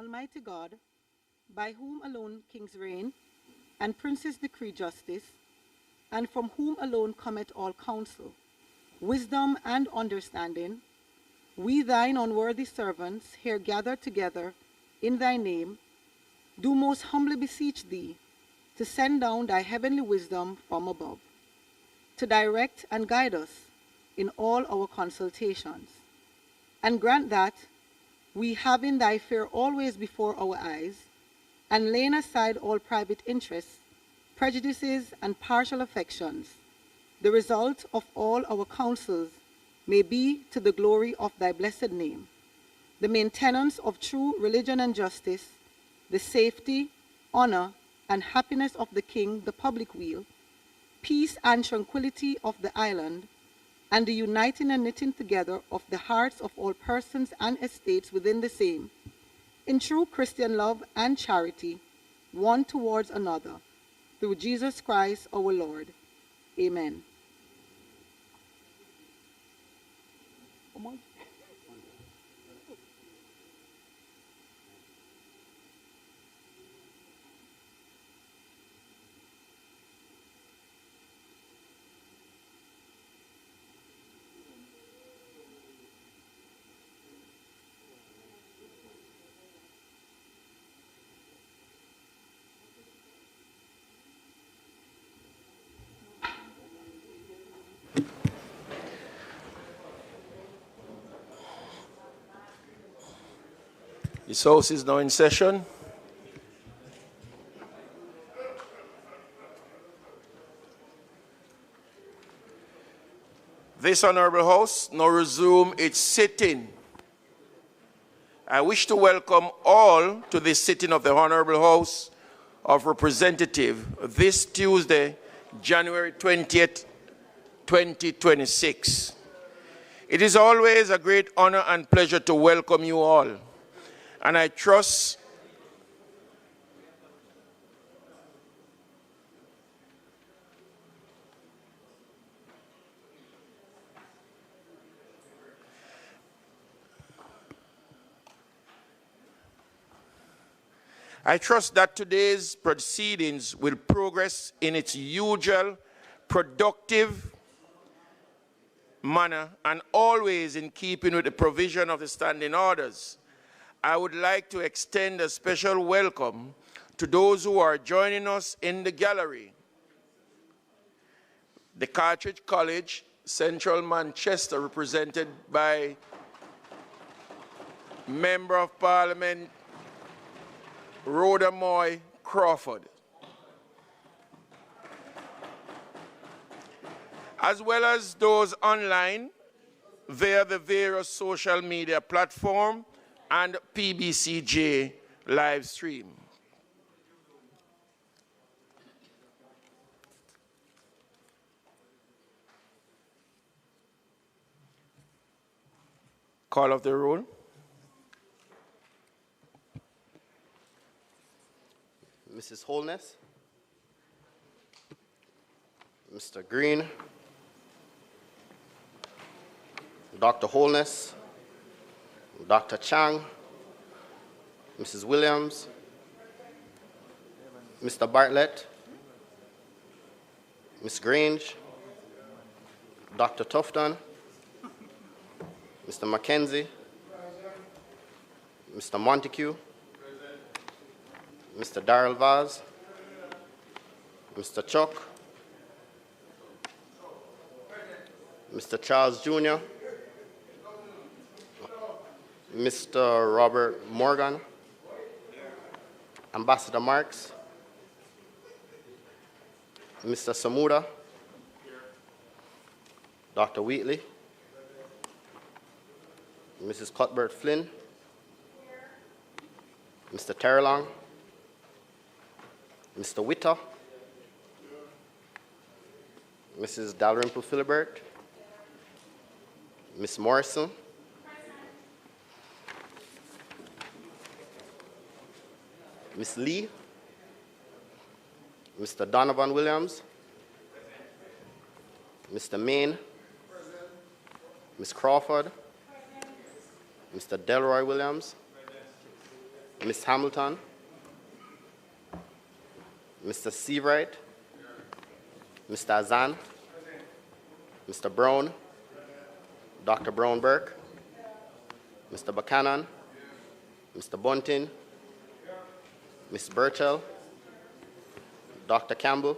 Almighty God, by whom alone kings reign, and princes decree justice, and from whom alone cometh all counsel, wisdom and understanding, we thine unworthy servants, here gathered together in thy name, do most humbly beseech thee to send down thy heavenly wisdom from above, to direct and guide us in all our consultations, and grant that, we having thy fear always before our eyes, and laying aside all private interests, prejudices, and partial affections, the result of all our counsels may be to the glory of thy blessed name, the maintenance of true religion and justice, the safety, honor, and happiness of the king, the public weal, peace and tranquility of the island, and the uniting and knitting together of the hearts of all persons and estates within the same, in true Christian love and charity, one towards another, through Jesus Christ our Lord. Amen. This House is now in session. This Honorable House now resume its sitting. I wish to welcome all to this sitting of the Honorable House of Representatives this Tuesday, January 20th, 2026. It is always a great honor and pleasure to welcome you all, and I trust that today's proceedings will progress in its usual productive manner and always in keeping with the provision of the standing orders. I would like to extend a special welcome to those who are joining us in the gallery. The Cartridge College, Central Manchester, represented by Member of Parliament Rhoda Moy Crawford, as well as those online via the various social media platforms and PBCJ live stream. Call of the roll. Mrs. Holness, Mr. Green, Dr. Holness, Dr. Chang, Mrs. Williams, Mr. Bartlett, Ms. Grange, Dr. Tufton, Mr. Mackenzie, Mr. Montague, Mr. Darrell Vaz, Mr. Chuck, Mr. Charles Jr., Mr. Robert Morgan, Ambassador Marks, Mr. Samuda, Dr. Wheatley, Mrs. Cuthbert Flynn, Mr. Terrelong, Mr. Witter, Mrs. Dalrymple Philibert, Ms. Morrison, Ms. Lee, Mr. Donovan Williams, Mr. Main, Ms. Crawford, Mr. Delroy Williams, Ms. Hamilton, Mr. Seawright, Mr. Azan, Mr. Brown, Dr. Brown-Burke, Mr. Buchanan, Mr. Bunting, Ms. Burchell, Dr. Campbell,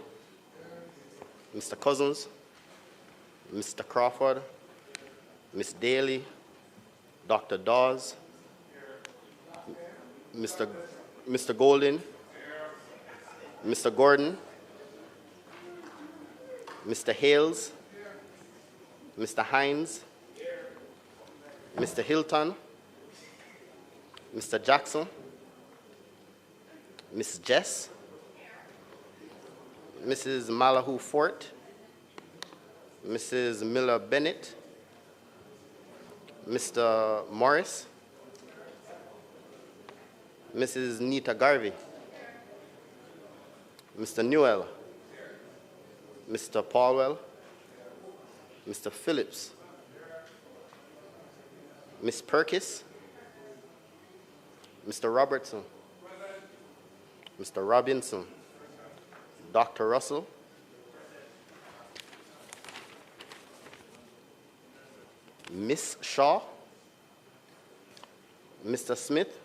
Mr. Cousins, Mr. Crawford, Ms. Daly, Dr. Dawes, Mr. Golden, Mr. Gordon, Mr. Hales, Mr. Hines, Mr. Hilton, Mr. Jackson, Ms. Jess, Mrs. Malahoo Fort, Mrs. Miller Bennett, Mr. Morris, Mrs. Nita Garvey, Mr. Newell, Mr. Paulwell, Mr. Phillips, Ms. Perkis, Mr. Robertson, Mr. Robinson, Dr. Russell, Ms. Shaw, Mr. Smith,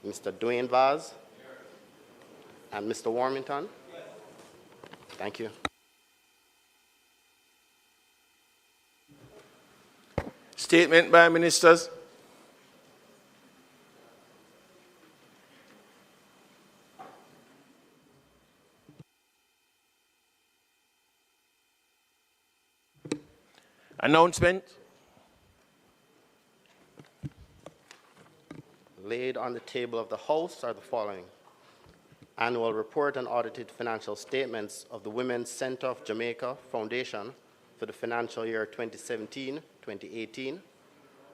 Mr. Dwayne Vaz, and Mr. Warmington. Thank you. Statement by ministers. Announcement. Laid on the table of the House are the following. Annual report and audited financial statements of the Women's Center of Jamaica Foundation for the financial year 2017-2018.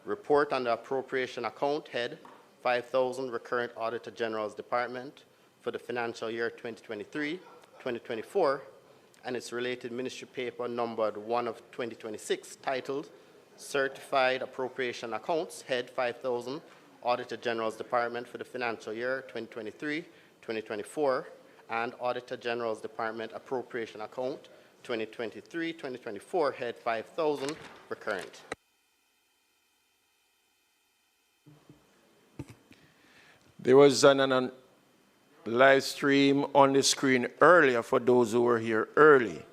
Report on the appropriation account head 5,000 Recurrent Auditor General's Department for the financial year 2023-2024 and its related ministry paper numbered 1 of 2026 titled Certified Appropriation Accounts Head 5,000 Auditor General's Department for the financial year 2023-2024 and Auditor General's Department Appropriation Account 2023-2024 Head 5,000 Recurrent. There was an live stream on the screen earlier for those who were here early.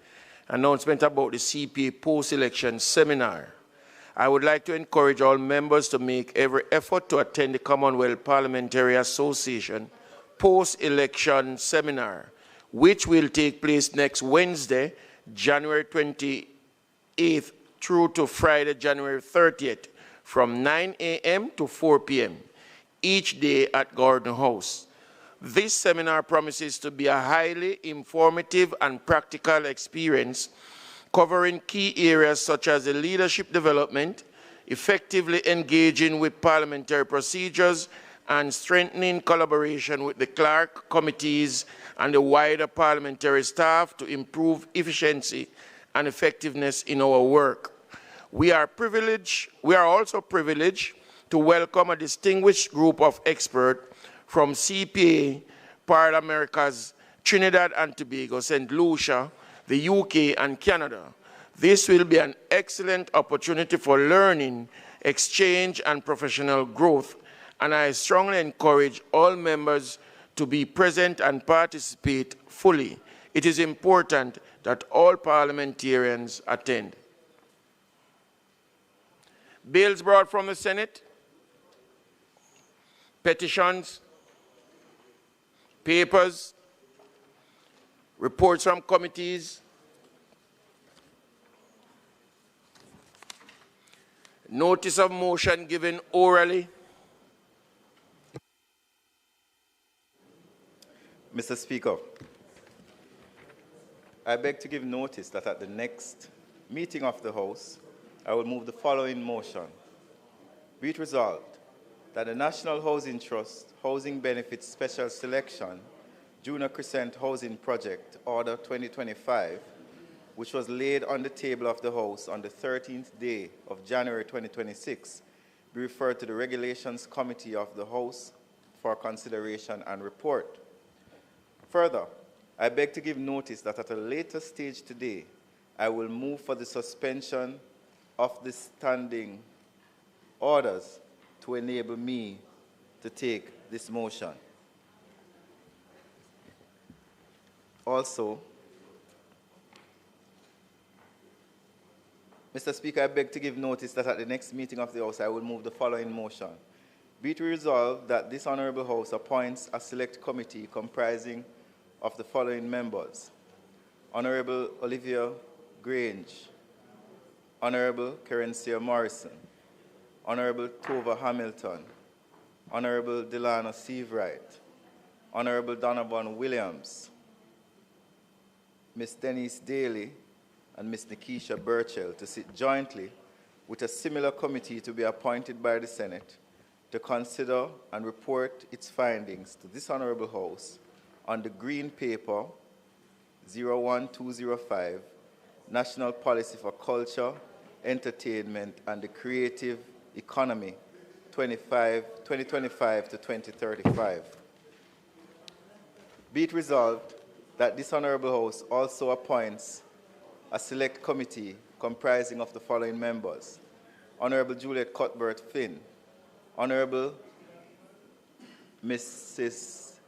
Announcement about the CPA post-election seminar. I would like to encourage all members to make every effort to attend the Commonwealth Parliamentary Association post-election seminar, which will take place next Wednesday, January 28th through to Friday, January 30th, from 9 a.m. to 4 p.m., each day at Gordon House. This seminar promises to be a highly informative and practical experience covering key areas such as the leadership development, effectively engaging with parliamentary procedures, and strengthening collaboration with the clerk committees and the wider parliamentary staff to improve efficiency and effectiveness in our work. We are also privileged to welcome a distinguished group of experts from CPA, Part Americas, Trinidad and Tobago, St. Lucia, the UK, and Canada. This will be an excellent opportunity for learning, exchange, and professional growth, and I strongly encourage all members to be present and participate fully. It is important that all parliamentarians attend. Bills brought from the Senate, petitions, papers, reports from committees, notice of motion given orally. Mr. Speaker, I beg to give notice that at the next meeting of the House, I will move the following motion. Be it resolved that the National Housing Trust Housing Benefits Special Selection Junior Crescent Housing Project Order 2025, which was laid on the table of the House on the 13th day of January 2026, be be referred to the Regulations Committee of the House for consideration and report. Further, I beg to give notice that at a later stage today, I will move for the suspension of the standing orders to enable me to take this motion. Also, Mr. Speaker, I beg to give notice that at the next meeting of the House, I will move the following motion. Be it resolved that this Honourable House appoints a select committee comprising of the following members: Honourable Olivia Grange, Honourable Kerencia Morrison, Honourable Tova Hamilton, Honourable Delano Seavright, Honourable Donovan Williams, Ms. Denise Daly, and Ms. Nikisha Burchell to sit jointly with a similar committee to be appointed by the Senate to consider and report its findings to this Honourable House on the Green Paper 01205, National Policy for Culture, Entertainment, and the Creative Economy 2025 to 2035. Be it resolved that this Honourable House also appoints a select committee comprising of the following members: Honourable Juliet Cuthbert Finn, Honourable Mrs.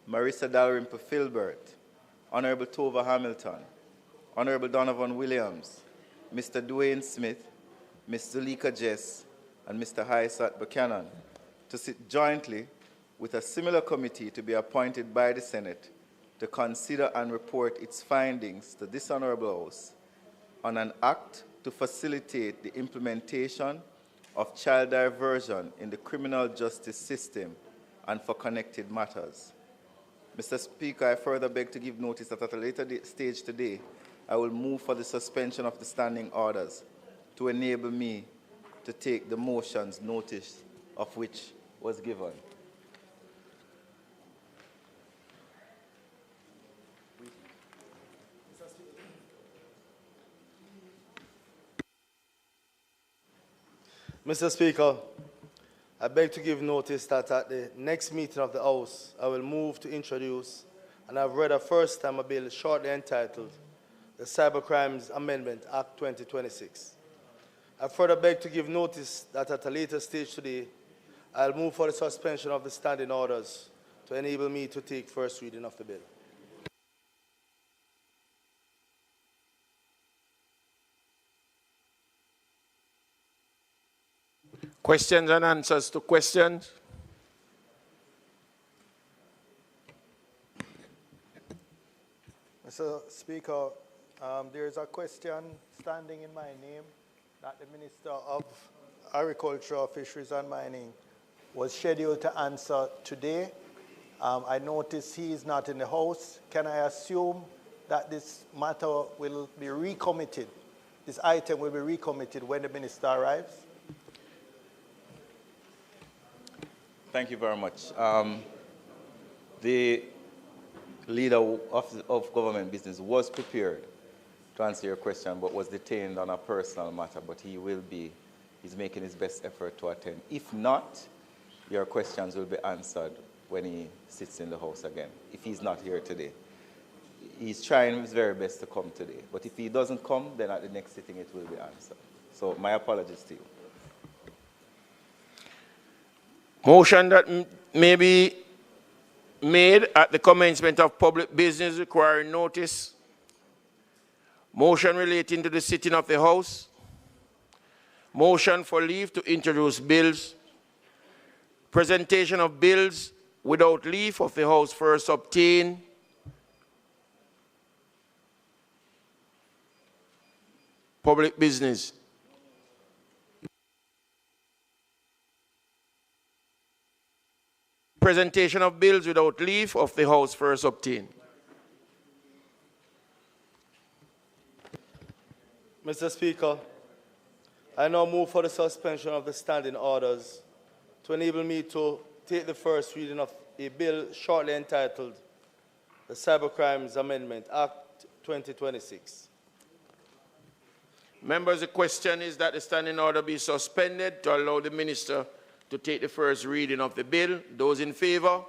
Marissa Dalrymple Filbert, Honourable Tova Hamilton, Honourable Donovan Williams, Mr. Dwayne Smith, Ms. Zulika Jess, and Mr. Haisat Buchanan, to sit jointly with a similar committee to be appointed by the Senate to consider and report its findings to this Honourable House on an act to facilitate the implementation of child diversion in the criminal justice system and for connected matters. Mr. Speaker, I further beg to give notice that at a later stage today, I will move for the suspension of the standing orders to enable me to take the motions notice of which was given. Mr. Speaker, I beg to give notice that at the next meeting of the House, I will move to introduce, and I've read a first-time bill shortly entitled the Cybercrimes Amendment Act 2026. I further beg to give notice that at a later stage today, I'll move for the suspension of the standing orders to enable me to take first reading of the bill. Questions and answers to questions? Mr. Speaker, there is a question standing in my name that the Minister of Agriculture, Fisheries and Mining was scheduled to answer today. I notice he is not in the House. Can I assume that this matter will be recommitted? This item will be recommitted when the Minister arrives? Thank you very much. The leader of government business was prepared to answer your question, but was detained on a personal matter, but he's making his best effort to attend. If not, your questions will be answered when he sits in the House again, if he's not here today. He's trying his very best to come today, but if he doesn't come, then at the next sitting it will be answered. So my apologies to you. Motion that may be made at the commencement of public business requiring notice. Motion relating to the sitting of the House. Motion for leave to introduce bills. Presentation of bills without leave of the House first obtained. Public business. Presentation of bills without leave of the House first obtained. Mr. Speaker, I now move for the suspension of the standing orders to enable me to take the first reading of a bill shortly entitled the Cybercrimes Amendment Act 2026. Members, the question is that the standing order be suspended to allow the minister to take the first reading of the bill. Those in favor? Aye.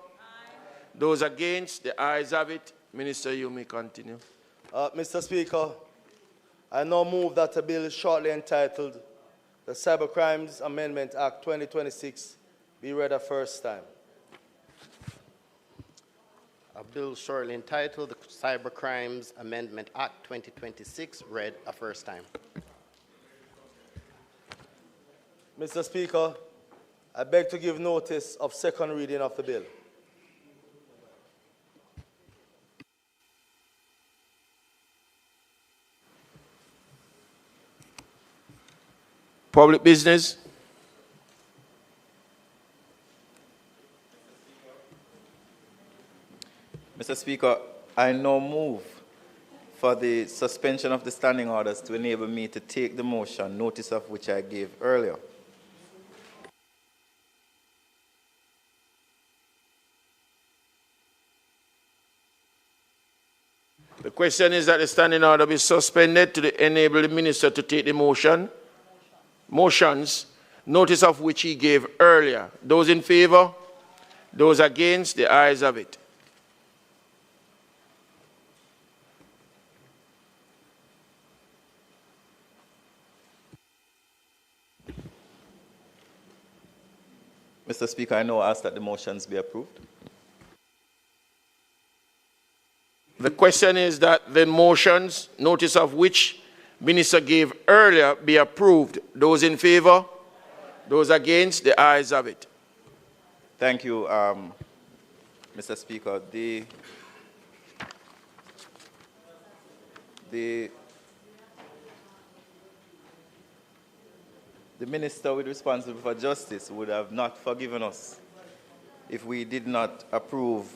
Those against? The ayes have it. Minister, you may continue. Mr. Speaker, I now move that a bill shortly entitled the Cybercrimes Amendment Act 2026 be read a first time. A bill shortly entitled the Cybercrimes Amendment Act 2026 read a first time. Mr. Speaker, I beg to give notice of second reading of the bill. Public business. Mr. Speaker, I now move for the suspension of the standing orders to enable me to take the motion, notice of which I gave earlier. The question is that the standing order be suspended to enable the minister to take the motions, notice of which he gave earlier. Those in favor? Those against? The ayes have it. Mr. Speaker, I now ask that the motions be approved. The question is that the motions, notice of which minister gave earlier, be approved. Those in favor? Those against? The ayes have it. Thank you, Mr. Speaker. The minister with responsibility for justice would have not forgiven us if we did not approve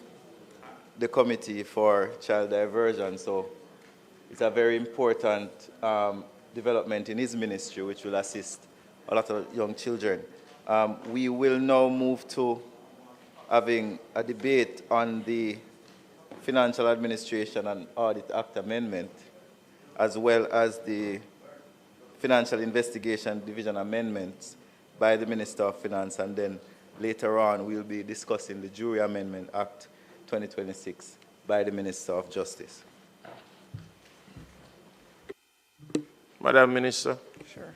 the committee for child diversion. So it's a very important development in his ministry, which will assist a lot of young children. We will now move to having a debate on the Financial Administration and Audit Act Amendment, as well as the Financial Investigation Division amendments by the Minister of Finance, and then later on we'll be discussing the Jury Amendment Act 2026 by the Minister of Justice. Madam Minister. Sure.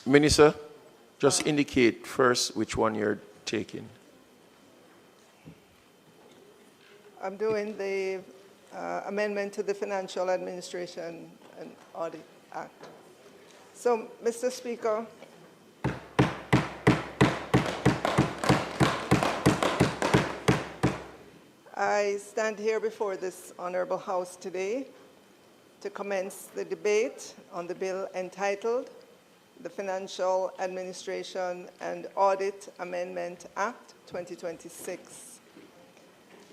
Minister, just indicate first which one you're taking. I'm doing the amendment to the Financial Administration and Audit Act. So, Mr. Speaker, I stand here before this Honorable House today to commence the debate on the bill entitled the Financial Administration and Audit Amendment Act 2026.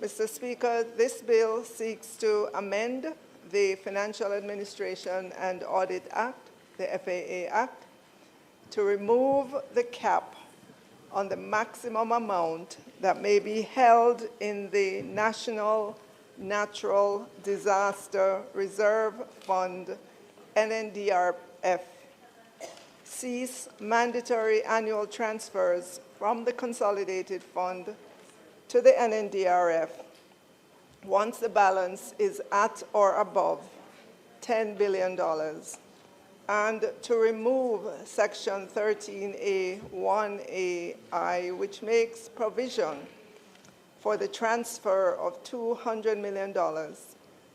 Mr. Speaker, this bill seeks to amend the Financial Administration and Audit Act, the FAA Act, to remove the cap on the maximum amount that may be held in the National Natural Disaster Reserve Fund, NNDRF, cease mandatory annual transfers from the consolidated fund to the NNDRF once the balance is at or above $10 billion, and to remove Section 13A(1)(a)(I), which makes provision for the transfer of $200 million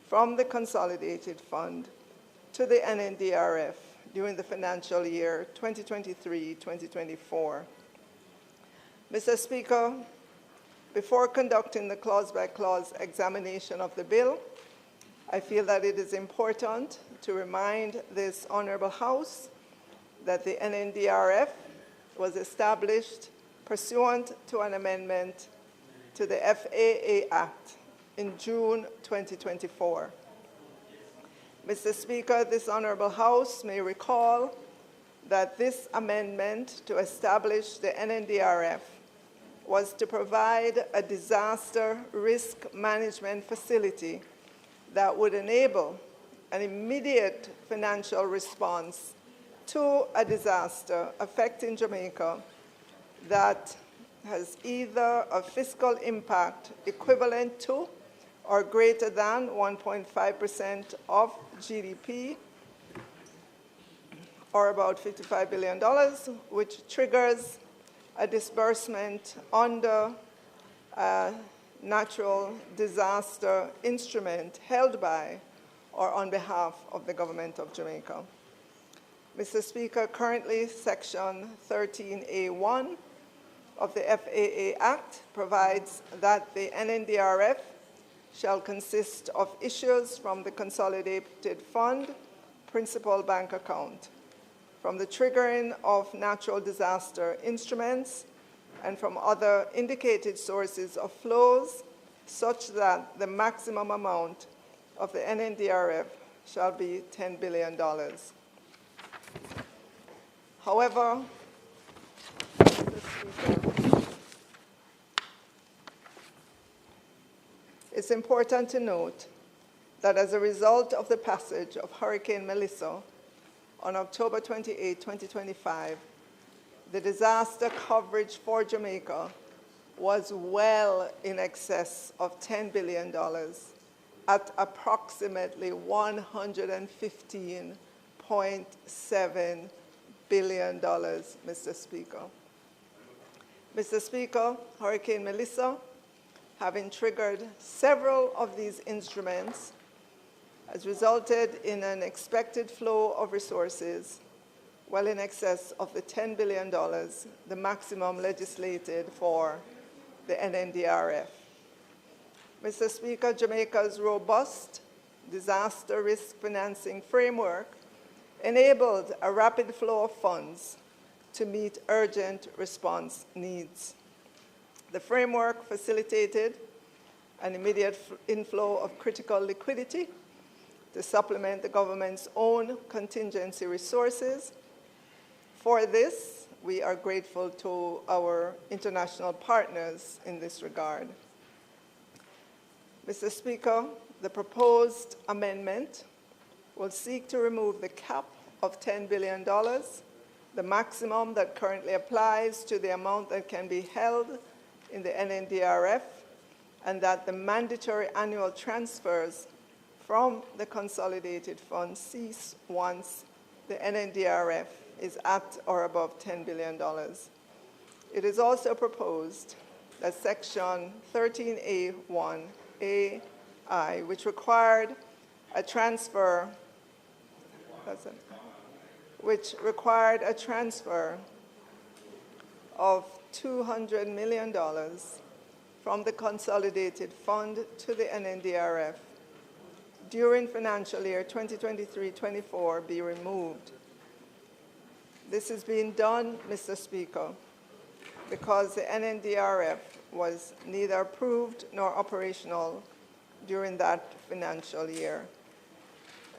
from the consolidated fund to the NNDRF during the financial year 2023-2024. Mr. Speaker, before conducting the clause-by-clause examination of the bill, I feel that it is important to remind this Honorable House that the NNDRF was established pursuant to an amendment to the FAA Act in June 2024. Mr. Speaker, this Honorable House may recall that this amendment to establish the NNDRF was to provide a disaster risk management facility that would enable an immediate financial response to a disaster affecting Jamaica that has either a fiscal impact equivalent to or greater than 1.5% of GDP, or about $55 billion, which triggers a disbursement under a natural disaster instrument held by or on behalf of the government of Jamaica. Mr. Speaker, currently Section 13A1 of the FAA Act provides that the NNDRF shall consist of issues from the Consolidated Fund Principal Bank Account, from the triggering of natural disaster instruments, and from other indicated sources of flows, such that the maximum amount of the NNDRF shall be $10 billion. However, Mr. Speaker, it's important to note that as a result of the passage of Hurricane Melissa on October 28, 2025, the disaster coverage for Jamaica was well in excess of $10 billion at approximately $115.7 billion, Mr. Speaker. Mr. Speaker, Hurricane Melissa, having triggered several of these instruments, has resulted in an expected flow of resources well in excess of the $10 billion, the maximum legislated for the NNDRF. Mr. Speaker, Jamaica's robust disaster risk financing framework enabled a rapid flow of funds to meet urgent response needs. The framework facilitated an immediate inflow of critical liquidity to supplement the government's own contingency resources. For this, we are grateful to our international partners in this regard. Mr. Speaker, the proposed amendment will seek to remove the cap of $10 billion, the maximum that currently applies to the amount that can be held in the NNDRF, and that the mandatory annual transfers from the consolidated fund cease once the NNDRF is at or above $10 billion. It is also proposed that Section 13A1AI, which required a transfer of $200 million from the consolidated fund to the NNDRF during financial year 2023-24 be removed. This is being done, Mr. Speaker, because the NNDRF was neither approved nor operational during that financial year.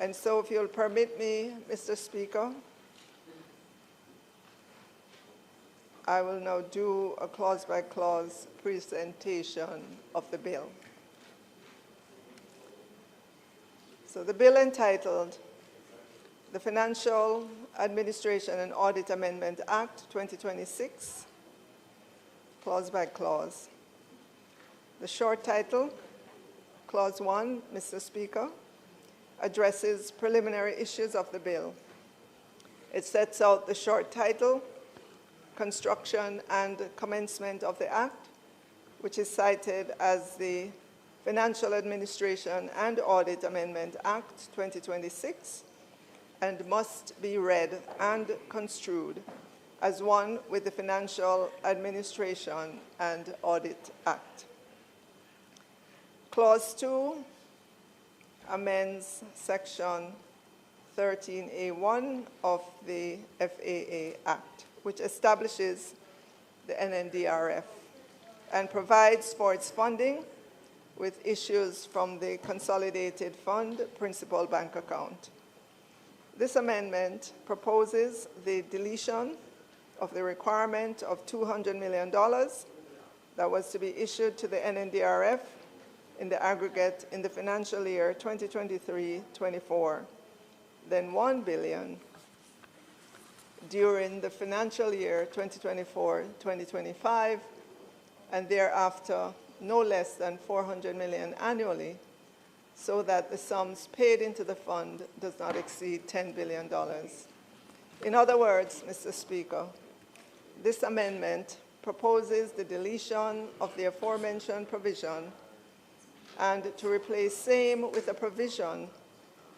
And so if you'll permit me, Mr. Speaker, I will now do a clause-by-clause presentation of the bill. So the bill entitled the Financial Administration and Audit Amendment Act 2026, clause by clause. The short title, Clause 1, Mr. Speaker, addresses preliminary issues of the bill. It sets out the short title, construction and commencement of the Act, which is cited as the Financial Administration and Audit Amendment Act 2026, and must be read and construed as one with the Financial Administration and Audit Act. Clause 2 amends Section 13A1 of the FAA Act, which establishes the NNDRF and provides for its funding with issues from the Consolidated Fund Principal Bank Account. This amendment proposes the deletion of the requirement of $200 million that was to be issued to the NNDRF in the aggregate in the financial year 2023-24, then $1 billion during the financial year 2024-2025, and thereafter no less than $400 million annually, so that the sums paid into the fund does not exceed $10 billion. In other words, Mr. Speaker, this amendment proposes the deletion of the aforementioned provision and to replace same with a provision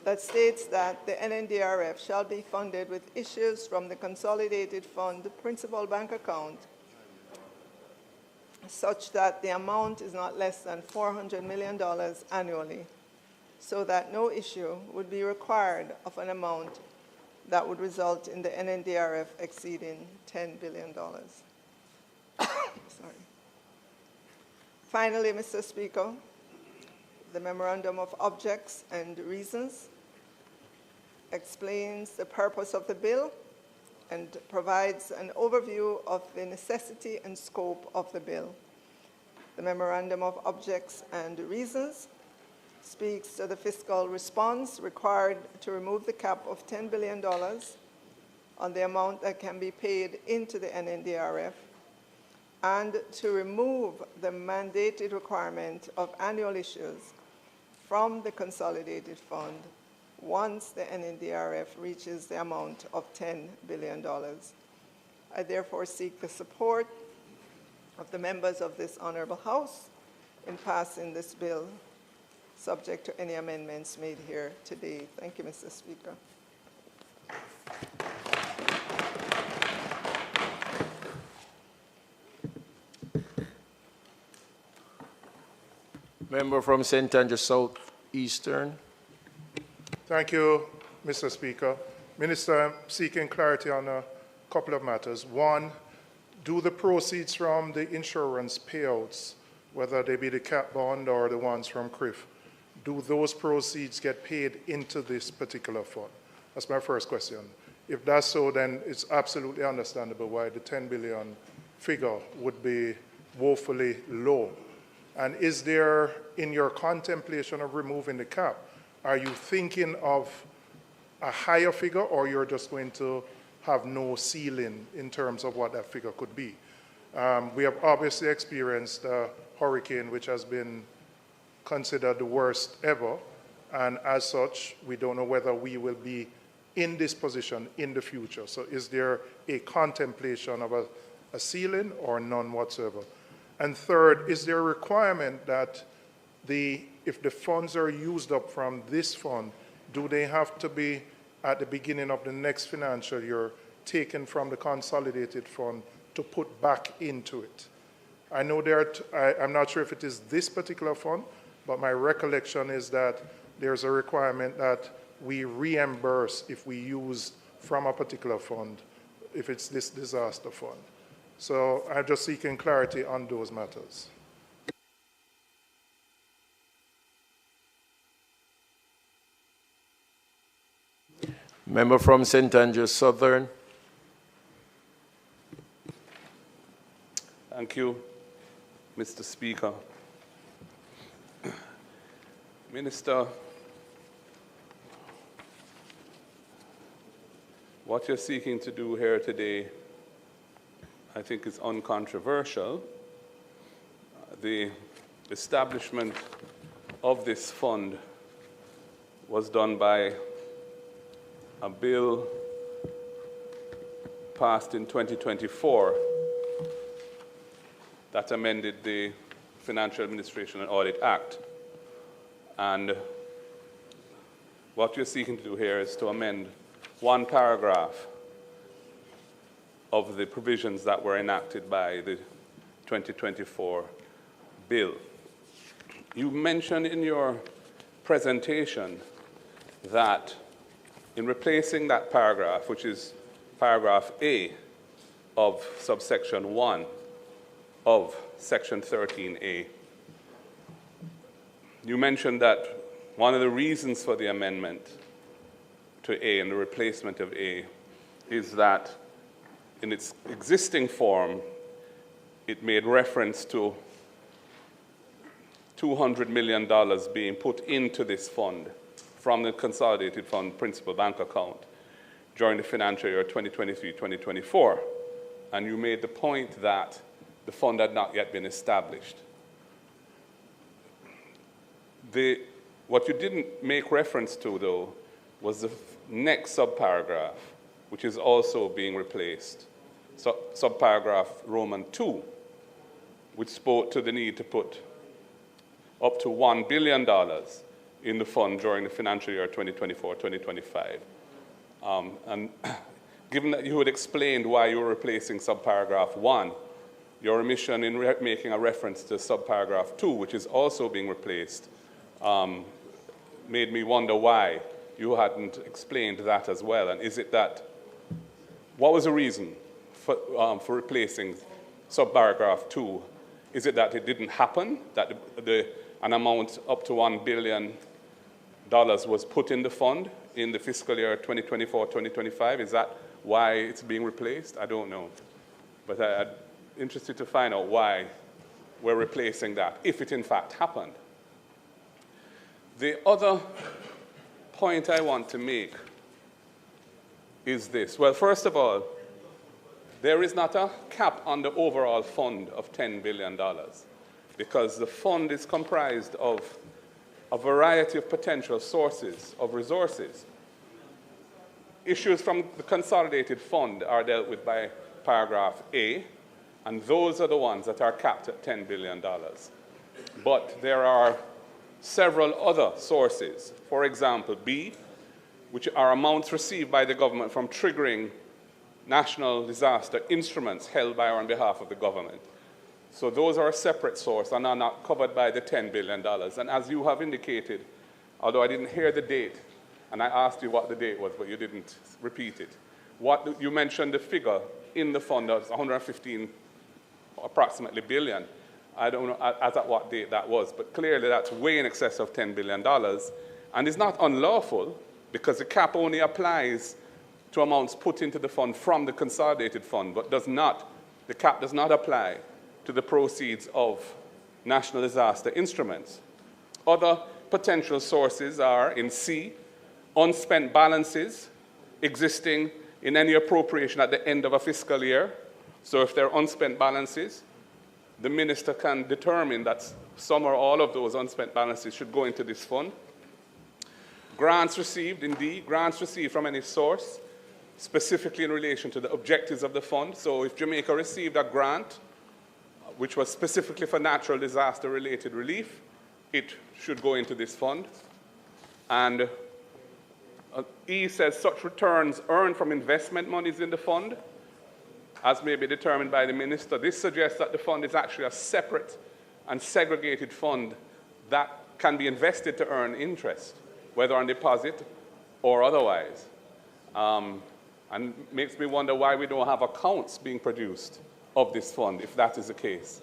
that states that the NNDRF shall be funded with issues from the Consolidated Fund Principal Bank Account such that the amount is not less than $400 million annually, so that no issue would be required of an amount that would result in the NNDRF exceeding $10 billion. Sorry. Finally, Mr. Speaker, the Memorandum of Objects and Reasons explains the purpose of the bill and provides an overview of the necessity and scope of the bill. The Memorandum of Objects and Reasons speaks to the fiscal response required to remove the cap of $10 billion on the amount that can be paid into the NNDRF and to remove the mandated requirement of annual issues from the Consolidated Fund once the NNDRF reaches the amount of $10 billion. I therefore seek the support of the members of this Honorable House in passing this bill, subject to any amendments made here today. Thank you, Mr. Speaker. Member from St. Andrews South Eastern. Thank you, Mr. Speaker. Minister, I'm seeking clarity on a couple of matters. One, do the proceeds from the insurance payouts, whether they be the cap bond or the ones from CRIF, do those proceeds get paid into this particular fund? That's my first question. If that's so, then it's absolutely understandable why the 10 billion figure would be woefully low. And is there, in your contemplation of removing the cap, are you thinking of a higher figure, or you're just going to have no ceiling in terms of what that figure could be? We have obviously experienced a hurricane which has been considered the worst ever, and as such, we don't know whether we will be in this position in the future. So is there a contemplation of a ceiling or none whatsoever? And third, is there a requirement that if the funds are used up from this fund, do they have to be at the beginning of the next financial year taken from the consolidated fund to put back into it? I know I'm not sure if it is this particular fund, but my recollection is that there's a requirement that we reimburse if we use from a particular fund, if it's this disaster fund. So I'm just seeking clarity on those matters. Member from St. Andrews Southern. Thank you, Mr. Speaker. Minister, what you're seeking to do here today, I think, is uncontroversial. The establishment of this fund was done by a bill passed in 2024 that amended the Financial Administration and Audit Act. And what you're seeking to do here is to amend one paragraph of the provisions that were enacted by the 2024 bill. You mentioned in your presentation that in replacing that paragraph, which is paragraph A of subsection 1 of section 13A, you mentioned that one of the reasons for the amendment to A and the replacement of A is that in its existing form, it made reference to $200 million being put into this fund from the Consolidated Fund Principal Bank account during the financial year 2023-2024. And you made the point that the fund had not yet been established. What you didn't make reference to, though, was the next subparagraph, which is also being replaced, subparagraph Roman 2, which spoke to the need to put up to $1 billion in the fund during the financial year 2024-2025. And given that you had explained why you were replacing subparagraph 1, your omission in making a reference to subparagraph 2, which is also being replaced, made me wonder why you hadn't explained that as well. And is it that, what was the reason for replacing subparagraph 2? Is it that it didn't happen, that an amount up to $1 billion was put in the fund in the fiscal year 2024-2025? Is that why it's being replaced? I don't know. But I'm interested to find out why we're replacing that, if it in fact happened. The other point I want to make is this. Well, first of all, there is not a cap on the overall fund of $10 billion because the fund is comprised of a variety of potential sources of resources. Issues from the consolidated fund are dealt with by paragraph A, and those are the ones that are capped at $10 billion. But there are several other sources, for example, B, which are amounts received by the government from triggering national disaster instruments held by or on behalf of the government. So those are a separate source and are not covered by the $10 billion. And as you have indicated, although I didn't hear the date, and I asked you what the date was, but you didn't repeat it. You mentioned the figure in the fund of 115 approximately billion. I don't know as at what date that was, but clearly that's way in excess of $10 billion. And it's not unlawful because the cap only applies to amounts put into the fund from the consolidated fund, but the cap does not apply to the proceeds of national disaster instruments. Other potential sources are in C, unspent balances existing in any appropriation at the end of a fiscal year. So if there are unspent balances, the minister can determine that some or all of those unspent balances should go into this fund. Grants received, indeed, grants received from any source, specifically in relation to the objectives of the fund. So if Jamaica received a grant, which was specifically for natural disaster-related relief, it should go into this fund. And E says such returns earned from investment monies in the fund, as may be determined by the minister. This suggests that the fund is actually a separate and segregated fund that can be invested to earn interest, whether on deposit or otherwise. And makes me wonder why we don't have accounts being produced of this fund, if that is the case.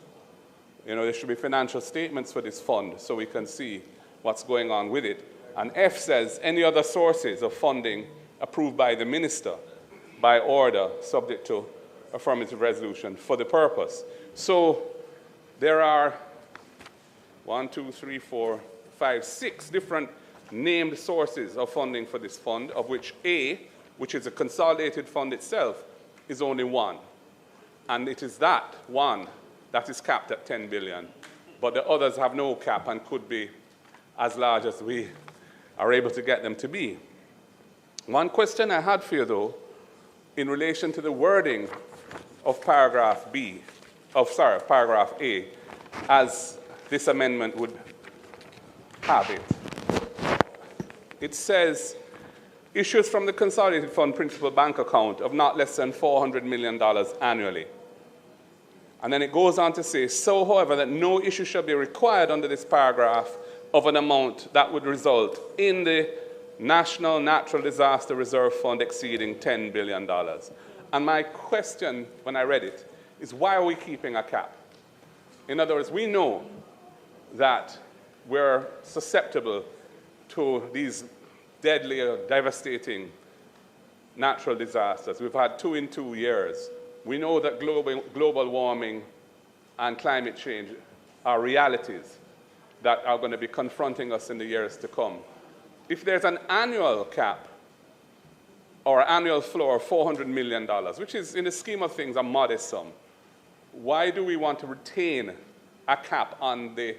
You know, there should be financial statements for this fund so we can see what's going on with it. And F says any other sources of funding approved by the minister by order subject to affirmative resolution for the purpose. So there are 6 different named sources of funding for this fund, of which A, which is a consolidated fund itself, is only one. And it is that one that is capped at $10 billion. But the others have no cap and could be as large as we are able to get them to be. One question I had for you, though, in relation to the wording of paragraph A, as this amendment would have it. It says, issues from the Consolidated Fund Principal Bank account of not less than $400 million annually. And then it goes on to say, so, however, that no issue shall be required under this paragraph of an amount that would result in the National Natural Disaster Reserve Fund exceeding $10 billion. And my question when I read it is, why are we keeping a cap? In other words, we know that we're susceptible to these deadly or devastating natural disasters. We've had 2 in 2 years. We know that global warming and climate change are realities that are going to be confronting us in the years to come. If there's an annual cap or annual floor of $400 million, which is, in the scheme of things, a modest sum, why do we want to retain a cap on the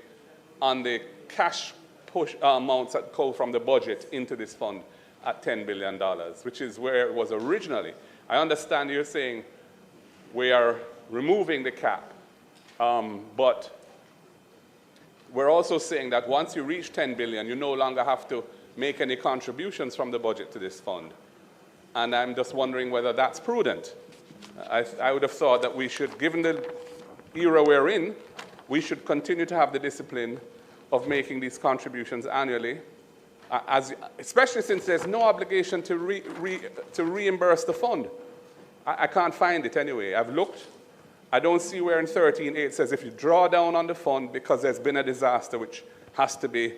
cash push amounts that go from the budget into this fund at $10 billion, which is where it was originally? I understand you're saying we are removing the cap, but we're also saying that once you reach $10 billion, you no longer have to make any contributions from the budget to this fund. And I'm just wondering whether that's prudent. I would have thought that we should, given the era we're in, we should continue to have the discipline of making these contributions annually, especially since there's no obligation to reimburse the fund. I can't find it anyway. I've looked. I don't see where in 13.8 it says if you draw down on the fund because there's been a disaster which has to be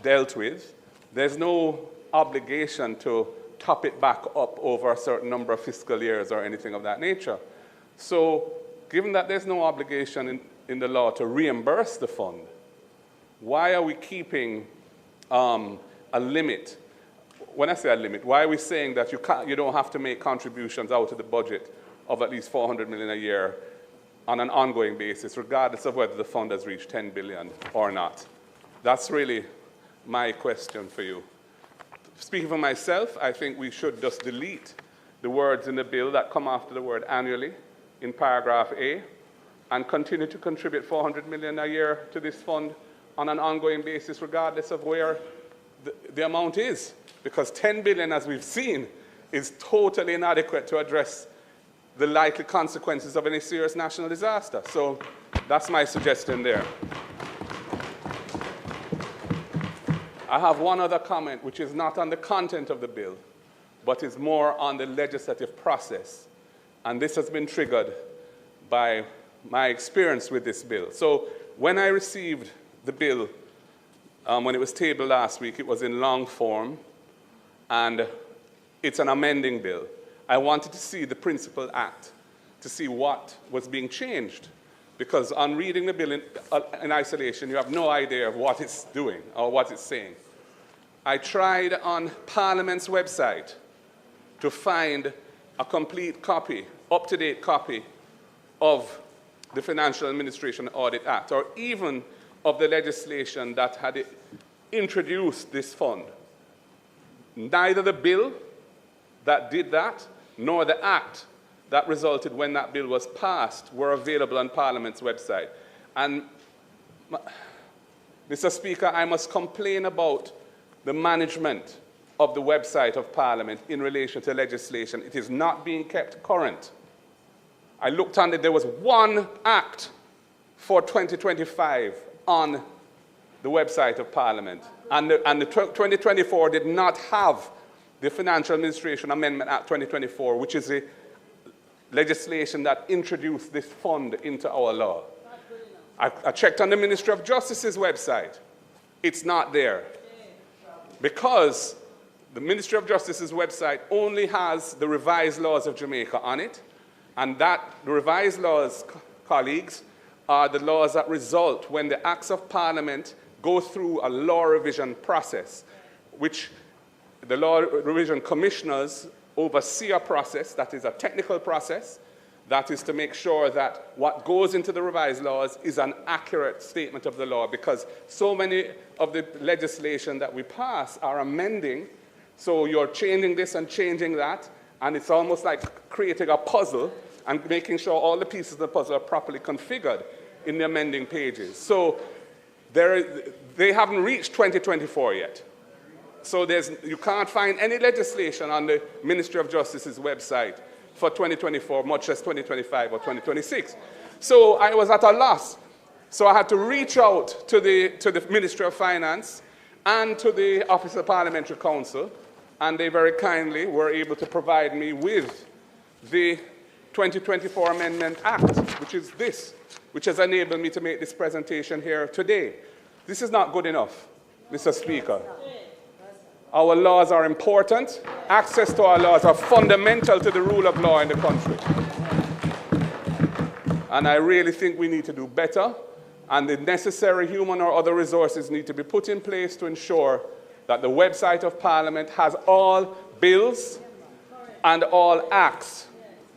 dealt with, there's no obligation to top it back up over a certain number of fiscal years or anything of that nature. So given that there's no obligation in the law to reimburse the fund, why are we keeping a limit? When I say a limit, why are we saying that you don't have to make contributions out of the budget of at least $400 million a year on an ongoing basis, regardless of whether the fund has reached $10 billion or not? That's really my question for you. Speaking for myself, I think we should just delete the words in the bill that come after the word annually in paragraph A and continue to contribute $400 million a year to this fund on an ongoing basis, regardless of where the amount is. Because $10 billion, as we've seen, is totally inadequate to address the likely consequences of any serious national disaster. So that's my suggestion there. I have one other comment, which is not on the content of the bill, but is more on the legislative process. And this has been triggered by my experience with this bill. So when I received the bill, when it was tabled last week, it was in long form, and it's an amending bill. I wanted to see the principal act, to see what was being changed, because on reading the bill in isolation, you have no idea of what it's doing or what it's saying. I tried on Parliament's website to find a complete copy, up-to-date copy of the Financial Administration Audit Act, or even of the legislation that had introduced this fund. Neither the bill that did that, nor the act that resulted when that bill was passed were available on Parliament's website. And, Mr. Speaker, I must complain about the management of the website of Parliament in relation to legislation. It is not being kept current. I looked on it, there was one act for 2025 on the website of Parliament. And the 2024 did not have the Financial Administration Amendment Act 2024, which is a legislation that introduced this fund into our law. I checked on the Ministry of Justice's website. It's not there. Because the Ministry of Justice's website only has the revised laws of Jamaica on it, and the revised laws, colleagues, are the laws that result when the Acts of Parliament go through a law revision process, which the law revision commissioners oversee a process that is a technical process, that is to make sure that what goes into the revised laws is an accurate statement of the law, because so many of the legislation that we pass are amending, so you're changing this and changing that, and it's almost like creating a puzzle and making sure all the pieces of the puzzle are properly configured in the amending pages. So they haven't reached 2024 yet. So you can't find any legislation on the Ministry of Justice's website for 2024, much less 2025 or 2026. So I was at a loss. So I had to reach out to the Ministry of Finance and to the Office of Parliamentary Counsel, and they very kindly were able to provide me with the 2024 Amendment Act, which is this, which has enabled me to make this presentation here today. This is not good enough, Mr. Speaker. Our laws are important. Access to our laws are fundamental to the rule of law in the country. And I really think we need to do better, and the necessary human or other resources need to be put in place to ensure that the website of Parliament has all bills and all acts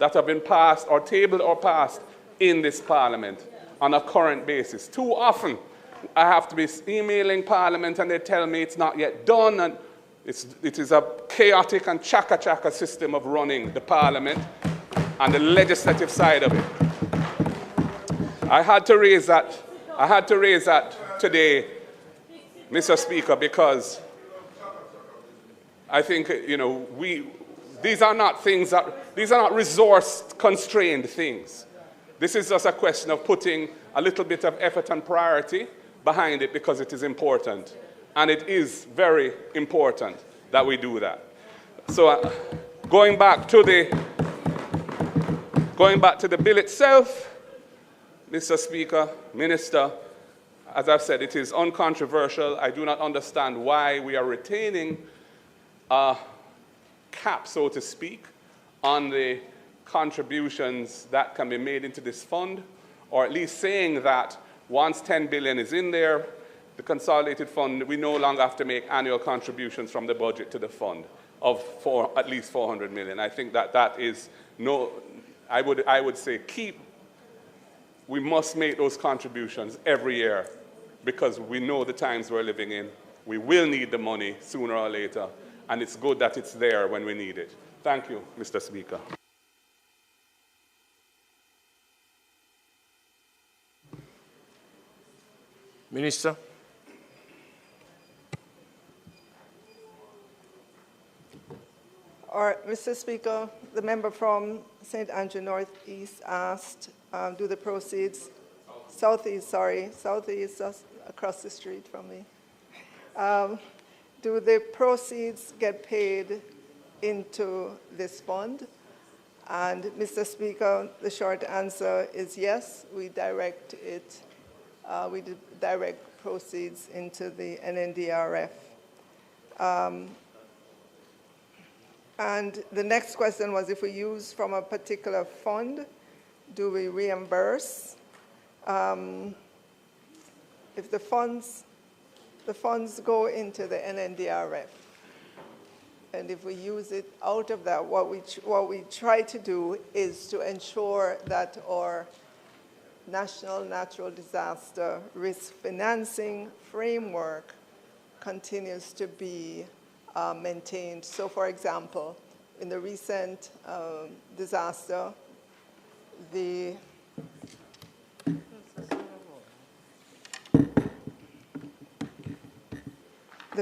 that have been passed or tabled or passed in this Parliament on a current basis. Too often, I have to be emailing Parliament and they tell me it's not yet done, and it is a chaotic and chaka-chaka system of running the Parliament and the legislative side of it. I had to raise that today, Mr. Speaker, because I think, these are not resource-constrained things. This is just a question of putting a little bit of effort and priority behind it because it is important. And it is very important that we do that. So going back to the bill itself, Mr. Speaker, Minister, as I've said, it is uncontroversial. I do not understand why we are retaining a cap, so to speak, on the contributions that can be made into this fund, or at least saying that once 10 billion is in there, the consolidated fund, we no longer have to make annual contributions from the budget to the fund of at least 400 million. I think that is I would say we must make those contributions every year because we know the times we're living in. We will need the money sooner or later, and it's good that it's there when we need it. Thank you, Mr. Speaker. Minister. Mr. Speaker, the member from St. Andrew Northeast asked, do the proceeds, Southeast, just across the street from me. Do the proceeds get paid into this fund? And Mr. Speaker, the short answer is yes, we direct it, we direct proceeds into the NNDRF. And the next question was if we use from a particular fund, do we reimburse? If the funds go into the NNDRF, and if we use it out of that, what we try to do is to ensure that our national natural disaster risk financing framework continues to be maintained. So, for example, in the recent disaster, the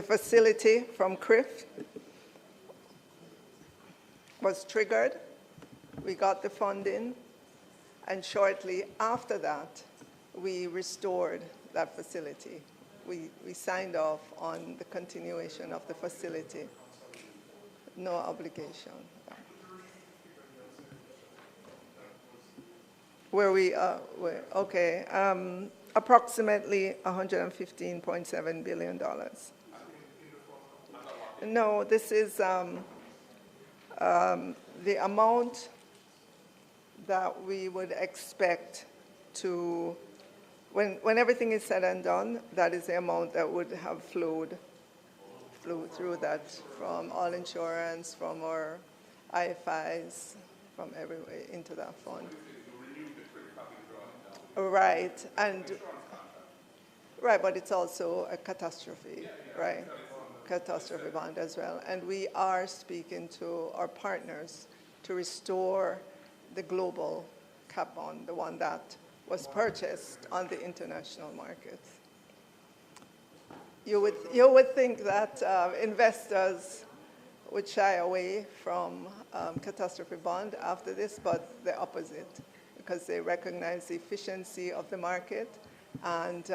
facility from CRIF was triggered. We got the funding, and shortly after that, we restored that facility. We signed off on the continuation of the facility. No obligation. Approximately $115.7 billion. No, this is the amount that we would expect to, when everything is said and done, that is the amount that would have flowed through that from all insurance, from our IFIs, from everywhere into that fund. Right, but it's also a catastrophe, right? Catastrophe bond as well. And we are speaking to our partners to restore the global cap bond, the one that was purchased on the international market. You would think that investors would shy away from catastrophe bond after this, but the opposite, because they recognize the efficiency of the market and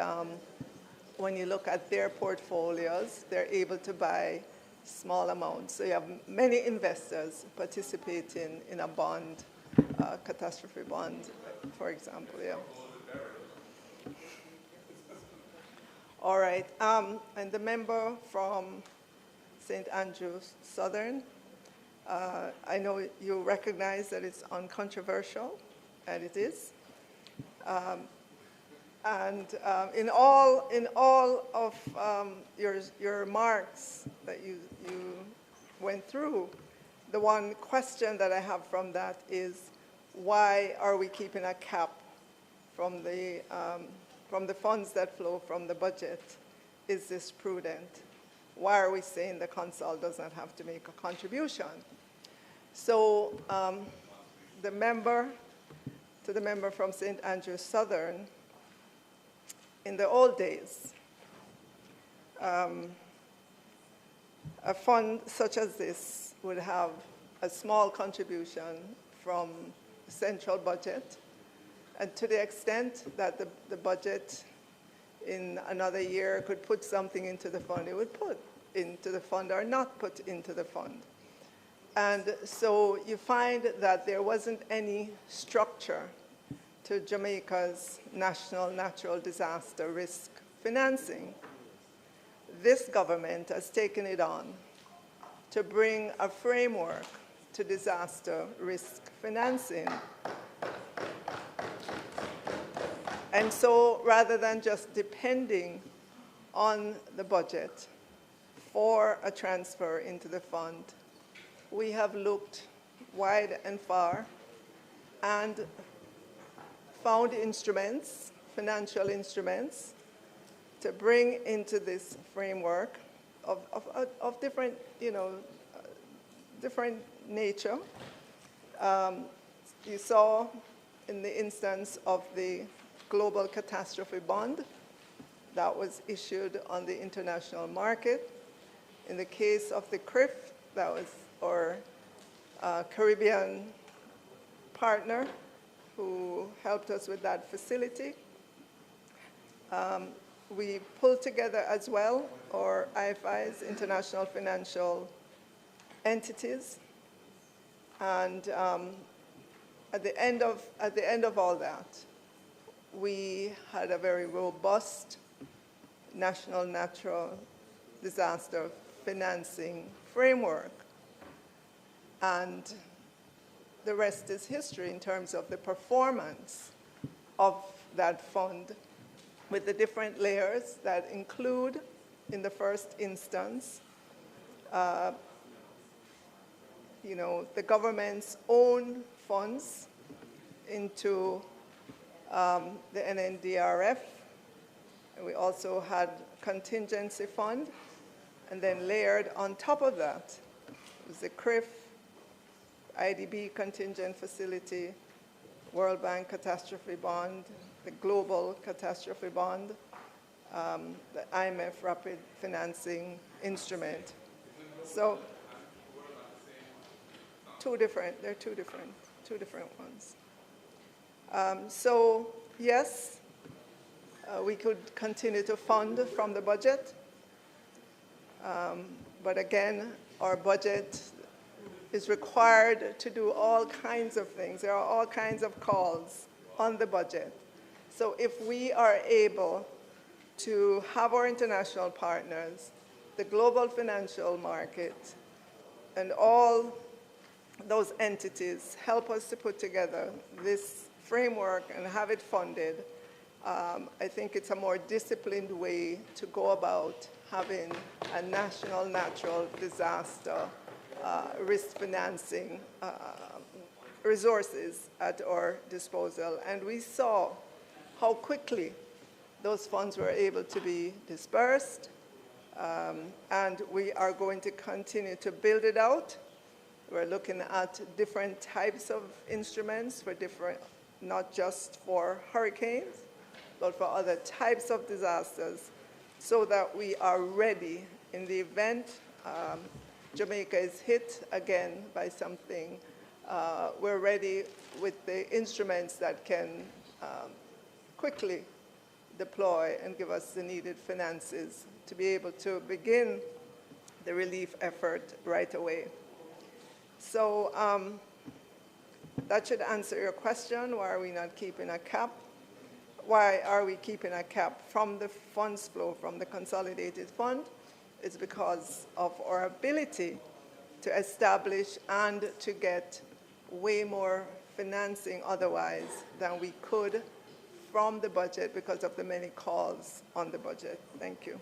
when you look at their portfolios, they're able to buy small amounts. So you have many investors participating in a bond, catastrophe bond, for example, yeah. All right, and the member from St. Andrews Southern, I know you recognize that it's uncontroversial, and it is. In all of your remarks that you went through, the one question that I have from that is, why are we keeping a cap from the funds that flow from the budget? Is this prudent? Why are we saying the Consol does not have to make a contribution? So to the member from St. Andrews Southern, in the old days, a fund such as this would have a small contribution from the central budget, and to the extent that the budget in another year could put something into the fund, it would put into the fund or not put into the fund. And so you find that there wasn't any structure to Jamaica's national natural disaster risk financing. This government has taken it on to bring a framework to disaster risk financing. And so rather than just depending on the budget for a transfer into the fund, we have looked wide and far and found instruments, financial instruments, to bring into this framework of different, different nature. You saw in the instance of the global catastrophe bond that was issued on the international market. In the case of the CRIF, that was our Caribbean partner who helped us with that facility. We pulled together as well our IFIs, international financial entities, and at the end of all that, we had a very robust national natural disaster financing framework. And the rest is history in terms of the performance of that fund with the different layers that include, in the first instance, the government's own funds into the NNDRF. And we also had contingency fund, and then layered on top of that was the CRIF, IDB contingent facility, World Bank catastrophe bond, the global catastrophe bond, the IMF rapid financing instrument. So they're two different ones. So yes, we could continue to fund from the budget, but again, our budget is required to do all kinds of things. There are all kinds of calls on the budget. So if we are able to have our international partners, the global financial market, and all those entities help us to put together this framework and have it funded, I think it's a more disciplined way to go about having a national natural disaster risk financing resources at our disposal. And we saw how quickly those funds were able to be dispersed, and we are going to continue to build it out. We're looking at different types of instruments for different, not just for hurricanes, but for other types of disasters, so that we are ready in the event Jamaica is hit again by something. We're ready with the instruments that can quickly deploy and give us the needed finances to be able to begin the relief effort right away. So that should answer your question. Why are we not keeping a cap? Why are we keeping a cap from the funds flow from the consolidated fund? It's because of our ability to establish and to get way more financing otherwise than we could from the budget because of the many calls on the budget. Thank you.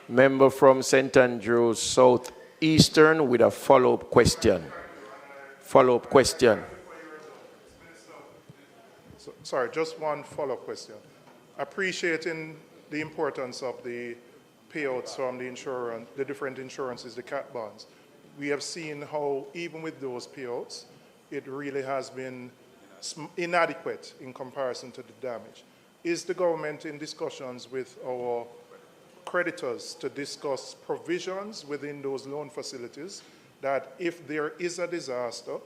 Member from St. Andrews Southeastern with a follow-up question. Follow-up question. Sorry, just one follow-up question. Appreciating the importance of the payouts from the different insurances, the cat bonds, we have seen how even with those payouts, it really has been inadequate in comparison to the damage. Is the government in discussions with our creditors to discuss provisions within those loan facilities that if there is a disaster,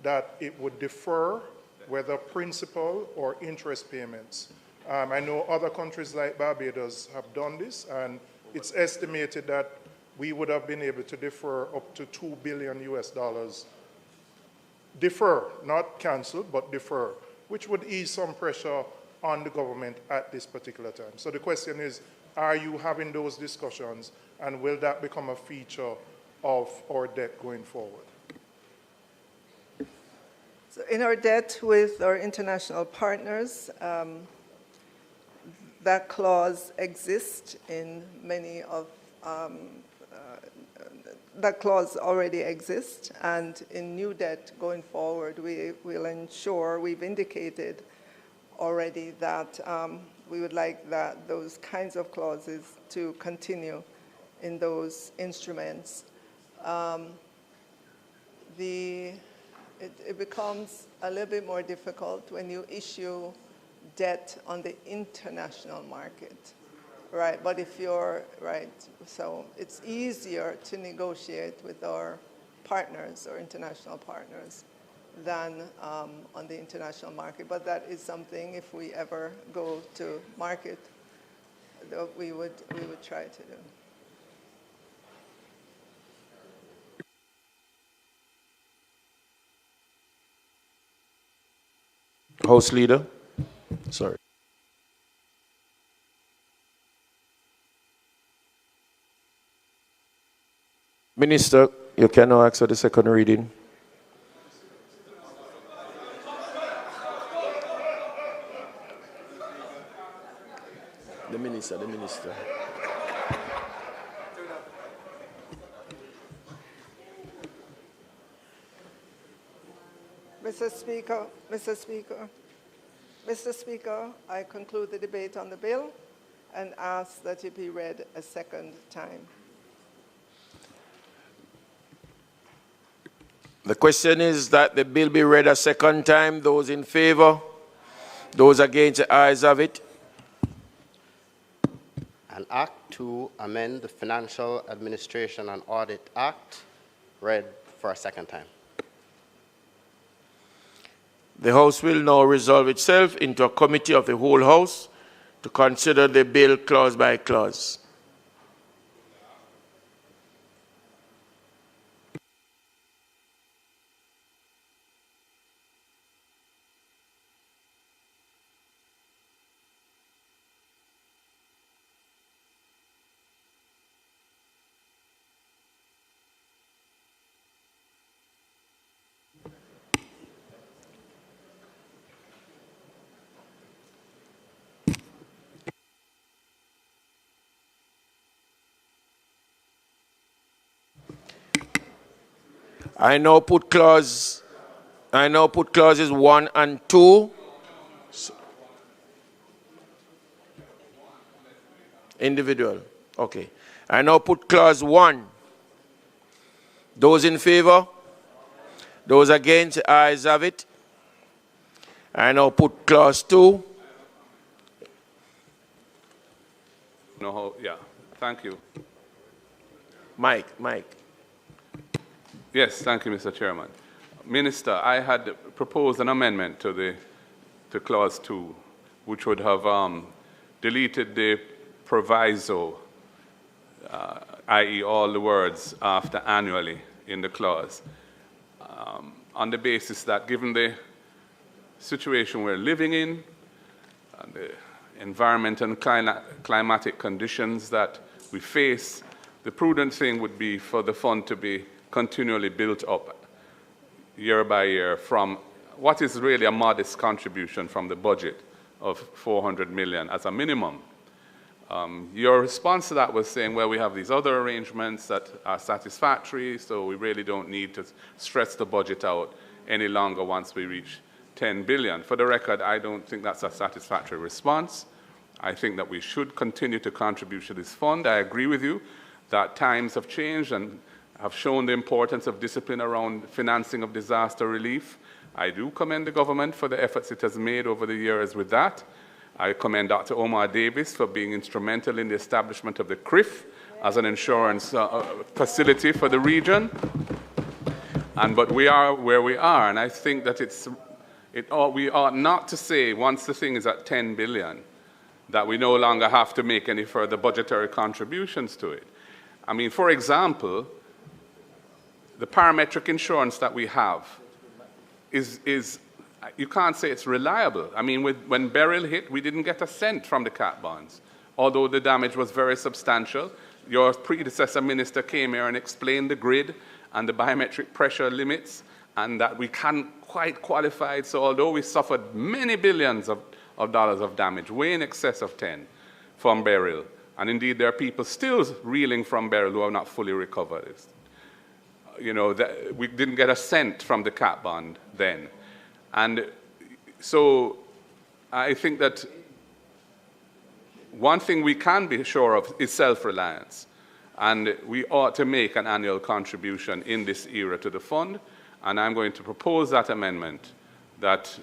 that it would defer whether principal or interest payments? I know other countries like Barbados have done this, and it's estimated that we would have been able to defer up to $2 billion US. Defer, not cancel, but defer, which would ease some pressure on the government at this particular time. So the question is, are you having those discussions, and will that become a feature of our debt going forward? So in our debt with our international partners, that clause exists in many of, that clause already exists, and in new debt going forward, we will ensure, we've indicated already that we would like those kinds of clauses to continue in those instruments. It becomes a little bit more difficult when you issue debt on the international market, right? But if you're, right, so it's easier to negotiate with our partners or international partners than on the international market. But that is something, if we ever go to market, that we would try to do. House Leader. Sorry. Minister, you can now ask for the second reading. The minister. Mr. Speaker, I conclude the debate on the bill and ask that it be read a second time. The question is that the bill be read a second time. Those in favor? Those against, the ayes have it. An act to amend the Financial Administration and Audit Act, read for a second time. The House will now resolve itself into a committee of the whole House to consider the bill clause by clause. I now put clauses 1 and 2. Individual. Okay. I now put clause 1. Those in favor? Those against? The ayes have it. I now put clause 2. No, yeah. Thank you. Mike. Yes, thank you, Mr. Chairman. Minister, I had proposed an amendment to the to Clause 2, which would have deleted the proviso, i.e. all the words after annually in the clause, on the basis that given the situation we're living in, the environment and climatic conditions that we face, the prudent thing would be for the fund to be continually built up year by year from what is really a modest contribution from the budget of 400 million as a minimum. Your response to that was saying, well, we have these other arrangements that are satisfactory, so we really don't need to stress the budget out any longer once we reach 10 billion. For the record, I don't think that's a satisfactory response. I think that we should continue to contribute to this fund. I agree with you that times have changed and have shown the importance of discipline around financing of disaster relief. I do commend the government for the efforts it has made over the years with that. I commend Dr. Omar Davis for being instrumental in the establishment of the CRIF as an insurance facility for the region. But we are where we are, and I think that we ought not to say, once the thing is at 10 billion, that we no longer have to make any further budgetary contributions to it. I mean, for example, the parametric insurance that we have is you can't say it's reliable. I mean, when Beryl hit, we didn't get a cent from the cat bonds, although the damage was very substantial. Your predecessor minister came here and explained the grid and the biometric pressure limits, and that we can't quite qualify it. So although we suffered many billions of dollars of damage, way in excess of 10 from Beryl, and indeed there are people still reeling from Beryl who have not fully recovered. You know, we didn't get a cent from the cat bond then. And so I think that one thing we can be sure of is self-reliance. And we ought to make an annual contribution in this era to the fund. And I'm going to propose that amendment, that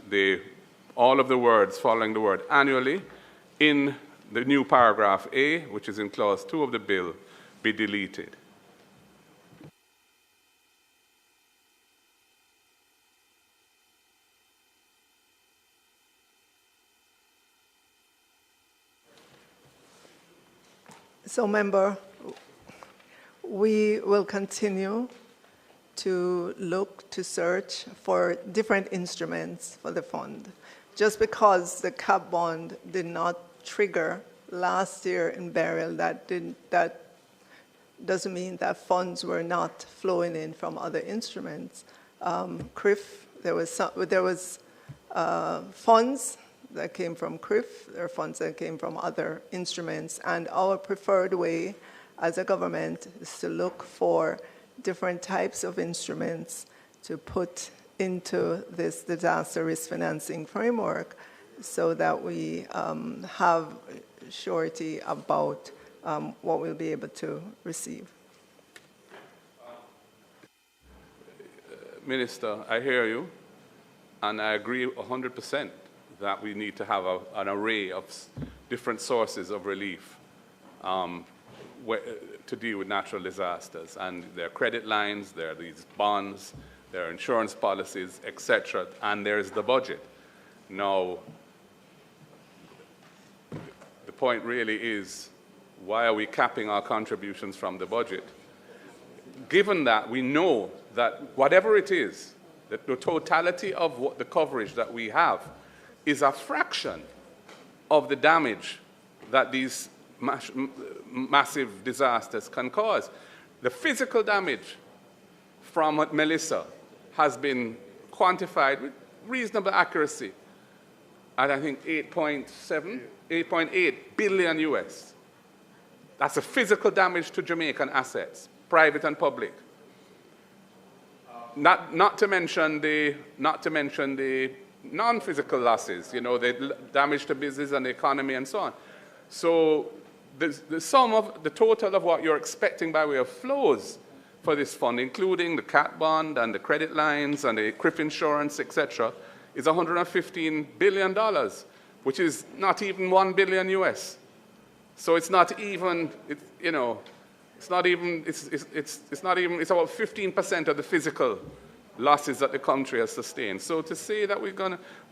all of the words following the word annually in the new paragraph A, which is in clause 2 of the bill, be deleted. So, member, we will continue to look to search for different instruments for the fund. Just because the cap bond did not trigger last year in Beryl, that doesn't mean that funds were not flowing in from other instruments. CRIF, there was funds that came from CRIF, there are funds that came from other instruments, and our preferred way as a government is to look for different types of instruments to put into this disaster risk financing framework so that we have surety about what we'll be able to receive. Minister, I hear you, and I agree 100% that we need to have an array of different sources of relief to deal with natural disasters. And there are credit lines, there are these bonds, there are insurance policies, etc., and there's the budget. Now, the point really is, why are we capping our contributions from the budget? Given that we know that whatever it is, that the totality of what the coverage that we have is a fraction of the damage that these massive disasters can cause. The physical damage from Melissa has been quantified with reasonable accuracy at, I think, 8.8 billion US. That's a physical damage to Jamaican assets, private and public. Not to mention the non-physical losses, you know, the damage to business and the economy and so on. So the sum of the total of what you're expecting by way of flows for this fund, including the cat bond and the credit lines and the CRIF insurance, etc., is $115 billion, which is not even 1 billion US. So it's not even, it's about 15% of the physical losses that the country has sustained. So to say that we're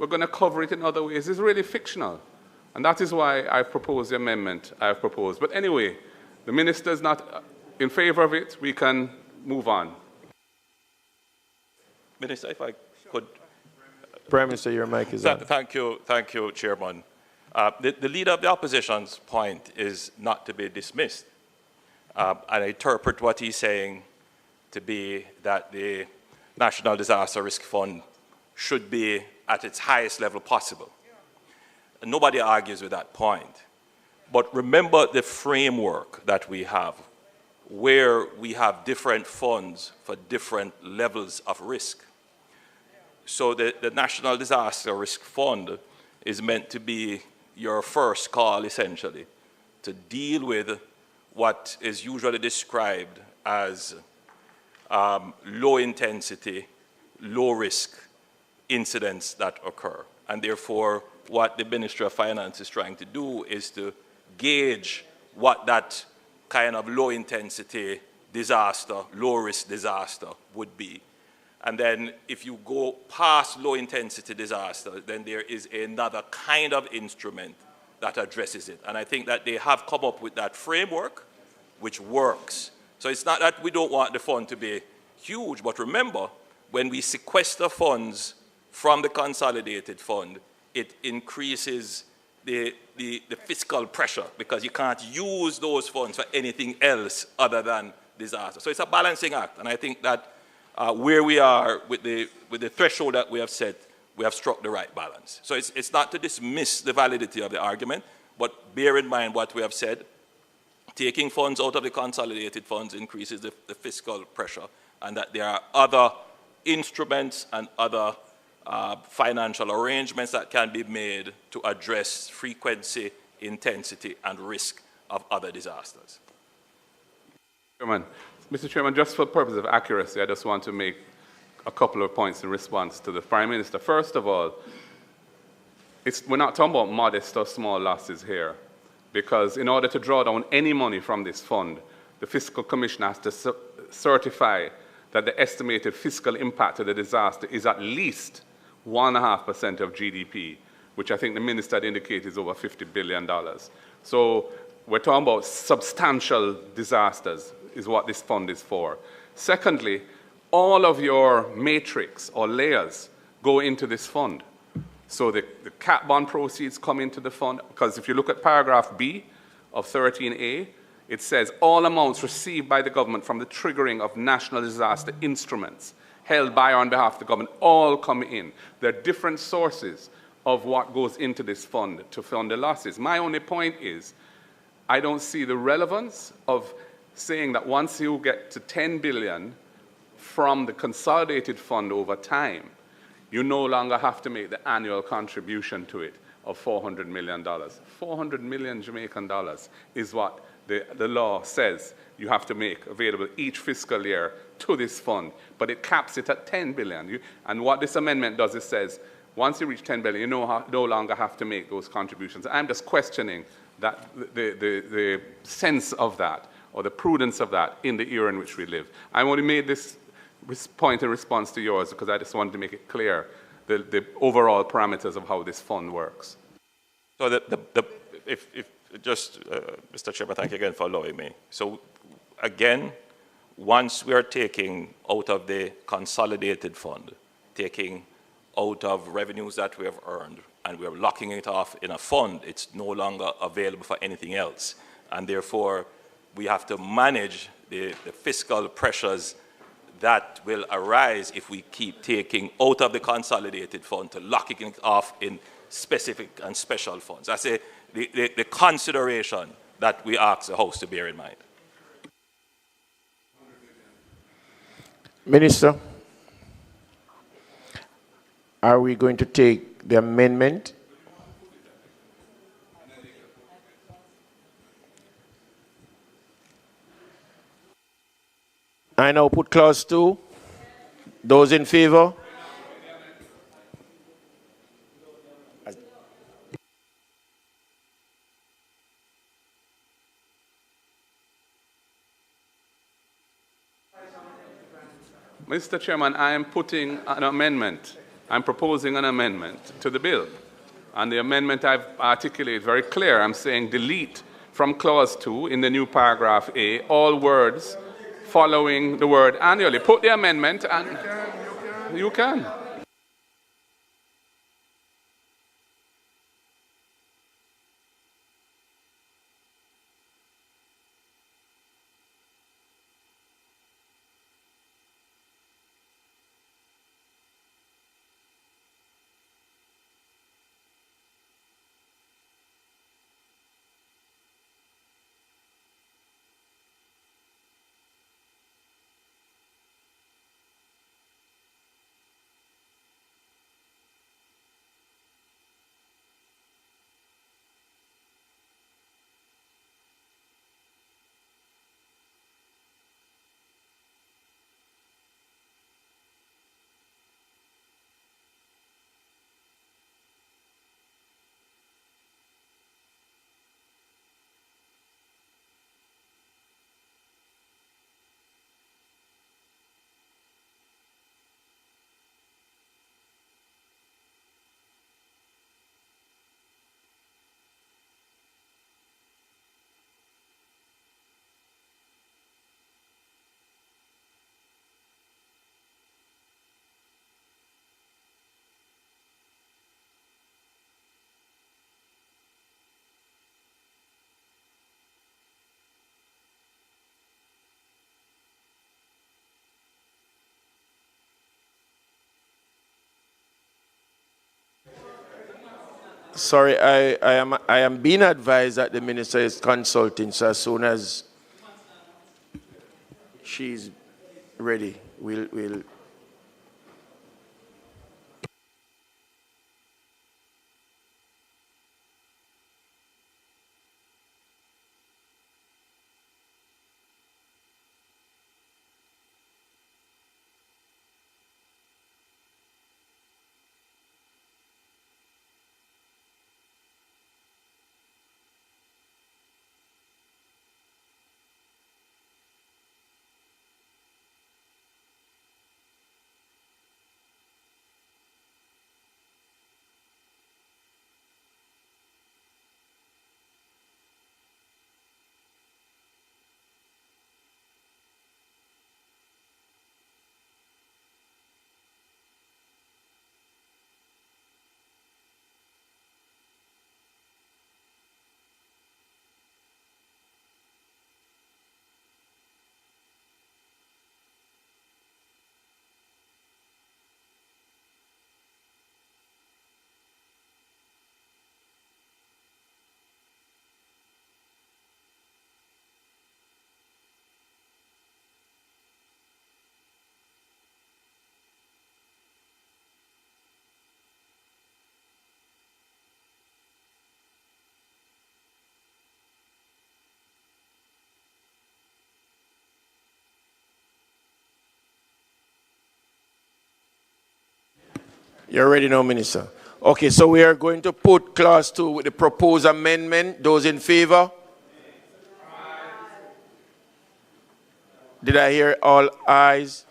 gonna cover it in other ways is really fictional. And that is why I've proposed the amendment I've proposed. But anyway, the minister is not in favor of it. We can move on. Minister, if I could. Prime Minister, your mic is on. Thank you, Chairman. The Leader of the Opposition's point is not to be dismissed. And I interpret what he's saying to be that the National Disaster Risk Fund should be at its highest level possible. And nobody argues with that point. But remember the framework that we have, where we have different funds for different levels of risk. So the National Disaster Risk Fund is meant to be your first call, essentially, to deal with what is usually described as low-intensity, low-risk incidents that occur. And therefore, what the Ministry of Finance is trying to do is to gauge what that kind of low-intensity disaster, low-risk disaster would be. And then if you go past low-intensity disaster, then there is another kind of instrument that addresses it. And I think that they have come up with that framework, which works. So it's not that we don't want the fund to be huge, but remember, when we sequester funds from the consolidated fund, it increases the fiscal pressure because you can't use those funds for anything else other than disaster. So it's a balancing act, and I think that where we are with the threshold that we have set, we have struck the right balance. So it's not to dismiss the validity of the argument, but bear in mind what we have said. Taking funds out of the consolidated funds increases the fiscal pressure, and that there are other instruments and other financial arrangements that can be made to address frequency, intensity, and risk of other disasters. Mr. Chairman, just for the purpose of accuracy, I just want to make a couple of points in response to the Prime Minister. First of all, we're not talking about modest or small losses here, because in order to draw down any money from this fund, the Fiscal Commission has to certify that the estimated fiscal impact of the disaster is at least 1.5% of GDP, which I think the Minister had indicated is over $50 billion. So we're talking about substantial disasters is what this fund is for. Secondly, all of your matrix or layers go into this fund. So the cat bond proceeds come into the fund, because if you look at paragraph B of 13A, it says all amounts received by the government from the triggering of national disaster instruments held by or on behalf of the government all come in. There are different sources of what goes into this fund to fund the losses. My only point is, I don't see the relevance of saying that once you get to 10 billion from the consolidated fund over time, you no longer have to make the annual contribution to it of $400 million. 400 million Jamaican dollars is what the law says you have to make available each fiscal year to this fund, but it caps it at 10 billion. And what this amendment does, it says, once you reach 10 billion, you no longer have to make those contributions. I'm just questioning that the sense of that, or the prudence of that in the era in which we live. I only made this point in response to yours because I just wanted to make it clear the overall parameters of how this fund works. So Mr. Chairman, thank you again for allowing me. So again, once we are taking out of the consolidated fund, taking out of revenues that we have earned, and we are locking it off in a fund, it's no longer available for anything else. And therefore, we have to manage the fiscal pressures that will arise if we keep taking out of the consolidated fund to locking it off in specific and special funds. That's the consideration that we ask the House to bear in mind. Minister, are we going to take the amendment? I now put clause 2. Those in favor? Mr. Chairman, I am putting an amendment. I'm proposing an amendment to the bill. And the amendment I've articulated very clear. I'm saying delete from clause 2 in the new paragraph A all words following the word annually. Put the amendment and you can. Sorry, I am being advised that the minister is consulting, so as soon as she's ready, we'll You're ready now, Minister. Okay, so we are going to put clause 2 with the proposed amendment. Those in favor? Did I hear all ayes?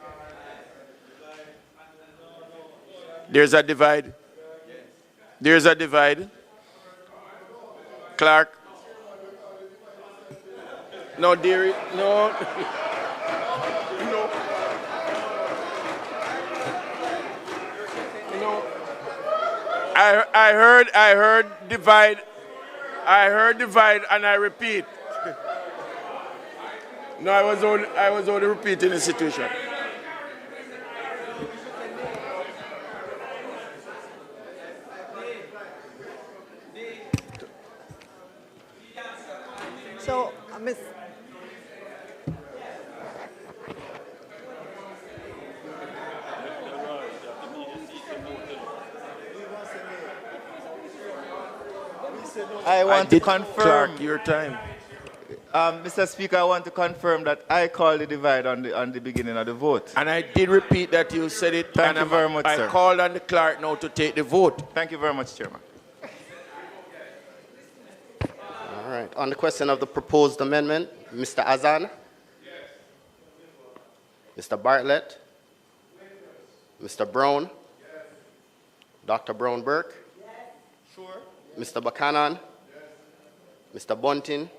There's a divide. There's a divide. Clark? No, dearie, no. I heard divide. I heard divide, and I repeat. No, I was only repeating the situation. So, Ms. I want to confirm. Clark, your time. Mr. Speaker, I want to confirm that I called the divide on the beginning of the vote. And I did repeat that you said it. Thank you very much, sir. I called on the clerk now to take the vote. Thank you very much, Chairman. All right. On the question of the proposed amendment, Mr. Azan? Yes. Mr. Bartlett? Mr. Brown? Dr. Brown Burke? Sure. Mr. Buchanan? Mr. Bunting?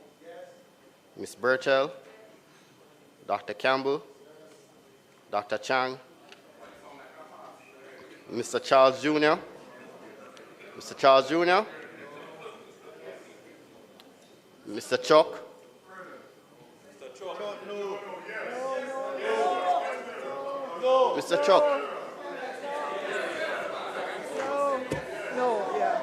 Ms. Burchell? Dr. Campbell? Dr. Chang? Mr. Charles Jr.? Mr. Charles Jr.? Mr. Chuck? Mr. Chuck? No, yeah.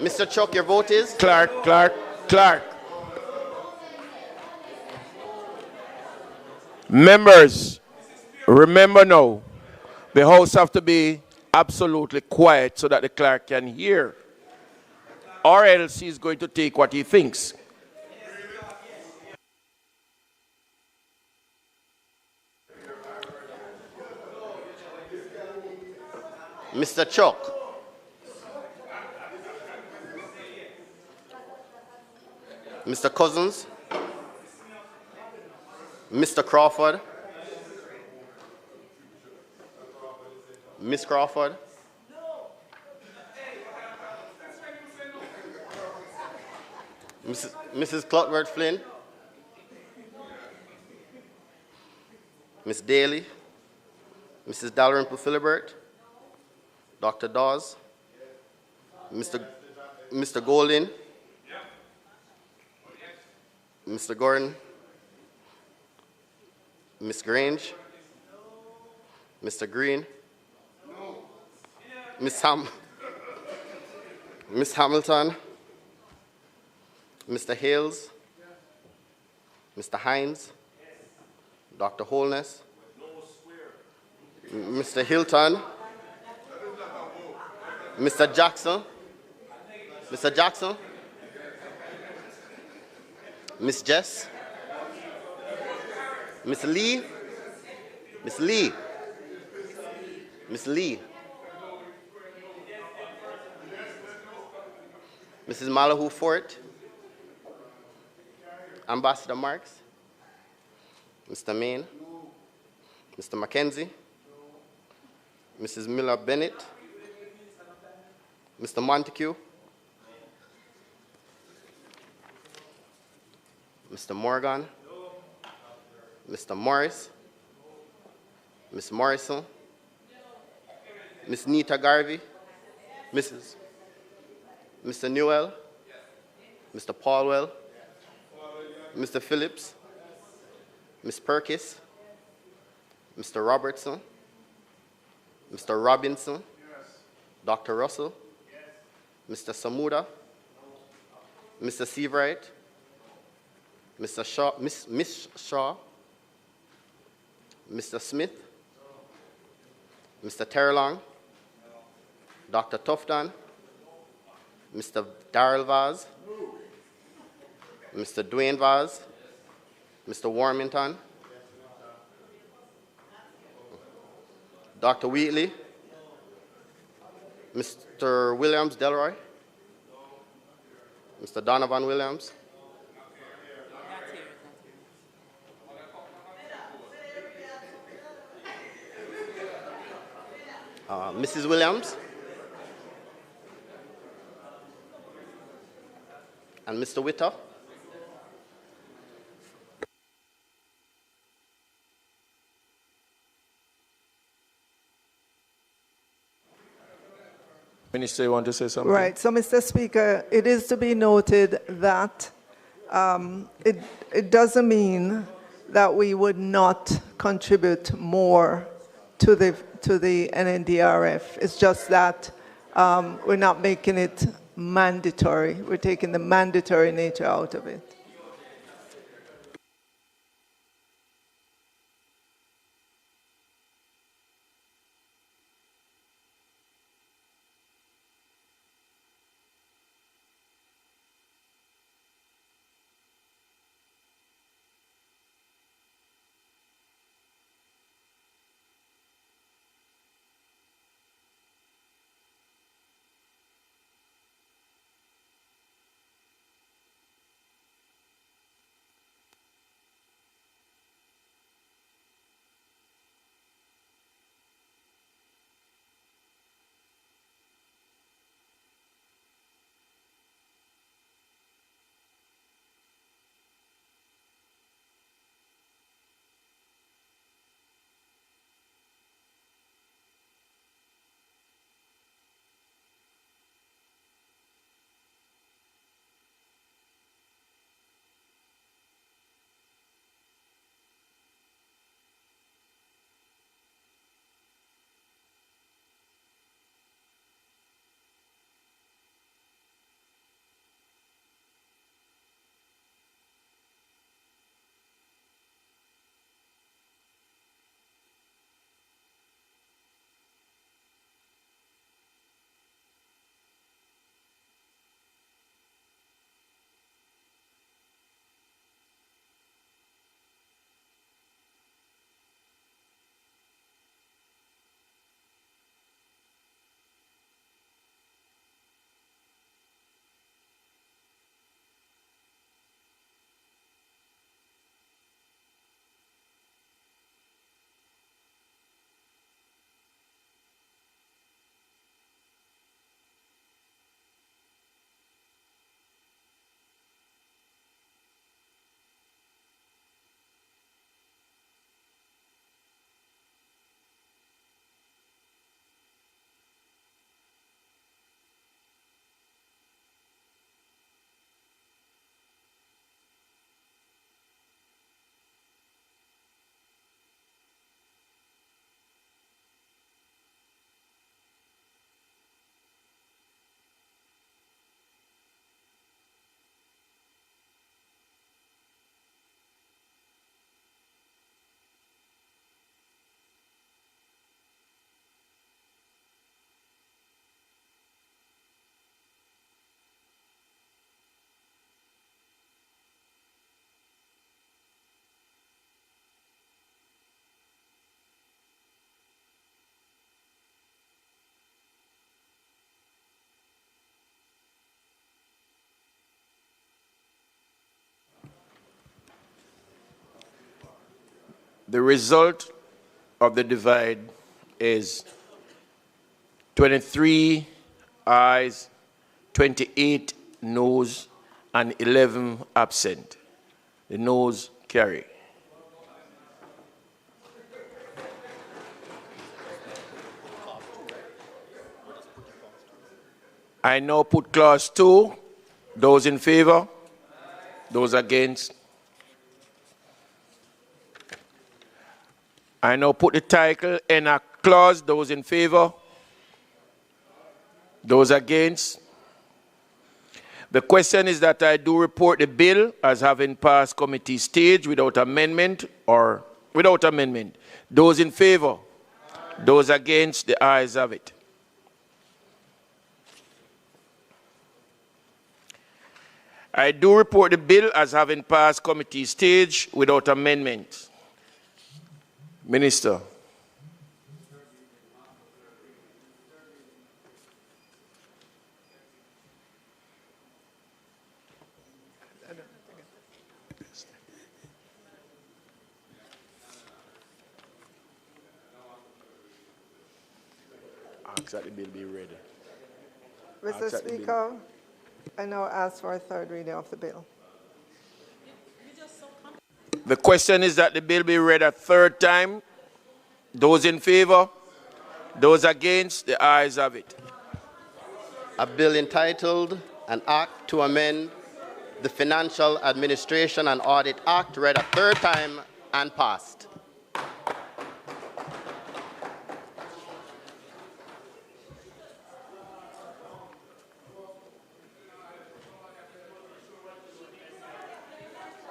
Mr. Chuck, your vote is? Clark. Members, remember now, the House have to be absolutely quiet so that the clerk can hear, or else he's going to take what he thinks. Mr. Chuck? Mr. Cousins? Mr. Crawford? Miss Crawford? Mrs. Clotworth Flynn? Miss Daly? Mrs. Dalrymple Philibert? Dr. Dawes? Mr. Golding? Mr. Gordon? Miss Grange? Mr. Green? Miss Hamilton? Mr. Hales? Mr. Hines? Dr. Holness? Mr. Hilton? Mr. Jackson? Mr. Jackson? Miss Jess? Miss Lee? Miss Lee? Miss Lee? Mrs. Malahoo Fort? Ambassador Marks? Mr. Main? Mr. Mackenzie? Mrs. Miller Bennett? Mr. Montague? Mr. Morgan? Mr. Morris? Miss Morrison? Miss Nita Garvey? Mr. Newell? Mr. Paulwell? Mr. Phillips? Miss Perkis? Mr. Robertson? Mr. Robinson? Dr. Russell? Mr. Samuda? Mr. Seabright? Mr. Shaw, Miss Shaw? Mr. Smith? Mr. Terlong? Dr. Tufton? Mr. Darrell Vaz? Mr. Dwayne Vaz? Mr. Warmington? Dr. Wheatley? Mr. Williams Delroy? Mr. Donovan Williams? Mrs. Williams? And Mr. Witter? Minister, you want to say something? Right. So, Mr. Speaker, it is to be noted that it doesn't mean that we would not contribute more to the NNDRF. It's just that we're not making it mandatory. We're taking the mandatory nature out of it. The result of the divide is 23 ayes, 28 noes, and 11 absent. The noes carry. I now put clause 2. Those in favor? Those against? I now put the title in a clause. Those in favor? Those against? The question is that I do report the bill as having passed committee stage without amendment or without amendment. Those in favor? Those against? The ayes have it. I do report the bill as having passed committee stage without amendment. Minister. Ask that the bill be ready. Mr. Speaker, I now ask for a third reading of the bill. The question is that the bill be read a third time. Those in favor? Those against? The ayes have it. A bill entitled An Act to Amend the Financial Administration and Audit Act read a third time and passed.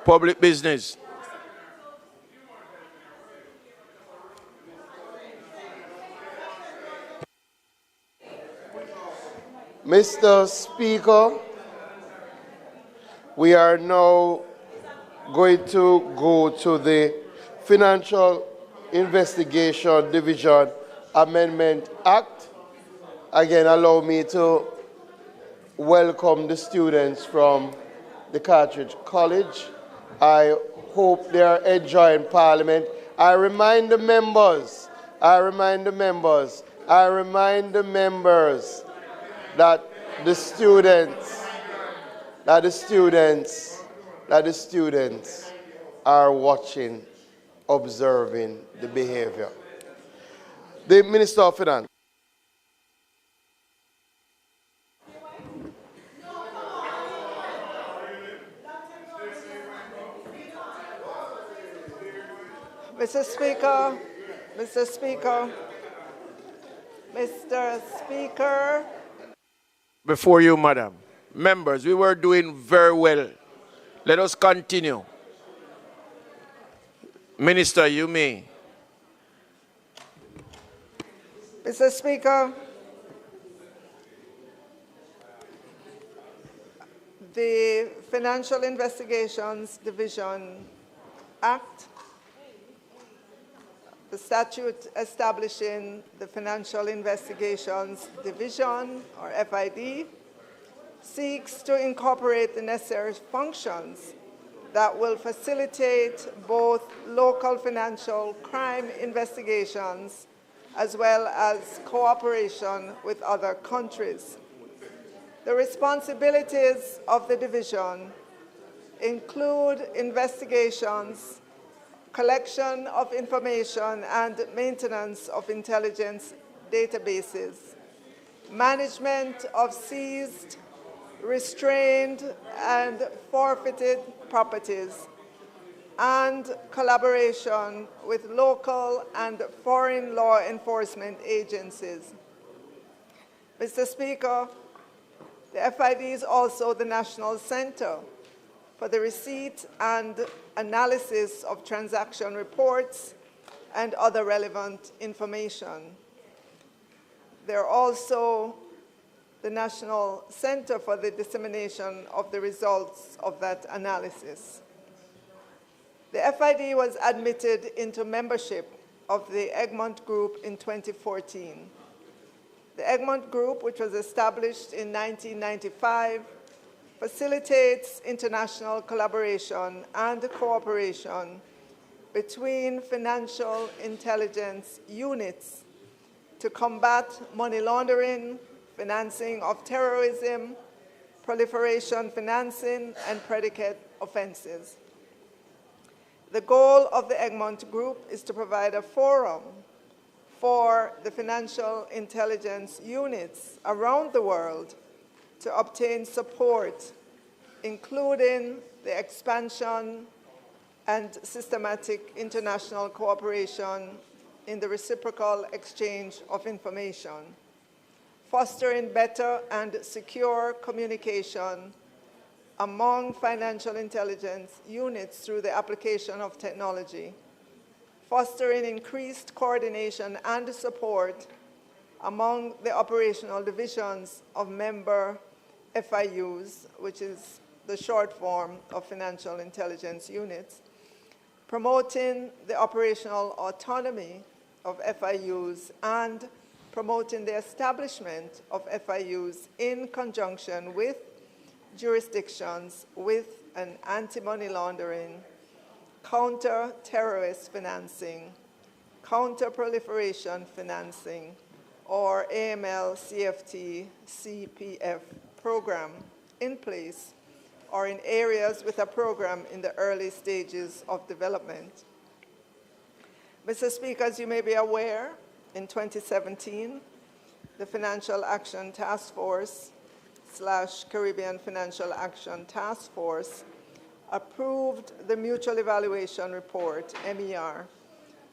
Public business. Mr. Speaker, we are now going to go to the Financial Investigation Division Amendment Act. Again, allow me to welcome the students from the Cartridge College. I hope they are enjoying Parliament. I remind the members that the students are watching, observing the behavior. The Minister of Finance. Mr. Speaker, Mr. Speaker, Mr. Speaker. Before you, Madam. Members, we were doing very well. Let us continue. Minister, you may. Mr. Speaker, the Financial Investigations Division Act, the statute establishing the Financial Investigations Division, or FID, seeks to incorporate the necessary functions that will facilitate both local financial crime investigations as well as cooperation with other countries. The responsibilities of the division include investigations, collection of information and maintenance of intelligence databases, management of seized, restrained, and forfeited properties, and collaboration with local and foreign law enforcement agencies. Mr. Speaker, the FID is also the National Center for the receipt and analysis of transaction reports and other relevant information. They're also the National Center for the dissemination of the results of that analysis. The FID was admitted into membership of the Egmont Group in 2014. The Egmont Group, which was established in 1995, facilitates international collaboration and cooperation between financial intelligence units to combat money laundering, financing of terrorism, proliferation financing, and predicate offenses. The goal of the Egmont Group is to provide a forum for the financial intelligence units around the world to obtain support, including the expansion and systematic international cooperation in the reciprocal exchange of information, fostering better and secure communication among financial intelligence units through the application of technology, fostering increased coordination and support among the operational divisions of member FIUs, which is the short form of financial intelligence units, promoting the operational autonomy of FIUs and promoting the establishment of FIUs in conjunction with jurisdictions with an anti-money laundering, counter-terrorist financing, counter-proliferation financing, or AML, CFT, CPF program in place or in areas with a program in the early stages of development. Mr. Speaker, as you may be aware, in 2017, the Financial Action Task Force / Caribbean Financial Action Task Force approved the Mutual Evaluation Report, MER,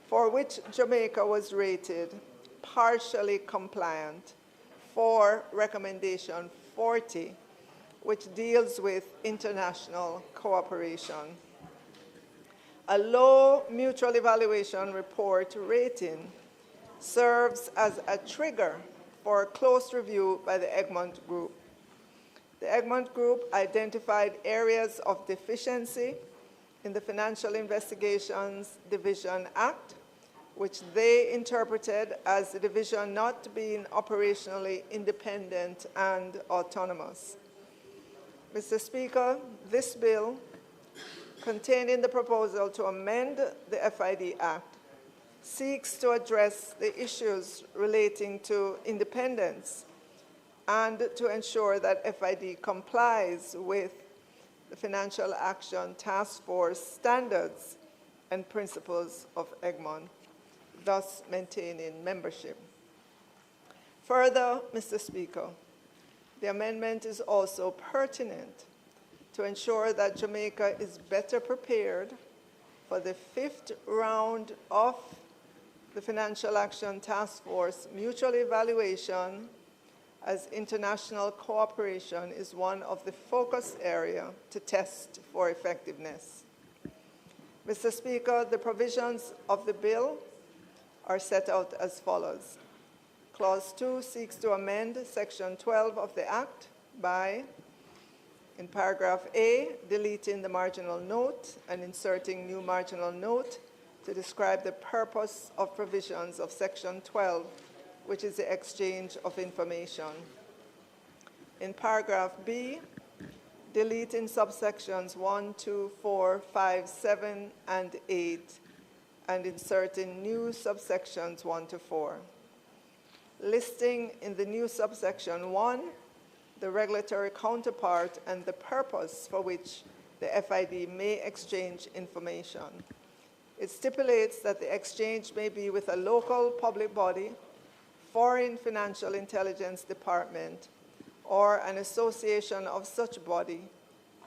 for which Jamaica was rated partially compliant for recommendation 40, which deals with international cooperation. A low mutual evaluation report rating serves as a trigger for a close review by the Egmont Group. The Egmont Group identified areas of deficiency in the Financial Investigations Division Act, which they interpreted as the division not being operationally independent and autonomous. Mr. Speaker, this bill, contained in the proposal to amend the FID Act, seeks to address the issues relating to independence and to ensure that FID complies with the Financial Action Task Force standards and principles of Egmont, thus maintaining membership. Further, Mr. Speaker, the amendment is also pertinent to ensure that Jamaica is better prepared for the 5th round of the Financial Action Task Force mutual evaluation, as international cooperation is one of the focus areas to test for effectiveness. Mr. Speaker, the provisions of the bill are set out as follows. Clause 2 seeks to amend Section 12 of the Act by, in paragraph A, deleting the marginal note and inserting new marginal note to describe the purpose of provisions of Section 12, which is the exchange of information. In paragraph B, deleting subsections 1, 2, 4, 5, 7, and 8, and inserting new subsections 1 to 4. Listing in the new subsection 1 the regulatory counterpart and the purpose for which the FID may exchange information. It stipulates that the exchange may be with a local public body, foreign financial intelligence department, or an association of such body,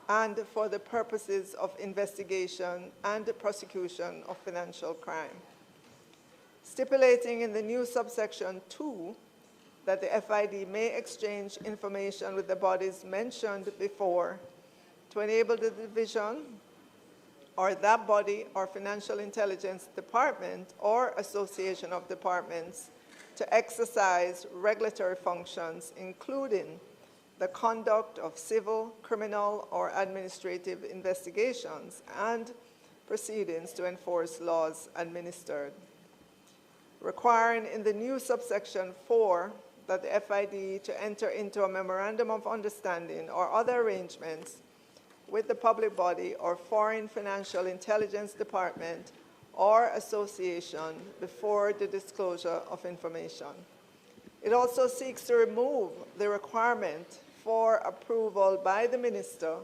and for the purposes of investigation and prosecution of financial crime. Stipulating in the new subsection 2 that the FID may exchange information with the bodies mentioned before to enable the division or that body or financial intelligence department or association of departments to exercise regulatory functions, including the conduct of civil, criminal, or administrative investigations and proceedings to enforce laws administered. Requiring in the new subsection 4 that the FID to enter into a memorandum of understanding or other arrangements with the public body or foreign financial intelligence department or association before the disclosure of information. It also seeks to remove the requirement for approval by the minister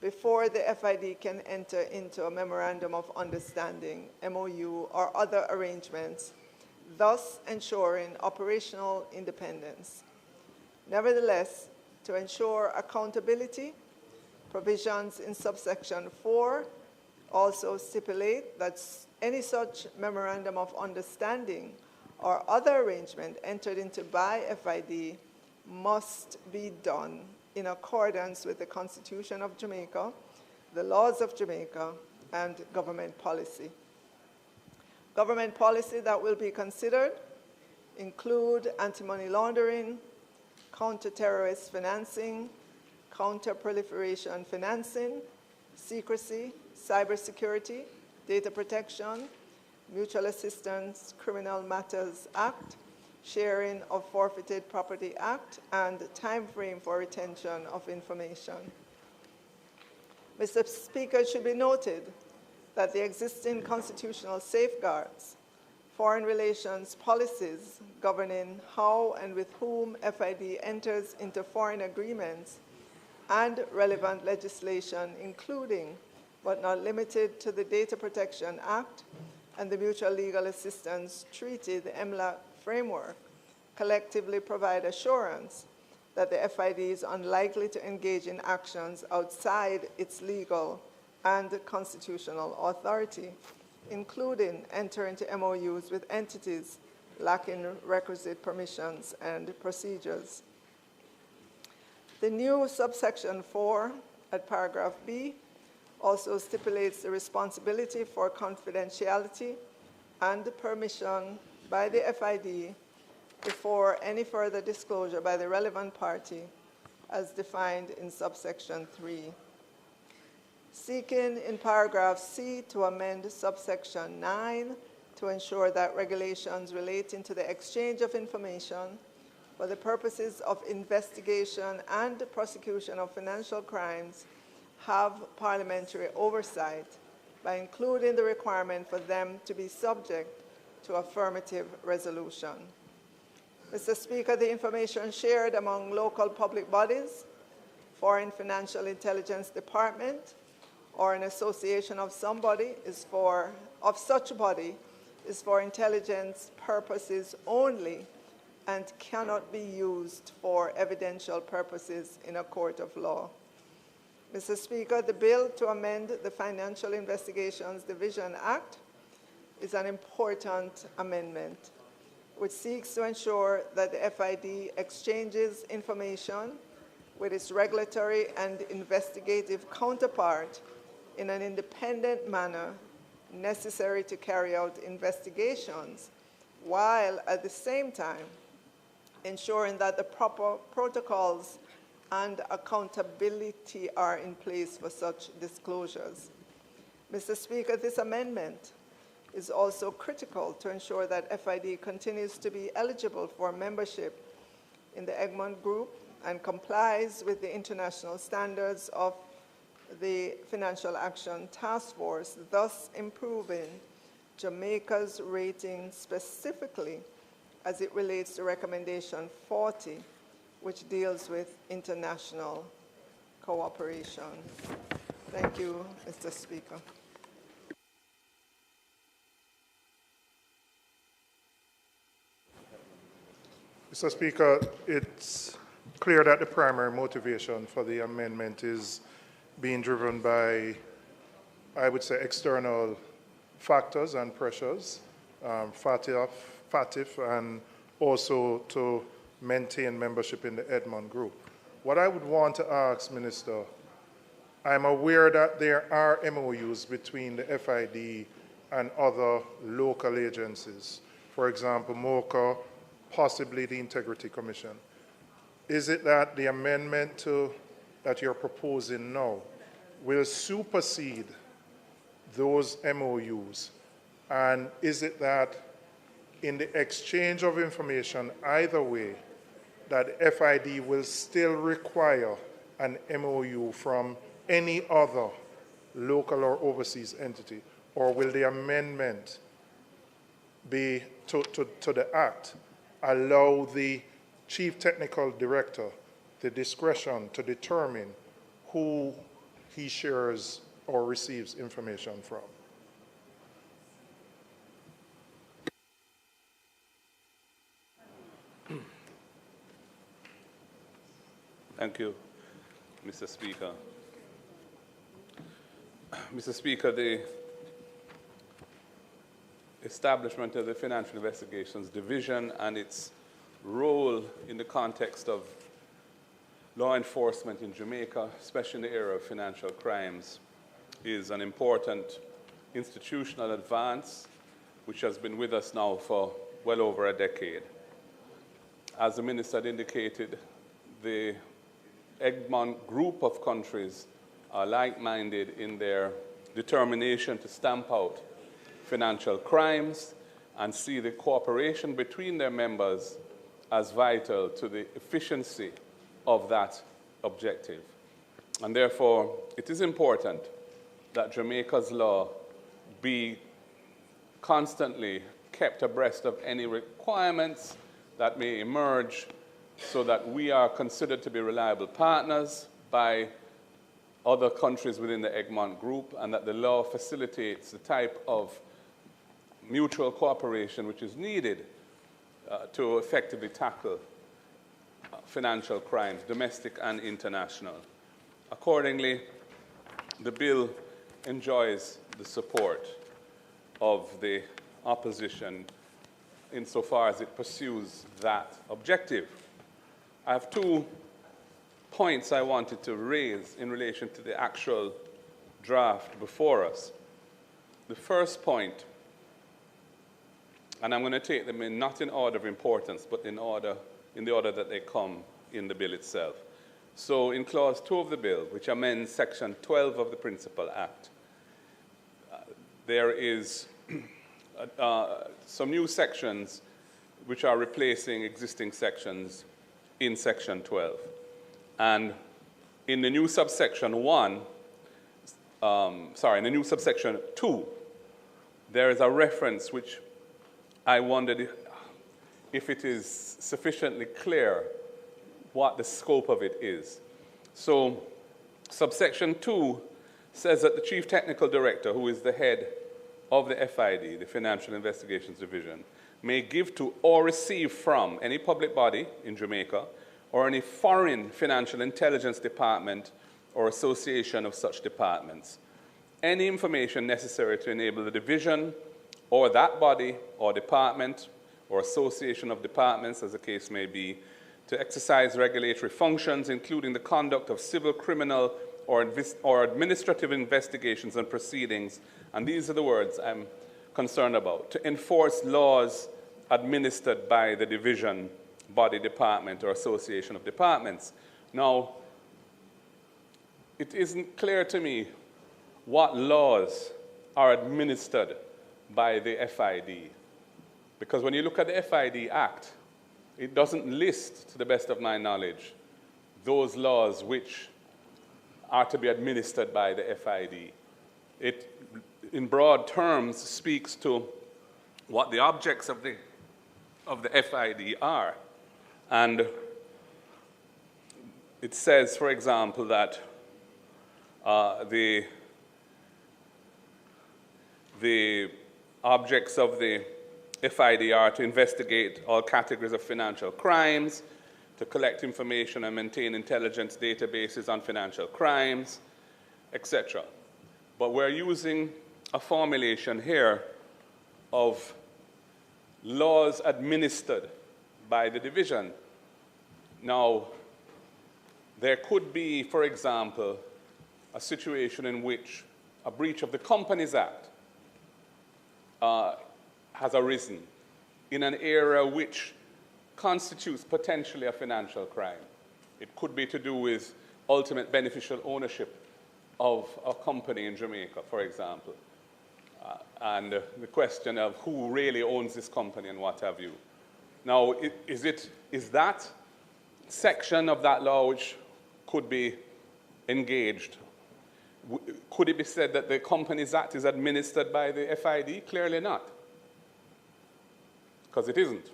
before the FID can enter into a Memorandum of Understanding, MOU, or other arrangements, thus ensuring operational independence. Nevertheless, to ensure accountability, provisions in subsection 4 also stipulate that any such Memorandum of Understanding or other arrangement entered into by FID must be done in accordance with the Constitution of Jamaica, the laws of Jamaica, and government policy. Government policy that will be considered include anti-money laundering, counter-terrorist financing, counter-proliferation financing, secrecy, cybersecurity, data protection, Mutual Assistance Criminal Matters Act, Sharing of Forfeited Property Act, and time frame for retention of information. Mr. Speaker, it should be noted that the existing constitutional safeguards, foreign relations policies governing how and with whom FID enters into foreign agreements, and relevant legislation, including but not limited to the Data Protection Act and the Mutual Legal Assistance Treaty, the MLAC framework, collectively provide assurance that the FID is unlikely to engage in actions outside its legal and constitutional authority, including enter into MOUs with entities lacking requisite permissions and procedures. The new subsection 4 at paragraph B also stipulates the responsibility for confidentiality and permission by the FID before any further disclosure by the relevant party as defined in subsection 3. Seeking in paragraph C to amend subsection 9 to ensure that regulations relating to the exchange of information for the purposes of investigation and prosecution of financial crimes have parliamentary oversight by including the requirement for them to be subject to affirmative resolution. Mr. Speaker, the information shared among local public bodies, foreign financial intelligence department, or an association of such body is for intelligence purposes only and cannot be used for evidential purposes in a court of law. Mr. Speaker, the bill to amend the Financial Investigations Division Act is an important amendment which seeks to ensure that the FID exchanges information with its regulatory and investigative counterpart in an independent manner necessary to carry out investigations, while at the same time ensuring that the proper protocols and accountability are in place for such disclosures. Mr. Speaker, this amendment is also critical to ensure that FID continues to be eligible for membership in the Egmont Group and complies with the international standards of the Financial Action Task Force, thus improving Jamaica's rating specifically as it relates to recommendation 40, which deals with international cooperation. Thank you, Mr. Speaker. Mr. Speaker, it's clear that the primary motivation for the amendment is being driven by, I would say, external factors and pressures, FATF, and also to maintain membership in the Egmont Group. What I would want to ask, Minister, I'm aware that there are MOUs between the FID and other local agencies, for example, MOCA, possibly the Integrity Commission. Is it that the amendment that you're proposing now will supersede those MOUs? And is it that in the exchange of information either way, that FID will still require an MOU from any other local or overseas entity? or will the amendment be to the Act allow the Chief Technical Director the discretion to determine who he shares or receives information from? Thank you, Mr. Speaker. Mr. Speaker, the establishment of the Financial Investigations Division and its role in the context of law enforcement in Jamaica, especially in the area of financial crimes, is an important institutional advance which has been with us now for well over a decade. As the Minister had indicated, the Egmont group of countries are like-minded in their determination to stamp out financial crimes and see the cooperation between their members as vital to the efficiency of that objective. And therefore, it is important that Jamaica's law be constantly kept abreast of any requirements that may emerge so that we are considered to be reliable partners by other countries within the Egmont group, and that the law facilitates the type of mutual cooperation which is needed to effectively tackle financial crimes, domestic and international. Accordingly, the bill enjoys the support of the opposition insofar as it pursues that objective. I have 2 points I wanted to raise in relation to the actual draft before us. The first point, and I'm going to take them in not in order of importance, but in the order that they come in the bill itself. So in Clause 2 of the bill, which amends Section 12 of the Principal Act, there is some new sections which are replacing existing sections in Section 12. And in the new subsection 2, there is a reference which I wondered if it is sufficiently clear what the scope of it is. So subsection 2 says that the Chief Technical Director, who is the head of the FID, the Financial Investigations Division, may give to or receive from any public body in Jamaica or any foreign financial intelligence department or association of such departments any information necessary to enable the division or that body or department or association of departments, as the case may be, to exercise regulatory functions, including the conduct of civil, criminal, or administrative investigations and proceedings, and these are the words I'm concerned about, to enforce laws administered by the division, body, department, or association of departments. Now, it isn't clear to me what laws are administered by the FID, because when you look at the FID Act, it doesn't list, to the best of my knowledge, those laws which are to be administered by the FID. It, in broad terms, speaks to what the objects of the FID are. And it says, for example, that the objects of the FID are to investigate all categories of financial crimes, to collect information and maintain intelligence databases on financial crimes, etc. But we're using a formulation here of laws administered by the division. Now, there could be, for example, a situation in which a breach of the Companies Act has arisen in an area which constitutes potentially a financial crime. It could be to do with ultimate beneficial ownership of a company in Jamaica, for example, and the question of who really owns this company and what have you. Now, is that section of that law which could be engaged, Could it be said that the Companies Act is administered by the FID? Clearly not, because it isn't.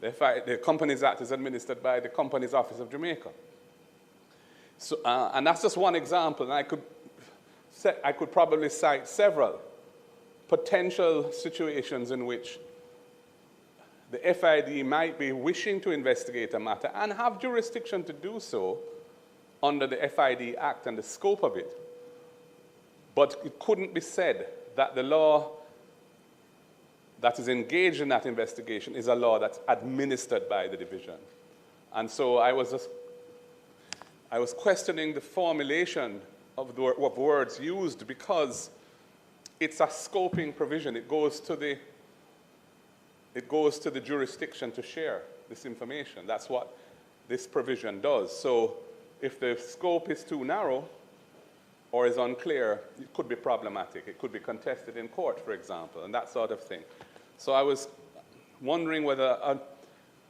The Companies Act is administered by the Companies Office of Jamaica. So, and that's just one example, and I could probably cite several potential situations in which the FID might be wishing to investigate a matter and have jurisdiction to do so under the FID Act and the scope of it. But it couldn't be said that the law that is engaged in that investigation is a law that's administered by the division. And so I was questioning the formulation of words used, because it's a scoping provision. It goes to the jurisdiction to share this information. That's what this provision does. So if the scope is too narrow or is unclear, it could be problematic. It could be contested in court, for example, and that sort of thing. So I was wondering whether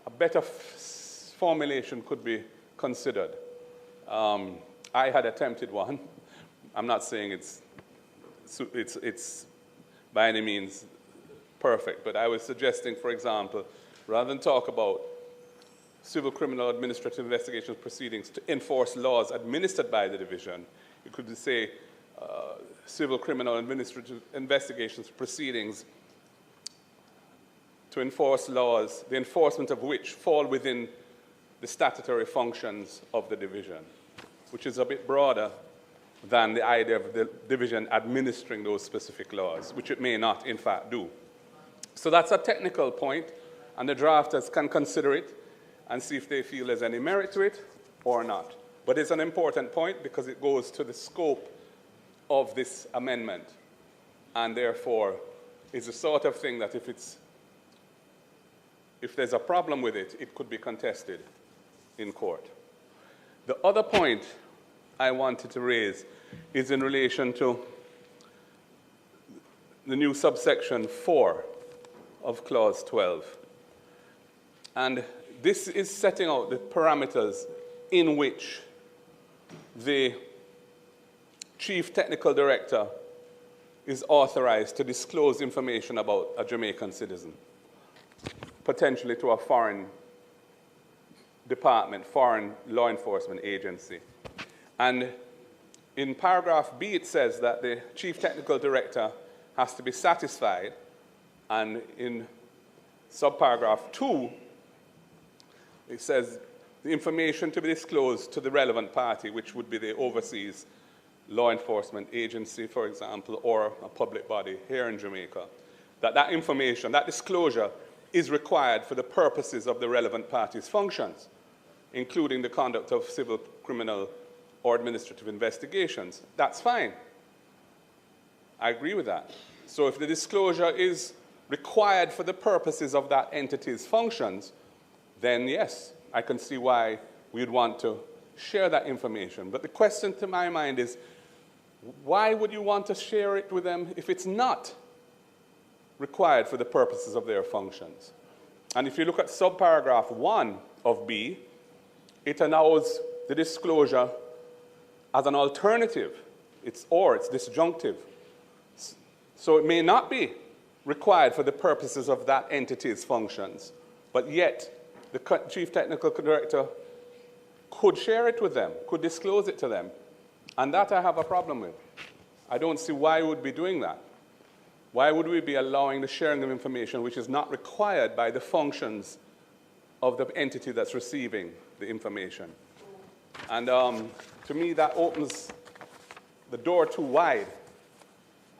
a better formulation could be considered. I had attempted one. I'm not saying it's by any means perfect, but I was suggesting, for example, rather than talk about civil criminal administrative investigations proceedings to enforce laws administered by the division, you could say civil criminal administrative investigations proceedings to enforce laws, the enforcement of which fall within the statutory functions of the division, which is a bit broader than the idea of the division administering those specific laws, which it may not, in fact, do. So that's a technical point, and the drafters can consider it and see if they feel there's any merit to it or not. But it's an important point because it goes to the scope of this amendment, and therefore is the sort of thing that if there's a problem with it, it could be contested in court. The other point I wanted to raise is in relation to the new subsection 4 of Clause 12. And this is setting out the parameters in which the Chief Technical Director is authorized to disclose information about a Jamaican citizen, potentially to a foreign department, foreign law enforcement agency. And in paragraph B, it says that the Chief Technical Director has to be satisfied, and in subparagraph 2, it says the information to be disclosed to the relevant party, which would be the overseas law enforcement agency, for example, or a public body here in Jamaica, that information, that disclosure is required for the purposes of the relevant party's functions, including the conduct of civil, criminal, or administrative investigations. That's fine. I agree with that. So if the disclosure is required for the purposes of that entity's functions, then yes, I can see why we'd want to share that information. But the question to my mind is, why would you want to share it with them if it's not required for the purposes of their functions? And if you look at subparagraph 1 of B, it allows the disclosure as an alternative. It's disjunctive. So it may not be required for the purposes of that entity's functions, but yet the Chief Technical Director could share it with them, could disclose it to them. And that I have a problem with. I don't see why we would be doing that. Why would we be allowing the sharing of information which is not required by the functions of the entity that's receiving the information? And to me, that opens the door too wide.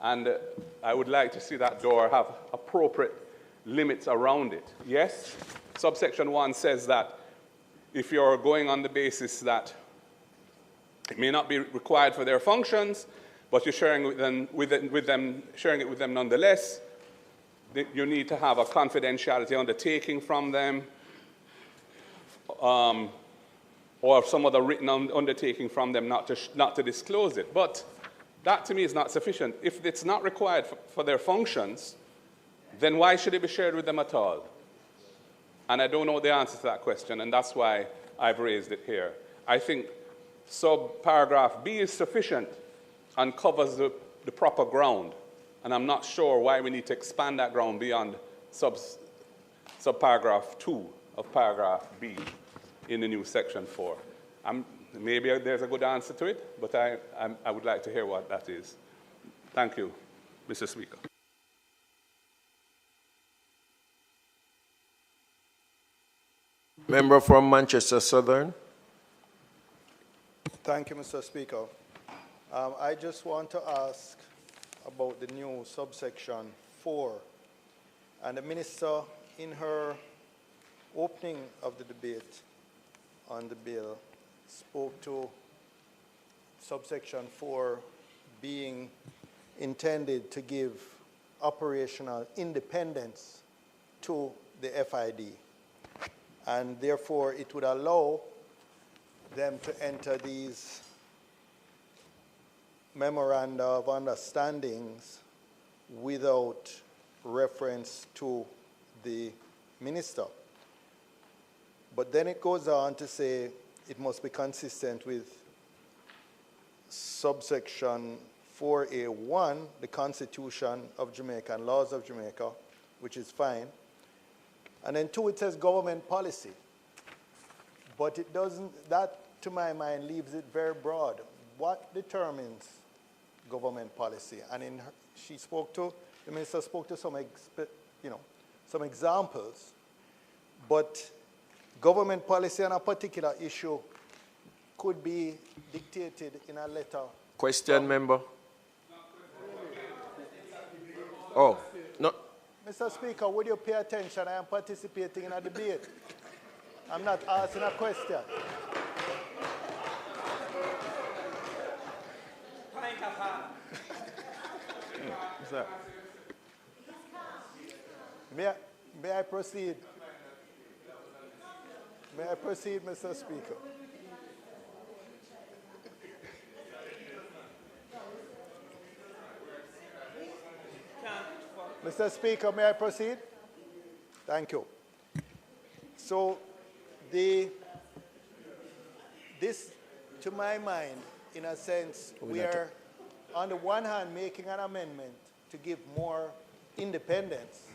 And I would like to see that door have appropriate limits around it. Yes, subsection 1 says that if you're going on the basis that it may not be required for their functions, but you're sharing sharing it with them nonetheless, you need to have a confidentiality undertaking from them, or some other written undertaking from them not to disclose it. But that to me is not sufficient. If it's not required for their functions, then why should it be shared with them at all? And I don't know the answer to that question, and that's why I've raised it here. I think subparagraph B is sufficient uncovers the proper ground. And I'm not sure why we need to expand that ground beyond subparagraph 2 of paragraph B in the new section 4. Maybe there's a good answer to it, but I would like to hear what that is. Thank you, Mr. Speaker. Member from Manchester Southern. Thank you, Mr. Speaker. I just want to ask about the new subsection 4. And the Minister, in her opening of the debate on the bill, spoke to subsection 4 being intended to give operational independence to the FID. And therefore, it would allow them to enter these memoranda of understandings without reference to the minister. But then it goes on to say it must be consistent with subsection 4A1, the Constitution of Jamaica and laws of Jamaica, which is fine. And then 2, it says government policy. But it doesn't, that to my mind leaves it very broad. What determines government policy? And in her, the minister spoke to some examples, but government policy on a particular issue could be dictated in a letter. Question, member. Oh, no. Mr. Speaker, would you pay attention? I am participating in a debate. I'm not asking a question. What's that? May I proceed? May I proceed, Mr. Speaker? Mr. Speaker, may I proceed? Thank you. So, this, to my mind, in a sense, we are, on the one hand, making an amendment to give more independence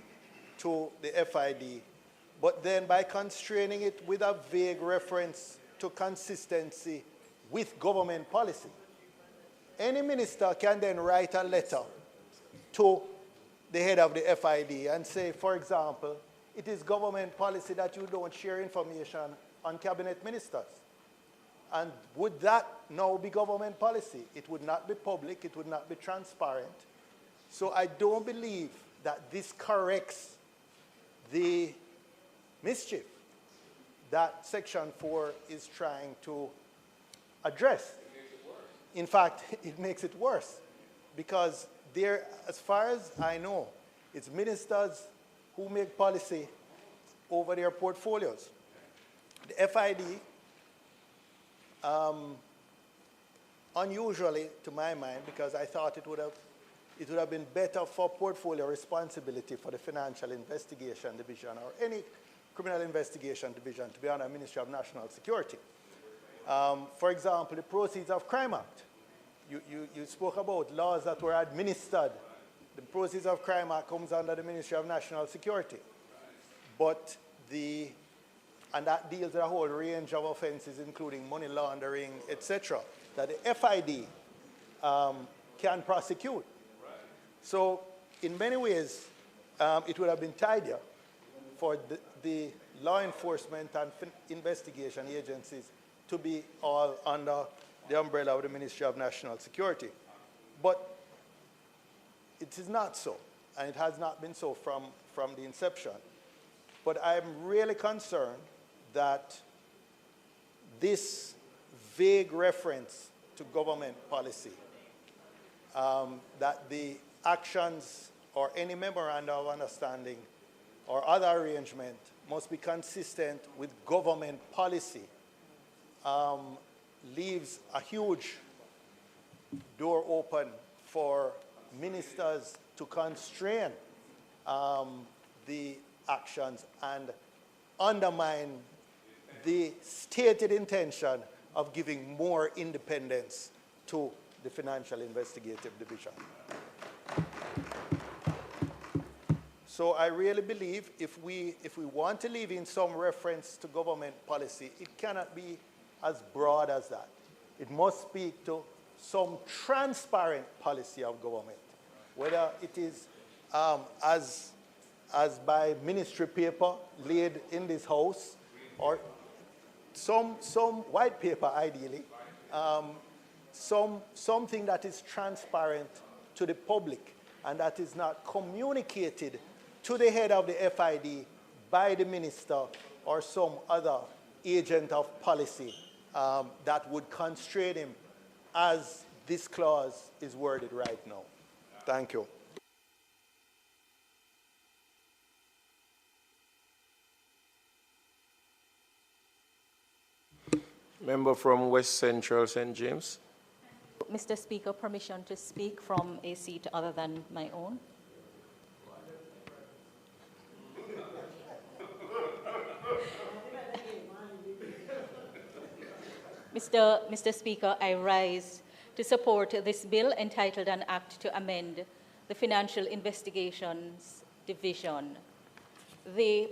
to the FID, but then by constraining it with a vague reference to consistency with government policy. Any minister can then write a letter to the head of the FID and say, for example, it is government policy that you don't share information on cabinet ministers. And would that now be government policy? It would not be public, it would not be transparent. So I don't believe that this corrects the mischief that Section 4 is trying to address. In fact, it makes it worse because there, as far as I know, it's ministers who make policy over their portfolios. The FID, unusually to my mind, because I thought it would have been better for portfolio responsibility for the Financial Investigation Division or any criminal investigation division to be under the Ministry of National Security. For example, the Proceeds of Crime Act. You spoke about laws that were administered. The Proceeds of Crime Act comes under the Ministry of National Security. But and that deals with a whole range of offenses, including money laundering, etc., that the FID can prosecute. So in many ways, it would have been tidier for the law enforcement and investigation agencies to be all under the umbrella of the Ministry of National Security. But it is not so, and it has not been so from the inception. But I'm really concerned that this vague reference to government policy, that the actions or any memorandum of understanding or other arrangement must be consistent with government policy, leaves a huge door open for ministers to constrain the actions and undermine the stated intention of giving more independence to the Financial Investigative Division. So I really believe if we want to leave in some reference to government policy, it cannot be as broad as that. It must speak to some transparent policy of government, whether it is as by ministry paper laid in this house, or some white paper ideally, something that is transparent to the public and that is not communicated to the head of the FID by the minister or some other agent of policy that would constrain him as this clause is worded right now. Thank you. Member from West Central St. James. Mr. Speaker, permission to speak from a seat other than my own. Mr. Speaker, I rise to support this bill entitled An Act to Amend the Financial Investigations Division. The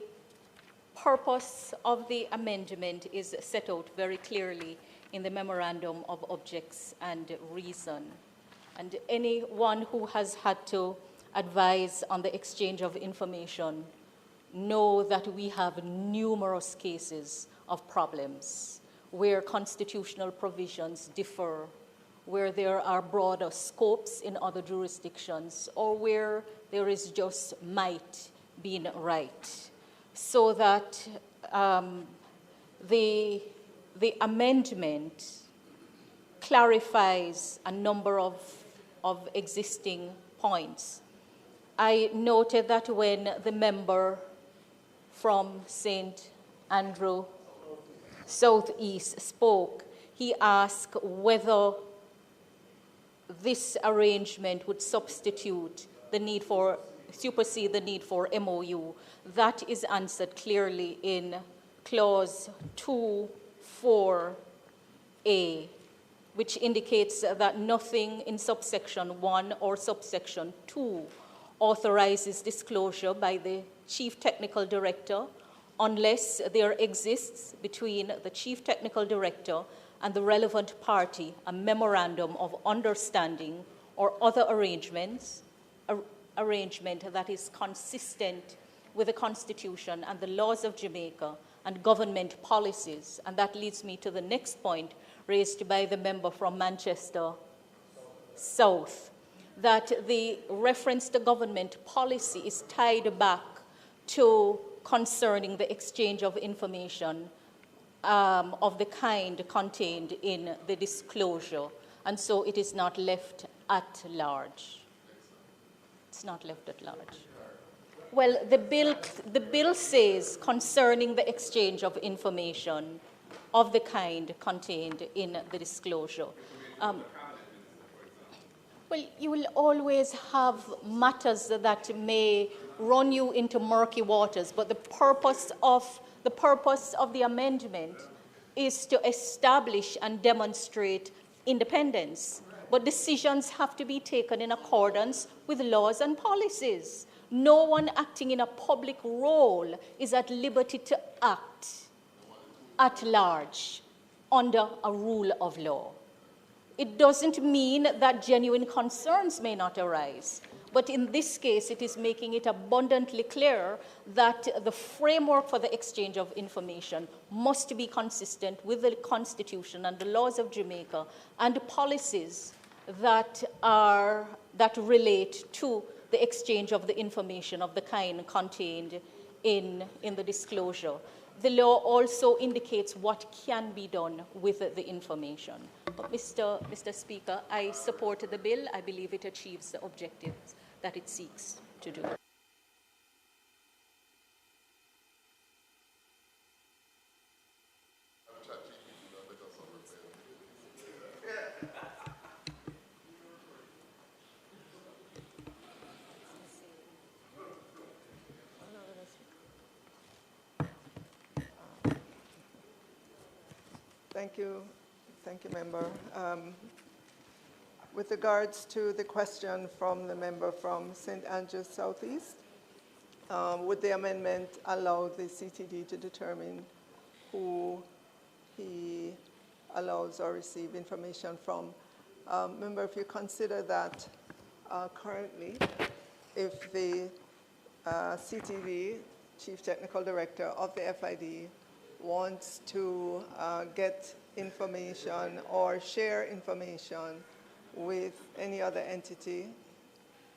purpose of the amendment is set out very clearly in the Memorandum of Objects and Reason. And anyone who has had to advise on the exchange of information know that we have numerous cases of problems where constitutional provisions differ, where there are broader scopes in other jurisdictions, or where there is just might being right. So that the amendment clarifies a number of existing points. I noted that when the member from St. Andrew Southeast spoke, he asked whether this arrangement would supersede the need for MOU. That is answered clearly in clause 2(4)(a), which indicates that nothing in subsection 1 or subsection 2 authorizes disclosure by the Chief Technical Director unless there exists between the Chief Technical Director and the relevant party a memorandum of understanding or other arrangement that is consistent with the Constitution and the laws of Jamaica and government policies. And that leads me to the next point raised by the member from Manchester South, that the reference to government policy is tied back to concerning the exchange of information of the kind contained in the disclosure. And so it is not left at large. It's not left at large. Well, the bill says concerning the exchange of information of the kind contained in the disclosure. Well, you will always have matters that may run you into murky waters, but the purpose of the amendment is to establish and demonstrate independence. But decisions have to be taken in accordance with laws and policies. No one acting in a public role is at liberty to act at large under a rule of law. It doesn't mean that genuine concerns may not arise, but in this case, it is making it abundantly clear that the framework for the exchange of information must be consistent with the Constitution and the laws of Jamaica and policies that relate to the exchange of the information of the kind contained in the disclosure. The law also indicates what can be done with the information. But Mr. Speaker, I support the bill. I believe it achieves the objectives that it seeks to do. Thank you, member. With regards to the question from the member from St. Andrews Southeast, would the amendment allow the CTD to determine who he allows or receive information from? Member, if you consider that currently, if the CTD, Chief Technical Director of the FID, wants to get information or share information with any other entity,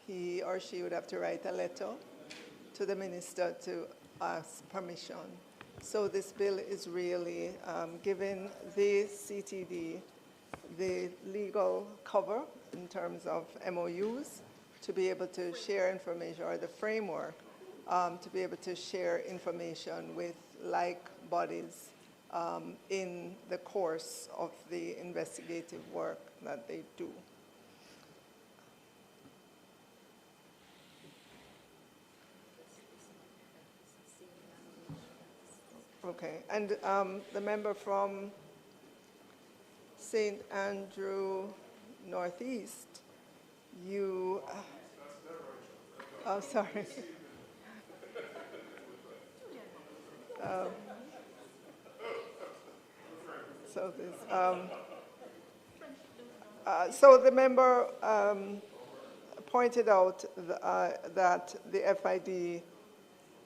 he or she would have to write a letter to the minister to ask permission. So this bill is really giving the CTD the legal cover in terms of MOUs to be able to share information, or the framework to be able to share information with like bodies in the course of the investigative work that they do. Okay, and the member from St. Andrew Northeast, you, oh, sorry. So the member pointed out that the FID,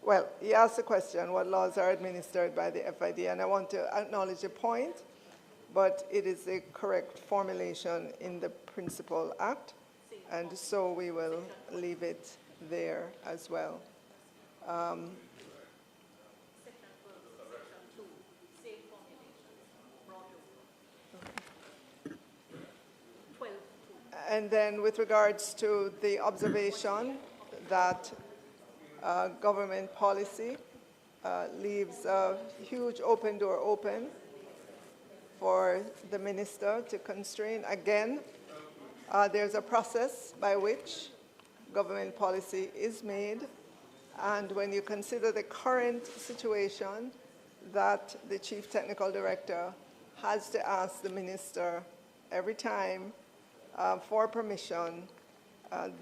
well, he asked the question, what laws are administered by the FID? And I want to acknowledge the point, but it is the correct formulation in the Principal Act, and so we will leave it there as well. And then with regards to the observation that government policy leaves a huge open door open for the minister to constrain. Again, there's a process by which government policy is made, and when you consider the current situation that the Chief Technical Director has to ask the minister every time for permission,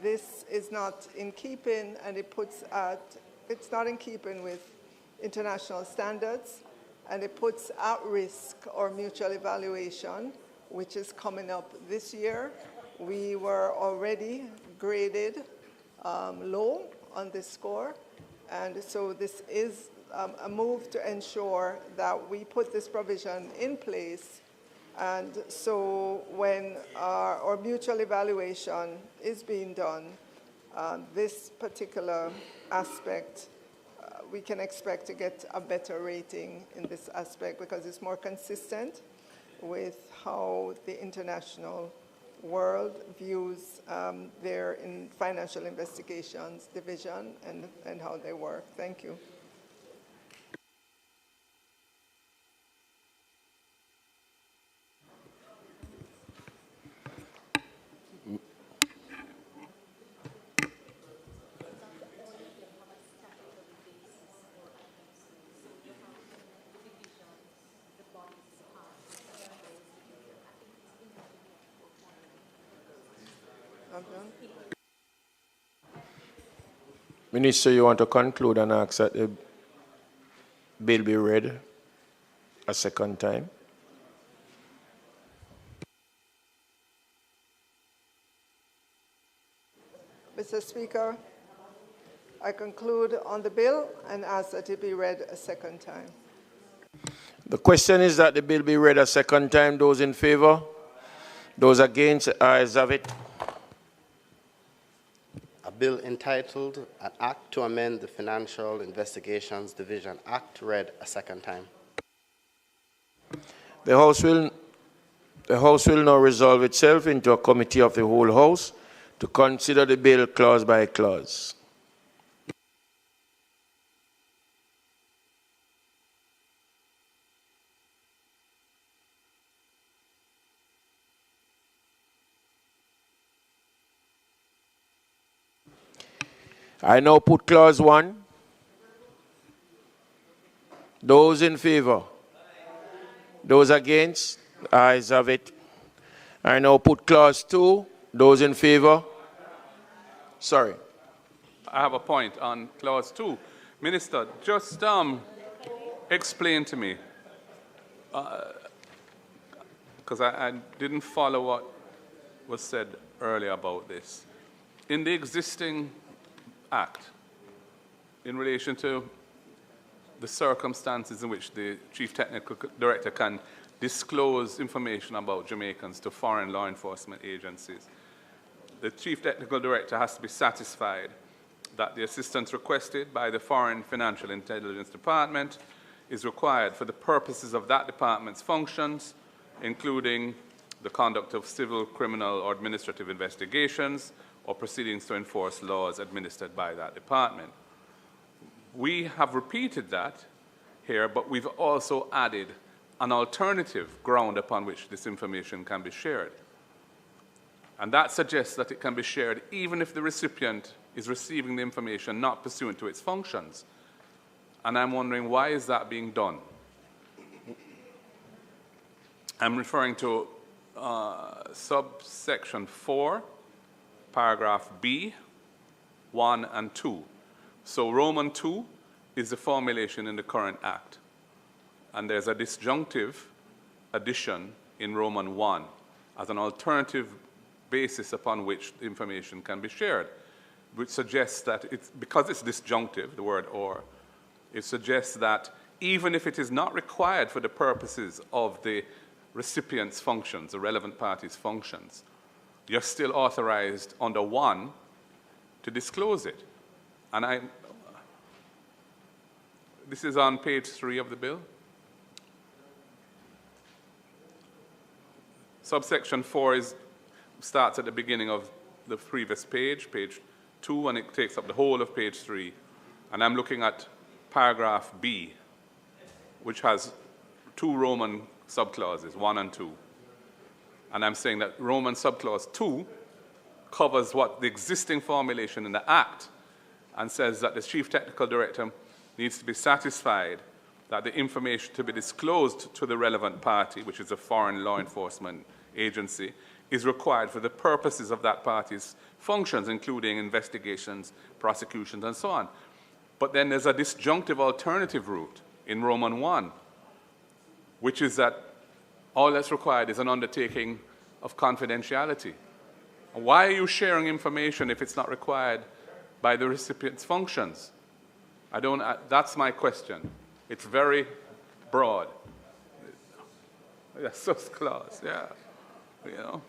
this is not in keeping, and it's not in keeping with international standards, and it puts at risk our mutual evaluation, which is coming up this year. We were already graded low on this score, and so this is a move to ensure that we put this provision in place. And so when our mutual evaluation is being done, this particular aspect, we can expect to get a better rating in this aspect because it's more consistent with how the international world views their financial investigations division and how they work. Thank you. Minister, you want to conclude and ask that the bill be read a second time? Mr. Speaker, I conclude on the bill and ask that it be read a second time. The question is that the bill be read a second time. Those in favor? Those against? Ayes have it. A bill entitled An Act to Amend the Financial Investigations Division Act read a second time. The House will now resolve itself into a committee of the whole House to consider the bill clause by clause. I now put clause 1. Those in favor? Those against? Ayes have it. I now put clause 2. Those in favor? Sorry. I have a point on clause 2. Minister, just explain to me, because I didn't follow what was said earlier about this. In the existing Act, in relation to the circumstances in which the Chief Technical Director can disclose information about Jamaicans to foreign law enforcement agencies, the Chief Technical Director has to be satisfied that the assistance requested by the Foreign Financial Intelligence Department is required for the purposes of that department's functions, including the conduct of civil, criminal, or administrative investigations, or proceedings to enforce laws administered by that department. We have repeated that here, but we've also added an alternative ground upon which this information can be shared. And that suggests that it can be shared even if the recipient is receiving the information not pursuant to its functions. And I'm wondering, why is that being done? I'm referring to subsection 4, paragraph B, 1 and 2. So Roman 2 is the formulation in the current Act. And there's a disjunctive addition in Roman 1 as an alternative basis upon which the information can be shared, which suggests that because it's disjunctive, the word or, it suggests that even if it is not required for the purposes of the recipient's functions, the relevant party's functions, you're still authorized under 1 to disclose it. And this is on page 3 of the bill. Subsection 4 starts at the beginning of the previous page, page 2, and it takes up the whole of page 3. And I'm looking at paragraph B, which has 2 Roman subclauses, 1 and 2. And I'm saying that Roman subclause 2 covers what the existing formulation in the Act and says that the Chief Technical Director needs to be satisfied that the information to be disclosed to the relevant party, which is a foreign law enforcement agency, is required for the purposes of that party's functions, including investigations, prosecutions, and so on. But then there's a disjunctive alternative route in Roman 1, which is that all that's required is an undertaking of confidentiality. Why are you sharing information if it's not required by the recipient's functions? That's my question. It's very broad. Yes, sus clause, yeah. You know.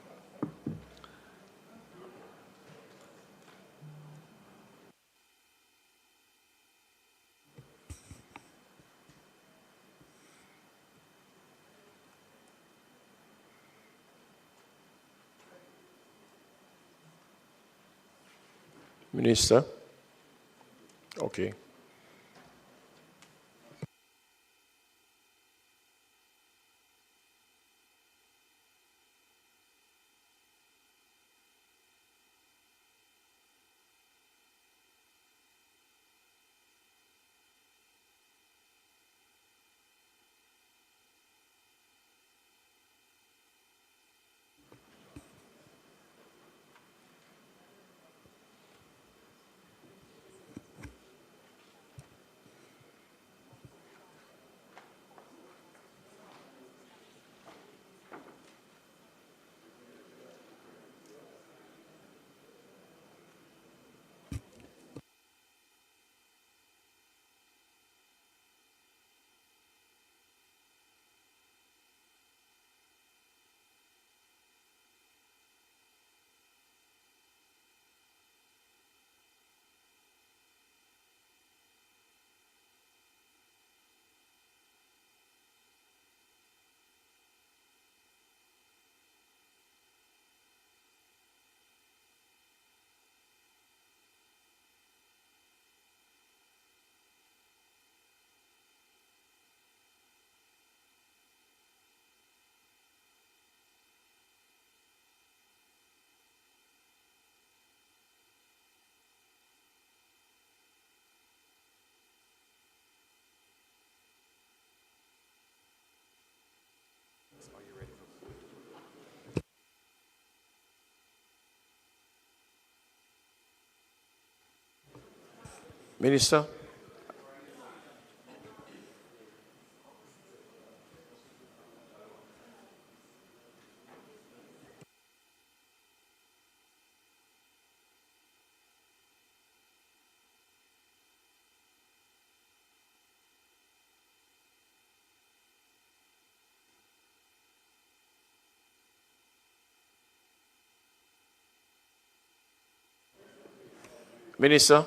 Minister? Okay. Minister. Minister.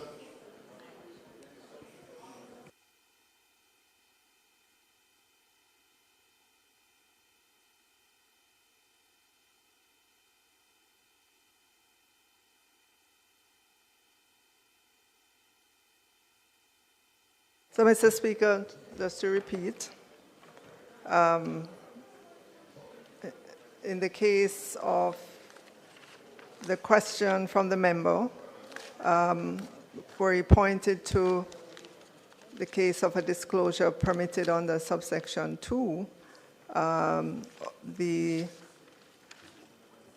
So, Mr. Speaker, just to repeat, in the case of the question from the member, where he pointed to the case of a disclosure permitted under subsection 2, the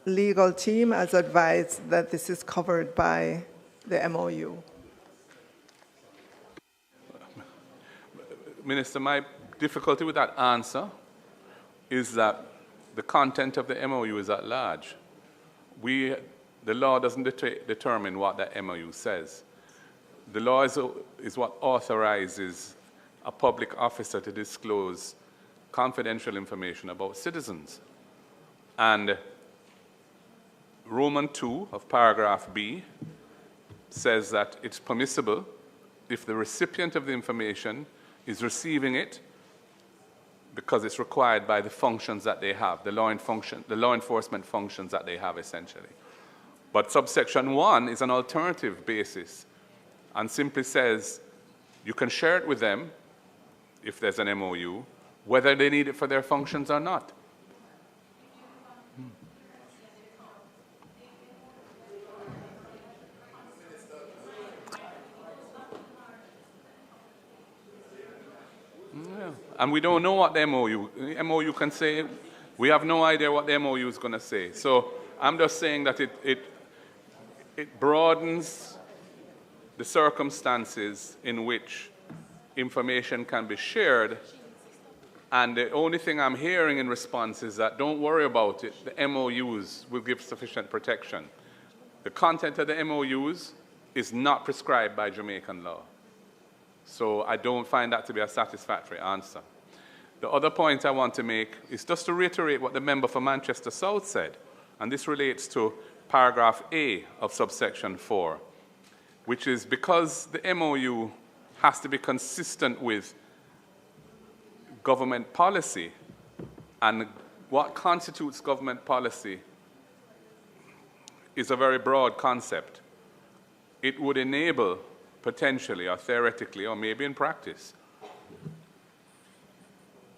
legal team has advised that this is covered by the MOU. Minister, my difficulty with that answer is that the content of the MOU is at large. The law doesn't determine what that MOU says. The law is what authorizes a public officer to disclose confidential information about citizens. And Roman 2 of paragraph B says that it's permissible if the recipient of the information is receiving it because it's required by the functions that they have, the law enforcement functions that they have essentially. But subsection 1 is an alternative basis and simply says you can share it with them if there's an MOU, whether they need it for their functions or not. Yeah. And we don't know what the MOU can say. We have no idea what the MOU is going to say. So I'm just saying that it broadens the circumstances in which information can be shared. And the only thing I'm hearing in response is that don't worry about it. The MOUs will give sufficient protection. The content of the MOUs is not prescribed by Jamaican law. So I don't find that to be a satisfactory answer. The other point I want to make is just to reiterate what the member for Manchester South said, and this relates to paragraph A of subsection 4, which is because the MOU has to be consistent with government policy, and what constitutes government policy is a very broad concept. It would enable potentially or theoretically or maybe in practice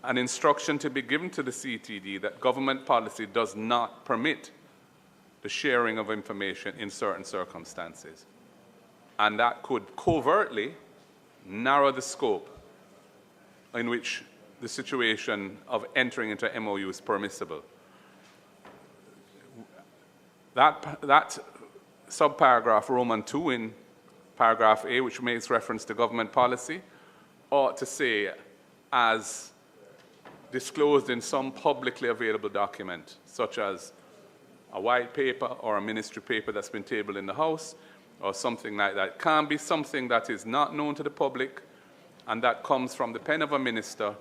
an instruction to be given to the CTD that government policy does not permit the sharing of information in certain circumstances. And that could covertly narrow the scope in which the situation of entering into MOU is permissible. That subparagraph Roman 2 in paragraph A, which makes reference to government policy, ought to say, as disclosed in some publicly available document, such as a white paper or a ministry paper that's been tabled in the House, or something like that. It can be something that is not known to the public and that comes from the pen of a minister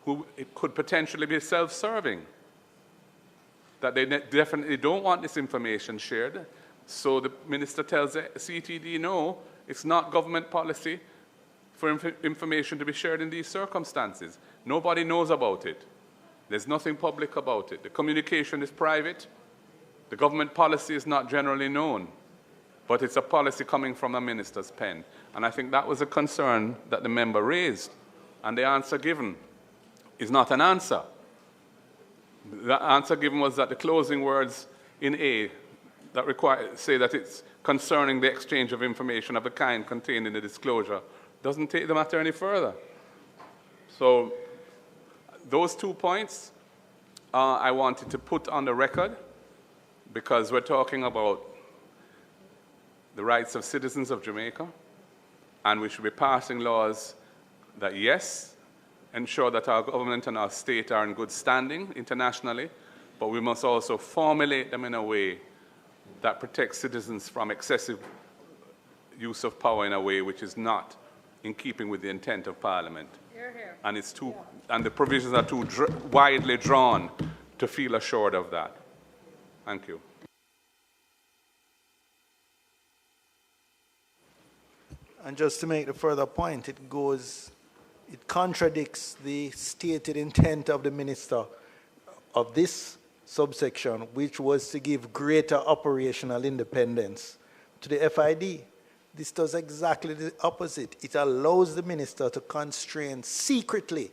who it could potentially be self-serving, that they definitely don't want this information shared. So the minister tells the CTD, no, it's not government policy for information to be shared in these circumstances. Nobody knows about it. There's nothing public about it. The communication is private. The government policy is not generally known, but it's a policy coming from a minister's pen. And I think that was a concern that the member raised, and the answer given is not an answer. The answer given was that the closing words in A that say that it's concerning the exchange of information of the kind contained in the disclosure doesn't take the matter any further. So those 2 points I wanted to put on the record, because we're talking about the rights of citizens of Jamaica, And we should be passing laws that, yes, ensure that our government and our state are in good standing internationally, but we must also formulate them in a way that protects citizens from excessive use of power in a way which is not in keeping with the intent of Parliament. Hear, hear. And it's too, and the provisions are too widely drawn to feel assured of that. Thank you. And just to make the further point, it contradicts the stated intent of the minister of this subsection, which was to give greater operational independence to the FID. This does exactly the opposite. It allows the minister to constrain secretly,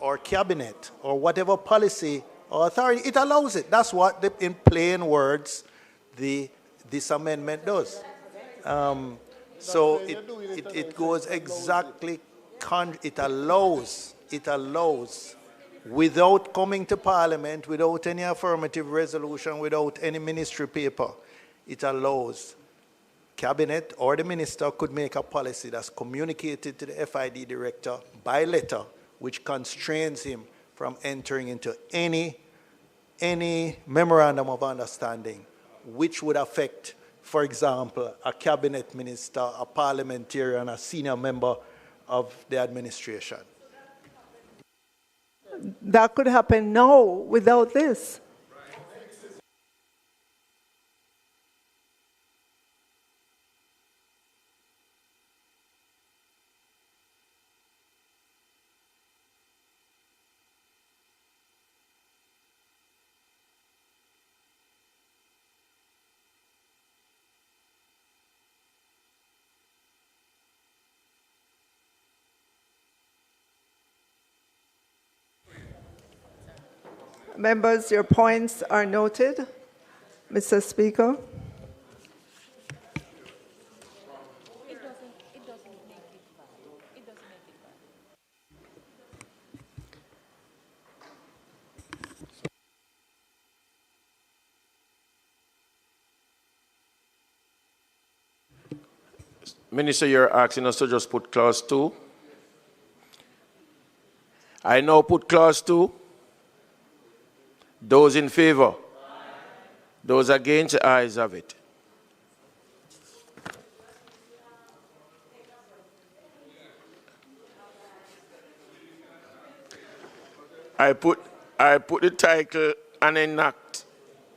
or cabinet, or whatever policy or authority. It allows it. That's what, in plain words, this amendment does. So it goes exactly, it allows, without coming to Parliament, without any affirmative resolution, without any ministry paper, it allows Cabinet or the minister could make a policy that's communicated to the FID director by letter, which constrains him from entering into any memorandum of understanding, which would affect, for example, a cabinet minister, a parliamentarian, a senior member of the administration. That could happen now without this. Members, your points are noted. Mr. Speaker. Minister, you're asking us to just put clause 2. I now put clause 2. Those in favor? Those against? The ayes have it. I put the title and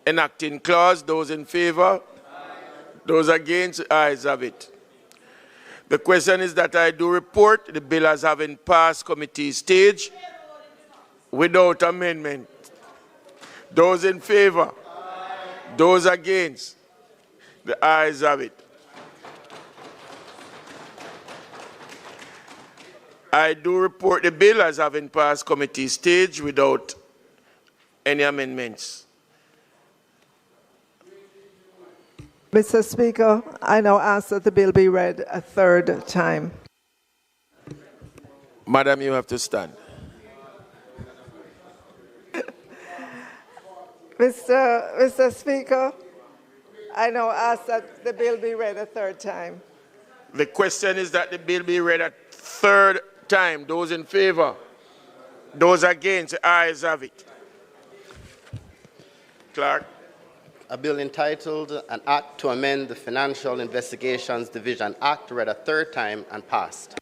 enacting clause. Those in favor? Those against? The ayes have it. The question is that I do report the bill as having passed committee stage without amendment. Those in favor? Those against? The ayes have it. I do report the bill as having passed committee stage without any amendments. Mr. Speaker, I now ask that the bill be read a third time. Madam, you have to stand. Mr. Speaker, I now ask that the bill be read a third time. The question is that the bill be read a third time. Those in favor? Those against? The ayes have it. Clerk. A bill entitled An Act to Amend the Financial Investigations Division Act read a third time and passed.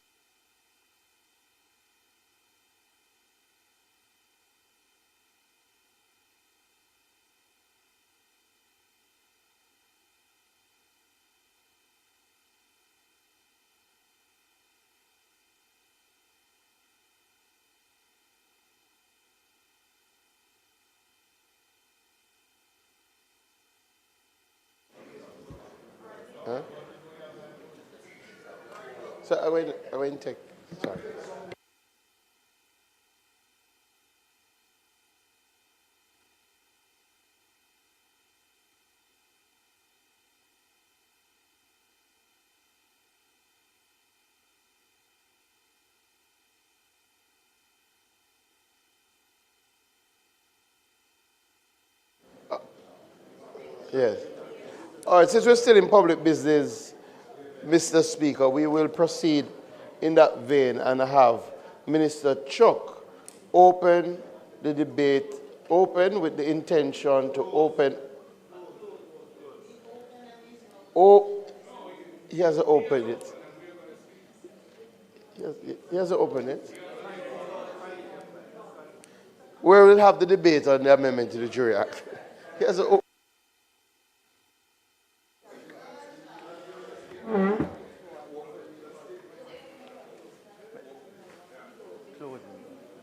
Huh? So I went to take, sorry. Yes. All right, since we're still in public business, Mr. Speaker, we will proceed in that vein and have Minister Chuck open the debate, open with the intention to open. Oh, he hasn't opened it. He hasn't opened it. Where we'll have the debate on the amendment to the Jury Act. He hasn't opened.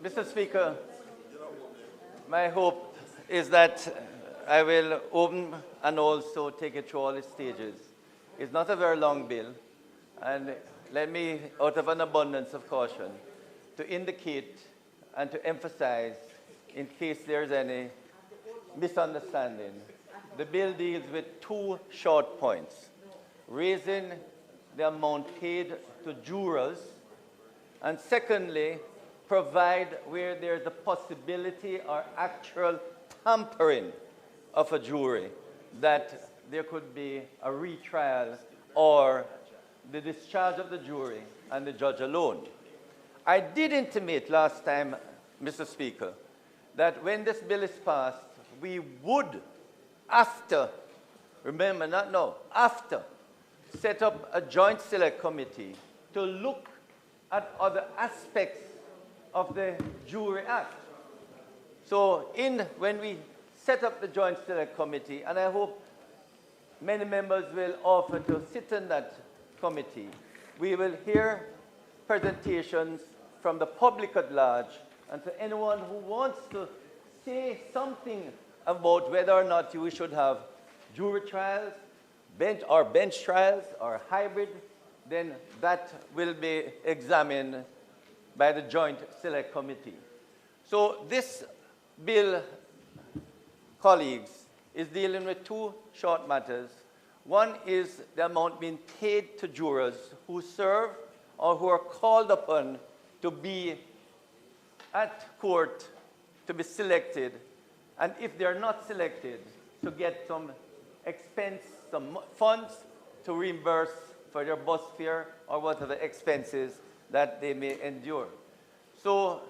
Mr. Speaker, my hope is that I will open and also take it through all its stages. It's not a very long bill, and let me, out of an abundance of caution, to indicate and to emphasize, in case there's any misunderstanding, the bill deals with two short points: raising the amount paid to jurors, and secondly, provide where there's a possibility or actual tampering of a jury, that there could be a retrial or the discharge of the jury and the judge alone. I did intimate last time, Mr. Speaker, that when this bill is passed, we would, after, remember, not now, after, set up a joint select committee to look at other aspects of the Jury Act. So when we set up the Joint Select Committee, and I hope many members will offer to sit in that committee, we will hear presentations from the public at large, and to anyone who wants to say something about whether or not we should have jury trials, bench trials, or hybrid, then that will be examined by the Joint Select Committee. So this bill, colleagues, is dealing with two short matters. One is the amount being paid to jurors who serve or who are called upon to be at court to be selected, and if they are not selected, to get some expense, some funds to reimburse for their bus fare or whatever expenses that they may endure. So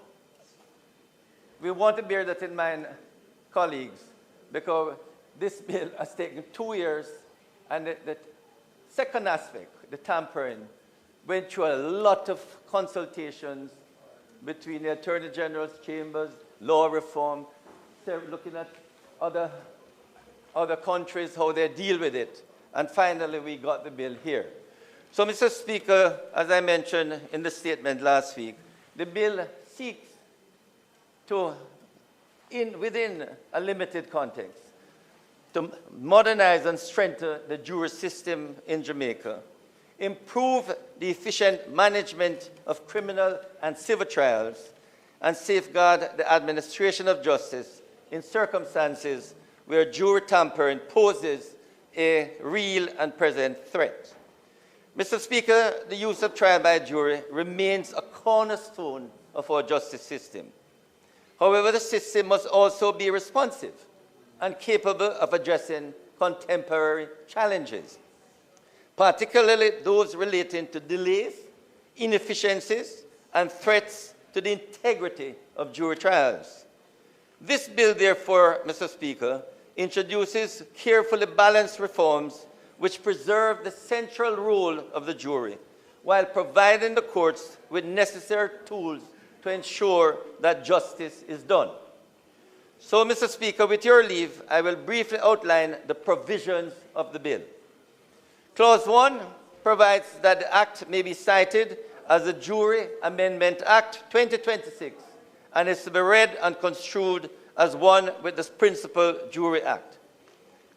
we want to bear that in mind, colleagues, because this bill has taken 2 years, and the second aspect, the tampering, went through a lot of consultations between the Attorney General's chambers, law reform, looking at other countries, how they deal with it, and finally we got the bill here. So, Mr. Speaker, as I mentioned in the statement last week, the bill seeks to, within a limited context, to modernize and strengthen the jury system in Jamaica, improve the efficient management of criminal and civil trials, and safeguard the administration of justice in circumstances where jury tampering poses a real and present threat. Mr. Speaker, the use of trial by jury remains a cornerstone of our justice system. However, the system must also be responsive and capable of addressing contemporary challenges, particularly those relating to delays, inefficiencies, and threats to the integrity of jury trials. This bill, therefore, Mr. Speaker, introduces carefully balanced reforms which preserve the central role of the jury, while providing the courts with necessary tools to ensure that justice is done. So, Mr. Speaker, with your leave, I will briefly outline the provisions of the bill. Clause 1 provides that the Act may be cited as the Jury Amendment Act 2026 and is to be read and construed as one with the Principal Jury Act.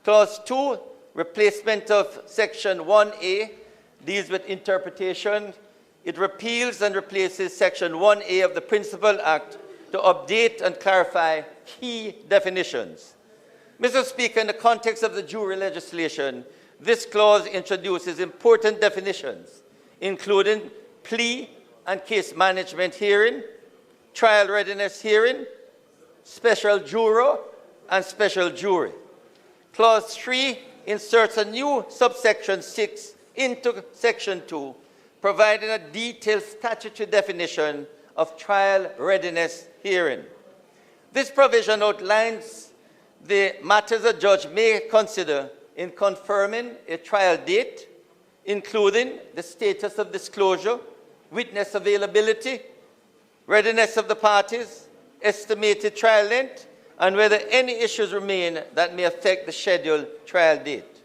Clause 2, replacement of Section 1A, deals with interpretation. It repeals and replaces Section 1A of the Principal Act to update and clarify key definitions. Mr. Speaker, in the context of the jury legislation, this clause introduces important definitions, including plea and case management hearing, trial readiness hearing, special juror, and special jury. Clause 3 inserts a new subsection 6 into Section 2, providing a detailed statutory definition of trial readiness hearing. This provision outlines the matters a judge may consider in confirming a trial date, including the status of disclosure, witness availability, readiness of the parties, estimated trial length, and whether any issues remain that may affect the scheduled trial date.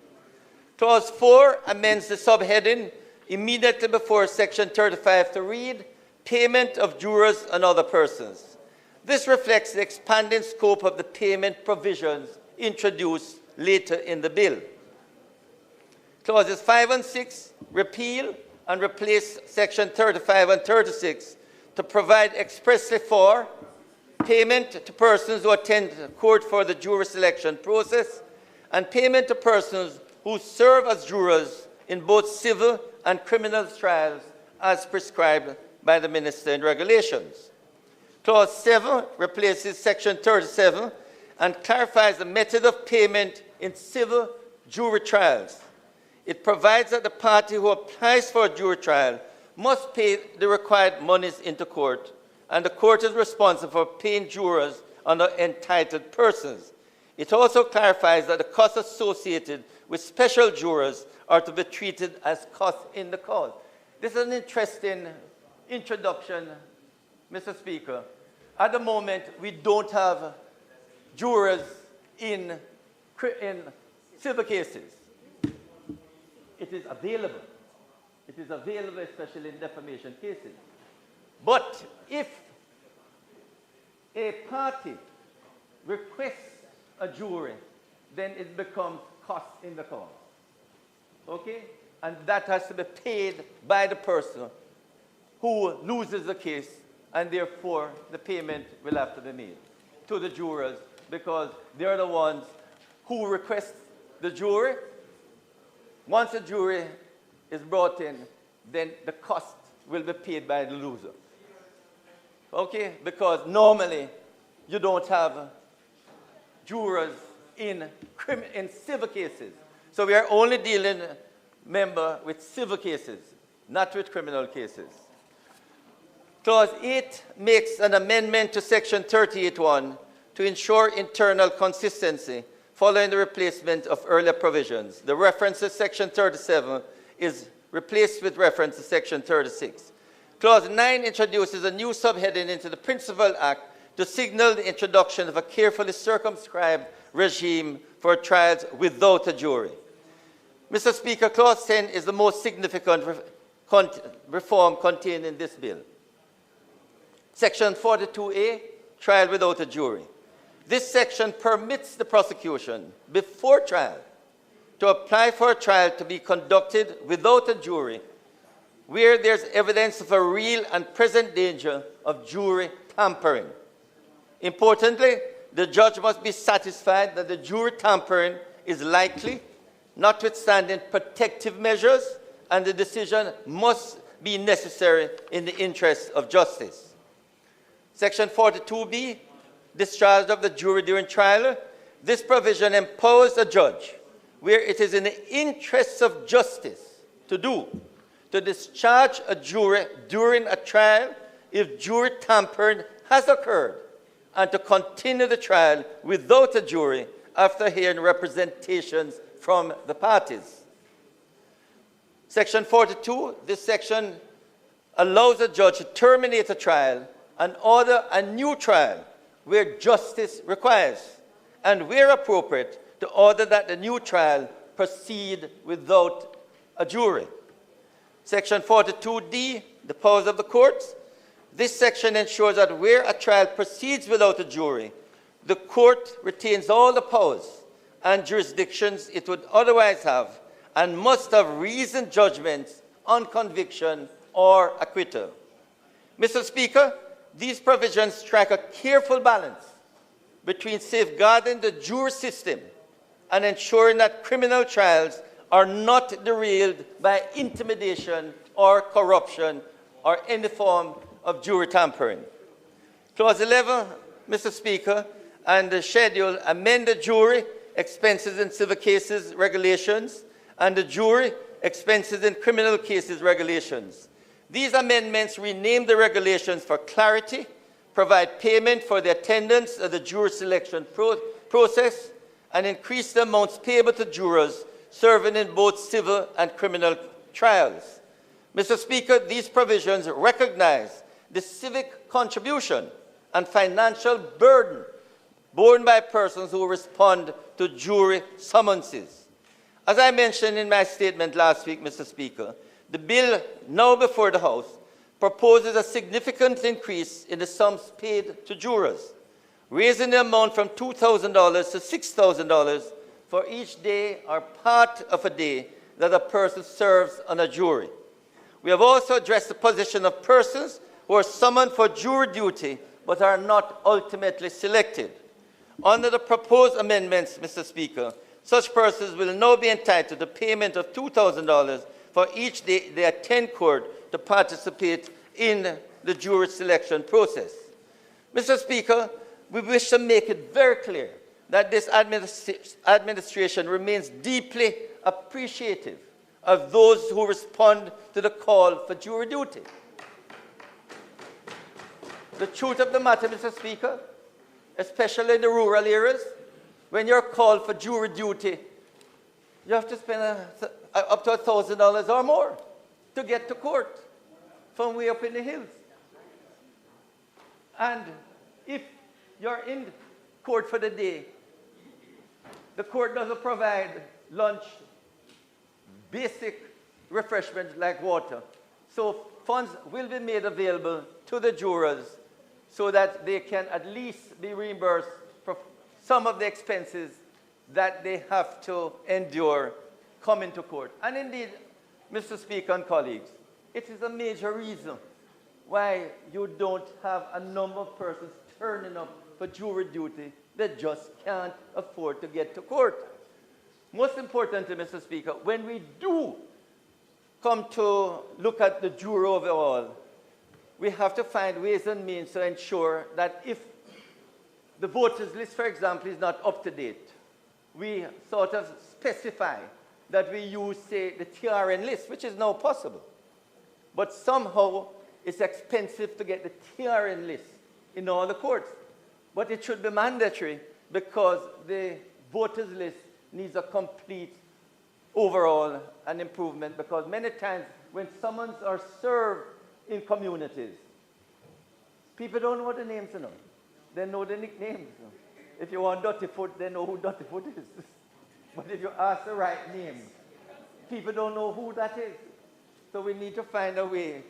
Clause 4 amends the subheading immediately before Section 35 to read, payment of jurors and other persons. This reflects the expanding scope of the payment provisions introduced later in the bill. Clauses 5 and 6 repeal and replace Section 35 and 36 to provide expressly for payment to persons who attend court for the jury selection process and payment to persons who serve as jurors in both civil and criminal trials as prescribed by the Minister in regulations. Clause 7 replaces Section 37 and clarifies the method of payment in civil jury trials. It provides that the party who applies for a jury trial must pay the required monies into court, and the court is responsible for paying jurors and entitled persons. It also clarifies that the costs associated with special jurors are to be treated as costs in the cause. This is an interesting introduction, Mr. Speaker. At the moment, we don't have jurors in civil cases. It is available. It is available, especially in defamation cases. But if a party requests a jury, then it becomes cost in the cause. Okay? And that has to be paid by the person who loses the case, and therefore the payment will have to be made to the jurors because they're the ones who request the jury. Once a jury is brought in, then the cost will be paid by the loser. Okay? Because normally you don't have jurors in civil cases. So we are only dealing, remember, with civil cases, not with criminal cases. Clause 8 makes an amendment to Section 38(1) to ensure internal consistency following the replacement of earlier provisions. The reference to Section 37 is replaced with reference to Section 36. Clause 9 introduces a new subheading into the Principal Act to signal the introduction of a carefully circumscribed regime for trials without a jury. Mr. Speaker, Clause 10 is the most significant reform contained in this bill. Section 42A, trial without a jury. This section permits the prosecution before trial to apply for a trial to be conducted without a jury where there's evidence of a real and present danger of jury tampering. Importantly, the judge must be satisfied that the jury tampering is likely, notwithstanding protective measures, and the decision must be necessary in the interest of justice. Section 42B, discharge of the jury during trial. This provision empowers a judge, where it is in the interests of justice to discharge a jury during a trial if jury tampering has occurred, and to continue the trial without a jury after hearing representations from the parties. Section 42, this section allows a judge to terminate a trial and order a new trial where justice requires, and where appropriate, to order that the new trial proceed without a jury. Section 42D, the powers of the courts. This section ensures that where a trial proceeds without a jury, the court retains all the powers and jurisdictions it would otherwise have and must have reasoned judgments on conviction or acquittal. Mr. Speaker, these provisions strike a careful balance between safeguarding the jury system and ensuring that criminal trials are not derailed by intimidation or corruption or any form of jury tampering. Clause 11, Mr. Speaker, and the schedule amend the jury expenses in civil cases regulations and the jury expenses in criminal cases regulations. These amendments rename the regulations for clarity, provide payment for the attendance of the jury selection process, and increase the amounts payable to jurors serving in both civil and criminal trials. Mr. Speaker, these provisions recognize the civic contribution and financial burden borne by persons who respond to jury summonses. As I mentioned in my statement last week, Mr. Speaker, the bill now before the House proposes a significant increase in the sums paid to jurors, raising the amount from $2,000 to $6,000 for each day or part of a day that a person serves on a jury. We have also addressed the position of persons who are summoned for jury duty but are not ultimately selected. Under the proposed amendments, Mr. Speaker, such persons will now be entitled to payment of $2,000 for each day they attend court to participate in the jury selection process. Mr. Speaker, we wish to make it very clear that this administration remains deeply appreciative of those who respond to the call for jury duty. The truth of the matter, Mr. Speaker, especially in the rural areas, when you're called for jury duty, you have to spend up to $1,000 or more to get to court from way up in the hills. And if you're in court for the day, the court doesn't provide lunch, basic refreshments like water. So funds will be made available to the jurors so that they can at least be reimbursed for some of the expenses that they have to endure coming to court. And indeed, Mr. Speaker and colleagues, it is a major reason why you don't have a number of persons turning up for jury duty that just can't afford to get to court. Most importantly, Mr. Speaker, when we do come to look at the jury overall, we have to find ways and means to ensure that if the voters list, for example, is not up to date, we sort of specify that we use, say, the TRN list, which is now possible. But somehow it's expensive to get the TRN list in all the courts. But it should be mandatory because the voters list needs a complete overall and improvement, because many times when summons are served in communities, people don't know what the names are. They know the nicknames. If you want Dirty Foot, they know who Dirty Foot is. But if you ask the right name, people don't know who that is. So we need to find a way,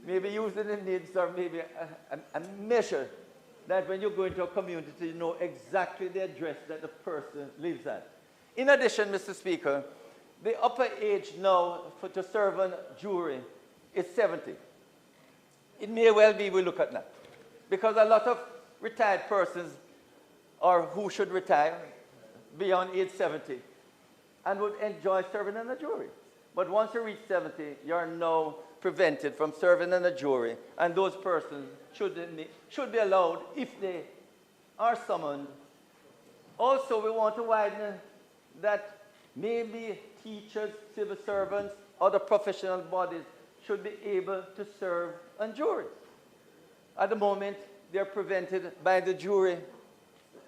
maybe using the NIDS or maybe a measure that when you go into a community, you know exactly the address that the person lives at. In addition, Mr. Speaker, the upper age now to serve on jury is 70. It may well be we look at that, because a lot of retired persons or who should retire beyond age 70 and would enjoy serving on a jury. But once you reach 70, you're now prevented from serving on a jury, and those persons should be allowed if they are summoned. Also, we want to widen that maybe teachers, civil servants, other professional bodies should be able to serve on juries. At the moment, they're prevented by the jury,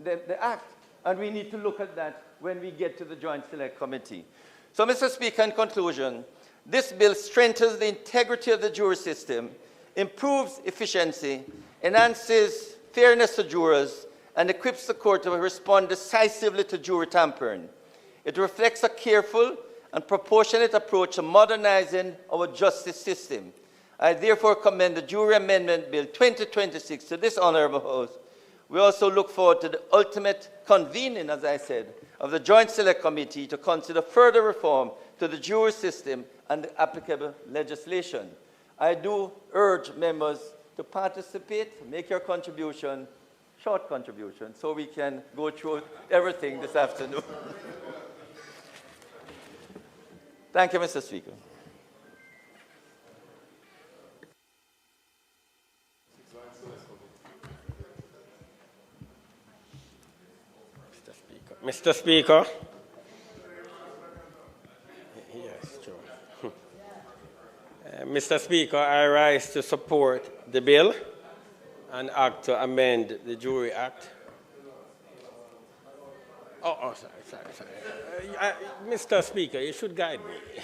the act, and we need to look at that when we get to the Joint Select Committee. So, Mr. Speaker, in conclusion, this bill strengthens the integrity of the jury system, improves efficiency, enhances fairness to jurors, and equips the court to respond decisively to jury tampering. It reflects a careful and proportionate approach to modernizing our justice system. I therefore commend the Jury Amendment Bill 2026 to this Honourable House. We also look forward to the ultimate convening, as I said, of the Joint Select Committee to consider further reform to the jury system and the applicable legislation. I do urge members to participate, make your contribution, short contribution, so we can go through everything this afternoon. Thank you, Mr. Speaker. Mr. Speaker. Yes, Joe. Mr. Speaker, I rise to support the bill and act to amend the Jury Act. Sorry. Mr. Speaker, you should guide me.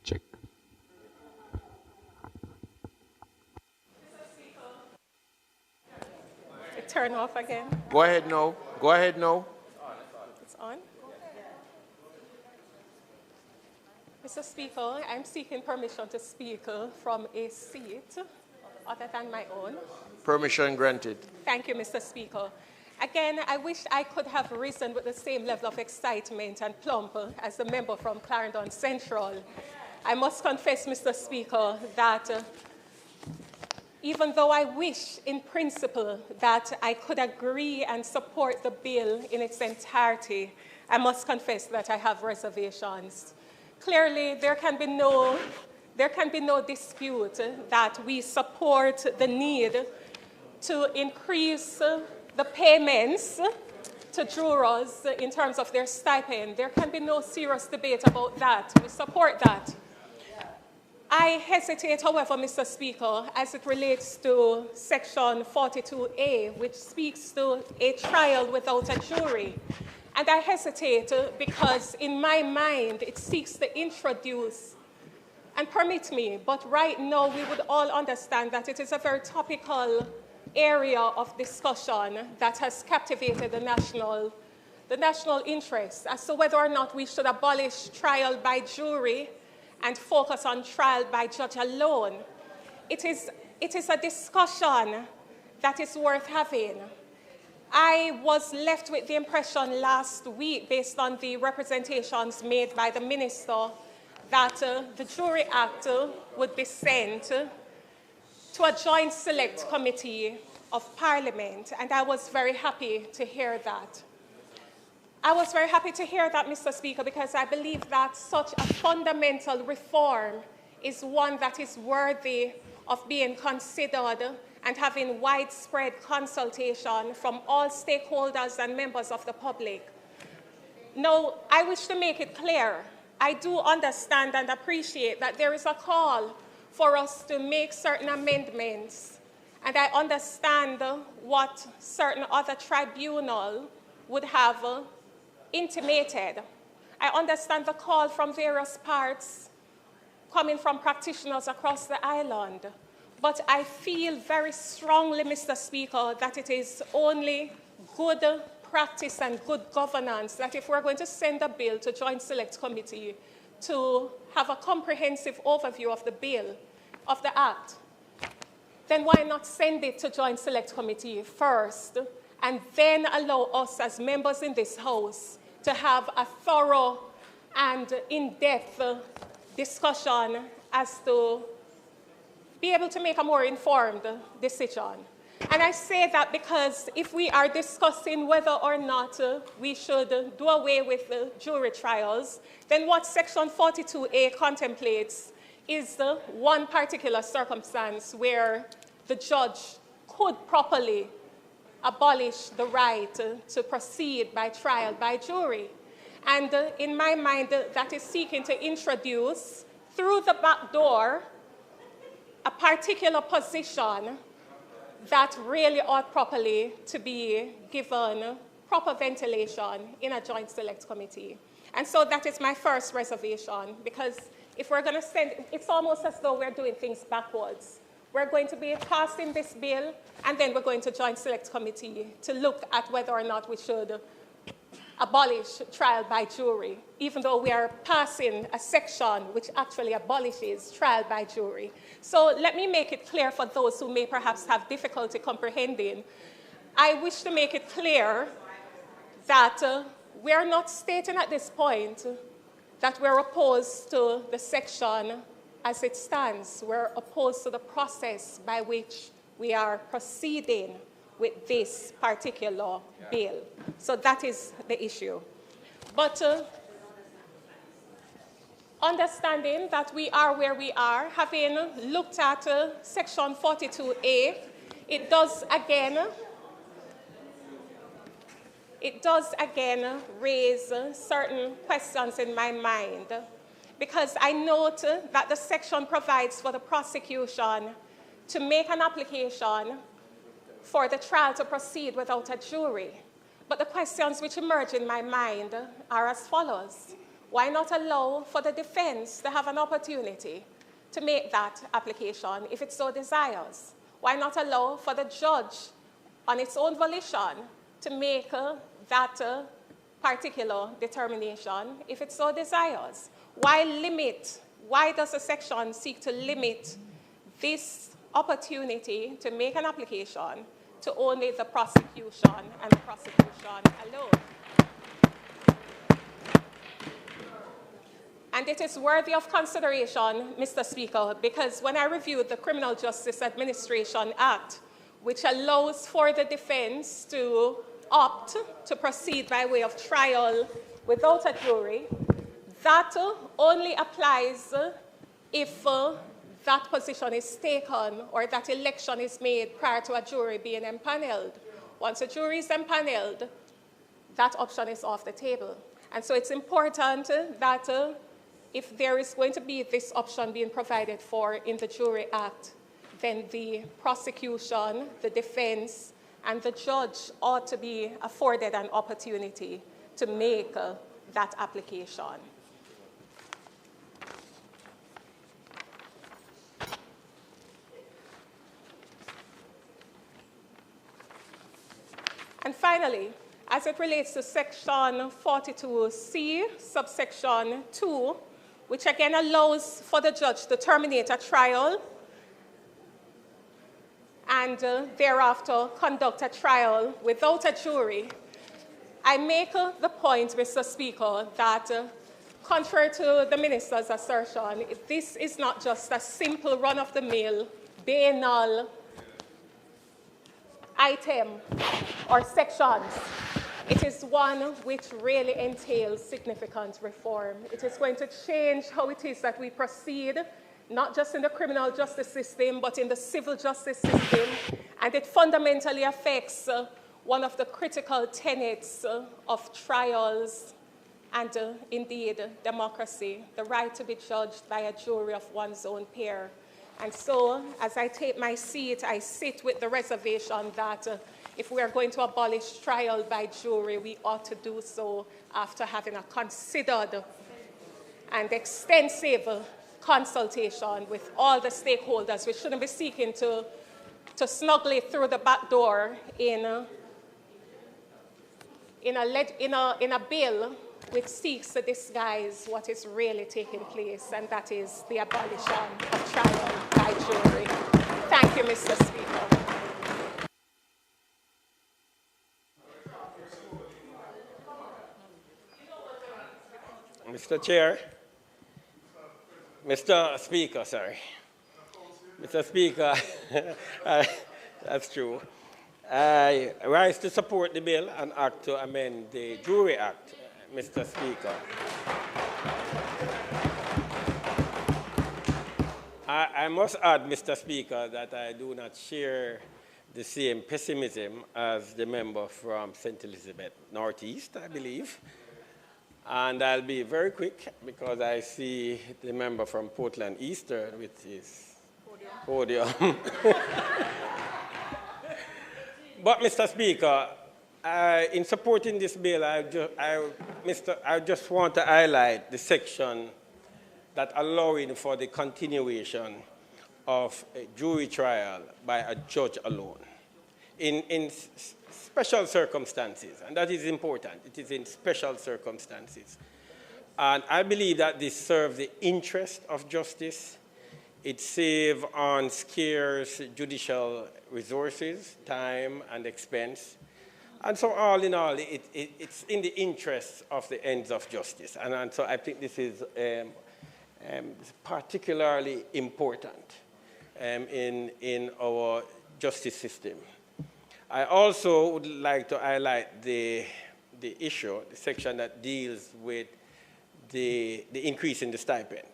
Check. Turn off again. Go ahead now. Go ahead now. It's on. Mr. Speaker, I'm seeking permission to speak from a seat other than my own. Permission granted. Thank you, Mr. Speaker. Again, I wish I could have risen with the same level of excitement and plump as the member from Clarendon Central. I must confess, Mr. Speaker, that even though I wish in principle that I could agree and support the bill in its entirety, I must confess that I have reservations. Clearly, there can be no dispute that we support the need to increase the payments to jurors in terms of their stipend. There can be no serious debate about that. We support that. I hesitate, however, Mr. Speaker, as it relates to Section 42A, which speaks to a trial without a jury. And I hesitate because, in my mind, it seeks to introduce, and permit me, but right now we would all understand that it is a very topical area of discussion that has captivated the national interest as to whether or not we should abolish trial by jury and focus on trial by judge alone. It is a discussion that is worth having. I was left with the impression last week, based on the representations made by the minister, that the Jury Act would be sent to a joint select committee of Parliament, and I was very happy to hear that. I was very happy to hear that, Mr. Speaker, because I believe that such a fundamental reform is one that is worthy of being considered and having widespread consultation from all stakeholders and members of the public. Now, I wish to make it clear, I do understand and appreciate that there is a call for us to make certain amendments, and I understand what certain other tribunal would have intimated. I understand the call from various parts coming from practitioners across the island. But I feel very strongly, Mr. Speaker, that it is only good practice and good governance that if we're going to send a bill to Joint Select Committee to have a comprehensive overview of the bill, of the Act, then why not send it to Joint Select Committee first and then allow us as members in this House to have a thorough and in-depth discussion as to be able to make a more informed decision. And I say that because if we are discussing whether or not we should do away with jury trials, then what Section 42A contemplates is one particular circumstance where the judge could properly abolish the right to proceed by trial by jury. And in my mind, that is seeking to introduce, through the back door, a particular position that really ought properly to be given proper ventilation in a joint select committee. And so that is my first reservation, because if we're going to send, it's almost as though we're doing things backwards. We're going to be passing this bill, and then we're going to joint select committee to look at whether or not we should abolish trial by jury, even though we are passing a section which actually abolishes trial by jury. So let me make it clear for those who may perhaps have difficulty comprehending. I wish to make it clear that we are not stating at this point that we're opposed to the section as it stands, we're opposed to the process by which we are proceeding with this particular bill. So that is the issue. But understanding that we are where we are, having looked at Section 42A, it does again raise certain questions in my mind, because I note that the section provides for the prosecution to make an application for the trial to proceed without a jury. But the questions which emerge in my mind are as follows. Why not allow for the defense to have an opportunity to make that application if it so desires? Why not allow for the judge on its own volition to make that particular determination if it so desires? Why does the section seek to limit this opportunity to make an application to only the prosecution and the prosecution alone? And it is worthy of consideration, Mr. Speaker, because when I reviewed the Criminal Justice Administration Act, which allows for the defense to opt to proceed by way of trial without a jury, that only applies if that position is taken or that election is made prior to a jury being empaneled. Once a jury is empaneled, that option is off the table. And so it's important that if there is going to be this option being provided for in the Jury Act, then the prosecution, the defense, and the judge ought to be afforded an opportunity to make that application. And finally, as it relates to Section 42C, subsection 2, which again allows for the judge to terminate a trial and thereafter conduct a trial without a jury, I make the point, Mr. Speaker, that contrary to the minister's assertion, this is not just a simple run-of-the-mill, banal item or sections. It is one which really entails significant reform. It is going to change how it is that we proceed, not just in the criminal justice system, but in the civil justice system. And it fundamentally affects one of the critical tenets of trials and indeed democracy, the right to be judged by a jury of one's own peer. And so, as I take my seat, I sit with the reservation that if we are going to abolish trial by jury, we ought to do so after having a considered and extensive consultation with all the stakeholders. We shouldn't be seeking to smuggle it through the back door in a bill which seeks to disguise what is really taking place, and that is the abolition of trial by jury. Thank you, Mr. Speaker. Mr. Chair, Mr. Speaker, sorry. Mr. Speaker, that's true. I rise to support the bill and act to amend the Jury Act, Mr. Speaker. I must add, Mr. Speaker, that I do not share the same pessimism as the member from St. Elizabeth Northeast, I believe. And I'll be very quick because I see the member from Portland Eastern with his podium. But, Mr. Speaker, in supporting this bill, I just want to highlight the section that allowing for the continuation of a jury trial by a judge alone in special circumstances, and that is important. It is in special circumstances. And I believe that this serves the interest of justice. It saves on scarce judicial resources, time, and expense. And so all in all, it's in the interest of the ends of justice. And so I think this is is particularly important in our justice system. I also would like to highlight the issue, the section that deals with the increase in the stipend.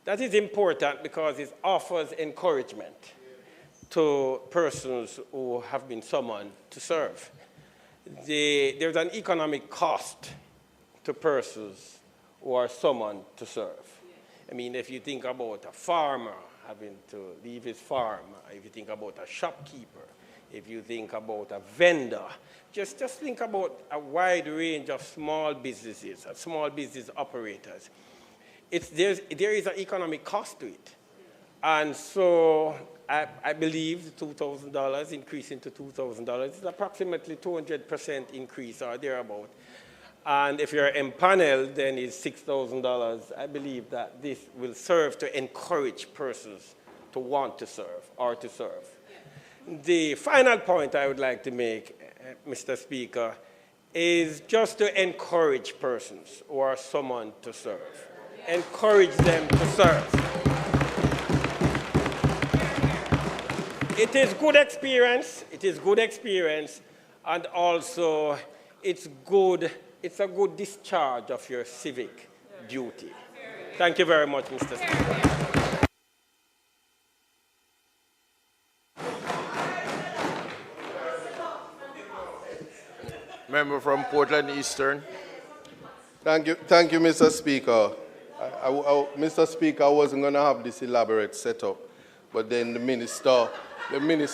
That is important because it offers encouragement to persons who have been summoned to serve. There's an economic cost to persons who are summoned to serve. I mean, if you think about a farmer having to leave his farm, if you think about a shopkeeper, if you think about a vendor, just think about a wide range of small businesses, small business operators. There is an economic cost to it. And so I believe the $2,000 increasing to $2,000 is approximately 200% increase or thereabout. And if you're empaneled, then it's $6,000. I believe that this will serve to encourage persons to want to serve or to serve. The final point I would like to make, Mr. Speaker, is just to encourage persons who are summoned to serve. Encourage them to serve. It is good experience, and also it's a good discharge of your civic duty. Thank you very much, Mr. Speaker. Member from Portland Eastern. Thank you, Mr. Speaker. Mr. Speaker, I wasn't going to have this elaborate setup, but then the minister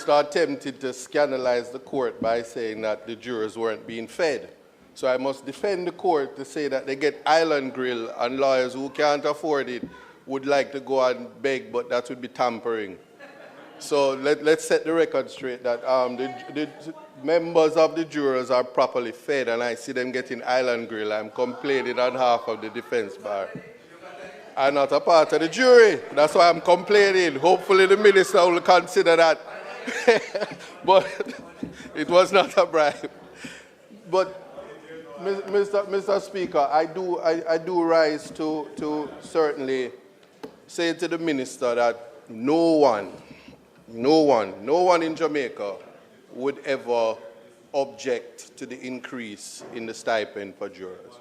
attempted to scandalize the court by saying that the jurors weren't being fed. So I must defend the court to say that they get island grill, and lawyers who can't afford it would like to go and beg, but that would be tampering. So let's set the record straight that the members of the jurors are properly fed, and I see them getting island grill. I'm complaining on behalf of the defense bar. I'm not a part of the jury. That's why I'm complaining. Hopefully the minister will consider that. But it was not a bribe. But Mr. Speaker, I do rise to certainly say to the minister that no one in Jamaica would ever object to the increase in the stipend for jurors.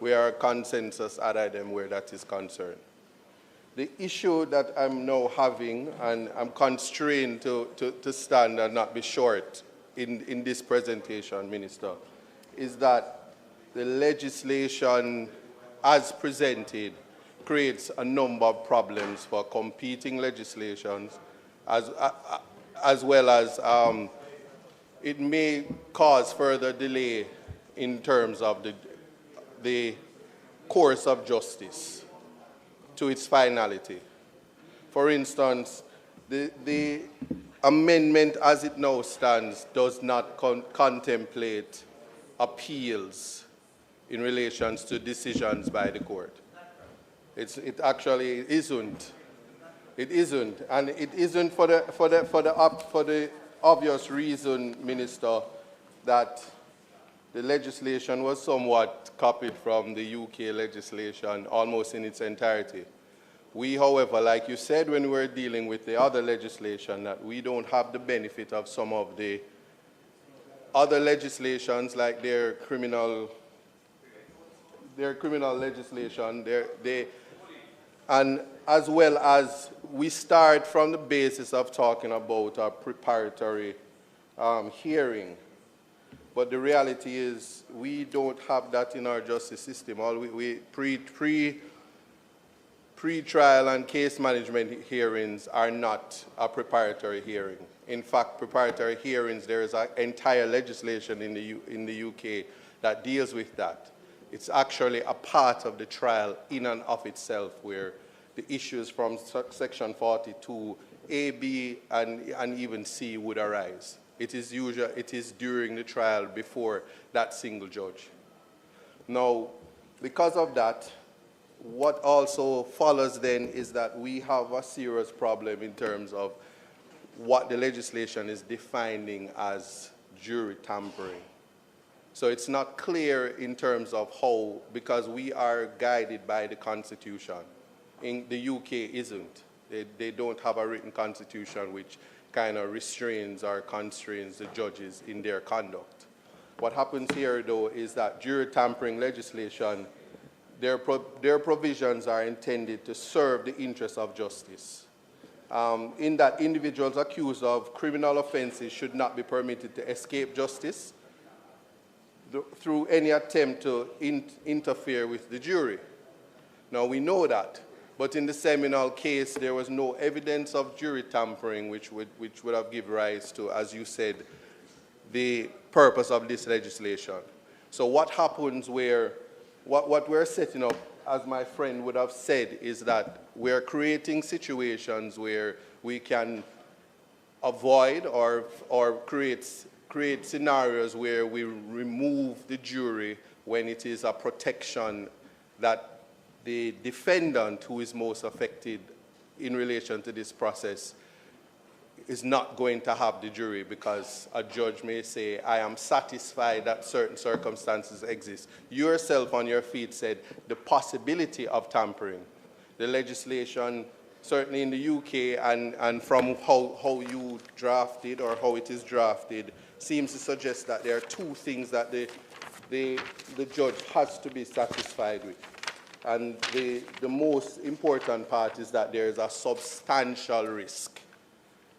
We are a consensus at them where that is concerned. The issue that I'm now having, and I'm constrained to stand and not be short in this presentation, Minister, is that the legislation as presented creates a number of problems for competing legislations, as well as it may cause further delay in terms of the course of justice to its finality. For instance, the amendment as it now stands does not contemplate appeals in relation to decisions by the court. It actually isn't. It isn't, and it isn't for the obvious reason, Minister, that the legislation was somewhat copied from the UK legislation almost in its entirety. We, however, like you said when we were dealing with the other legislation, that we don't have the benefit of some of the other legislations, like their criminal legislation, and as well as we start from the basis of talking about a preparatory hearing. But the reality is we don't have that in our justice system. All pre-trial and case management hearings are not a preparatory hearing. In fact, preparatory hearings, there is an entire legislation in the UK that deals with that. It's actually a part of the trial in and of itself, where the issues from Section 42, A, B, and even C would arise. It is during the trial before that single judge. Now, because of that, what also follows then is that we have a serious problem in terms of what the legislation is defining as jury tampering. So it's not clear in terms of how, because we are guided by the Constitution. in the UK isn't. They don't have a written constitution which kind of restrains or constrains the judges in their conduct. What happens here, though, is that jury tampering legislation, their provisions are intended to serve the interests of justice. In that individuals accused of criminal offenses should not be permitted to escape justice through any attempt to interfere with the jury. Now, we know that, but in the Seminole case, there was no evidence of jury tampering which would have given rise to, as you said, the purpose of this legislation. So what happens where, what we're setting up, as my friend would have said, is that we're creating situations where we can avoid or create scenarios where we remove the jury when it is a protection that the defendant who is most affected in relation to this process is not going to have the jury, because a judge may say, I am satisfied that certain circumstances exist. You yourself on your feet said the possibility of tampering. The legislation, certainly in the UK and from how you drafted or how it is drafted, seems to suggest that there are two things that the judge has to be satisfied with. And the most important part is that there is a substantial risk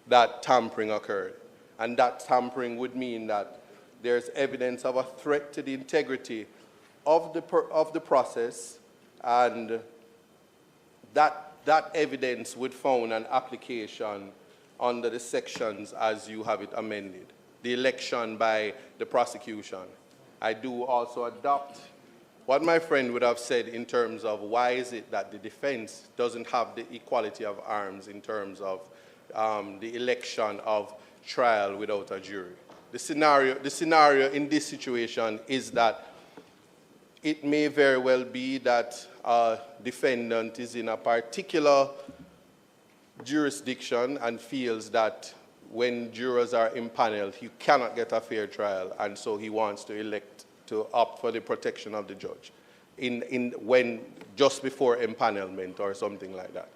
that tampering occurred. And that tampering would mean that there's evidence of a threat to the integrity of the process, and that evidence would found an application under the sections as you have it amended. The election by the prosecution. I do also adopt what my friend would have said in terms of why is it that the defense doesn't have the equality of arms in terms of the election of trial without a jury. The scenario in this situation is that it may very well be that a defendant is in a particular jurisdiction and feels that when jurors are impaneled, he cannot get a fair trial, and so he wants to elect to opt for the protection of the judge when just before empanelment or something like that,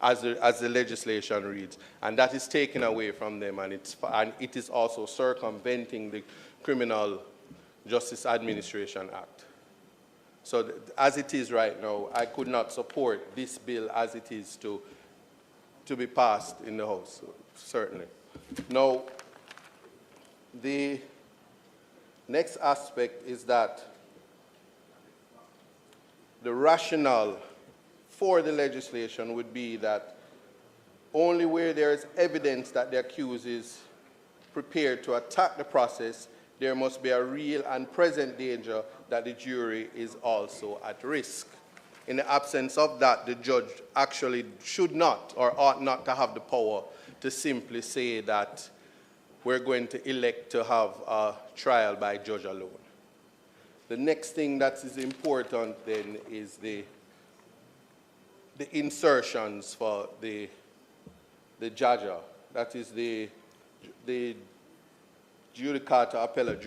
as the legislation reads. And that is taken away from them, and it is also circumventing the Criminal Justice Administration Act. So as it is right now, I could not support this bill as it is to be passed in the House, certainly. Now, the next aspect is that the rationale for the legislation would be that only where there is evidence that the accused is prepared to attack the process, there must be a real and present danger that the jury is also at risk. In the absence of that, the judge actually should not or ought not to have the power to simply say that we're going to elect to have a trial by judge alone. The next thing that is important then is the insertions for the JAJA, that is the Judicata Appellate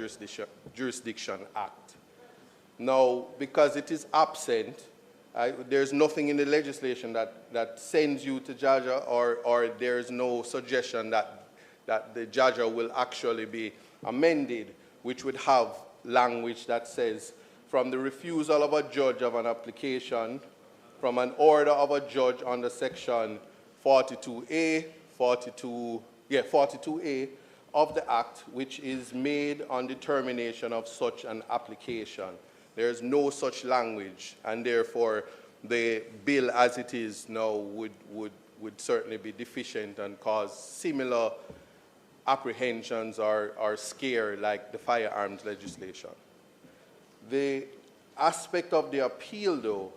Jurisdiction Act. Now, because it is absent, there's nothing in the legislation that sends you to JAJA, or there's no suggestion that the JAJA will actually be amended, which would have language that says, from the refusal of a judge of an application, from an order of a judge under section 42A of the Act, which is made on determination of such an application. There is no such language, and therefore the bill as it is now would certainly be deficient and cause similar apprehensions or scare like the firearms legislation. The aspect of the appeal, though,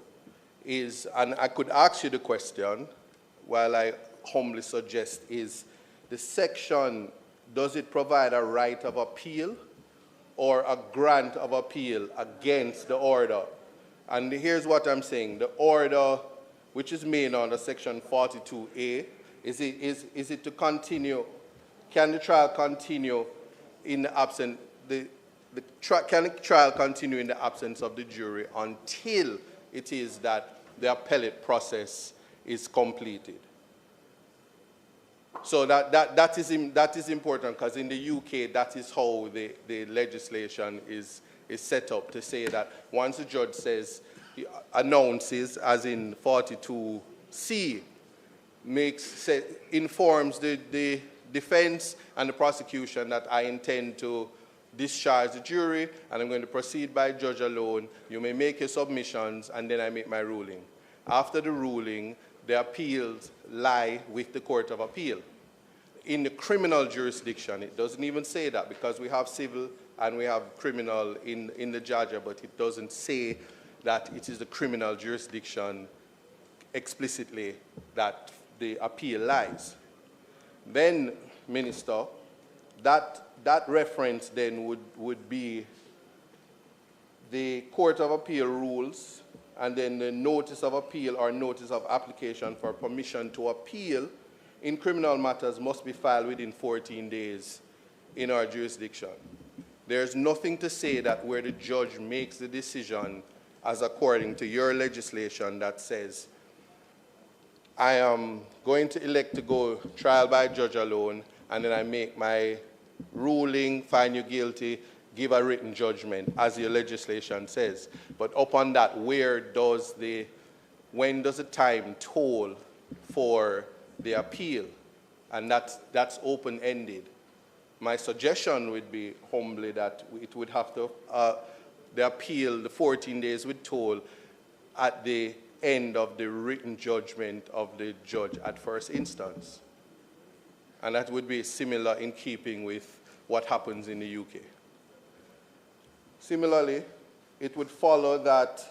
is, and I could ask you the question, while I humbly suggest, is the section, does it provide a right of appeal or a grant of appeal against the order? And here's what I'm saying. The order which is made under section 42A, is it to continue? Can the trial continue in the absence, can the trial continue in the absence of the jury until it is that the appellate process is completed. So that is important, because in the UK, that is how the legislation is set up, to say that once the judge announces, as in 42C, informs the defense and the prosecution that I intend to discharge the jury and I'm going to proceed by judge alone, you may make your submissions and then I make my ruling. After the ruling, the appeals lie with the Court of Appeal. In the criminal jurisdiction, it doesn't even say that, because we have civil and we have criminal in the Georgia, but it doesn't say that it is the criminal jurisdiction explicitly that the appeal lies. Then, Minister, that reference then would be the Court of Appeal rules, and then the notice of appeal or notice of application for permission to appeal in criminal matters must be filed within 14 days in our jurisdiction. There's nothing to say that where the judge makes the decision, as according to your legislation, that says, I am going to elect to go trial by judge alone, and then I make my ruling, find you guilty, give a written judgment, as your legislation says. But upon that, when does the time toll for the appeal? And that's open-ended. My suggestion would be, humbly, that it would have to, the appeal, the 14 days would toll at the end of the written judgment of the judge at first instance. And that would be similar in keeping with what happens in the UK. Similarly, it would follow that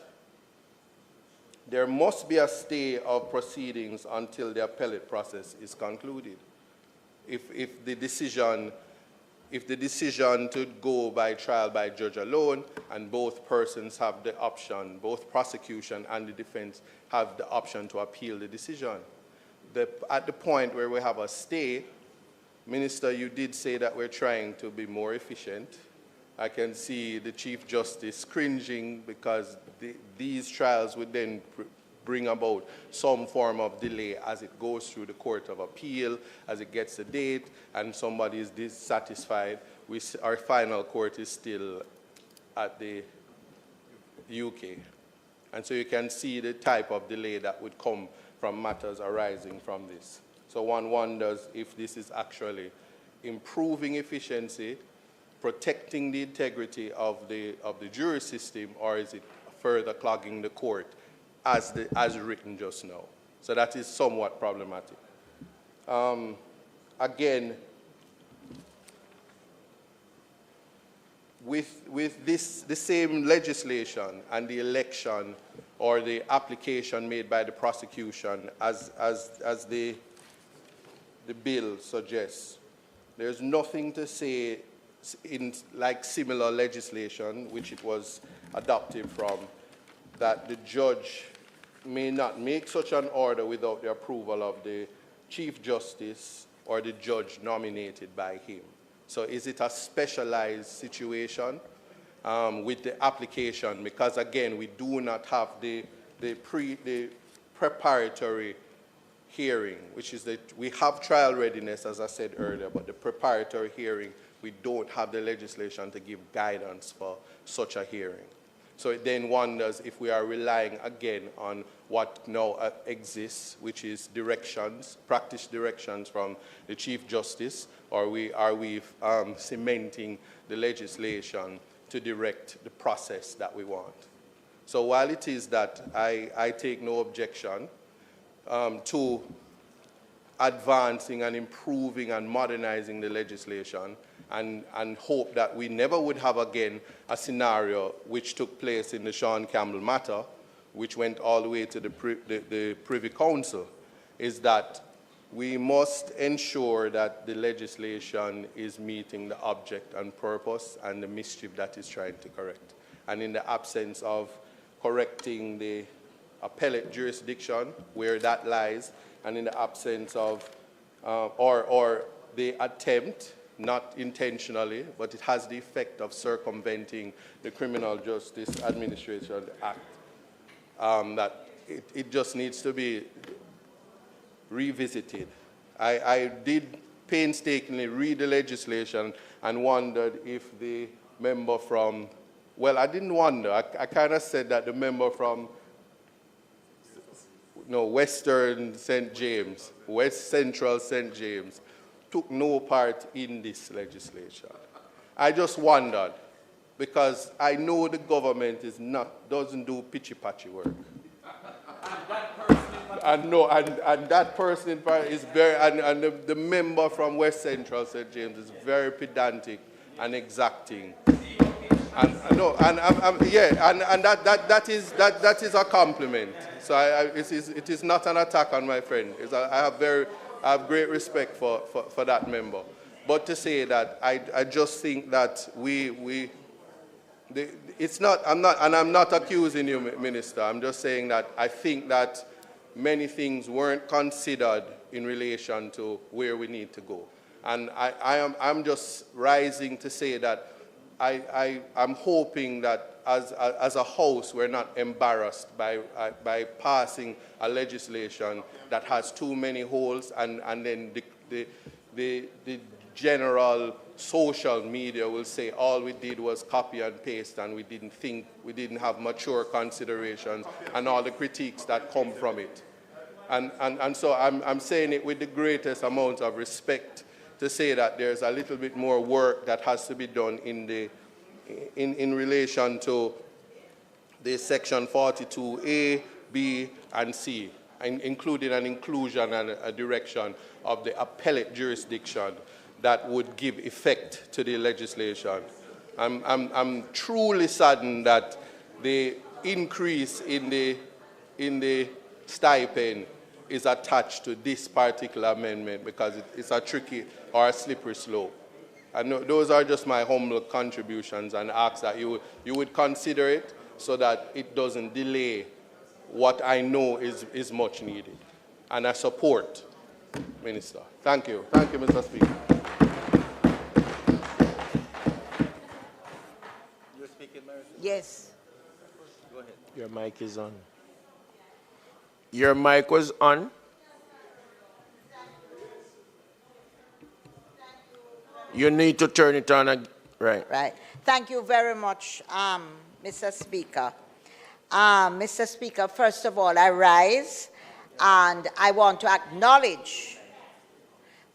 there must be a stay of proceedings until the appellate process is concluded. If the decision to go by trial by judge alone, and both persons have the option, both prosecution and the defense have the option to appeal the decision. At the point where we have a stay, Minister, you did say that we're trying to be more efficient. I can see the Chief Justice cringing, because these trials would then bring about some form of delay as it goes through the Court of Appeal, as it gets a date, and somebody is dissatisfied. Our final court is still at the UK. And so you can see the type of delay that would come from matters arising from this. So one wonders if this is actually improving efficiency, protecting the integrity of the jury system, or is it further clogging the court as written just now? So that is somewhat problematic. Again, with the same legislation and the election or the application made by the prosecution as the bill suggests, there's nothing to say in like similar legislation, which it was adopted from, that the judge may not make such an order without the approval of the Chief Justice or the judge nominated by him. So is it a specialized situation with the application? Because again, we do not have the preparatory hearing, which is that we have trial readiness, as I said earlier, but the preparatory hearing, we don't have the legislation to give guidance for such a hearing. So it then wonders if we are relying again on what now exists, which is directions, practice directions from the Chief Justice, or are we cementing the legislation to direct the process that we want? So while it is that I take no objection to advancing and improving and modernizing the legislation, and hope that we never would have again a scenario which took place in the Sean Campbell matter, which went all the way to the Privy Council, is that we must ensure that the legislation is meeting the object and purpose and the mischief that is trying to correct. And in the absence of correcting the appellate jurisdiction where that lies, and in the absence of, or the attempt, not intentionally, but it has the effect of circumventing the Criminal Justice Administration Act, that it just needs to be revisited. I did painstakingly read the legislation and wondered if the member from, well, I didn't wonder. I kind of said that the member from Western St. James, West Central St. James, took no part in this legislation. I just wondered, because I know the government doesn't do pitchy-patchy work. And that person in part is very, and the member from West Central St. James is very pedantic and exacting. And that is a compliment. So it is not an attack on my friend. I have great respect for that member. But to say that, I just think that it's not, I'm not accusing you, Minister. I'm just saying that I think that many things weren't considered in relation to where we need to go. And I'm just rising to say that I'm hoping that as a House we're not embarrassed by passing a legislation that has too many holes, and then the general social media will say all we did was copy and paste and we didn't have mature considerations and all the critiques that come from it. And so I'm saying it with the greatest amount of respect to say that there's a little bit more work that has to be done in relation to the section 42A, B, and C, including an inclusion and a direction of the appellate jurisdiction that would give effect to the legislation. I'm truly saddened that the increase in the stipend is attached to this particular amendment because it's a tricky or a slippery slope. And those are just my humble contributions, and ask that you would consider it so that it doesn't delay what I know is much needed. And I support, Minister. Thank you. Thank you, Mr. Speaker. You're speaking, Mary? Yes. Go ahead. Your mic is on. Your mic was on. You need to turn it on again. Right. Right. Thank you very much, Mr. Speaker. Mr. Speaker, first of all, I rise and I want to acknowledge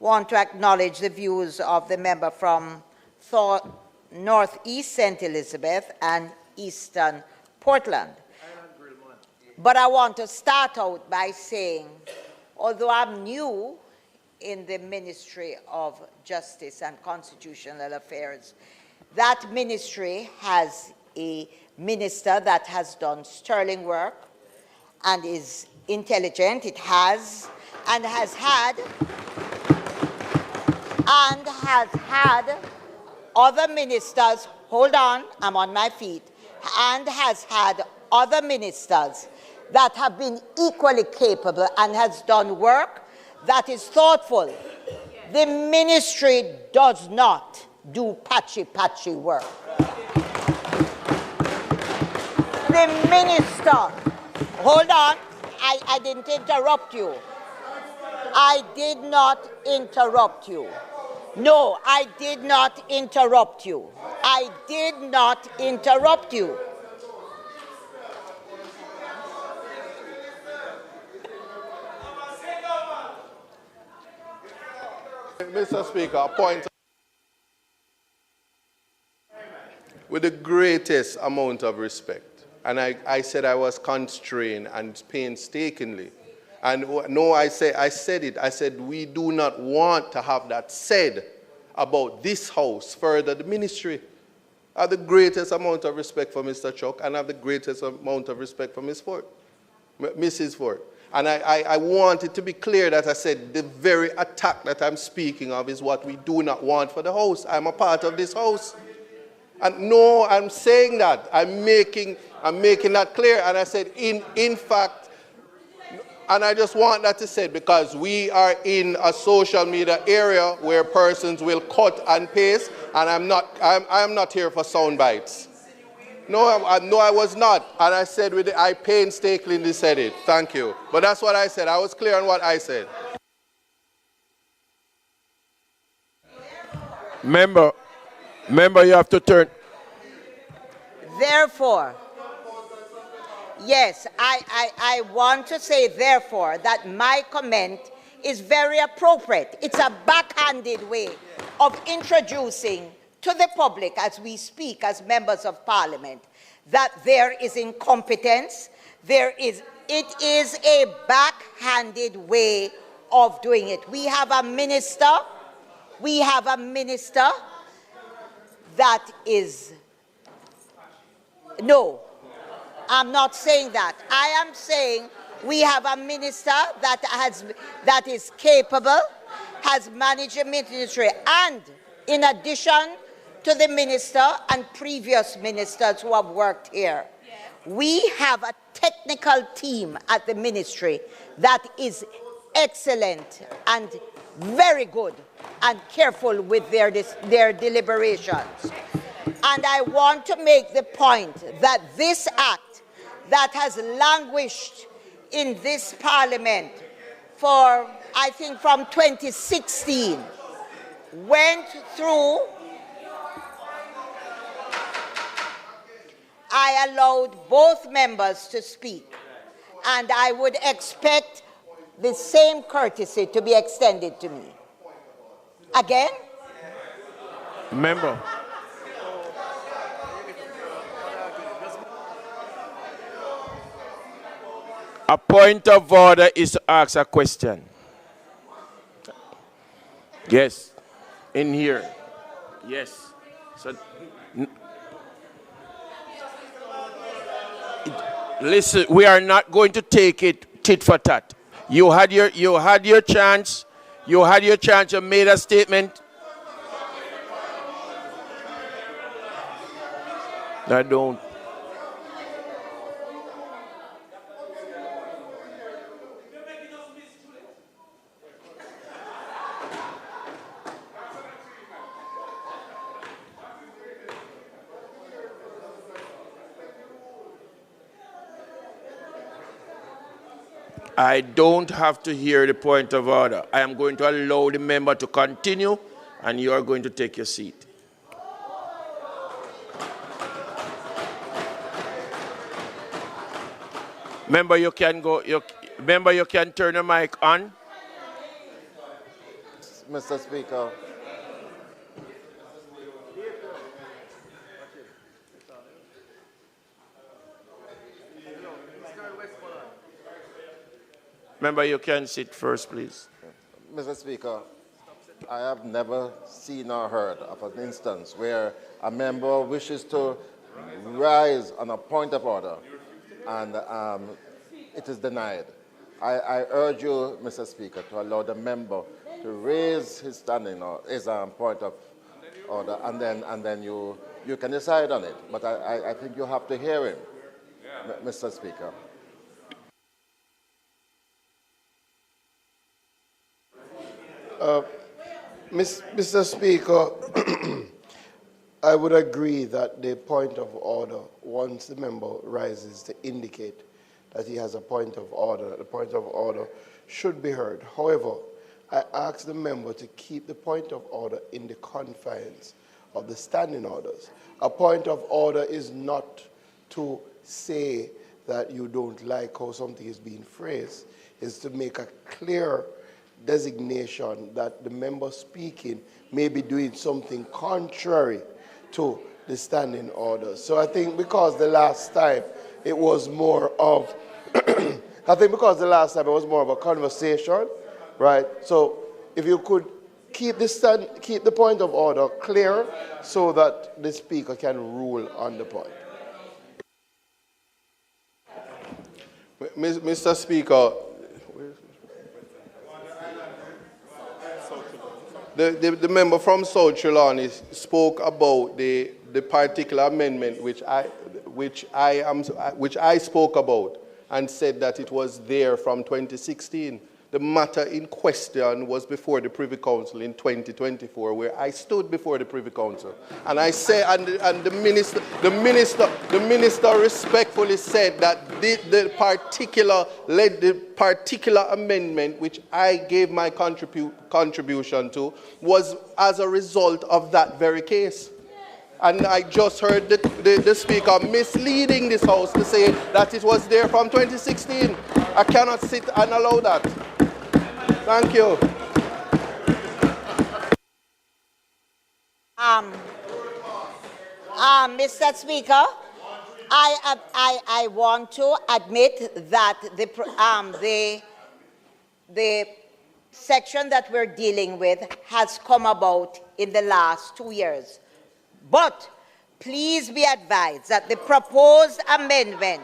the views of the member from Northeast St. Elizabeth and Eastern Portland. But I want to start out by saying, although I'm new in the Ministry of Justice and Constitutional Affairs, that ministry has a minister that has done sterling work and is intelligent. It has had other ministers, hold on, I'm on my feet, and has had other ministers that have been equally capable and has done work that is thoughtful. The ministry does not do patchy work. The minister, hold on, I didn't interrupt you. I did not interrupt you. No, I did not interrupt you. I did not interrupt you. Mr. Speaker, a point. With the greatest amount of respect, and I said I was constrained and painstakingly. And no, I said it. I said we do not want to have that said about this House, further the ministry. I have the greatest amount of respect for Mr. Chuck, and I have the greatest amount of respect for Mrs. Ford. And I want it to be clear that I said the very attack that I'm speaking of is what we do not want for the House. I'm a part of this House. And no, I'm saying that. I'm making that clear. And I said, in fact, and I just want that to say, because we are in a social media area where persons will cut and paste, and I'm not here for sound bites. No, no, I was not. And I said, I painstakingly said it. Thank you. But that's what I said. I was clear on what I said. Member, you have to turn. Therefore, yes, I want to say, therefore, that my comment is very appropriate. It's a backhanded way of introducing to the public as we speak as members of parliament that there is incompetence, it is a backhanded way of doing it. We have a minister that is, no, I'm not saying that. I am saying we have a minister that is capable, has managed a ministry, and in addition to the minister and previous ministers who have worked here, we have a technical team at the ministry that is excellent and very good and careful with their deliberations. And I want to make the point that this act that has languished in this parliament for, I think, from 2016, went through. I allowed both members to speak, and I would expect the same courtesy to be extended to me. Again? Member. A point of order is to ask a question. Yes. In here. Yes. So, listen, we are not going to take it tit for tat. You had your chance. You had your chance. You made a statement. I don't. I don't have to hear the point of order. I am going to allow the member to continue, and you are going to take your seat. Member, you can go. Member, you can turn the mic on. Mr. Speaker. Member, you can sit first, please. Mr. Speaker, I have never seen or heard of an instance where a member wishes to rise on a point of order and it is denied. I urge you, Mr. Speaker, to allow the member to raise his standing or his point of order, and then you can decide on it. But I think you have to hear him, Mr. Speaker. Mr. Speaker, I would agree that the point of order, once the member rises to indicate that he has a point of order, the point of order should be heard. However, I ask the member to keep the point of order in the confines of the standing orders. A point of order is not to say that you don't like how something is being phrased. It's to make a clear designation that the member speaking may be doing something contrary to the standing order. So I think because the last time it was more of I think because the last time it was more of a conversation, right? So if you could keep the point of order clear so that the speaker can rule on the point. Mr. Speaker, the member from South Trelawney spoke about the particular amendment which I spoke about and said that it was there from 2016. the matter in question was before the Privy Council in 2024, where I stood before the Privy Council, and I say, and the minister respectfully said that the particular amendment which I gave my contribution to was as a result of that very case. And I just heard the speaker misleading this House to say that it was there from 2016. I cannot sit and allow that. Thank you. Mr. Speaker, I want to admit that the section that we're dealing with has come about in the last 2 years. But please be advised that the proposed amendment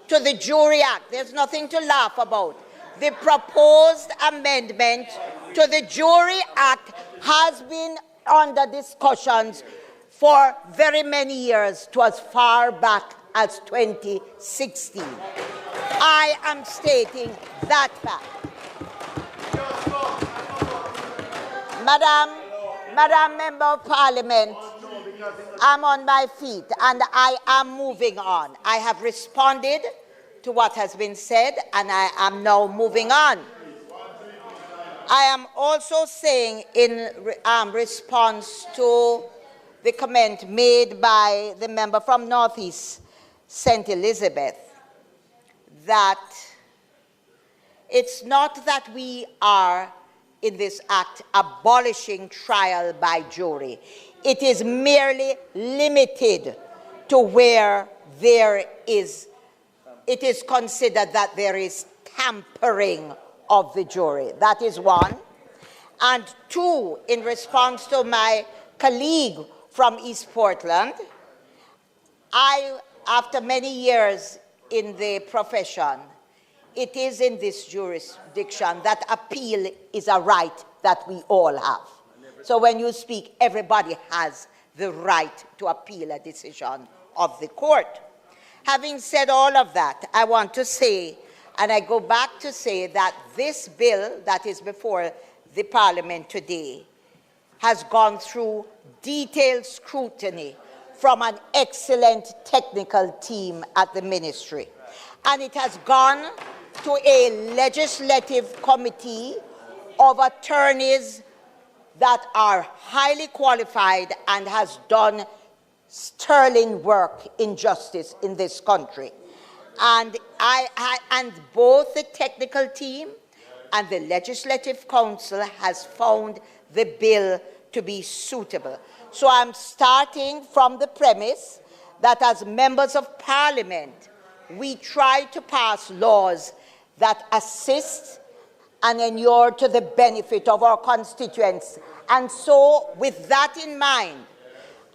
to the Jury Act, there's nothing to laugh about. The proposed amendment to the Jury Act has been under discussions for very many years, to as far back as 2016. I am stating that fact. Madam Member of Parliament, I'm on my feet and I am moving on. I have responded to what has been said and I am now moving on. I am also saying in response to the comment made by the member from Northeast St. Elizabeth that it's not that we are in this act abolishing trial by jury. It is merely limited to where it is considered that there is tampering of the jury. That is one. And two, in response to my colleague from East Portland, after many years in the profession, it is in this jurisdiction that appeal is a right that we all have. So when you speak, everybody has the right to appeal a decision of the court. Having said all of that, I want to say, and I go back to say that this bill that is before the Parliament today has gone through detailed scrutiny from an excellent technical team at the ministry. And it has gone to a legislative committee of attorneys that are highly qualified and has done sterling work in justice in this country. And and both the technical team and the Legislative Council has found the bill to be suitable. So I'm starting from the premise that as members of Parliament, we try to pass laws that assist and inure to the benefit of our constituents. And so, with that in mind,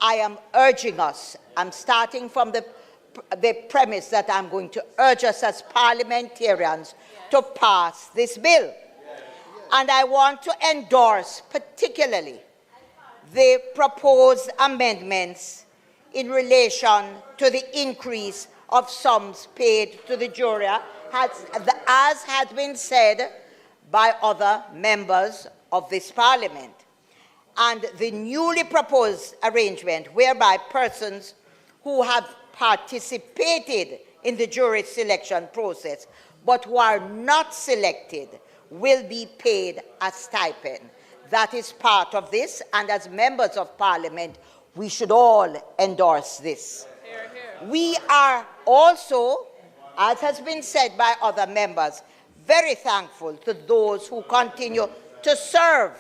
I am urging us, I'm starting from the premise that I'm going to urge us as parliamentarians to pass this bill. And I want to endorse particularly the proposed amendments in relation to the increase of sums paid to the jury, as has been said by other members of this Parliament. And the newly proposed arrangement whereby persons who have participated in the jury selection process but who are not selected will be paid a stipend. That is part of this, and as members of Parliament, we should all endorse this. Hear, hear. We are also, as has been said by other members, very thankful to those who continue to serve.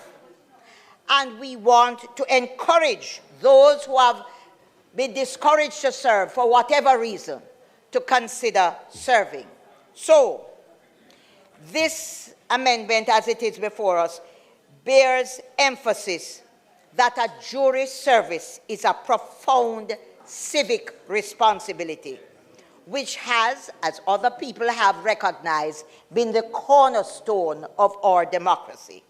And we want to encourage those who have been discouraged to serve for whatever reason to consider serving. So, this amendment, as it is before us, bears emphasis that a jury service is a profound civic responsibility, which has, as other people have recognized, been the cornerstone of our democracy.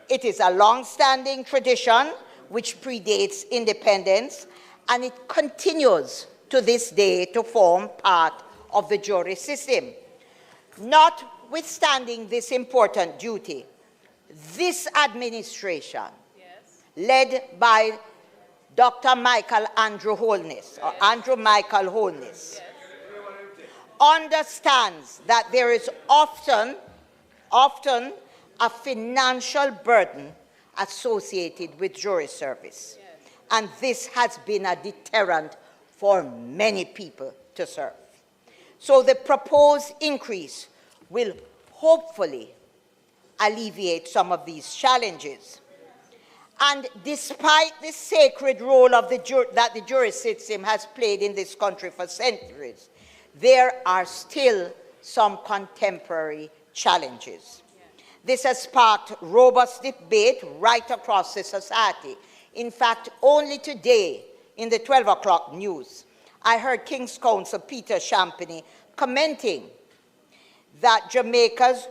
It is a long-standing tradition which predates independence, and it continues to this day to form part of the jury system. Not notwithstanding this important duty, this administration, led by Dr. Michael Andrew Holness, or Andrew Michael Holness, understands that there is often a financial burden associated with jury service. And this has been a deterrent for many people to serve. So the proposed increase will hopefully alleviate some of these challenges. And despite the sacred role of that the jury system has played in this country for centuries, there are still some contemporary challenges. This has sparked robust debate right across the society. In fact, only today, in the 12 o'clock news, I heard King's Counsel Peter Champagny commenting that Jamaica's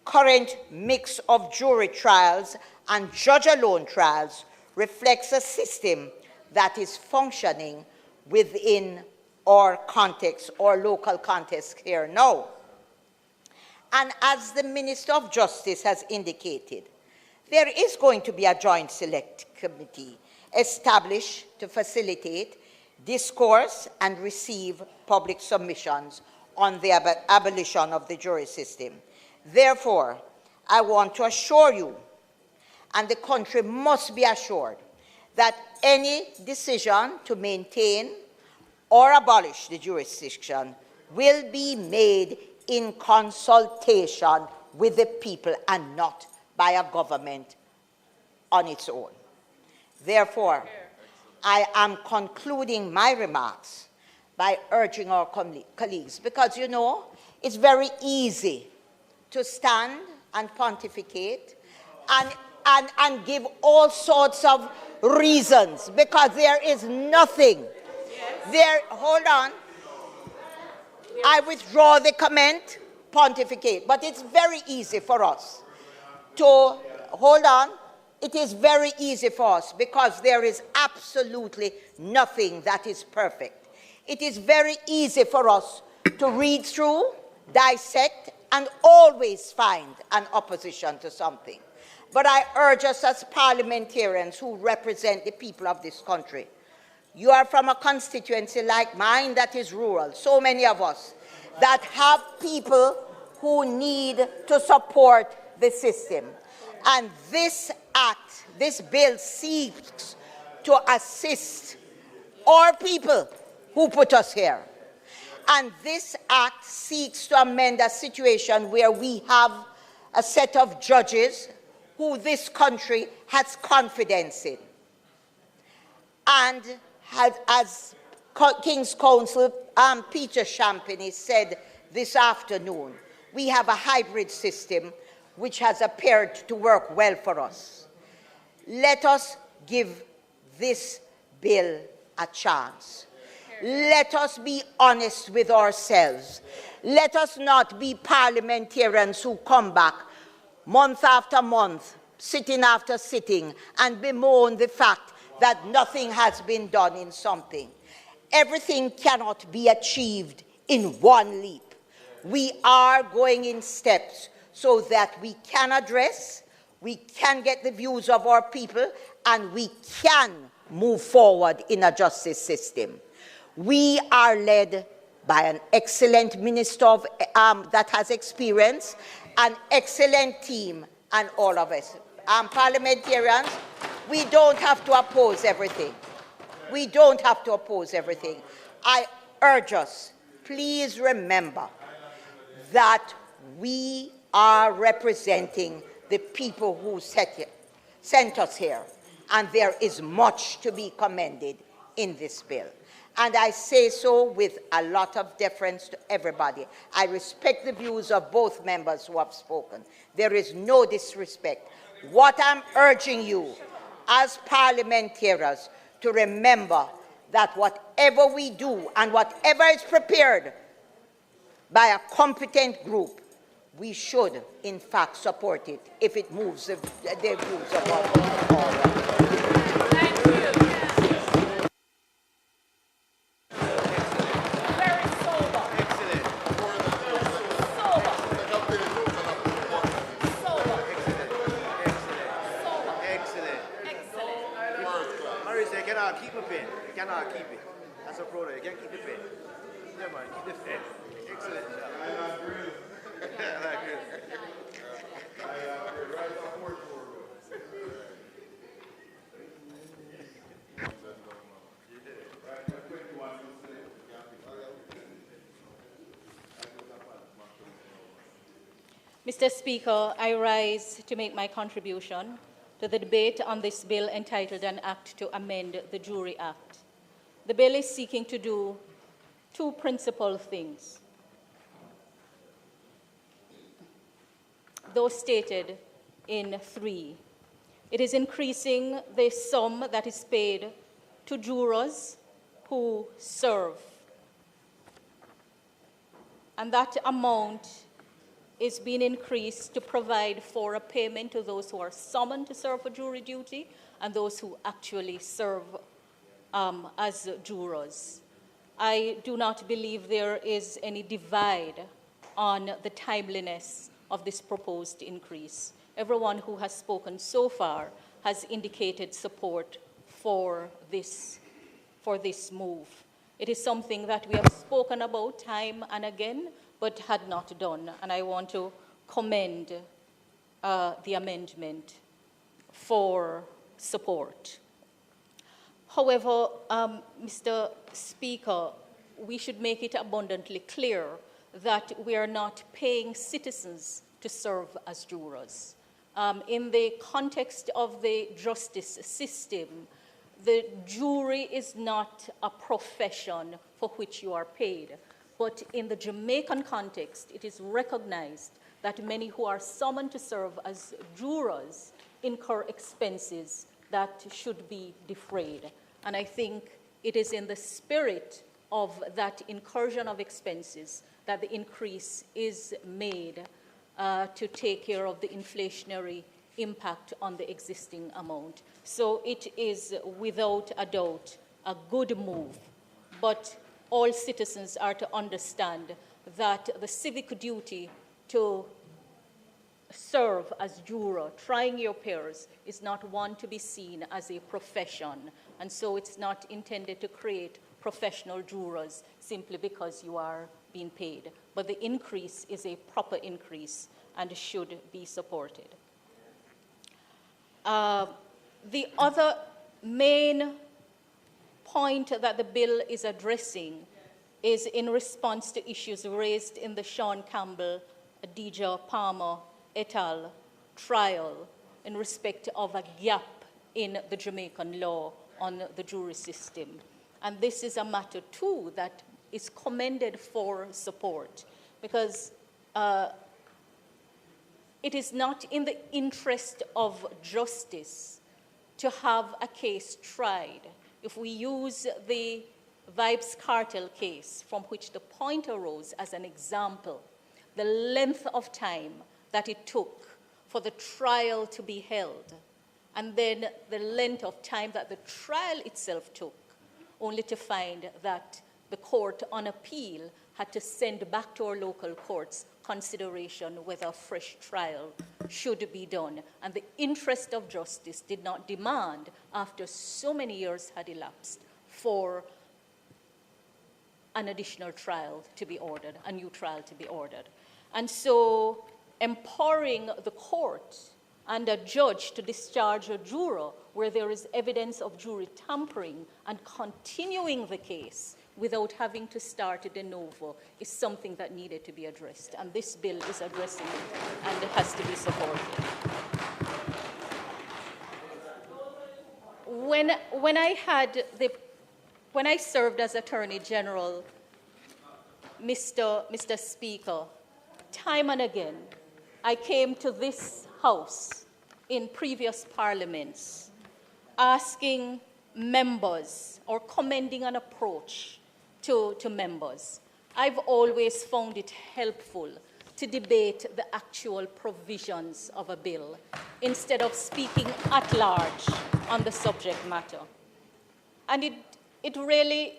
current mix of jury trials and judge-alone trials reflects a system that is functioning within our context, or local context here now. And as the Minister of Justice has indicated, there is going to be a joint select committee established to facilitate discourse and receive public submissions on the abolition of the jury system. Therefore, I want to assure you, and the country must be assured, that any decision to maintain or abolish the jurisdiction will be made in consultation with the people and not by a government on its own. Therefore, I am concluding my remarks by urging our colleagues, because, you know, it's very easy to stand and pontificate and give all sorts of reasons, because there is nothing there. Hold on. I withdraw the comment, pontificate. But it's very easy for us to, hold on, it is very easy for us because there is absolutely nothing that is perfect. It is very easy for us to read through, dissect, and always find an opposition to something. But I urge us as parliamentarians who represent the people of this country, you are from a constituency like mine that is rural, so many of us, that have people who need to support the system. And this act, this bill seeks to assist our people who put us here. And this act seeks to amend a situation where we have a set of judges who this country has confidence in. And as King's Counsel Peter Champagny said this afternoon, we have a hybrid system which has appeared to work well for us. Let us give this bill a chance. Let us be honest with ourselves. Let us not be parliamentarians who come back month after month, sitting after sitting, and bemoan the fact that nothing has been done in something. Everything cannot be achieved in one leap. We are going in steps so that we can address, we can get the views of our people, and we can move forward in a justice system. We are led by an excellent minister that has experience, an excellent team, and all of us. Parliamentarians, we don't have to oppose everything. We don't have to oppose everything. I urge us, please remember that we are representing the people who sent us here, and there is much to be commended in this bill. And I say so with a lot of deference to everybody. I respect the views of both members who have spoken. There is no disrespect. What I'm urging you as parliamentarians to remember that whatever we do and whatever is prepared by a competent group, we should, in fact, support it if it moves the views of our people forward. Very sober. Excellent. Sober. Minister, you cannot keep a pen. You cannot keep it. That's a product. You can't keep the pen. Never mind, keep the pen. Excellent job. Mr. Speaker, I rise to make my contribution to the debate on this bill entitled An Act to Amend the Jury Act. The bill is seeking to do two principal things, though stated in three. It is increasing the sum that is paid to jurors who serve, and that amount is being increased to provide for a payment to those who are summoned to serve for jury duty and those who actually serve as jurors. I do not believe there is any divide on the timeliness of this proposed increase. Everyone who has spoken so far has indicated support for this move. It is something that we have spoken about time and again, but had not done. And I want to commend the amendment for support. However, Mr. Speaker, we should make it abundantly clear that we are not paying citizens to serve as jurors. In the context of the justice system, the jury is not a profession for which you are paid. But in the Jamaican context, it is recognized that many who are summoned to serve as jurors incur expenses that should be defrayed. And I think it is in the spirit of that incursion of expenses that the increase is made to take care of the inflationary impact on the existing amount. So it is without a doubt a good move, but all citizens are to understand that the civic duty to serve as juror, trying your peers, is not one to be seen as a profession. And so it's not intended to create professional jurors simply because you are being paid. But the increase is a proper increase and should be supported. The other main point that the bill is addressing is in response to issues raised in the Sean Campbell, Adija Palmer et al. Trial in respect of a gap in the Jamaican law on the jury system. And this is a matter, too, that is commended for support, because it is not in the interest of justice to have a case tried. If we use the Vibes Cartel case from which the point arose as an example, the length of time that it took for the trial to be held, and then the length of time that the trial itself took, only to find that the court on appeal had to send back to our local courts consideration whether a fresh trial should be done. And the interest of justice did not demand, after so many years had elapsed, for an additional trial to be ordered, a new trial to be ordered. And so empowering the court and a judge to discharge a juror where there is evidence of jury tampering and continuing the case without having to start de novo is something that needed to be addressed. And this bill is addressing it, and it has to be supported. When I served as Attorney General, Mr. Speaker, time and again, I came to this House in previous parliaments asking members or commending an approach to members. I've always found it helpful to debate the actual provisions of a bill instead of speaking at large on the subject matter. And it really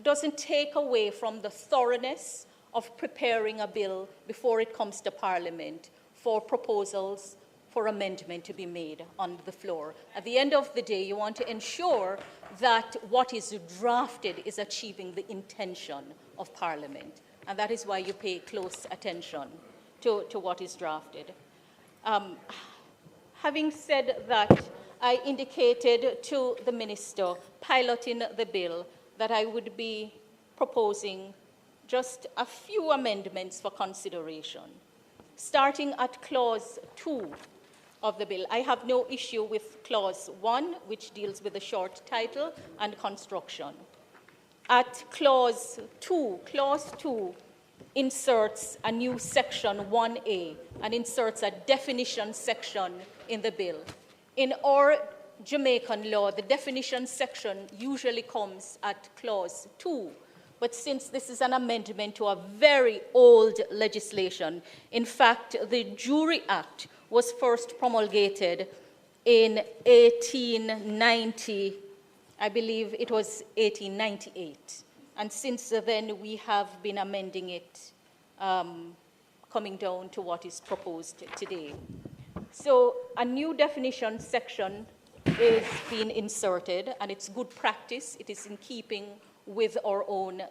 doesn't take away from the thoroughness of preparing a bill before it comes to Parliament for proposals for amendment to be made on the floor. At the end of the day, you want to ensure that what is drafted is achieving the intention of Parliament, and that is why you pay close attention to what is drafted. Having said that, I indicated to the Minister piloting the bill that I would be proposing just a few amendments for consideration. Starting at Clause 2 of the bill, I have no issue with Clause 1, which deals with the short title and construction. At Clause 2 inserts a new Section 1A and inserts a definition section in the bill. In our Jamaican law, the definition section usually comes at Clause 2, but since this is an amendment to a very old legislation, in fact, the Jury Act was first promulgated in 1890, I believe it was 1898. And since then, we have been amending it, coming down to what is proposed today. So a new definition section is being inserted, and it's good practice. It is in keeping with our own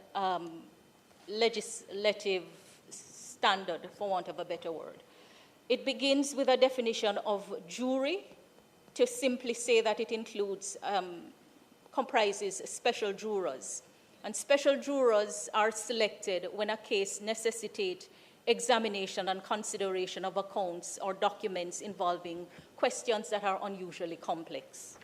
legislative standard, for want of a better word. It begins with a definition of jury, to simply say that it includes, comprises special jurors. And special jurors are selected when a case necessitates examination and consideration of accounts or documents involving questions that are unusually complex.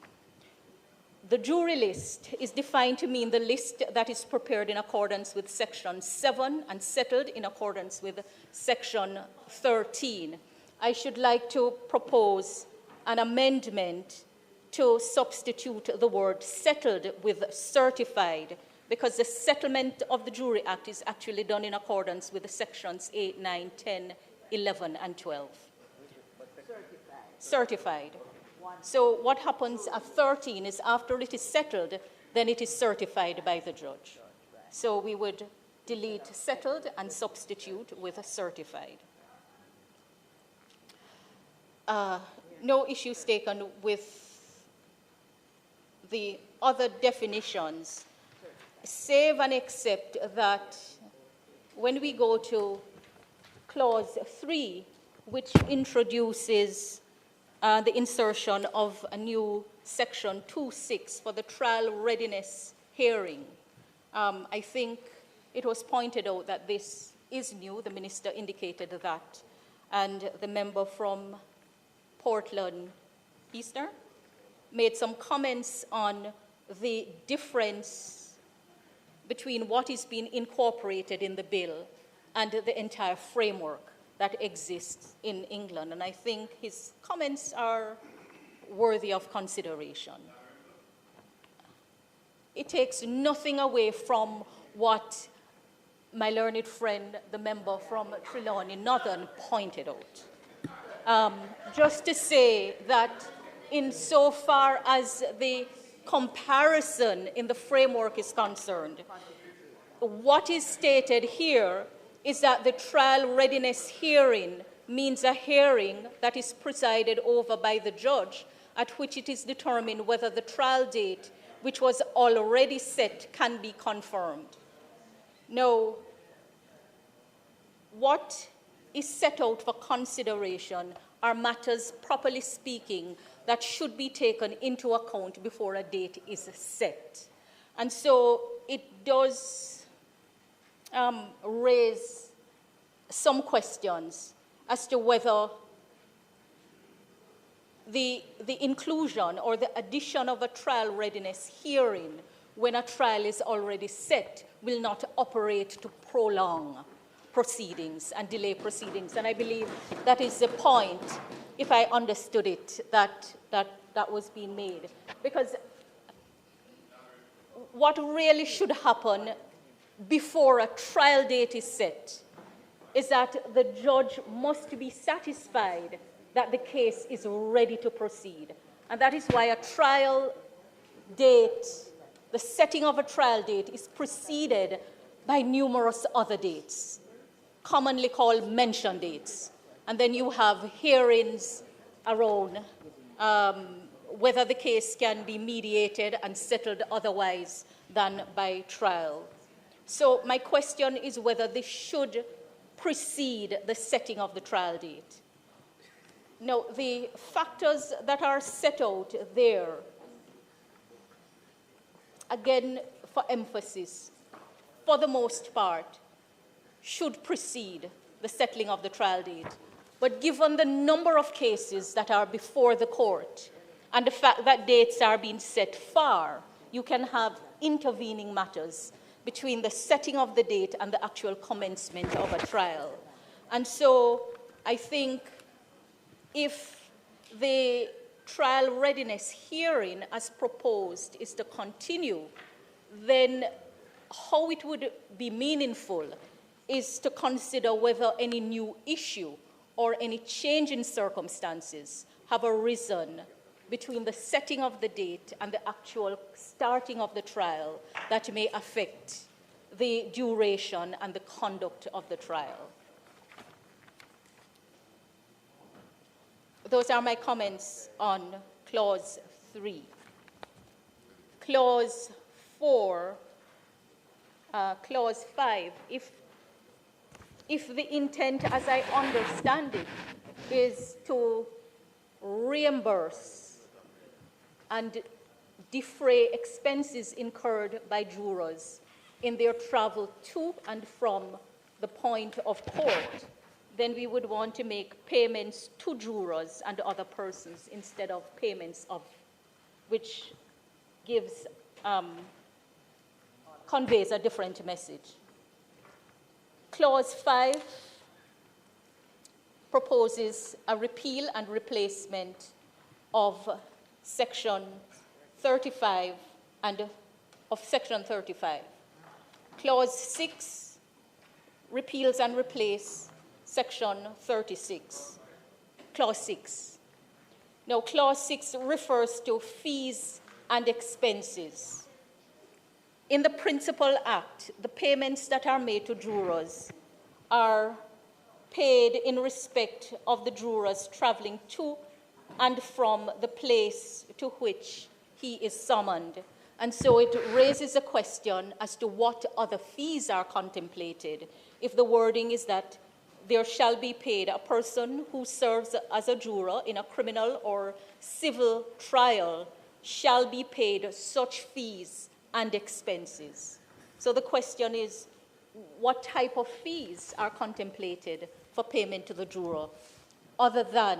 The jury list is defined to mean the list that is prepared in accordance with Section 7 and settled in accordance with Section 13. I should like to propose an amendment to substitute the word settled with certified, because the settlement of the Jury Act is actually done in accordance with the Sections 8, 9, 10, 11, and 12. Certified. So what happens at 13 is after it is settled, then it is certified by the judge. So we would delete settled and substitute with a certified. No issues taken with the other definitions, save and except that when we go to Clause 3, which introduces the insertion of a new Section 2.6 for the trial readiness hearing, I think it was pointed out that this is new. The Minister indicated that. And the member from Portland Eastern made some comments on the difference between what is being incorporated in the bill and the entire framework that exists in England. And I think his comments are worthy of consideration. It takes nothing away from what my learned friend, the member from Trelawney Northern, pointed out. Just to say that insofar as the comparison in the framework is concerned, what is stated here is that the trial readiness hearing means a hearing that is presided over by the judge, at which it is determined whether the trial date, which was already set, can be confirmed. Now, what is set out for consideration are matters, properly speaking, that should be taken into account before a date is set. And so it does raise some questions as to whether the inclusion or the addition of a trial readiness hearing when a trial is already set will not operate to prolong proceedings and delay proceedings. And I believe that is the point, if I understood it, that was being made. Because what really should happen before a trial date is set is that the judge must be satisfied that the case is ready to proceed. And that is why a trial date, the setting of a trial date, is preceded by numerous other dates, commonly called mention dates. And then you have hearings around whether the case can be mediated and settled otherwise than by trial. So my question is whether this should precede the setting of the trial date. Now, the factors that are set out there, again, for emphasis, for the most part, should precede the settling of the trial date. But given the number of cases that are before the court and the fact that dates are being set far, you can have intervening matters between the setting of the date and the actual commencement of a trial. And so I think if the trial readiness hearing as proposed is to continue, then how it would be meaningful is to consider whether any new issue or any change in circumstances have arisen between the setting of the date and the actual starting of the trial that may affect the duration and the conduct of the trial. Those are my comments on Clause 3. Clause 4, Clause 5, if the intent, as I understand it, is to reimburse and defray expenses incurred by jurors in their travel to and from the point of court, then we would want to make payments to jurors and other persons instead of payments of, which gives, conveys a different message. Clause 5 proposes a repeal and replacement of Section 35 and of Section 35. Clause 6 repeals and replaces Section 36. Clause 6. Now, Clause 6 refers to fees and expenses. In the Principal Act, the payments that are made to jurors are paid in respect of the jurors traveling to and from the place to which he is summoned. And so it raises a question as to what other fees are contemplated if the wording is that there shall be paid a person who serves as a juror in a criminal or civil trial shall be paid such fees and expenses. So the question is, what type of fees are contemplated for payment to the juror other than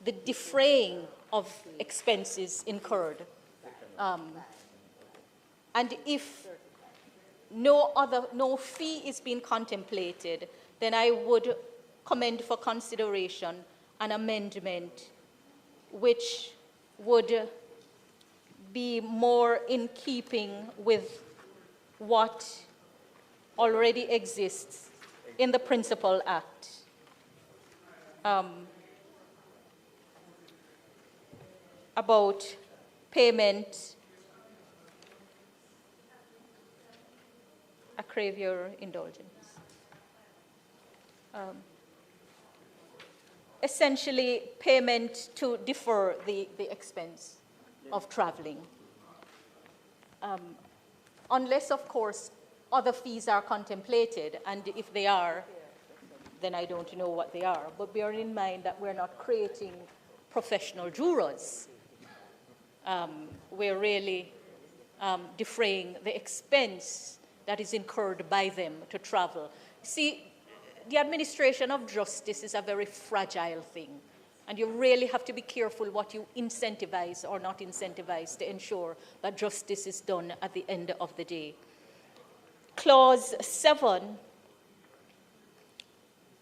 the defraying of expenses incurred? And if no fee is being contemplated, then I would commend for consideration an amendment which would be more in keeping with what already exists in the Principal Act. About payment, I crave your indulgence. Essentially, payment to defer the expense of traveling. Unless, of course, other fees are contemplated, and if they are, then I don't know what they are. But bear in mind that we're not creating professional jurors. We're really defraying the expense that is incurred by them to travel. See, the administration of justice is a very fragile thing, and you really have to be careful what you incentivize or not incentivize to ensure that justice is done at the end of the day. Clause 7,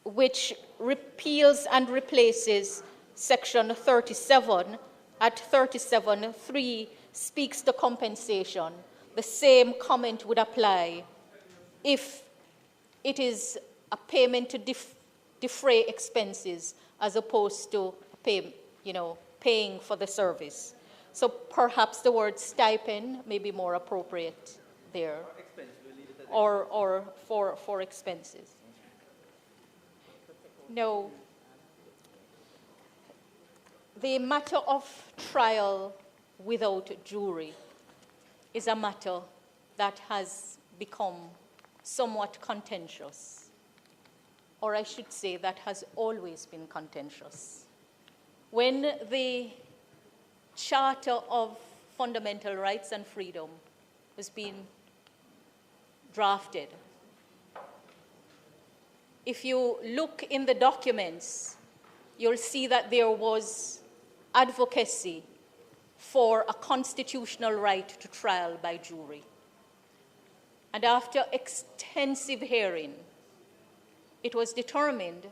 which repeals and replaces Section 37, at 37.3 speaks to compensation. The same comment would apply if it is a payment to defray expenses as opposed to paying for the service. So perhaps the word stipend may be more appropriate there, or for expenses. No, The matter of trial without jury is a matter that has become somewhat contentious, or I should say that has always been contentious. When the Charter of Fundamental Rights and Freedom was being drafted, if you look in the documents, you'll see that there was advocacy for a constitutional right to trial by jury. And after extensive hearing, it was determined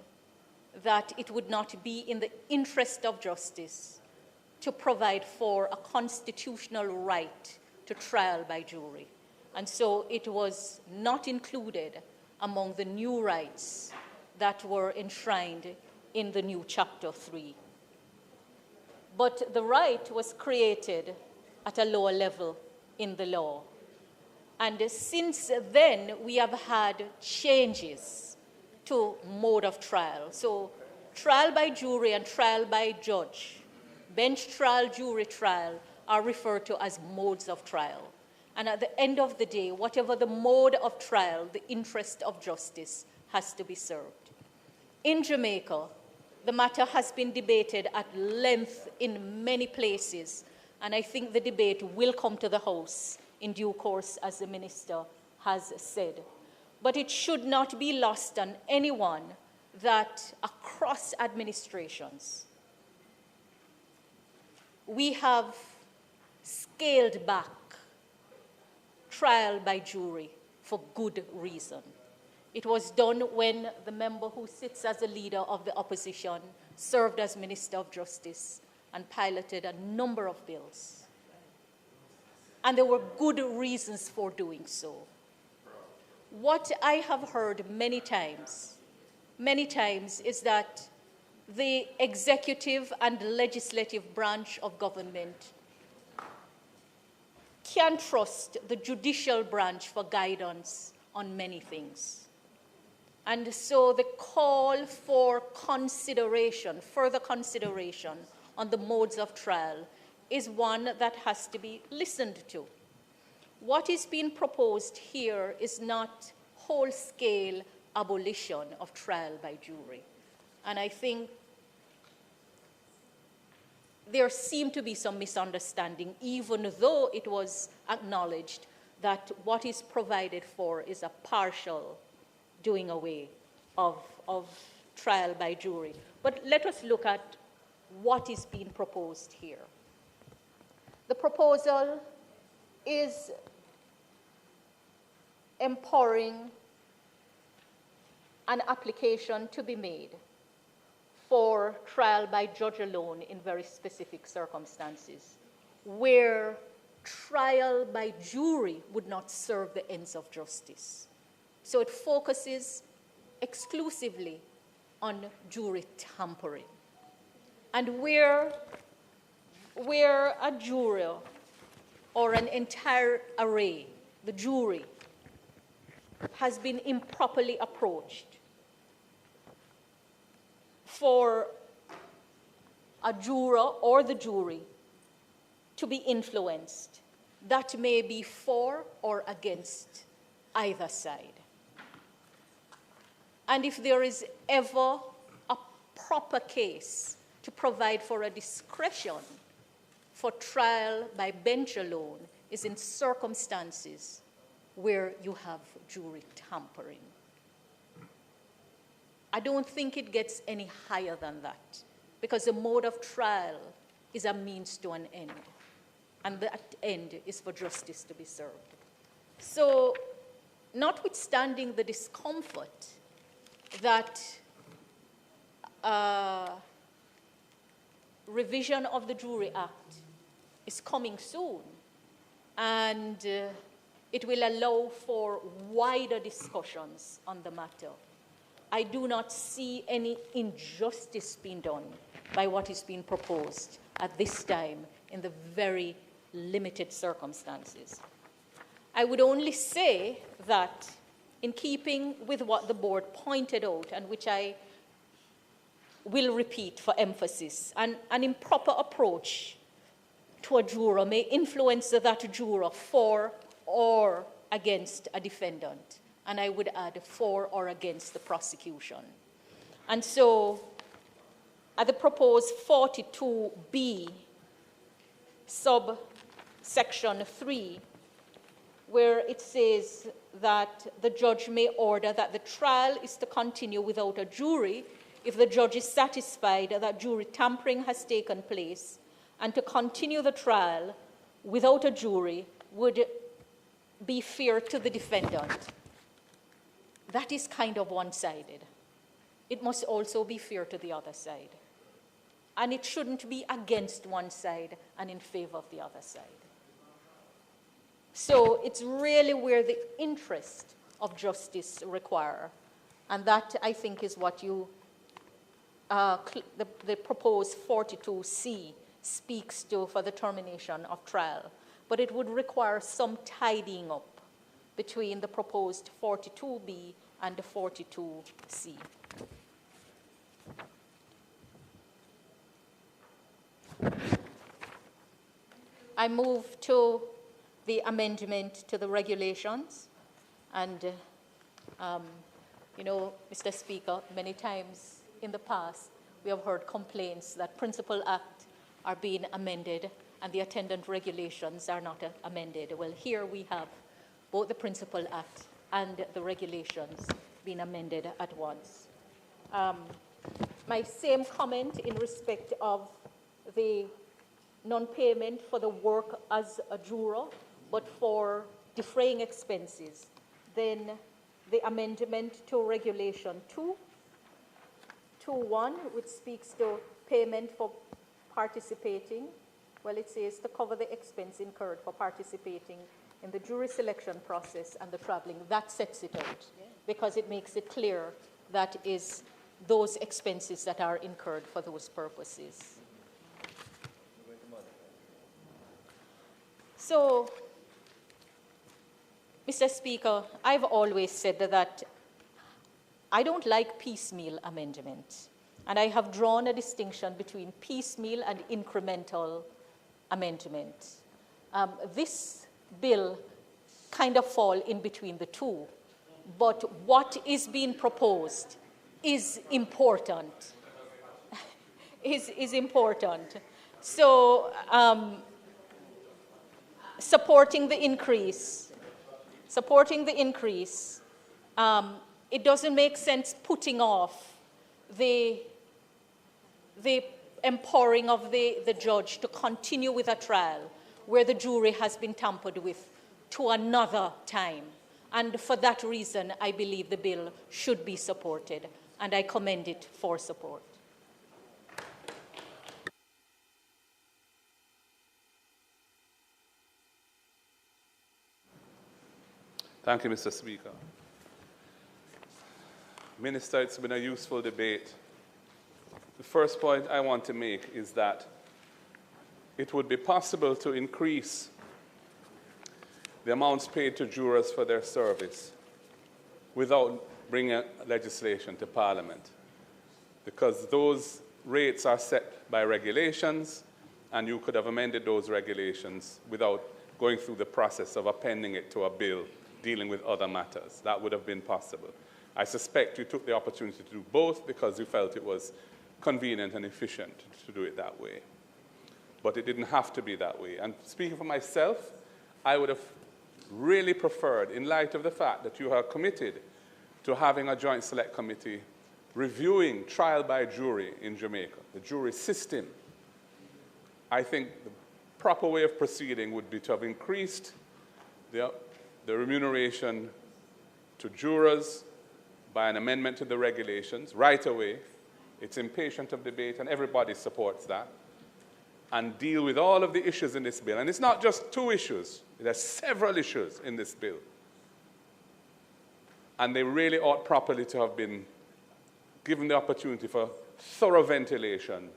that it would not be in the interest of justice to provide for a constitutional right to trial by jury. And so it was not included among the new rights that were enshrined in the new Chapter 3. But the right was created at a lower level in the law. And since then, we have had changes to mode of trial. So trial by jury and trial by judge, bench trial, jury trial, are referred to as modes of trial. And at the end of the day, whatever the mode of trial, the interest of justice has to be served. In Jamaica, the matter has been debated at length in many places, and I think the debate will come to the House in due course, as the Minister has said. But it should not be lost on anyone that across administrations, we have scaled back trial by jury for good reason. It was done when the member who sits as the leader of the opposition served as Minister of Justice and piloted a number of bills. And there were good reasons for doing so. What I have heard many times, is that the executive and legislative branch of government can trust the judicial branch for guidance on many things. And so the call for consideration, further consideration on the modes of trial is one that has to be listened to. What is being proposed here is not whole-scale abolition of trial by jury. And I think there seemed to be some misunderstanding, even though it was acknowledged that what is provided for is a partial doing away of trial by jury. But let us look at what is being proposed here. The proposal is empowering an application to be made for trial by judge alone in very specific circumstances, where trial by jury would not serve the ends of justice. So it focuses exclusively on jury tampering. And where a juror or an entire array, the jury, has been improperly approached, for a juror or the jury to be influenced, that may be for or against either side. And if there is ever a proper case to provide for a discretion for trial by bench alone, is in circumstances where you have jury tampering. I don't think it gets any higher than that, because the mode of trial is a means to an end, and that end is for justice to be served. So, notwithstanding the discomfort that revision of the Jury Act is coming soon, and it will allow for wider discussions on the matter, I do not see any injustice being done by what is being proposed at this time in the very limited circumstances. I would only say that in keeping with what the board pointed out, and which I will repeat for emphasis. An improper approach to a juror may influence that juror for or against a defendant. And I would add for or against the prosecution. And so, at the proposed 42B, subsection 3, where it says that the judge may order that the trial is to continue without a jury if the judge is satisfied that jury tampering has taken place, and to continue the trial without a jury would be fair to the defendant. That is kind of one-sided. It must also be fair to the other side. And it shouldn't be against one side and in favor of the other side. So it's really where the interest of justice require. And that, I think, is what you, the proposed 42C speaks to for the termination of trial. But it would require some tidying up between the proposed 42B and the 42C. I move to the amendment to the regulations. And, you know, Mr. Speaker, many times in the past, we have heard complaints that Principal Act are being amended and the attendant regulations are not amended. Well, here we have both the Principal Act and the regulations being amended at once. My same comment in respect of the non-payment for the work as a juror, but for defraying expenses. Then the amendment to Regulation 2.1, which speaks to payment for participating. Well, it says to cover the expense incurred for participating in the jury selection process and the traveling. That sets it out because it makes it clear that is those expenses that are incurred for those purposes. So, Mr. Speaker, I've always said that I don't like piecemeal amendments, and I have drawn a distinction between piecemeal and incremental amendments. This bill kind of falls in between the two, but what is being proposed is important, is important. So, supporting the increase, it doesn't make sense putting off the empowering of the judge to continue with a trial where the jury has been tampered with to another time. And for that reason, I believe the bill should be supported, and I commend it for support. Thank you, Mr. Speaker. Minister, it's been a useful debate. The first point I want to make is that it would be possible to increase the amounts paid to jurors for their service without bringing legislation to Parliament, because those rates are set by regulations, and you could have amended those regulations without going through the process of appending it to a bill dealing with other matters. That would have been possible. I suspect you took the opportunity to do both because you felt it was convenient and efficient to do it that way. But it didn't have to be that way. And speaking for myself, I would have really preferred, in light of the fact that you are committed to having a joint select committee reviewing trial by jury in Jamaica, the jury system, I think the proper way of proceeding would be to have increased the remuneration to jurors by an amendment to the regulations right away. It's impatient of debate, and everybody supports that. And deal with all of the issues in this bill. And it's not just two issues. There are several issues in this bill. And they really ought properly to have been given the opportunity for thorough ventilation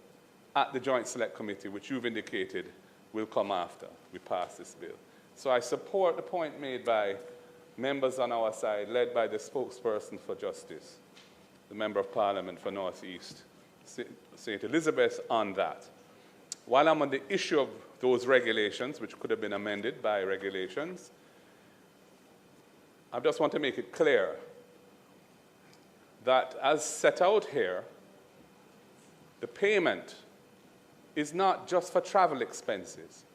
at the Joint Select Committee, which you've indicated will come after we pass this bill. So I support the point made by members on our side, led by the spokesperson for justice, the Member of Parliament for North East, St. Elizabeth on that. While I'm on the issue of those regulations, which could have been amended by regulations, I just want to make it clear that as set out here, the payment is not just for travel expenses.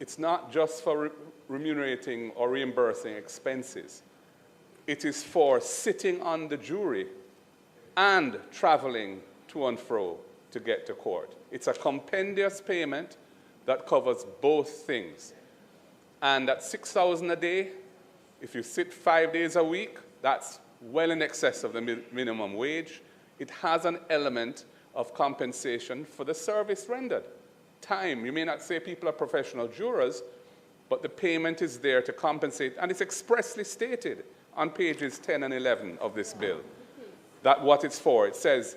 It's not just for remunerating or reimbursing expenses. It is for sitting on the jury and traveling to and fro to get to court. It's a compendious payment that covers both things. And at $6,000 a day, if you sit 5 days a week, that's well in excess of the minimum wage. It has an element of compensation for the service rendered. Time, you may not say people are professional jurors, but the payment is there to compensate, and it's expressly stated on pages 10 and 11 of this bill, that what it's for. It says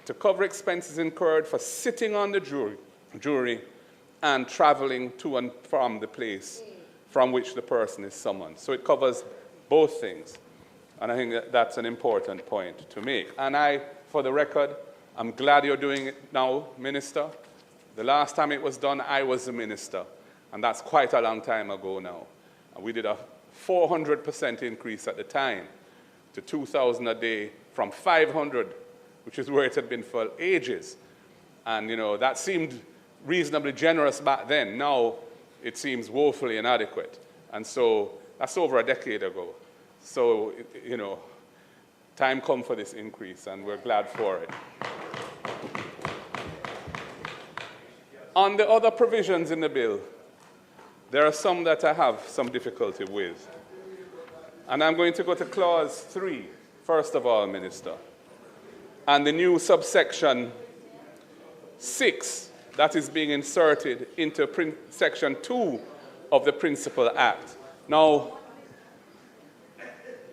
to cover expenses incurred for sitting on the jury and traveling to and from the place from which the person is summoned. So it covers both things. And I think that that's an important point to make. And for the record, I'm glad you're doing it now, Minister. The last time it was done, I was the minister. And that's quite a long time ago now. And we did a 400% increase at the time to $2,000 a day from $500, which is where it had been for ages. And, you know, that seemed reasonably generous back then. Now it seems woefully inadequate. And so that's over a decade ago. So, you know, time come for this increase, and we're glad for it. On the other provisions in the bill, there are some that I have some difficulty with. And I'm going to go to Clause 3, first of all, Minister. And the new subsection 6 that is being inserted into Section 2 of the Principal Act. Now,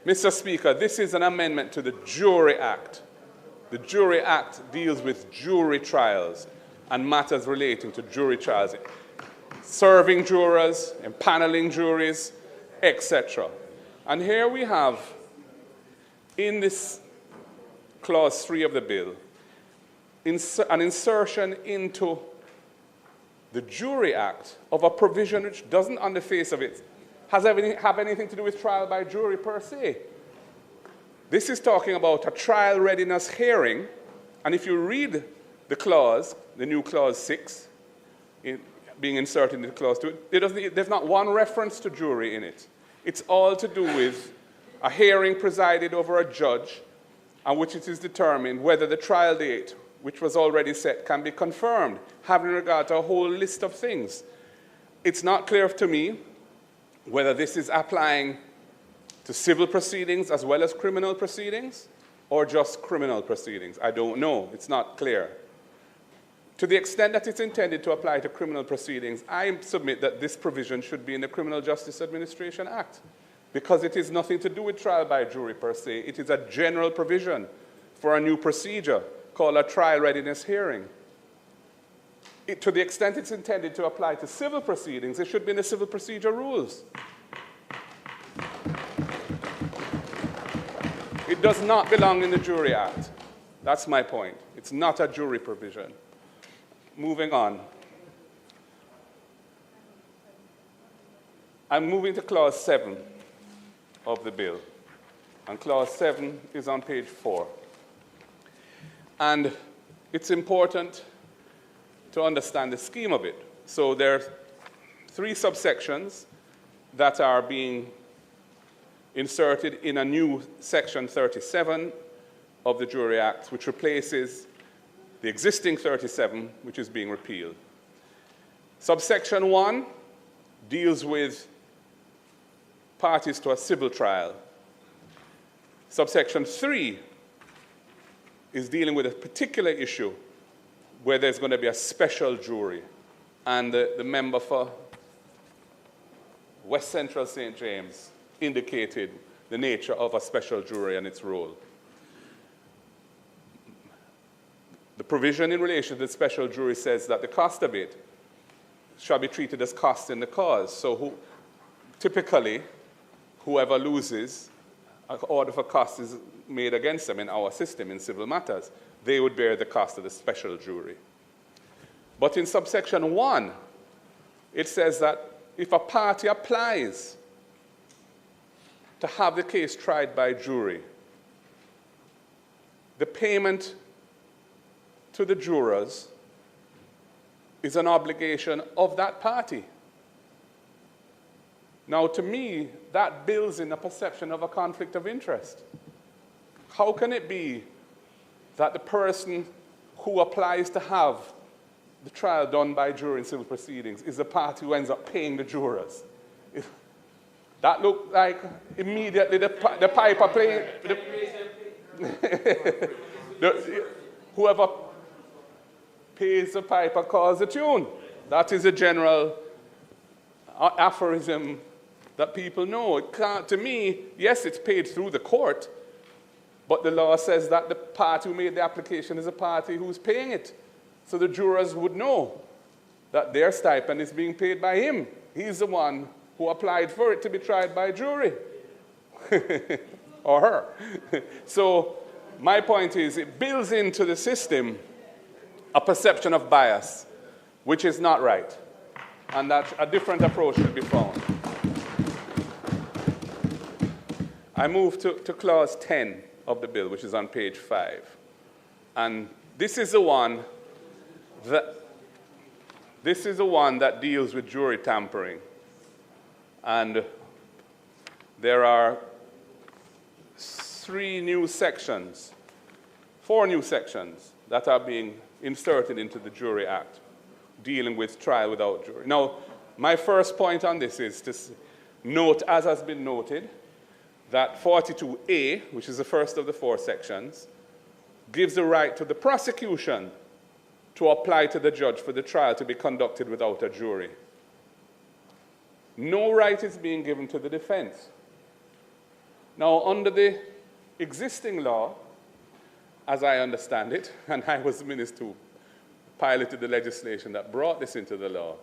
Mr. Speaker, this is an amendment to the Jury Act. The Jury Act deals with jury trials and matters relating to jury trials, serving jurors, empaneling juries, etc. And here we have, in this Clause 3 of the bill, an insertion into the Jury Act of a provision which doesn't, on the face of it, have anything to do with trial by jury per se. This is talking about a trial readiness hearing, and if you read the clause, the new Clause 6, being inserted into Clause 2, there's not one reference to jury in it. It's all to do with a hearing presided over a judge, on which it is determined whether the trial date, which was already set, can be confirmed, having regard to a whole list of things. It's not clear to me whether this is applying to civil proceedings as well as criminal proceedings, or just criminal proceedings. I don't know. It's not clear. To the extent that it's intended to apply to criminal proceedings, I submit that this provision should be in the Criminal Justice Administration Act, because it is nothing to do with trial by jury per se. It is a general provision for a new procedure called a trial readiness hearing. To the extent it's intended to apply to civil proceedings, it should be in the civil procedure rules. It does not belong in the Jury Act. That's my point. It's not a jury provision. Moving on. I'm moving to Clause 7 of the bill. And Clause 7 is on page 4. And it's important to understand the scheme of it. So there are 3 subsections that are being inserted in a new Section 37 of the Jury Act, which replaces the existing 37, which is being repealed. Subsection 1 deals with parties to a civil trial. Subsection 3 is dealing with a particular issue where there's going to be a special jury. And the member for West Central St. James indicated the nature of a special jury and its role. The provision in relation to the special jury says that the cost of it shall be treated as cost in the cause. So typically, whoever loses an order for costs is made against them in our system in civil matters, they would bear the cost of the special jury. But in subsection 1, it says that if a party applies to have the case tried by jury, the payment to the jurors is an obligation of that party. Now, to me, that builds in a perception of a conflict of interest. How can it be that the person who applies to have the trial done by jury in civil proceedings is the party who ends up paying the jurors? That looked like immediately the piper playing. Whoever pays the piper calls the tune. That is a general aphorism that people know. It can't, to me, yes, it's paid through the court, but the law says that the party who made the application is a party who's paying it. So the jurors would know that their stipend is being paid by him. He's the one who applied for it to be tried by jury. Or her. So my point is, it builds into the system a perception of bias, which is not right. And that a different approach should be found. I move to clause 10 of the bill, which is on page 5. And this is the one that deals with jury tampering. And there are 4 new sections that are being inserted into the Jury Act, dealing with trial without jury. Now, my first point on this is to note, as has been noted, that 42A, which is the first of the 4 sections, gives the right to the prosecution to apply to the judge for the trial to be conducted without a jury. No right is being given to the defense. Now, under the existing law, as I understand it, and I was the minister who piloted the legislation that brought this into the law,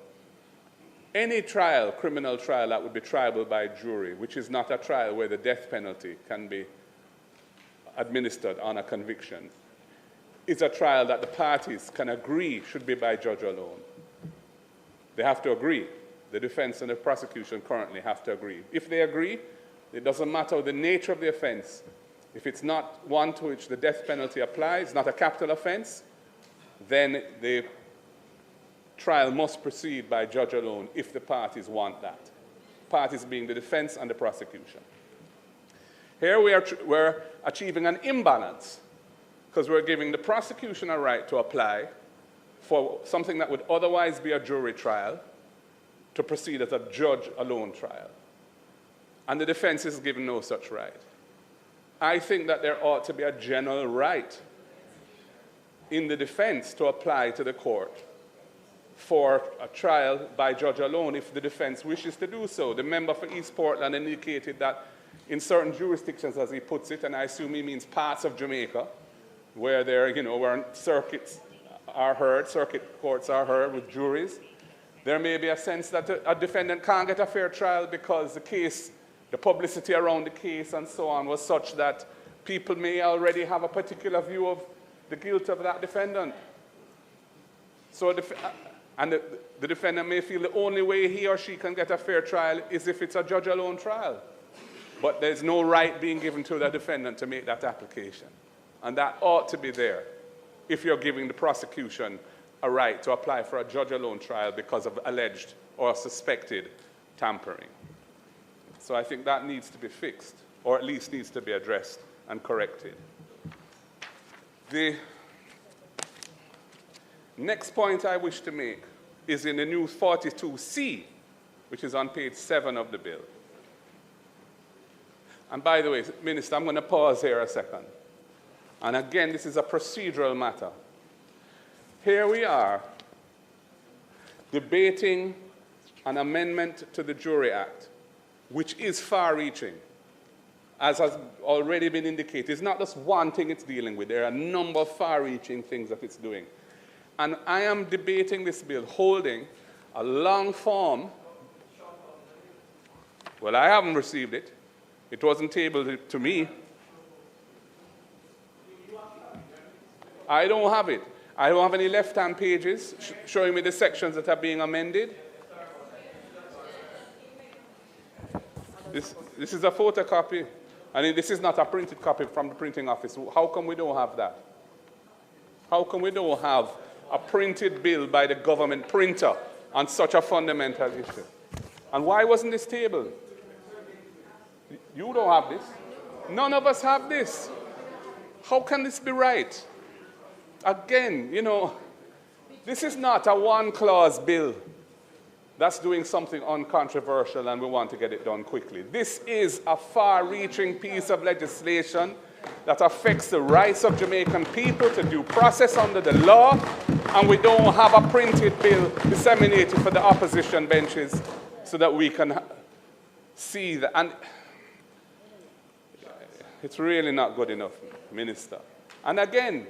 any trial, criminal trial, that would be triable by jury, which is not a trial where the death penalty can be administered on a conviction, is a trial that the parties can agree should be by judge alone. They have to agree. The defense and the prosecution currently have to agree. If they agree, it doesn't matter the nature of the offense. If it's not one to which the death penalty applies, not a capital offense, then the trial must proceed by judge alone if the parties want that. Parties being the defense and the prosecution. Here we're achieving an imbalance because we're giving the prosecution a right to apply for something that would otherwise be a jury trial to proceed as a judge alone trial. And the defense is given no such right. I think that there ought to be a general right in the defense to apply to the court for a trial by judge alone if the defense wishes to do so. The member for East Portland indicated that in certain jurisdictions, as he puts it, and I assume he means parts of Jamaica, where there, where circuits are heard, circuit courts are heard with juries, there may be a sense that a defendant can't get a fair trial because the case, the publicity around the case and so on was such that people may already have a particular view of the guilt of that defendant. So the defendant may feel the only way he or she can get a fair trial is if it's a judge alone trial. But there's no right being given to the defendant to make that application. And that ought to be there if you're giving the prosecution a right to apply for a judge alone trial because of alleged or suspected tampering. So I think that needs to be fixed, or at least needs to be addressed and corrected. The next point I wish to make is in the new 42C, which is on page 7 of the bill. And by the way, Minister, I'm going to pause here a second. And again, this is a procedural matter. Here we are debating an amendment to the Jury Act, which is far-reaching, as has already been indicated. It's not just one thing it's dealing with. There are a number of far-reaching things that it's doing. And I am debating this bill, holding a long form. Well, I haven't received it. It wasn't tabled to me. I don't have it. I don't have any left-hand pages showing me the sections that are being amended. This is a photocopy. And this is not a printed copy from the printing office. How come we don't have that? How come we don't have a printed bill by the government printer on such a fundamental issue? And why wasn't this tabled? You don't have this. None of us have this. How can this be right? Again, you know, this is not a one-clause bill that's doing something uncontroversial and we want to get it done quickly. This is a far-reaching piece of legislation that affects the rights of Jamaican people to due process under the law, and we don't have a printed bill disseminated for the opposition benches so that we can see that. And it's really not good enough, Minister. And again,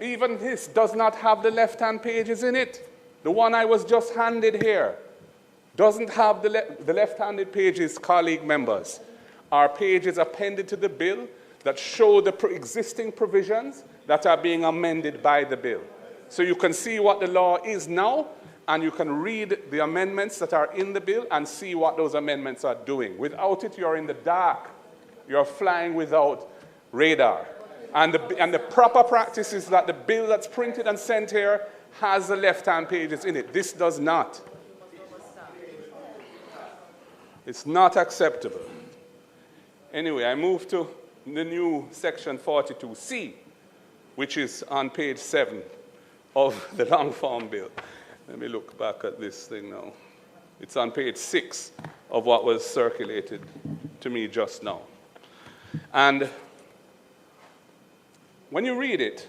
even this does not have the left-hand pages in it. The one I was just handed here doesn't have the left-handed pages, colleague members. Are pages appended to the bill that show the existing provisions that are being amended by the bill. So you can see what the law is now, and you can read the amendments that are in the bill and see what those amendments are doing. Without it, you're in the dark. You're flying without radar. And the proper practice is that the bill that's printed and sent here has the left-hand pages in it. This does not. It's not acceptable. Anyway, I move to the new section 42C, which is on page 7 of the long form bill. Let me look back at this thing now. It's on page 6 of what was circulated to me just now. And when you read it,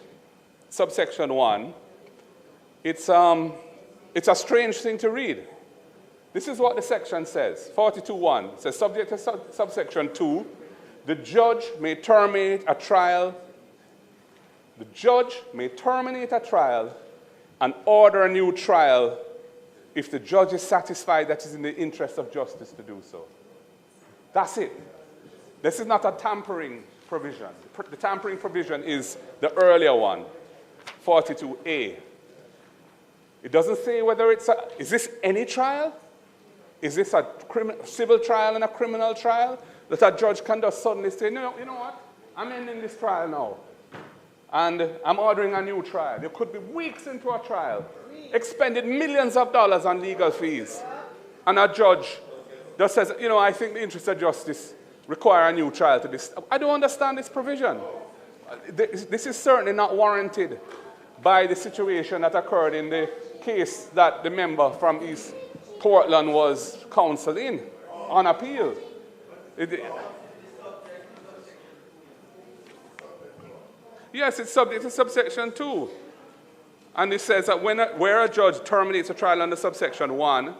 subsection 1, it's a strange thing to read. This is what the section says, 42.1. It says, subject to subsection 2, the judge may terminate a trial. The judge may terminate a trial and order a new trial if the judge is satisfied that it's in the interest of justice to do so. That's it. This is not a tampering provision. The tampering provision is the earlier one, 42A. It doesn't say whether it's is this any trial? Is this a civil trial and a criminal trial? That a judge can just suddenly say, no, you know what? I'm ending this trial now. And I'm ordering a new trial. You could be weeks into a trial, expended millions of dollars on legal fees. And a judge just says, you know, I think the interest of justice require a new trial to be. I don't understand this provision. This is certainly not warranted by the situation that occurred in the case that the member from East Portland was counsel in on appeal. Yes, it's subject to subsection 2. And it says that where a judge terminates a trial under subsection 1,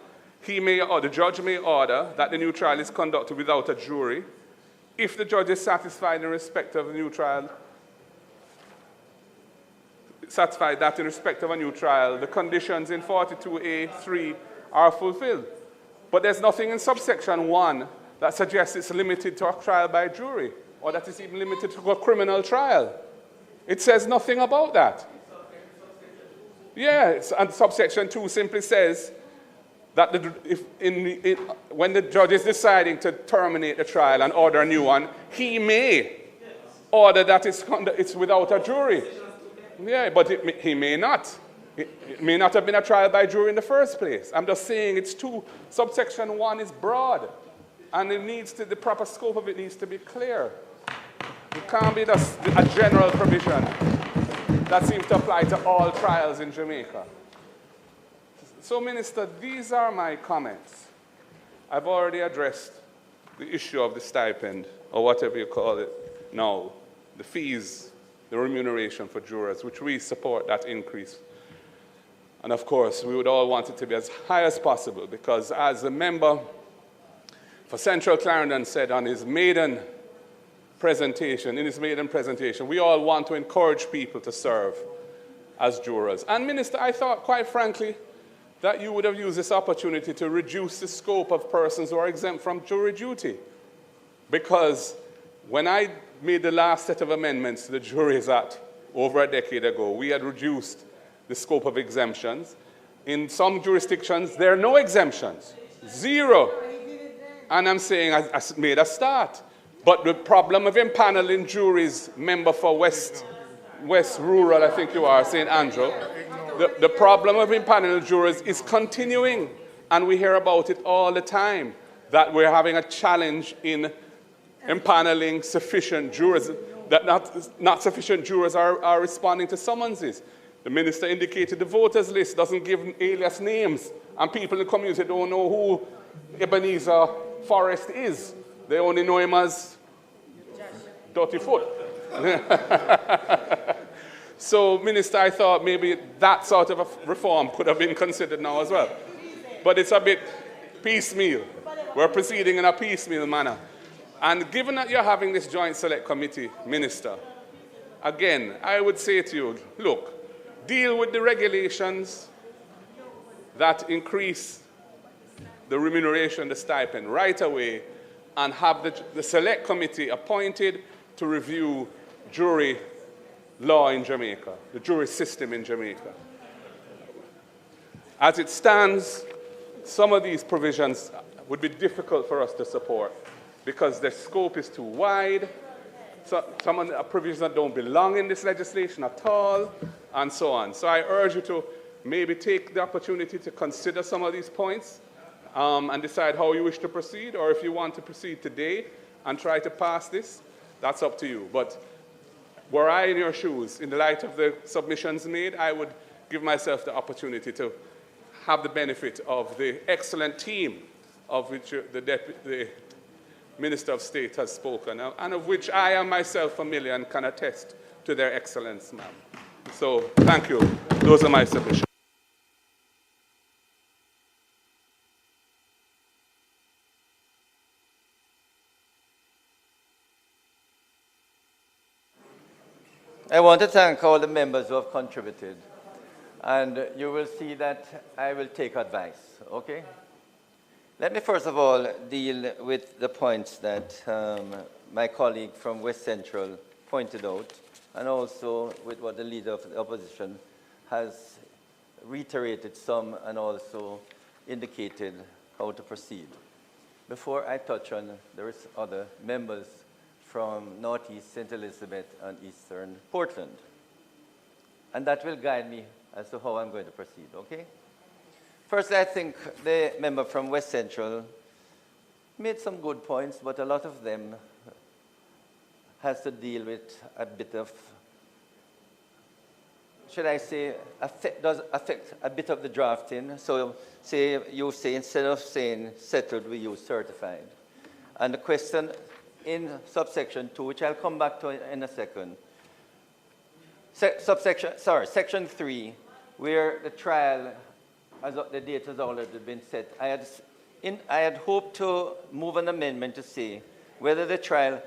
the judge may order that the new trial is conducted without a jury. If the judge is satisfied in respect of a new trial, the conditions in 42A3 are fulfilled. But there's nothing in subsection 1 that suggests it's limited to a trial by jury, or that it's even limited to a criminal trial. It says nothing about that. Yes, and subsection 2 simply says that when the judge is deciding to terminate the trial and order a new one, he may order that it's without a jury. Yeah, but he may not. It may not have been a trial by jury in the first place. I'm just saying it's too. Subsection 1 is broad, and the proper scope of it needs to be clear. It can't be just a general provision that seems to apply to all trials in Jamaica. So, Minister, these are my comments. I've already addressed the issue of the stipend, or whatever you call it now, the fees, the remuneration for jurors, which we support that increase. And of course, we would all want it to be as high as possible, because as the member for Central Clarendon said on his maiden presentation, we all want to encourage people to serve as jurors. And Minister, I thought, quite frankly, that you would have used this opportunity to reduce the scope of persons who are exempt from jury duty. Because when I made the last set of amendments to the Juries Act over a decade ago, we had reduced the scope of exemptions. In some jurisdictions, there are no exemptions, zero. And I'm saying I made a start. But the problem of impaneling juries, member for West Rural, I think you are, St. Andrew, the problem of impaneling juries is continuing. And we hear about it all the time, that we're having a challenge in impaneling sufficient jurors, that not sufficient jurors are responding to summonses. The minister indicated the voters list doesn't give alias names, and people in the community don't know who Ebenezer Forrest is. They only know him as Dirty Foot. So, Minister, I thought maybe that sort of a reform could have been considered now as well. But it's a bit piecemeal. We're proceeding in a piecemeal manner. And given that you're having this joint select committee, Minister, again, I would say to you, look, deal with the regulations that increase the remuneration, the stipend, right away, and have the select committee appointed to review jury law in Jamaica, the jury system in Jamaica. As it stands, some of these provisions would be difficult for us to support because their scope is too wide. So, some of the provisions that don't belong in this legislation at all, and so on. So I urge you to maybe take the opportunity to consider some of these points and decide how you wish to proceed, or if you want to proceed today and try to pass this, that's up to you. But were I in your shoes, in the light of the submissions made, I would give myself the opportunity to have the benefit of the excellent team of which the Minister of State has spoken, and of which I am myself familiar and can attest to their excellence, ma'am. So, thank you. Those are my submissions. I want to thank all the members who have contributed. And you will see that I will take advice, okay? Let me first of all deal with the points that my colleague from West Central pointed out, and also with what the leader of the opposition has reiterated some and also indicated how to proceed. Before I touch on, there is other members from Northeast St. Elizabeth and Eastern Portland. And that will guide me as to how I'm going to proceed, okay? First, I think the member from West Central made some good points, but a lot of them has to deal with a bit of, should I say, does affect a bit of the drafting. So you say, instead of saying settled, we use certified. And the question in subsection 2, which I'll come back to in a second, section 3, where the trial, as the date has already been set, I had hoped to move an amendment to say whether the trial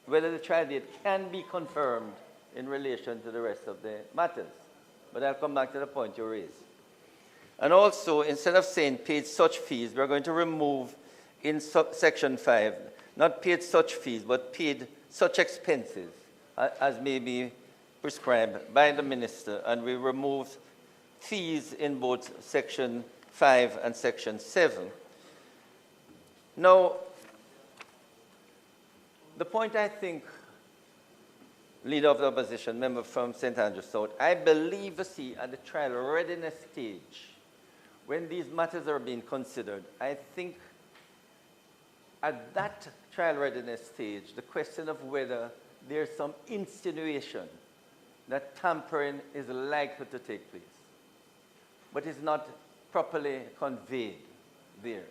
date can be confirmed in relation to the rest of the matters. But I'll come back to the point you raised. And also, instead of saying paid such fees, we're going to remove in section 5, not paid such fees, but paid such expenses as may be prescribed by the minister, and we remove fees in both section 5 and section 7. Now, the point I think, leader of the opposition, member from St. Andrews South, I believe to see at the trial readiness stage, when these matters are being considered, I think at that trial readiness stage, the question of whether there's some insinuation that tampering is likely to take place, but is not properly conveyed there.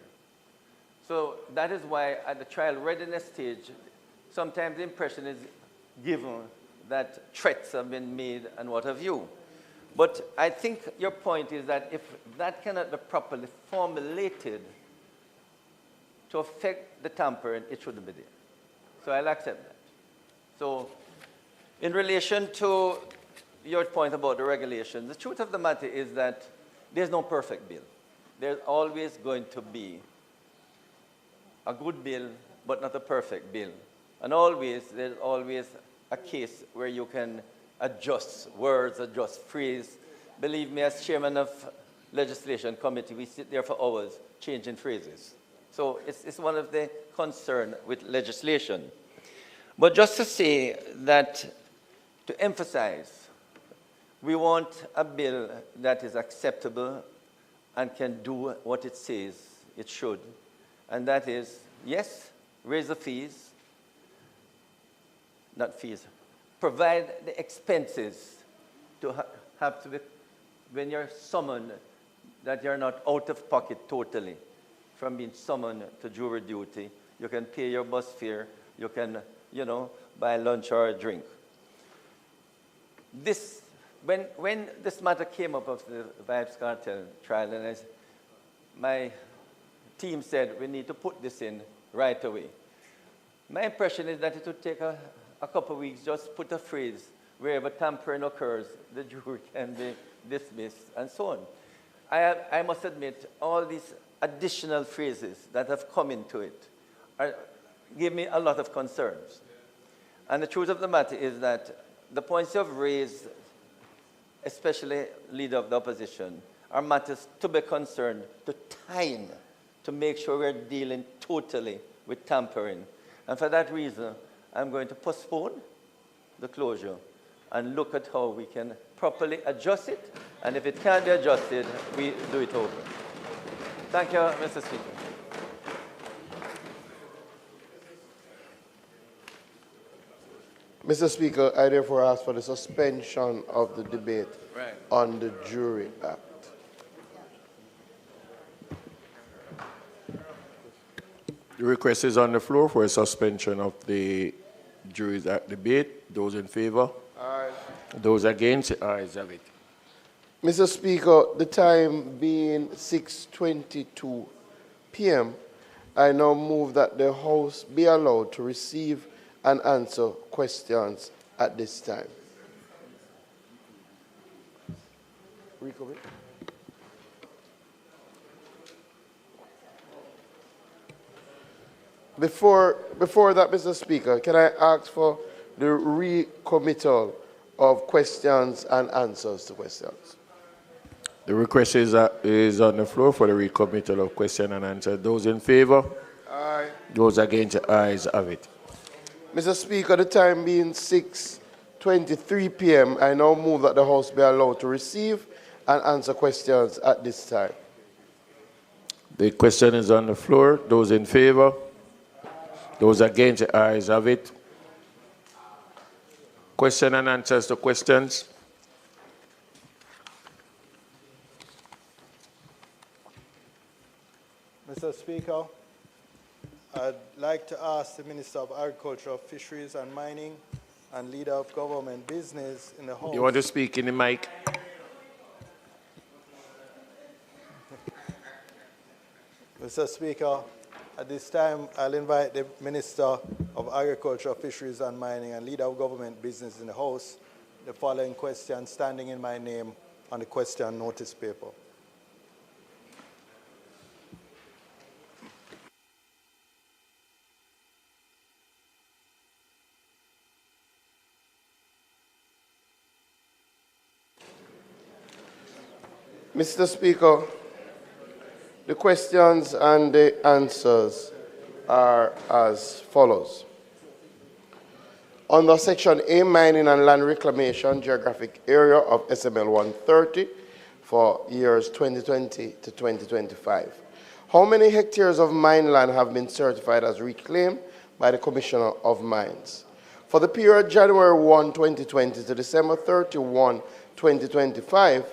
So that is why at the trial readiness stage, sometimes the impression is given that threats have been made and what have you. But I think your point is that if that cannot be properly formulated to affect the tampering, it shouldn't be there. So I'll accept that. So in relation to your point about the regulation, the truth of the matter is that there's no perfect bill. There's always going to be a good bill but not a perfect bill. And always, there's always a case where you can adjust words, adjust phrase. Believe me, as chairman of legislation committee, we sit there for hours changing phrases. So it's one of the concerns with legislation. But just to say that, to emphasize, we want a bill that is acceptable and can do what it says it should. And that is, yes, raise the fees, not fees, provide the expenses to have to be, when you're summoned, that you're not out of pocket totally from being summoned to jury duty. You can pay your bus fare, you can, buy lunch or a drink. This, when this matter came up of the Vibes Cartel trial, and my team said we need to put this in right away. My impression is that it would take a couple of weeks, just put a phrase, wherever tampering occurs, the jury can be dismissed, and so on. I must admit, all these additional phrases that have come into it give me a lot of concerns. And the truth of the matter is that the points you have raised, especially leader of the opposition, are matters to be concerned, to time, to make sure we're dealing totally with tampering. And for that reason, I'm going to postpone the closure and look at how we can properly adjust it. And if it can't be adjusted, we do it over. Thank you, Mr. Speaker. Mr. Speaker, I therefore ask for the suspension of the debate on the Jury Act. The request is on the floor for a suspension of the Jury Act debate. Those in favor? Aye. Those against? Ayes have it. Mr. Speaker, the time being 6:22 p.m., I now move that the House be allowed to receive and answer questions at this time. Before that, Mr. Speaker, can I ask for the recommittal of questions and answers to questions? The request is on the floor for the recommittal of question and answer. Those in favor? Aye. Those against? Ayes have it. Mr. Speaker, the time being 6:23 p.m., I now move that the House be allowed to receive and answer questions at this time. The question is on the floor. Those in favor? Those against? Ayes have it. Question and answers to questions. Mr. Speaker, I'd like to ask the Minister of Agriculture, Fisheries and Mining and Leader of Government Business in the House. You want to speak in the mic? Mr. Speaker, at this time, I'll invite the Minister of Agriculture, Fisheries and Mining and Leader of Government Business in the House. The following question standing in my name on the question notice paper. Mr. Speaker, the questions and the answers are as follows. Under Section A, Mining and Land Reclamation, Geographic Area of SML 130 for years 2020 to 2025, how many hectares of mine land have been certified as reclaimed by the Commissioner of Mines? For the period January 1, 2020 to December 31, 2025,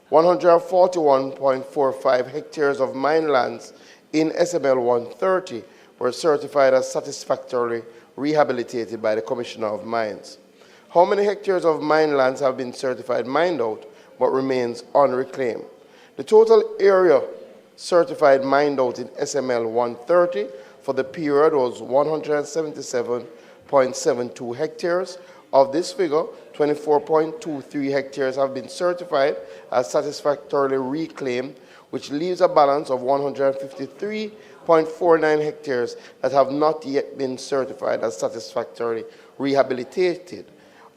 141.45 hectares of mine lands in SML 130 were certified as satisfactorily rehabilitated by the Commissioner of Mines. How many hectares of mine lands have been certified mined out but remains unreclaimed? The total area certified mined out in SML 130 for the period was 177.72 hectares. Of this figure, 24.23 hectares have been certified as satisfactorily reclaimed, which leaves a balance of 153 153.49 hectares that have not yet been certified as satisfactorily rehabilitated.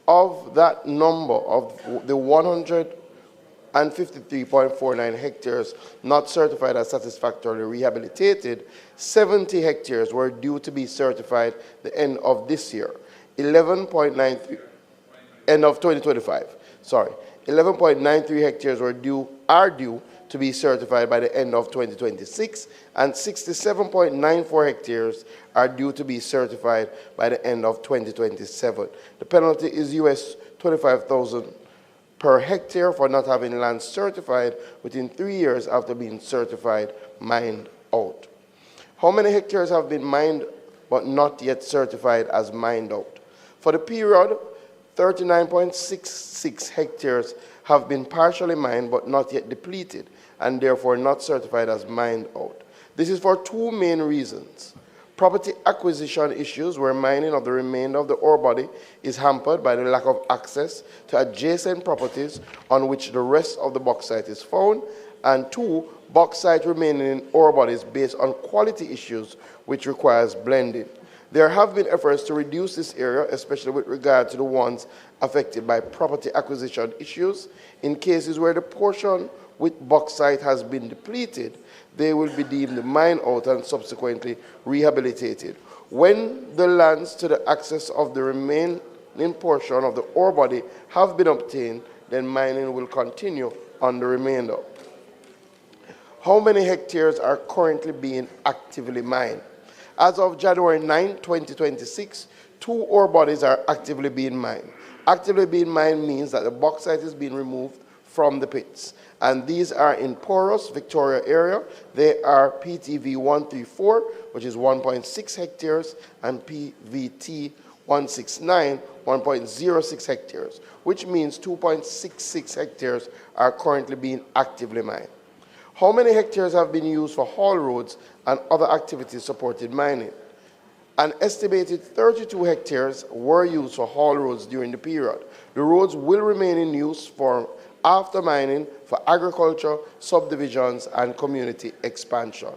Of that number, of the 153.49 hectares not certified as satisfactorily rehabilitated, 70 hectares were due to be certified the end of this year. 11.93 end of 2025. Sorry, 11.93 hectares are due to be certified by the end of 2026, and 67.94 hectares are due to be certified by the end of 2027. The penalty is US $25,000 per hectare for not having land certified within 3 years after being certified mined out. How many hectares have been mined but not yet certified as mined out? For the period, 39.66 hectares have been partially mined but not yet depleted, and therefore not certified as mined out. This is for two main reasons. Property acquisition issues, where mining of the remainder of the ore body is hampered by the lack of access to adjacent properties on which the rest of the bauxite is found, and two, bauxite remaining in ore bodies based on quality issues which requires blending. There have been efforts to reduce this area, especially with regard to the ones affected by property acquisition issues. In cases where the portion with bauxite has been depleted, they will be deemed mined out and subsequently rehabilitated. When the lands to the access of the remaining portion of the ore body have been obtained, then mining will continue on the remainder. How many hectares are currently being actively mined? As of January 9, 2026, 2 ore bodies are actively being mined. Actively being mined means that the bauxite is being removed from the pits, and these are in Porous, Victoria area. They are PTV 134, which is 1.6 hectares, and PVT 169, 1.06 hectares, which means 2.66 hectares are currently being actively mined. How many hectares have been used for haul roads and other activities supported mining? An estimated 32 hectares were used for haul roads during the period. The roads will remain in use for after mining for agriculture, subdivisions, and community expansion.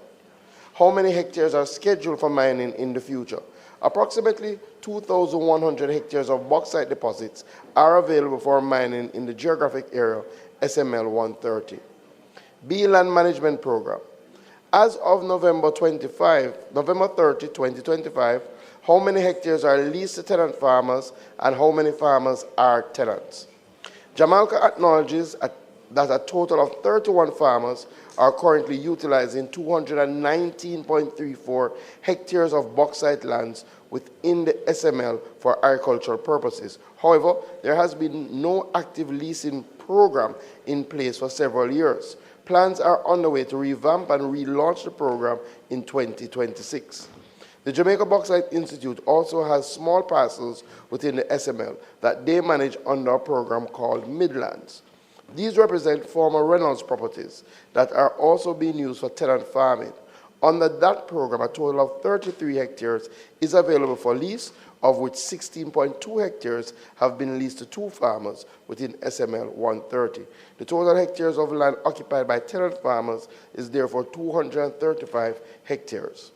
How many hectares are scheduled for mining in the future? Approximately 2,100 hectares of bauxite deposits are available for mining in the geographic area SML 130. B Land Management Program. As of November 30, 2025, how many hectares are leased to tenant farmers and how many farmers are tenants? Jamaica acknowledges that a total of 31 farmers are currently utilizing 219.34 hectares of bauxite lands within the SML for agricultural purposes. However, there has been no active leasing program in place for several years. Plans are underway to revamp and relaunch the program in 2026. The Jamaica Bauxite Institute also has small parcels within the SML that they manage under a program called Midlands. These represent former Reynolds properties that are also being used for tenant farming. Under that program, a total of 33 hectares is available for lease, of which 16.2 hectares have been leased to 2 farmers within SML 130. The total hectares of land occupied by tenant farmers is therefore 235 hectares.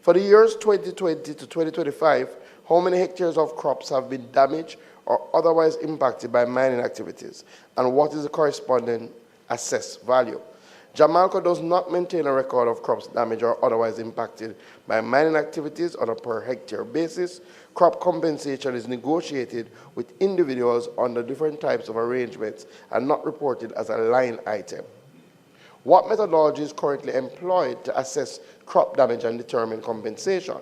For the years 2020 to 2025, how many hectares of crops have been damaged or otherwise impacted by mining activities, and what is the corresponding assessed value? Jamaica does not maintain a record of crops damaged or otherwise impacted by mining activities on a per hectare basis. Crop compensation is negotiated with individuals under different types of arrangements and not reported as a line item. What methodology is currently employed to assess crop damage and determine compensation?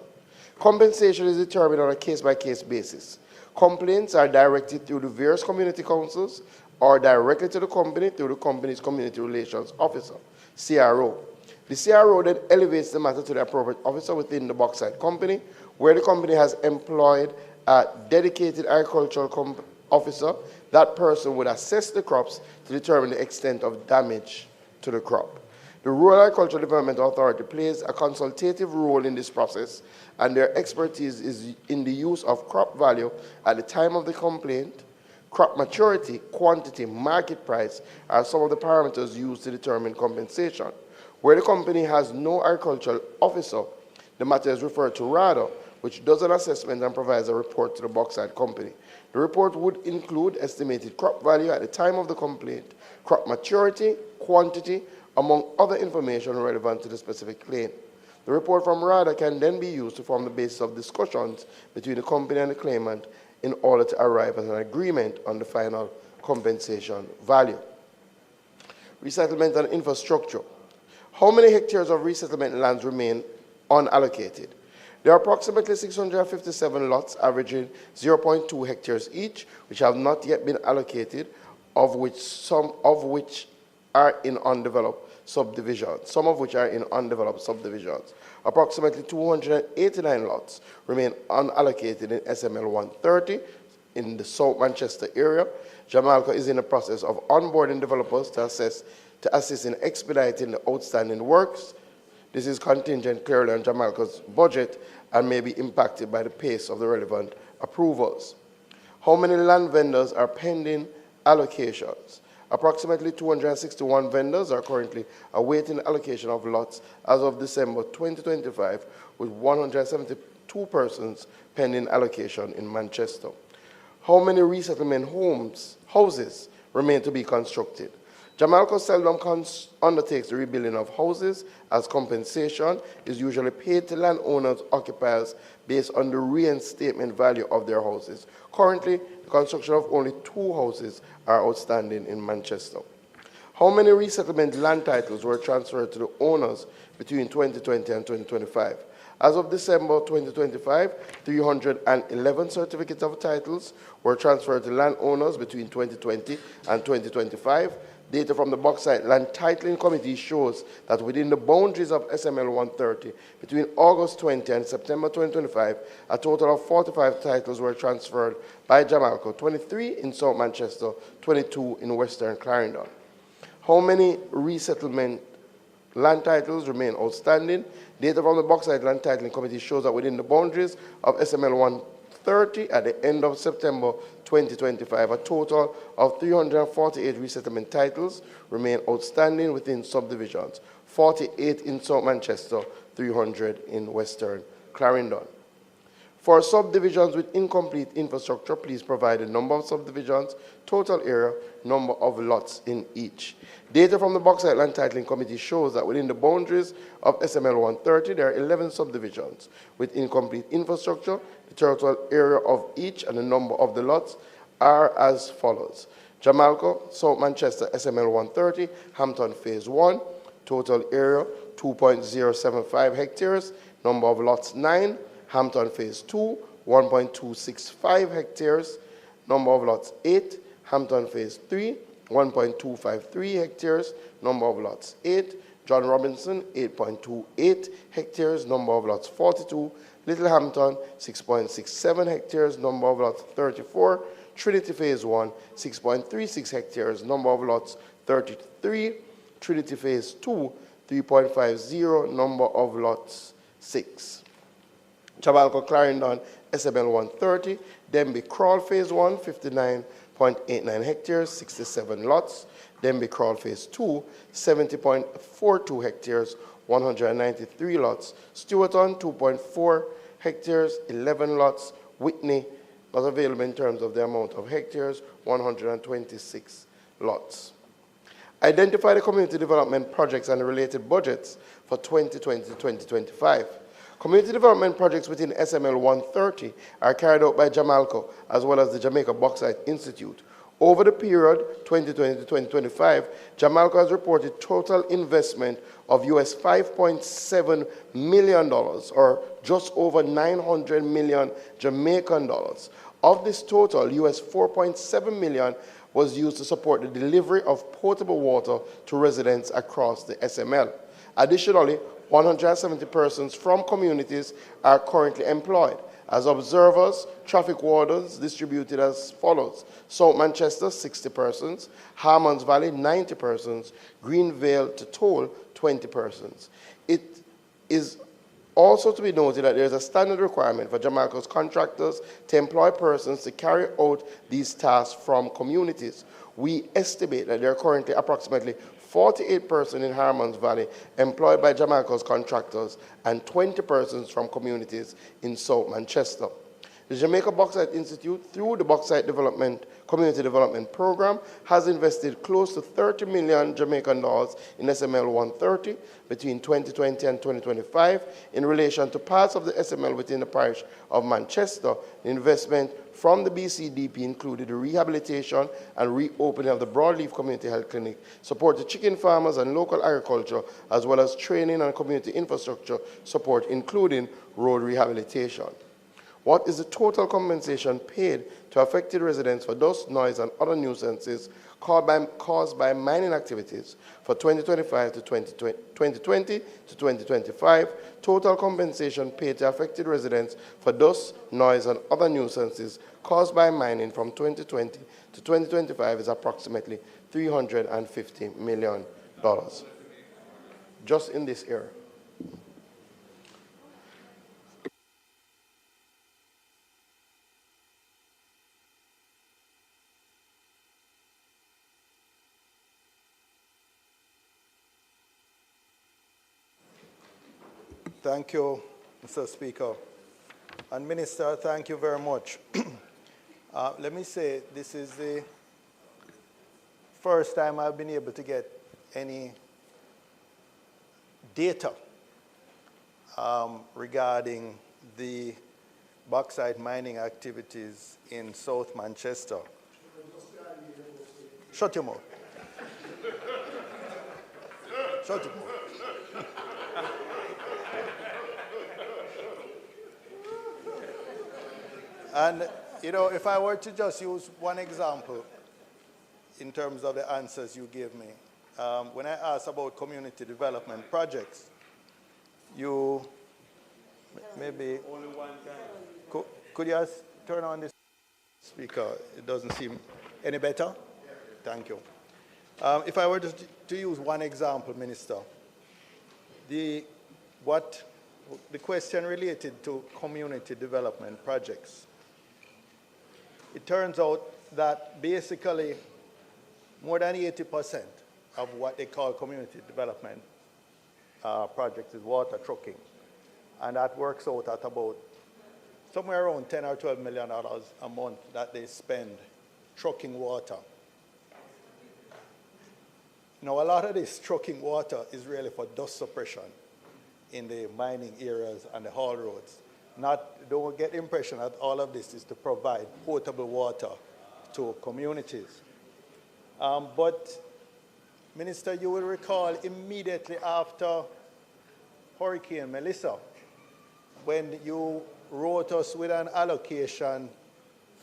Compensation is determined on a case-by-case basis. Complaints are directed through the various community councils or directly to the company through the company's community relations officer, CRO. The CRO then elevates the matter to the appropriate officer within the bauxite company, where the company has employed a dedicated agricultural officer. That person would assess the crops to determine the extent of damage to the crop. The Rural Agricultural Development Authority plays a consultative role in this process, and their expertise is in the use of crop value at the time of the complaint. Crop maturity, quantity, market price are some of the parameters used to determine compensation. Where the company has no agricultural officer, the matter is referred to RADA, which does an assessment and provides a report to the bauxite company. The report would include estimated crop value at the time of the complaint, crop maturity, quantity, among other information relevant to the specific claim. The report from RADA can then be used to form the basis of discussions between the company and the claimant in order to arrive at an agreement on the final compensation value. Resettlement and infrastructure. How many hectares of resettlement lands remain unallocated? There are approximately 657 lots averaging 0.2 hectares each, which have not yet been allocated, some of which are in undeveloped subdivisions. Approximately 289 lots remain unallocated in SML 130 in the South Manchester area. Jamaica is in the process of onboarding developers to assist in expediting the outstanding works. This is contingent clearly on Jamaica's budget and may be impacted by the pace of the relevant approvals. How many land vendors are pending allocations? Approximately 261 vendors are currently awaiting allocation of lots as of December 2025, with 172 persons pending allocation in Manchester. How many resettlement houses remain to be constructed? Jamaica seldom undertakes the rebuilding of houses, as compensation is usually paid to landowners occupiers based on the reinstatement value of their houses. Currently, the construction of only 2 houses are outstanding in Manchester. How many resettlement land titles were transferred to the owners between 2020 and 2025? As of December 2025, 311 certificates of titles were transferred to landowners between 2020 and 2025. Data from the Bauxite Land Titling Committee shows that within the boundaries of SML 130, between August 20 and September 2025, a total of 45 titles were transferred by Jamaica, 23 in South Manchester, 22 in Western Clarendon. How many resettlement land titles remain outstanding? Data from the Bauxite Land Titling Committee shows that within the boundaries of SML 130 at the end of September 2025, a total of 348 resettlement titles remain outstanding within subdivisions, 48 in South Manchester, 300 in Western Clarendon. For subdivisions with incomplete infrastructure, please provide the number of subdivisions, total area, number of lots in each. Data from the Bauxite Land Titling Committee shows that within the boundaries of SML 130, there are 11 subdivisions with incomplete infrastructure. The total area of each and the number of the lots are as follows. Jamaica, South Manchester, SML 130, Hampton Phase 1, total area 2.075 hectares, number of lots 9, Hampton Phase 2, 1.265 hectares, number of lots 8, Hampton Phase 3, 1.253 hectares, number of lots 8, John Robinson, 8.28 hectares, number of lots 42, Little Hampton, 6.67 hectares, number of lots 34, Trinity Phase 1, 6.36 hectares, number of lots 33, Trinity Phase 2, 3.50, number of lots 6. Jamaica Clarendon, SML 130, Denby Crawl Phase 1, 59.89 hectares, 67 lots. Denby Crawl Phase 2, 70.42 hectares, 193 lots. Stewarton, 2.4 hectares, 11 lots. Whitney, not available in terms of the amount of hectares, 126 lots. Identify the community development projects and the related budgets for 2020-2025. Community development projects within SML 130 are carried out by Jamaica as well as the Jamaica Bauxite Institute. Over the period 2020 to 2025, Jamaica has reported total investment of US $5.7 million, or just over 900 million Jamaican dollars. Of this total, US $4.7 million was used to support the delivery of potable water to residents across the SML. Additionally, 170 persons from communities are currently employed as observers, traffic wardens, distributed as follows: South Manchester, 60 persons; Harmons Valley, 90 persons; Greenvale to Toll, 20 persons. It is also to be noted that there is a standard requirement for Jamaica's contractors to employ persons to carry out these tasks from communities. We estimate that there are currently approximately 48 persons in Harmons Valley employed by Jamaica's contractors, and 20 persons from communities in South Manchester. The Jamaica Bauxite Institute, through the Bauxite Community Development Program, has invested close to 30 million Jamaican dollars in SML 130 between 2020 and 2025 in relation to parts of the SML within the parish of Manchester. The investment from the BCDP included the rehabilitation and reopening of the Broadleaf Community Health Clinic, support to chicken farmers and local agriculture, as well as training and community infrastructure support, including road rehabilitation. What is the total compensation paid to affected residents for dust, noise, and other nuisances caused by mining activities for 2020 to 2025? Total compensation paid to affected residents for dust, noise, and other nuisances caused by mining from 2020 to 2025 is approximately $350 million, just in this area. Thank you, Mr. Speaker. And Minister, thank you very much. Let me say this is the first time I've been able to get any data regarding the bauxite mining activities in South Manchester. Shut your mouth. Shut your mouth. And, you know, if I were to just use one example in terms of the answers you gave me, when I asked about community development projects, you maybe... Only one time. Could you just turn on this speaker? It doesn't seem any better? Thank you. If I were to use one example, Minister, the question related to community development projects. It turns out that basically more than 80% of what they call community development projects is water trucking. And that works out at about somewhere around $10 or $12 million a month that they spend trucking water. Now, a lot of this trucking water is really for dust suppression in the mining areas and the haul roads. Don't get the impression that all of this is to provide potable water to communities. But, Minister, you will recall immediately after Hurricane Melissa, when you wrote us with an allocation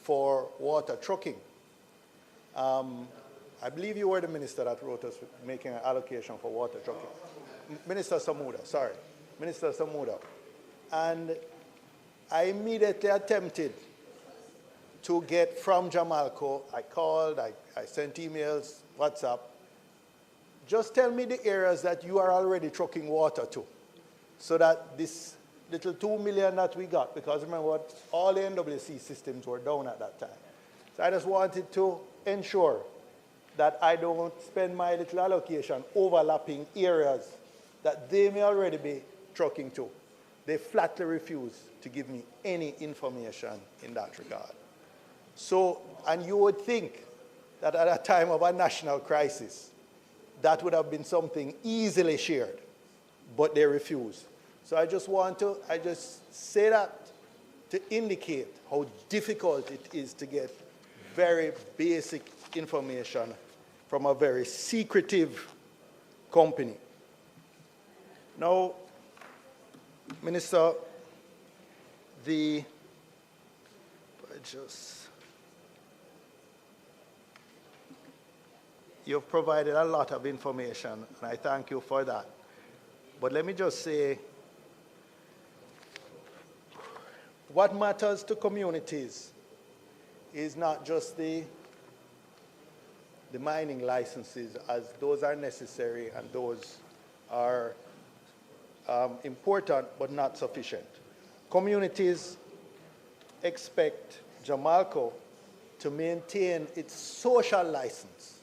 for water trucking. I believe you were the minister that wrote us making an allocation for water trucking. Minister Samuda, sorry. Minister Samuda. And I immediately attempted to get from Jamalco. I called, I sent emails, WhatsApp. Just tell me the areas that you are already trucking water to, so that this little 2 million that we got, because remember what, all the NWC systems were down at that time. So I just wanted to ensure that I don't spend my little allocation overlapping areas that they may already be trucking to. They flatly refuse to give me any information in that regard. So, and you would think that at a time of a national crisis, that would have been something easily shared, but they refuse. So I just say that to indicate how difficult it is to get very basic information from a very secretive company. Now, Minister, you've provided a lot of information, and I thank you for that. But let me just say, what matters to communities is not just the mining licenses, as those are necessary and those are important but not sufficient. Communities expect Jamalco to maintain its social license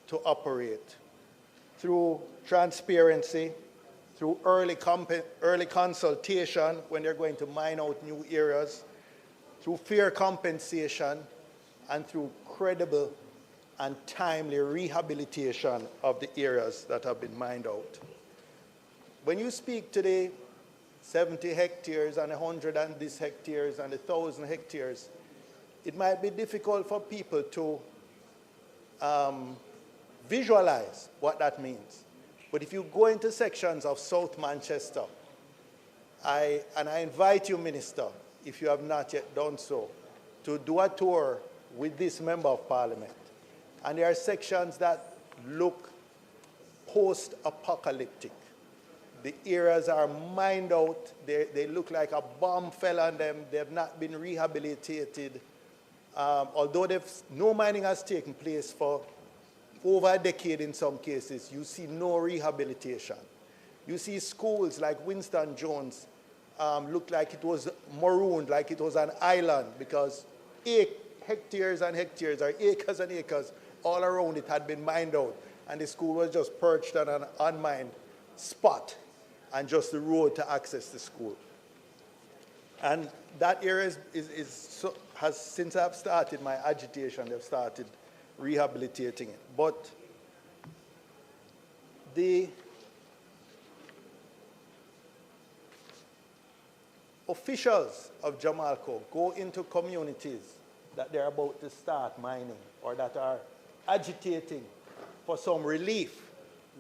to operate through transparency, through early consultation when they're going to mine out new areas, through fair compensation, and through credible and timely rehabilitation of the areas that have been mined out. When you speak today, 70 hectares and 100 and this hectares and 1,000 hectares, it might be difficult for people to visualize what that means. But if you go into sections of South Manchester, I invite you, Minister, if you have not yet done so, to do a tour with this Member of Parliament. And there are sections that look post-apocalyptic. The areas are mined out. They look like a bomb fell on them. They have not been rehabilitated. Although no mining has taken place for over a decade in some cases, you see no rehabilitation. You see schools like Winston Jones look like it was marooned, like it was an island, because hectares and hectares, or acres and acres all around it had been mined out, and the school was just perched on an unmined spot and just the road to access the school. And that area has, since I've started my agitation, they've started rehabilitating it. But the officials of Jamalco go into communities that they're about to start mining or that are agitating for some relief.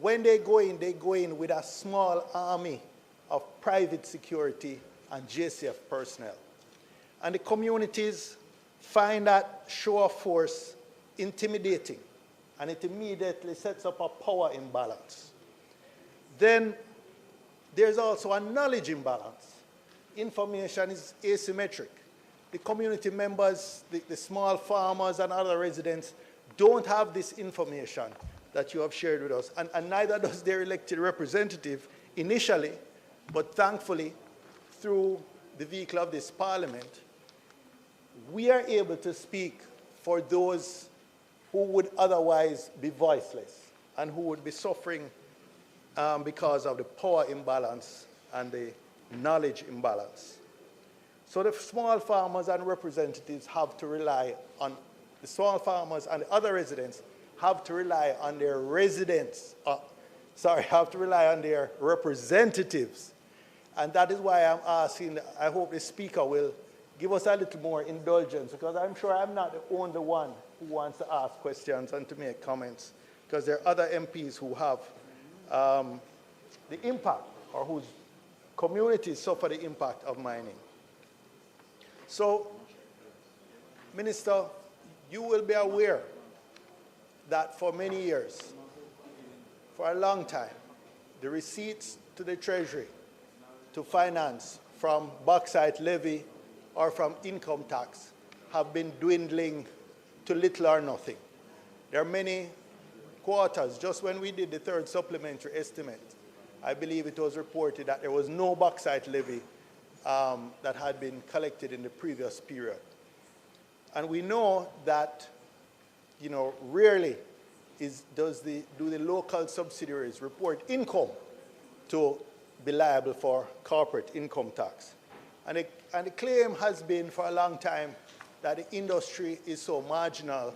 When they go in with a small army of private security and JCF personnel. And the communities find that show of force intimidating, and it immediately sets up a power imbalance. Then there's also a knowledge imbalance. Information is asymmetric. The community members, the small farmers and other residents don't have this information that you have shared with us, and neither does their elected representative initially, but thankfully, through the vehicle of this Parliament, we are able to speak for those who would otherwise be voiceless and who would be suffering because of the power imbalance and the knowledge imbalance. So the small farmers and representatives have to rely on, the small farmers and the other residents have to rely on their have to rely on their representatives. And that is why I'm asking, I hope the Speaker will give us a little more indulgence, because I'm sure I'm not the only one who wants to ask questions and to make comments, because there are other MPs who have the impact, or whose communities suffer the impact of mining. So, Minister, you will be aware that for many years, for a long time, the receipts to the Treasury to finance from bauxite levy or from income tax have been dwindling to little or nothing. There are many quarters. Just when we did the third supplementary estimate, I believe it was reported that there was no bauxite levy that had been collected in the previous period. And we know that, you know, rarely do the local subsidiaries report income to be liable for corporate income tax. And the claim has been for a long time that the industry is so marginal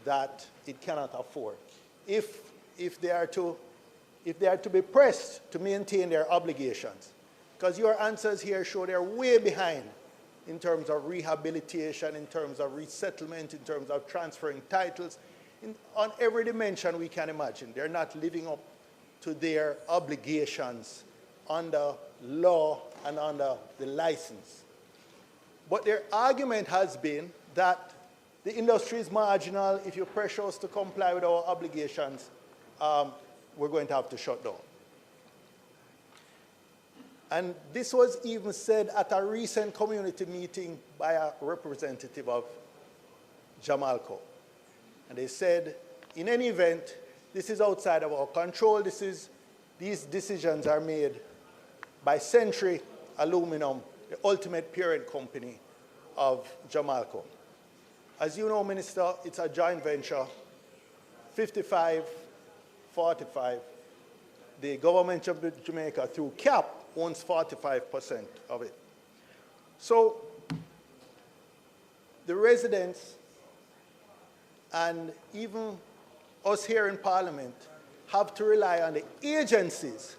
that it cannot afford. If they are to be pressed to maintain their obligations, because your answers here show they're way behind in terms of rehabilitation, in terms of resettlement, in terms of transferring titles, on every dimension we can imagine. They're not living up to their obligations under law and under the license. But their argument has been that the industry is marginal. If you pressure us to comply with our obligations, we're going to have to shut down. And this was even said at a recent community meeting by a representative of Jamalco. And they said, in any event, this is outside of our control. These decisions are made by Century Aluminum, the ultimate parent company of Jamalco. As you know, Minister, it's a joint venture, 55, 45, the government of Jamaica, through CAP, owns 45% of it. So the residents and even us here in Parliament have to rely on the agencies,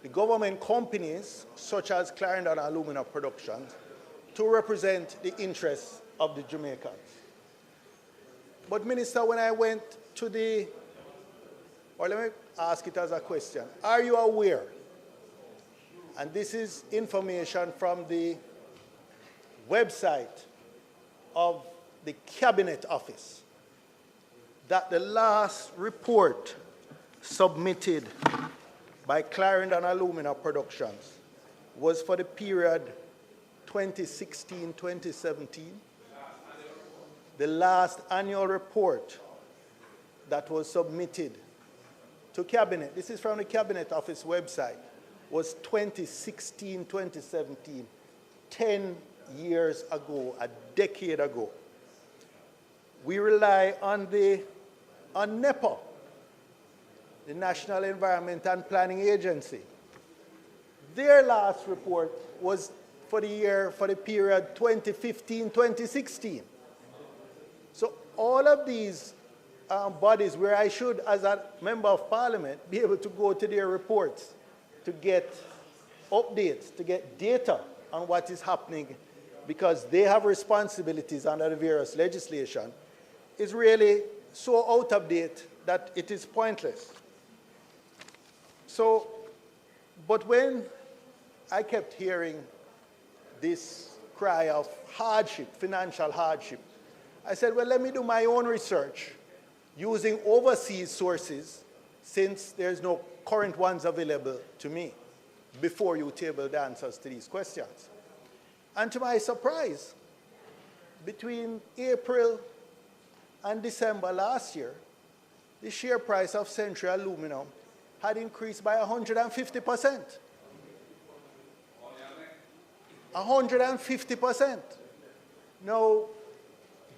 the government companies, such as Clarendon Alumina Productions, to represent the interests of the Jamaicans. But Minister, when I went to the, or let me ask it as a question, are you aware, and this is information from the website of the Cabinet Office, that the last report submitted by Clarendon Alumina Productions was for the period 2016-2017. The last annual report that was submitted to Cabinet, this is from the Cabinet Office website, was 2016-2017, 10 years ago, a decade ago. We rely on NEPA, the National Environment and Planning Agency. Their last report was for the period 2015-2016. So all of these bodies where I should, as a member of Parliament, be able to go to their reports to get updates, to get data on what is happening, because they have responsibilities under the various legislation, is really so out of date that it is pointless. So, but when I kept hearing this cry of hardship, financial hardship, I said, well, let me do my own research using overseas sources, since there's no current ones available to me, before you table the answers to these questions. And to my surprise, between April and December last year, the share price of Century Aluminum had increased by 150%. 150%. Now,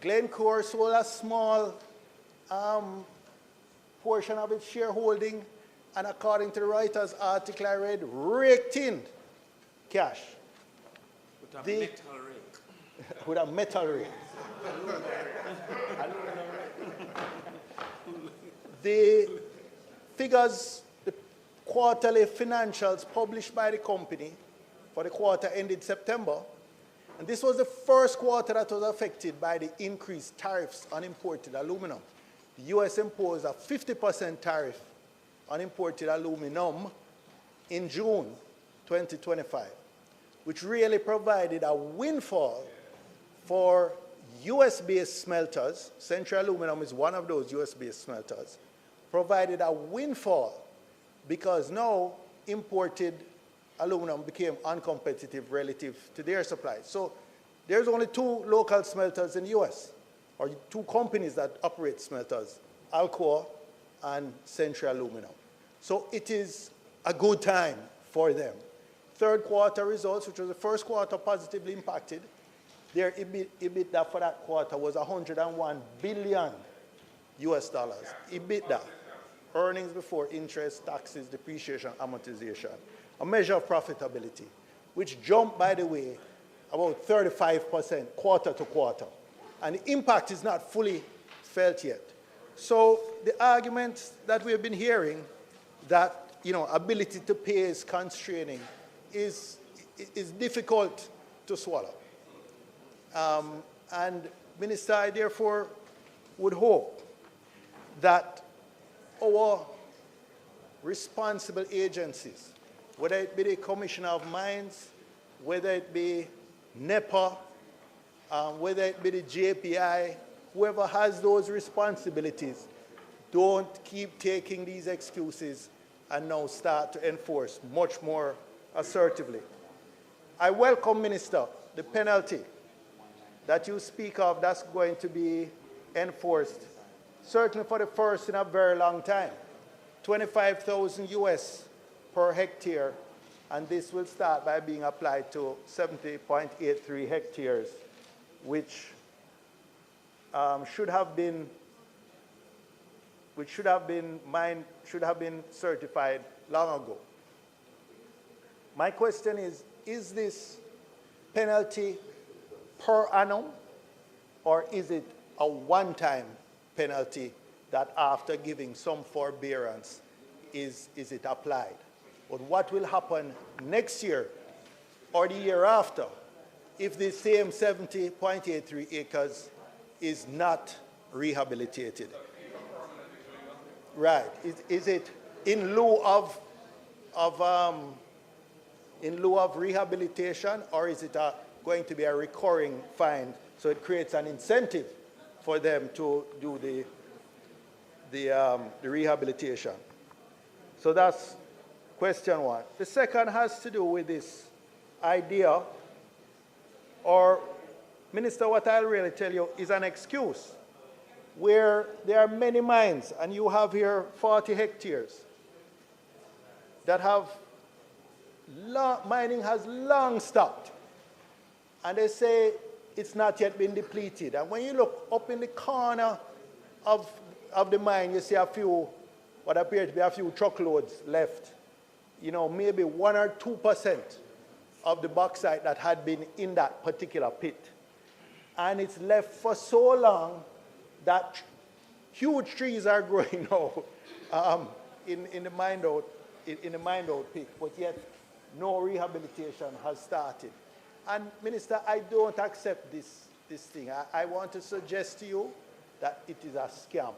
Glencore sold a small portion of its shareholding, and according to the Reuters article I read, raked in cash. With a metal rake. With a metal rake. The figures, the quarterly financials published by the company for the quarter ended September, and this was the first quarter that was affected by the increased tariffs on imported aluminum. The U.S. imposed a 50% tariff on imported aluminum in June 2025, which really provided a windfall for US-based smelters. Century Aluminum is one of those US-based smelters. Provided a windfall because now imported aluminum became uncompetitive relative to their supplies. So there's only two local smelters in the US, or two companies that operate smelters, Alcoa and Century Aluminum. So it is a good time for them. Third quarter results, which was the first quarter positively impacted, their EBITDA for that quarter was $101 billion US dollars. EBITDA, earnings before interest, taxes, depreciation, amortization, a measure of profitability, which jumped, by the way, about 35% quarter to quarter. And the impact is not fully felt yet. So the arguments that we've been hearing that, ability to pay is constraining is difficult to swallow. And Minister, I therefore would hope that our responsible agencies, whether it be the Commissioner of Mines, whether it be NEPA, whether it be the JPI, whoever has those responsibilities, don't keep taking these excuses and now start to enforce much more assertively. I welcome, Minister, the penalty that you speak of that's going to be enforced, certainly for the first in a very long time, 25,000 US per hectare, and this will start by being applied to 70.83 hectares, which should have been which should have been certified long ago. My question is this penalty per annum, or is it a one-time penalty that after giving some forbearance is it applied? But what will happen next year or the year after if the same 70.83 acres is not rehabilitated? Right. Is it in lieu of rehabilitation, or is it going to be a recurring fine, so it creates an incentive for them to do the rehabilitation? So that's question one. The second has to do with this idea, or, Minister, what I'll really tell you is an excuse where there are many mines, and you have here 40 hectares that have, mining has long stopped, and they say it's not yet been depleted. And when you look up in the corner of the mine, you see a few, what appear to be a few truckloads left. You know, maybe 1 or 2% of the bauxite that had been in that particular pit. And it's left for so long that huge trees are growing now in the mined out pit, but yet no rehabilitation has started. And Minister, I don't accept this thing. I want to suggest to you that it is a scam.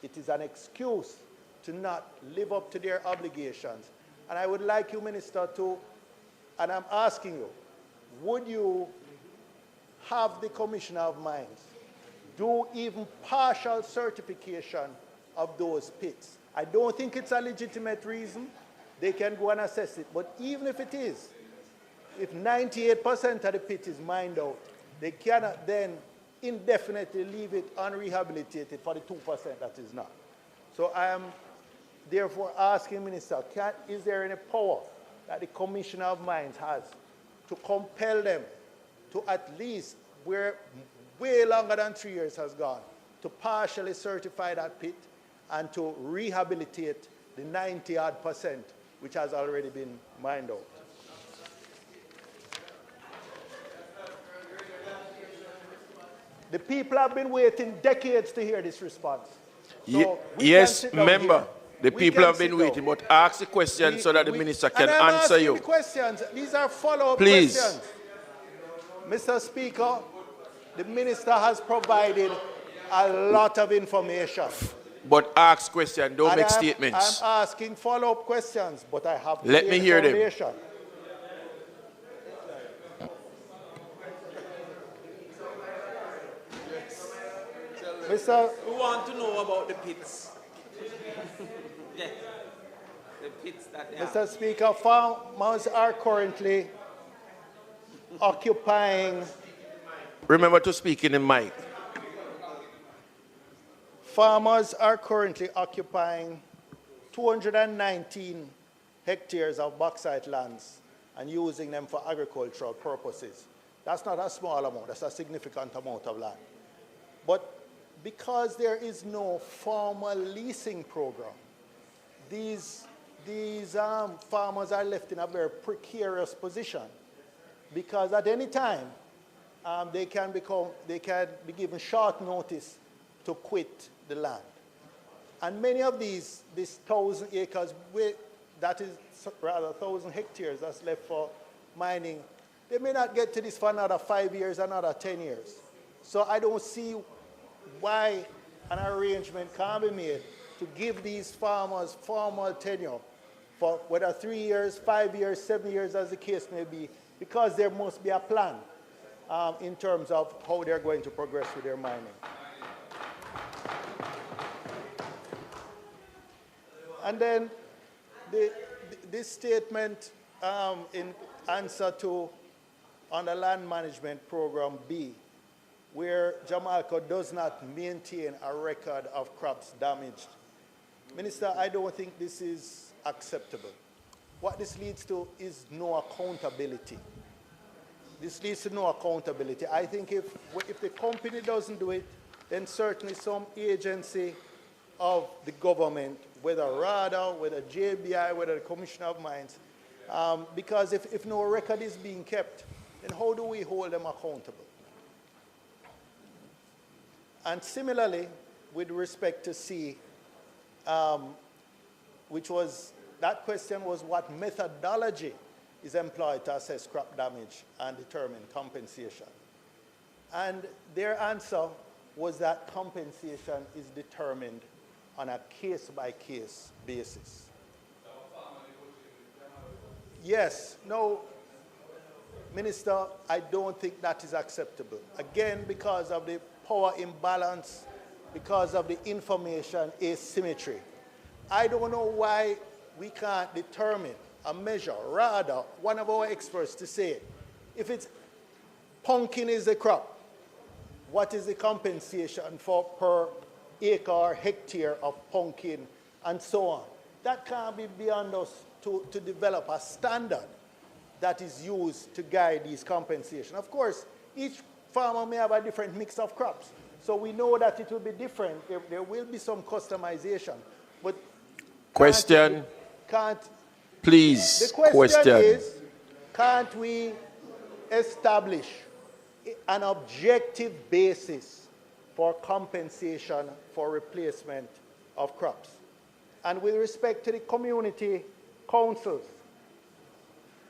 It is an excuse to not live up to their obligations. And I would like you, Minister, and I'm asking you, would you have the Commissioner of Mines do even partial certification of those pits? I don't think it's a legitimate reason. They can go and assess it. But even if it is, if 98% of the pit is mined out, they cannot then indefinitely leave it unrehabilitated for the 2% that is not. So I am therefore asking, Minister, is there any power that the Commissioner of Mines has to compel them to at least, where way longer than 3 years has gone, to partially certify that pit and to rehabilitate the 90-odd% which has already been mined out? The people have been waiting decades to hear this response. So yes, member. The people have been waiting, but ask the question so that the minister can answer you. The questions. These are follow-up Please. questions. Mr. Speaker, the minister has provided a lot of information. But ask questions, don't make statements. I'm asking follow-up questions, but I have to Let me hear them. Mr. We want to know about the pits. Yes. The pits that they Mr. Speaker, farmers are currently occupying. Remember to speak in the mic. Farmers are currently occupying 219 hectares of bauxite lands and using them for agricultural purposes. That's not a small amount, that's a significant amount of land. But because there is no formal leasing program, these farmers are left in a very precarious position, because at any time they can be given short notice to quit the land. And many of this 1,000 acres, that is rather 1,000 hectares that's left for mining, they may not get to this for another 5 years, another 10 years. So I don't see why an arrangement can't be made to give these farmers formal tenure for whether 3 years, 5 years, 7 years, as the case may be, because there must be a plan in terms of how they're going to progress with their mining. And then this statement in answer to on the land management program B, where Jamaica does not maintain a record of crops damaged. Minister, I don't think this is acceptable. What this leads to is no accountability. This leads to no accountability. I think if the company doesn't do it, then certainly some agency of the government, whether RADA, whether JBI, whether the Commissioner of Mines, because if no record is being kept, then how do we hold them accountable? And similarly, with respect to C, that question was what methodology is employed to assess crop damage and determine compensation. And their answer was that compensation is determined on a case-by-case basis. Yes, no, Minister, I don't think that is acceptable. Again, because of the power imbalance, because of the information asymmetry. I don't know why we can't determine a measure, rather, one of our experts to say, if it's pumpkin is a crop, what is the compensation for per acre or hectare of pumpkin, and so on. That can't be beyond us to develop a standard that is used to guide these compensation. Of course, each farmer may have a different mix of crops, so we know that it will be different. There will be some customization, but question. Please. The question is, can't we establish an objective basis for compensation for replacement of crops? And with respect to the community councils,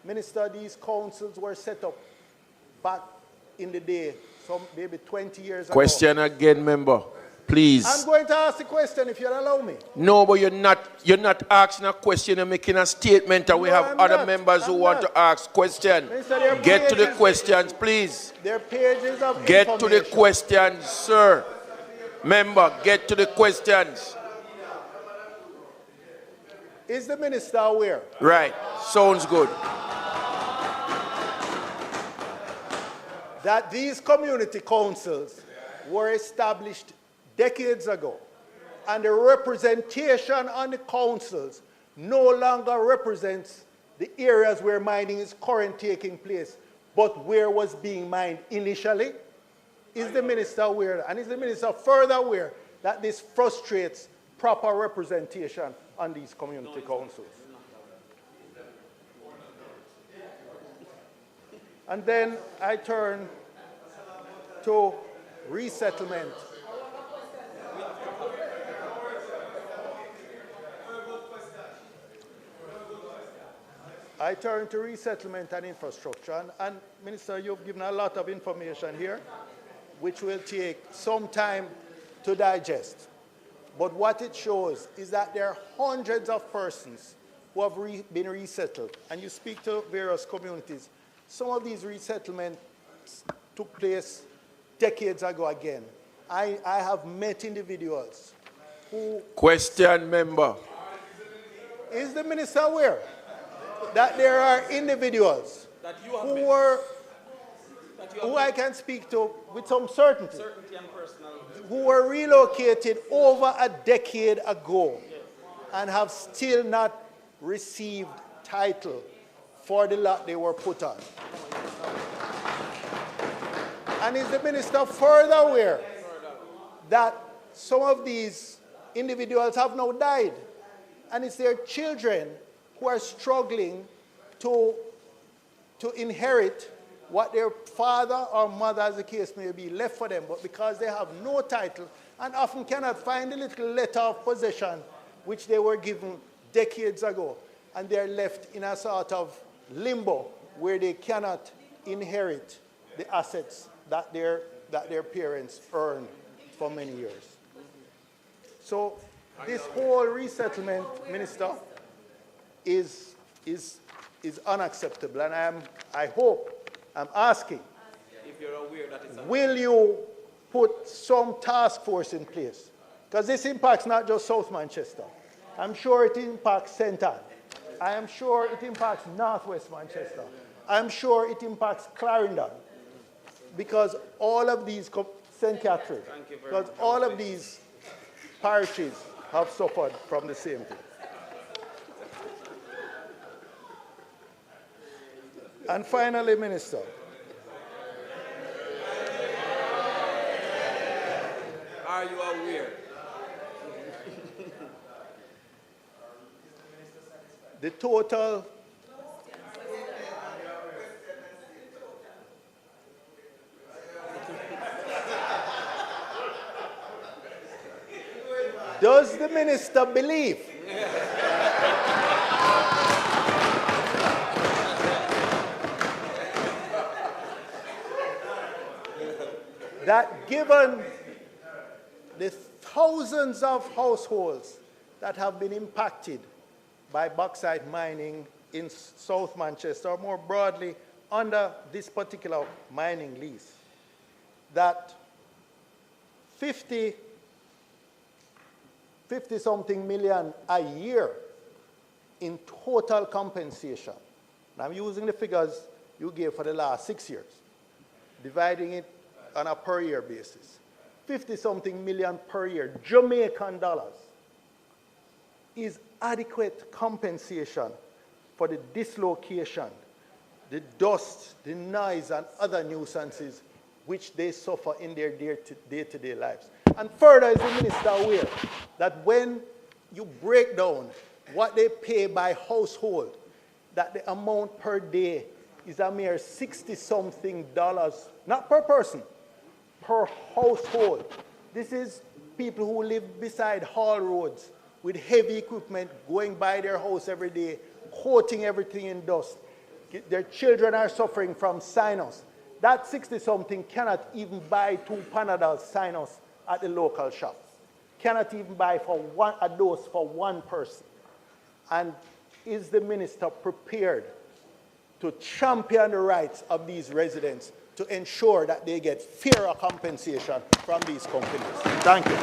Minister, these councils were set up back in the day, some maybe 20 years ago. Question again, member. Please. I'm going to ask the question if you'll allow me. No, but you're not asking a question, you're making a statement, and we have other members who want to ask questions. Get to the questions, please. There are pages of Get to the questions, sir. Member, get to the questions. Is the minister aware? Right. Sounds good. That these community councils were established decades ago, and the representation on the councils no longer represents the areas where mining is currently taking place, but where was being mined initially? Is the minister aware, and is the minister further aware that this frustrates proper representation on these community councils? And then I turn to resettlement. I turn to resettlement and infrastructure. And Minister, you've given a lot of information here, which will take some time to digest. But what it shows is that there are hundreds of persons who have been resettled. And you speak to various communities. Some of these resettlements took place decades ago again. I have met individuals who... Question, member. Is the minister aware that there are individuals who I can speak to with some certainty, who were relocated over a decade ago and have still not received title for the lot they were put on? And is the minister further aware that some of these individuals have now died, and it's their children who are struggling to inherit what their father or mother, as the case may be, left for them, but because they have no title and often cannot find the little letter of possession which they were given decades ago, and they're left in a sort of limbo where they cannot inherit the assets that their parents earned for many years. So this whole resettlement, Minister, is unacceptable, and I'm asking, if you're aware that it's will you put some task force in place? Because this impacts not just South Manchester. I'm sure it impacts St. Ann. I am sure it impacts Northwest Manchester. I'm sure it impacts Clarendon, because all of these, St. Catherine, because all of these parishes have suffered from the same thing. And finally, Minister, are you aware the total does the minister believe that given the thousands of households that have been impacted by bauxite mining in South Manchester, or more broadly under this particular mining lease, that 50-something million a year in total compensation. And I'm using the figures you gave for the last 6 years, dividing it on a per year basis. 50-something million per year, Jamaican dollars, is adequate compensation for the dislocation, the dust, the noise, and other nuisances which they suffer in their day-to-day lives. And further, is the minister aware that when you break down what they pay by household, that the amount per day is a mere $60-something, not per person, per household. This is people who live beside haul roads with heavy equipment going by their house every day, coating everything in dust. Their children are suffering from sinus. That 60-something cannot even buy 2 Panadol sinus at the local shop. Cannot even buy a dose for one person. And is the minister prepared to champion the rights of these residents to ensure that they get fairer compensation from these companies? Thank you.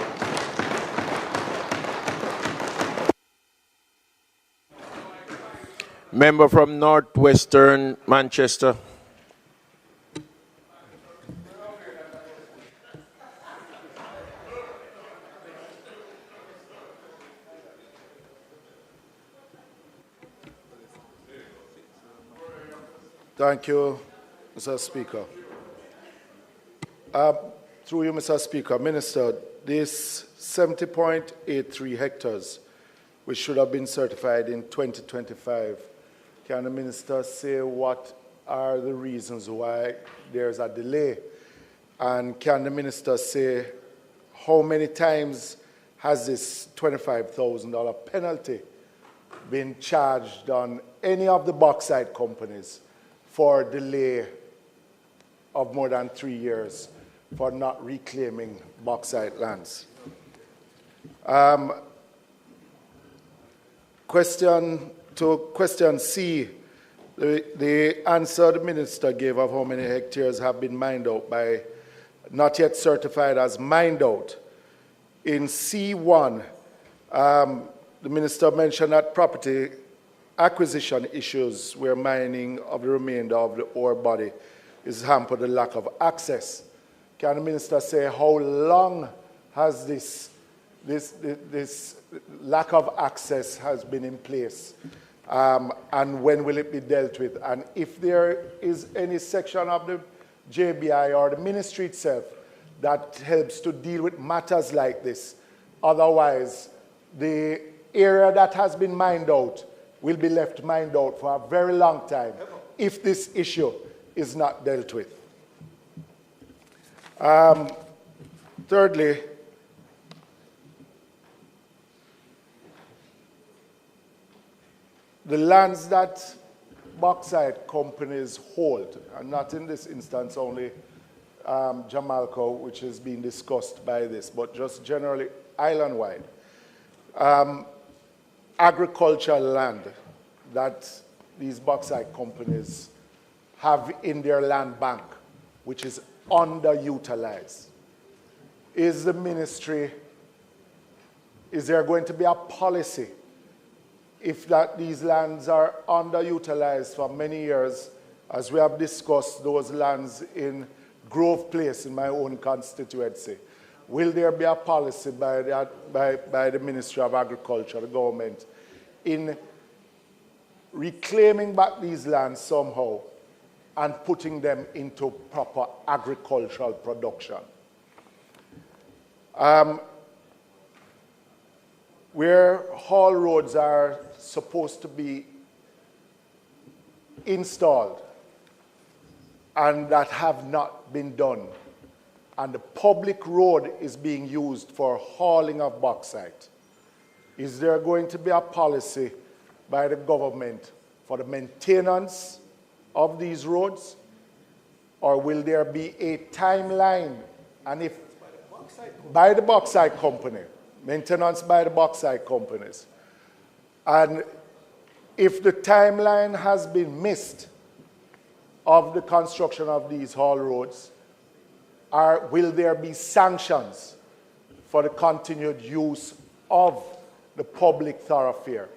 Member from Northwestern Manchester. Thank you, Mr. Speaker. Through you, Mr. Speaker, Minister, this 70.83 hectares, which should have been certified in 2025, can the minister say what are the reasons why there's a delay? And can the minister say how many times has this $25,000 penalty been charged on any of the bauxite companies for delay of more than 3 years for not reclaiming bauxite lands? Question C, the answer the minister gave of how many hectares have been mined out by, not yet certified as mined out. In C1, the minister mentioned that property acquisition issues where mining of the remainder of the ore body is hampered the lack of access. Can the minister say how long has this lack of access has been in place, and when will it be dealt with? And if there is any section of the JBI or the ministry itself that helps to deal with matters like this, otherwise the area that has been mined out will be left mined out for a very long time if this issue is not dealt with. Thirdly, the lands that bauxite companies hold, and not in this instance only Jamaica, which is being discussed by this, but just generally island-wide, agricultural land that these bauxite companies have in their land bank, which is underutilized. Is the ministry, is there going to be a policy if these lands are underutilized for many years, as we have discussed those lands in Grove Place in my own constituency? Will there be a policy by the Ministry of Agriculture, the government, in reclaiming back these lands somehow and putting them into proper agricultural production? where haul roads are supposed to be installed and that have not been done, and the public road is being used for hauling of bauxite. Is there going to be a policy by the government for the maintenance of these roads, or will there be a timeline? And if by the bauxite company, maintenance by the bauxite companies, and if the timeline has been missed of the construction of these haul roads, will there be sanctions for the continued use of the public thoroughfare?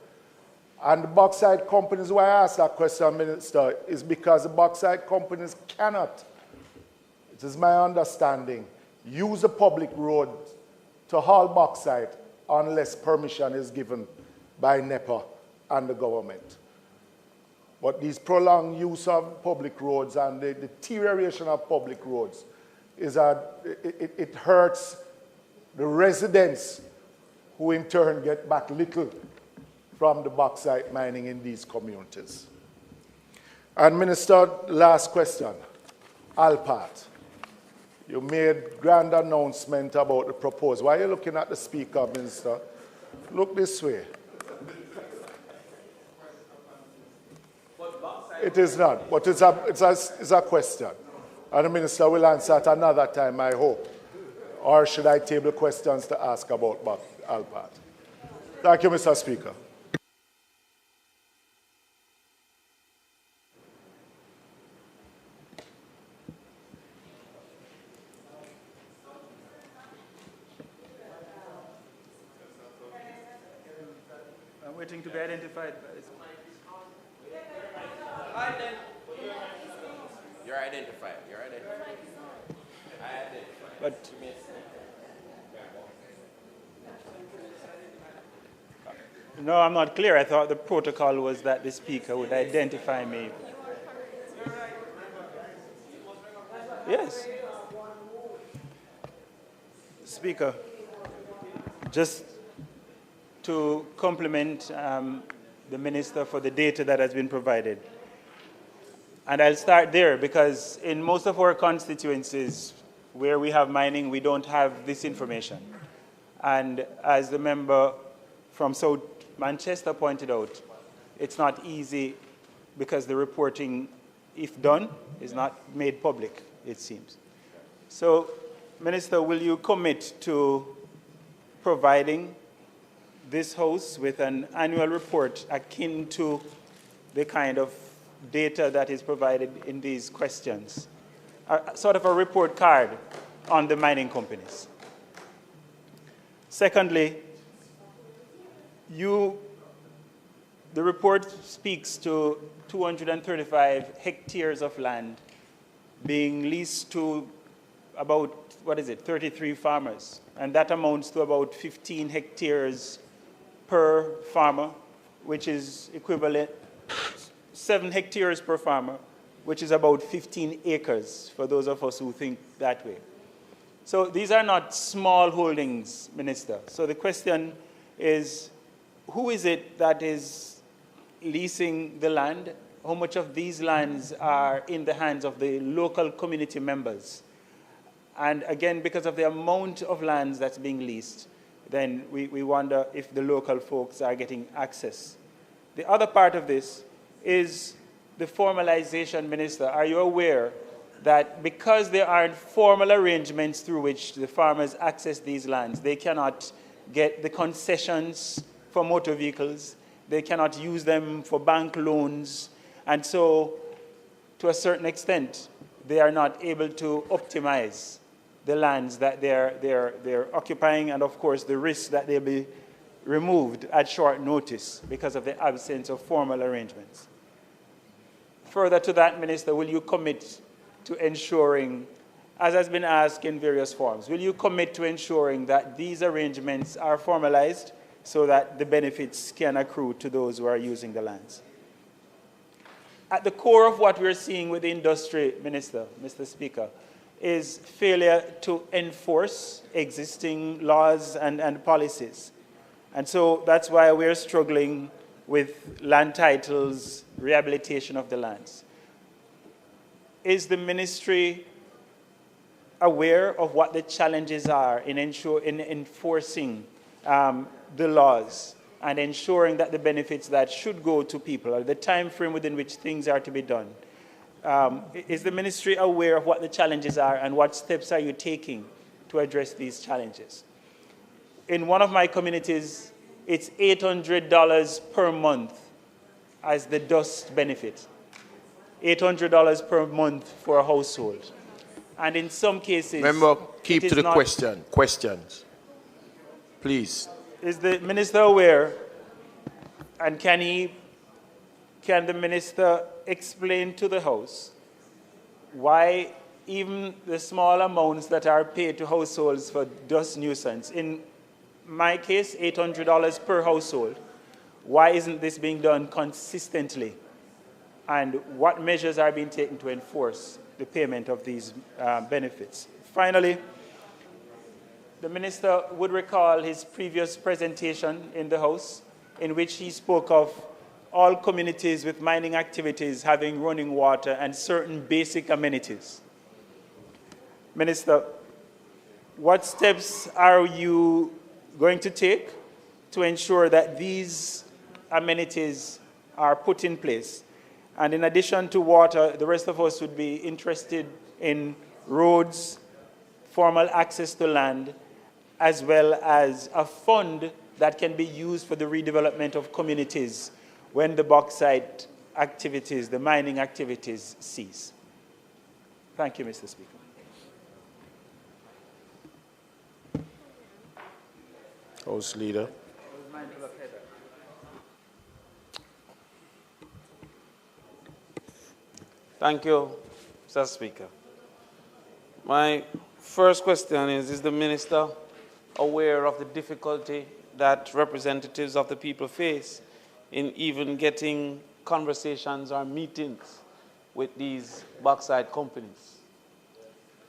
And the bauxite companies, why I ask that question, Minister, is because the bauxite companies cannot, it is my understanding, use the public road to haul bauxite unless permission is given by NEPA and the government. But these prolonged use of public roads and the deterioration of public roads is it hurts the residents, who in turn get back little from the bauxite mining in these communities. And Minister, last question, Alpat. You made grand announcement about the proposal. Why are you looking at the Speaker, Minister? Look this way. It is not, but it's a question. And the Minister will answer at another time, I hope. Or should I table questions to ask about Alpat? Thank you, Mr. Speaker. I'm waiting to be identified. You're identified. You're identified. But no, I'm not clear. I thought the protocol was that the Speaker would identify me. Yes. Speaker, just to compliment the Minister for the data that has been provided. And I'll start there because in most of our constituencies where we have mining, we don't have this information. And as the member from South Manchester pointed out, it's not easy because the reporting, if done, is not made public, it seems. So, Minister, will you commit to providing this House with an annual report akin to the kind of data that is provided in these questions? Sort of a report card on the mining companies. Secondly, the report speaks to 235 hectares of land being leased to about, 33 farmers. And that amounts to about 15 hectares per farmer, which is equivalent 7 hectares per farmer, which is about 15 acres for those of us who think that way. So these are not small holdings, Minister. So the question is, who is it that is leasing the land? How much of these lands are in the hands of the local community members? And again, because of the amount of lands that's being leased, then we wonder if the local folks are getting access. The other part of this is the formalization, Minister. Are you aware that because there aren't formal arrangements through which the farmers access these lands, they cannot get the concessions for motor vehicles, they cannot use them for bank loans, and so to a certain extent, they are not able to optimize the lands that they're occupying, and of course the risk that they'll be removed at short notice because of the absence of formal arrangements. Further to that, Minister, will you commit to ensuring, as has been asked in various forms, will you commit to ensuring that these arrangements are formalized so that the benefits can accrue to those who are using the lands? At the core of what we're seeing with the industry, Minister, Mr. Speaker, is failure to enforce existing laws and policies. And so that's why we're struggling with land titles, rehabilitation of the lands. Is the ministry aware of what the challenges are in enforcing the laws and ensuring that the benefits that should go to people, or the time frame within which things are to be done? Is the ministry aware of what the challenges are, and what steps are you taking to address these challenges? In one of my communities, it's $800 per month as the dust benefit. $800 per month for a household. And in some cases... Remember, keep to the question. Questions. Please. Is the minister aware, and can the minister explain to the House why even the small amounts that are paid to households for dust nuisance, in my case, $800 per household, why isn't this being done consistently? And what measures are being taken to enforce the payment of these benefits? Finally, the minister would recall his previous presentation in the House, in which he spoke of all communities with mining activities having running water and certain basic amenities. Minister, what steps are you going to take to ensure that these amenities are put in place? And in addition to water, the rest of us would be interested in roads, formal access to land, as well as a fund that can be used for the redevelopment of communities when the bauxite activities, the mining activities cease. Thank you, Mr. Speaker. House Leader. Thank you, Mr. Speaker. My first question is the minister aware of the difficulty that representatives of the people face in even getting conversations or meetings with these bauxite companies?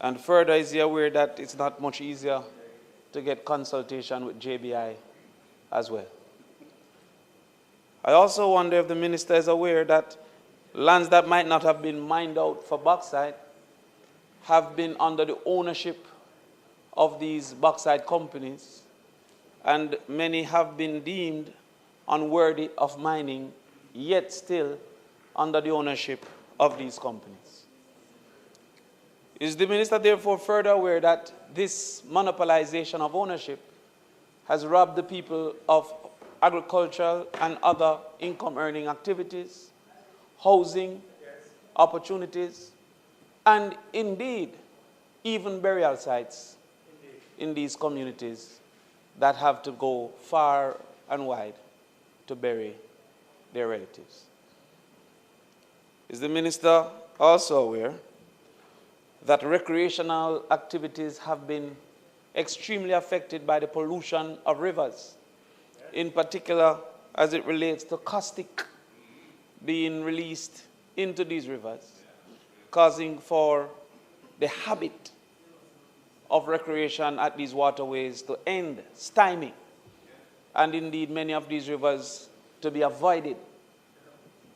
And further, is he aware that it's not much easier to get consultation with JBI as well? I also wonder if the minister is aware that lands that might not have been mined out for bauxite have been under the ownership of these bauxite companies, and many have been deemed unworthy of mining, yet still under the ownership of these companies. Is the minister therefore further aware that this monopolization of ownership has robbed the people of agricultural and other income-earning activities, housing, opportunities, and indeed, even burial sites in these communities that have to go far and wide to bury their relatives? Is the minister also aware that recreational activities have been extremely affected by the pollution of rivers, in particular as it relates to caustic being released into these rivers, causing for the habit of recreation at these waterways to end, stymie, and indeed many of these rivers to be avoided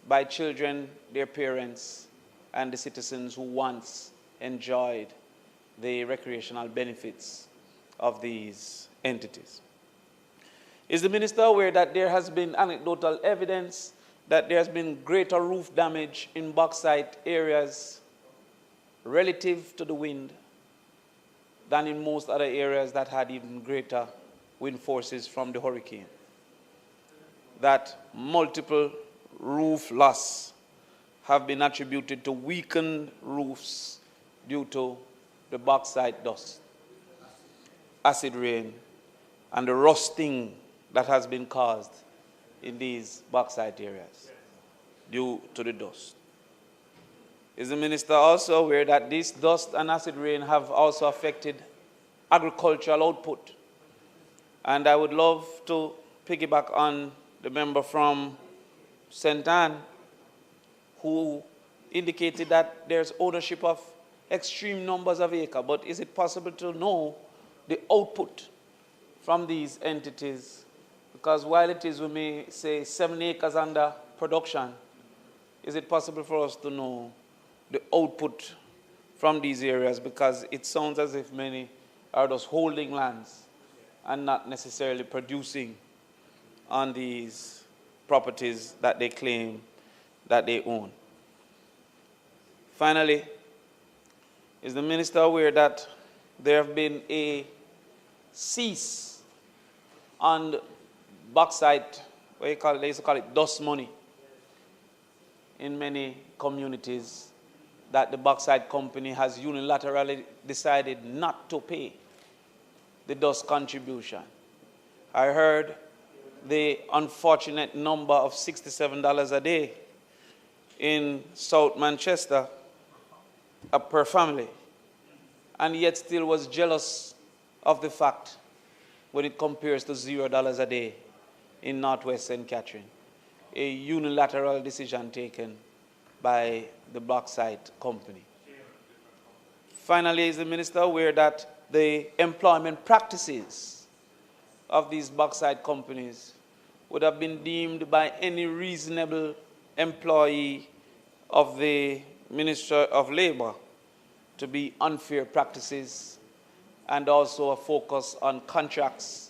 by children, their parents, and the citizens who once enjoyed the recreational benefits of these entities? Is the minister aware that there has been anecdotal evidence that there has been greater roof damage in bauxite areas relative to the wind than in most other areas that had even greater wind forces from the hurricane? That multiple roof loss have been attributed to weakened roofs due to the bauxite dust, acid rain, and the rusting that has been caused in these bauxite areas due to the dust. Is the minister also aware that this dust and acid rain have also affected agricultural output? And I would love to piggyback on the member from St. Anne, who indicated that there's ownership of extreme numbers of acres, but is it possible to know the output from these entities Because while it is, we may say, 7 acres under production, is it possible for us to know the output from these areas? Because it sounds as if many are just holding lands and not necessarily producing on these properties that they claim that they own. Finally, is the minister aware that there have been a cease on bauxite, what you call it, they used to call it dust money, in many communities, that the bauxite company has unilaterally decided not to pay the dust contribution. I heard the unfortunate number of $67 a day in South Manchester per family, and yet still was jealous of the fact when it compares to $0 a day in Northwest St. Catherine, a unilateral decision taken by the bauxite company. Finally, is the minister aware that the employment practices of these bauxite companies would have been deemed by any reasonable employee of the Ministry of Labor to be unfair practices, and also a focus on contracts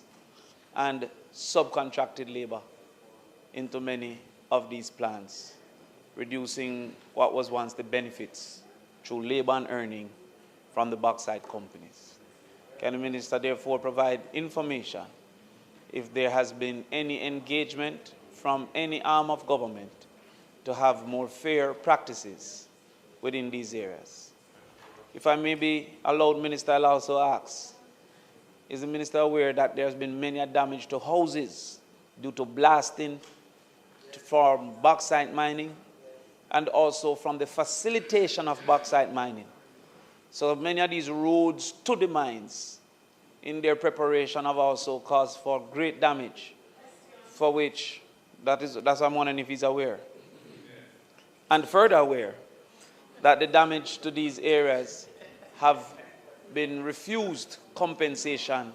and subcontracted labor into many of these plants, reducing what was once the benefits through labor and earning from the bauxite companies? Can the minister therefore provide information if there has been any engagement from any arm of government to have more fair practices within these areas? If I may be allowed, Minister, I'll also ask, is the minister aware that there has been many damage to houses due to blasting from bauxite mining and also from the facilitation of bauxite mining? So many of these roads to the mines in their preparation have also caused for great damage, for which, that's why I'm wondering if he's aware. And further aware that the damage to these areas have been refused compensation,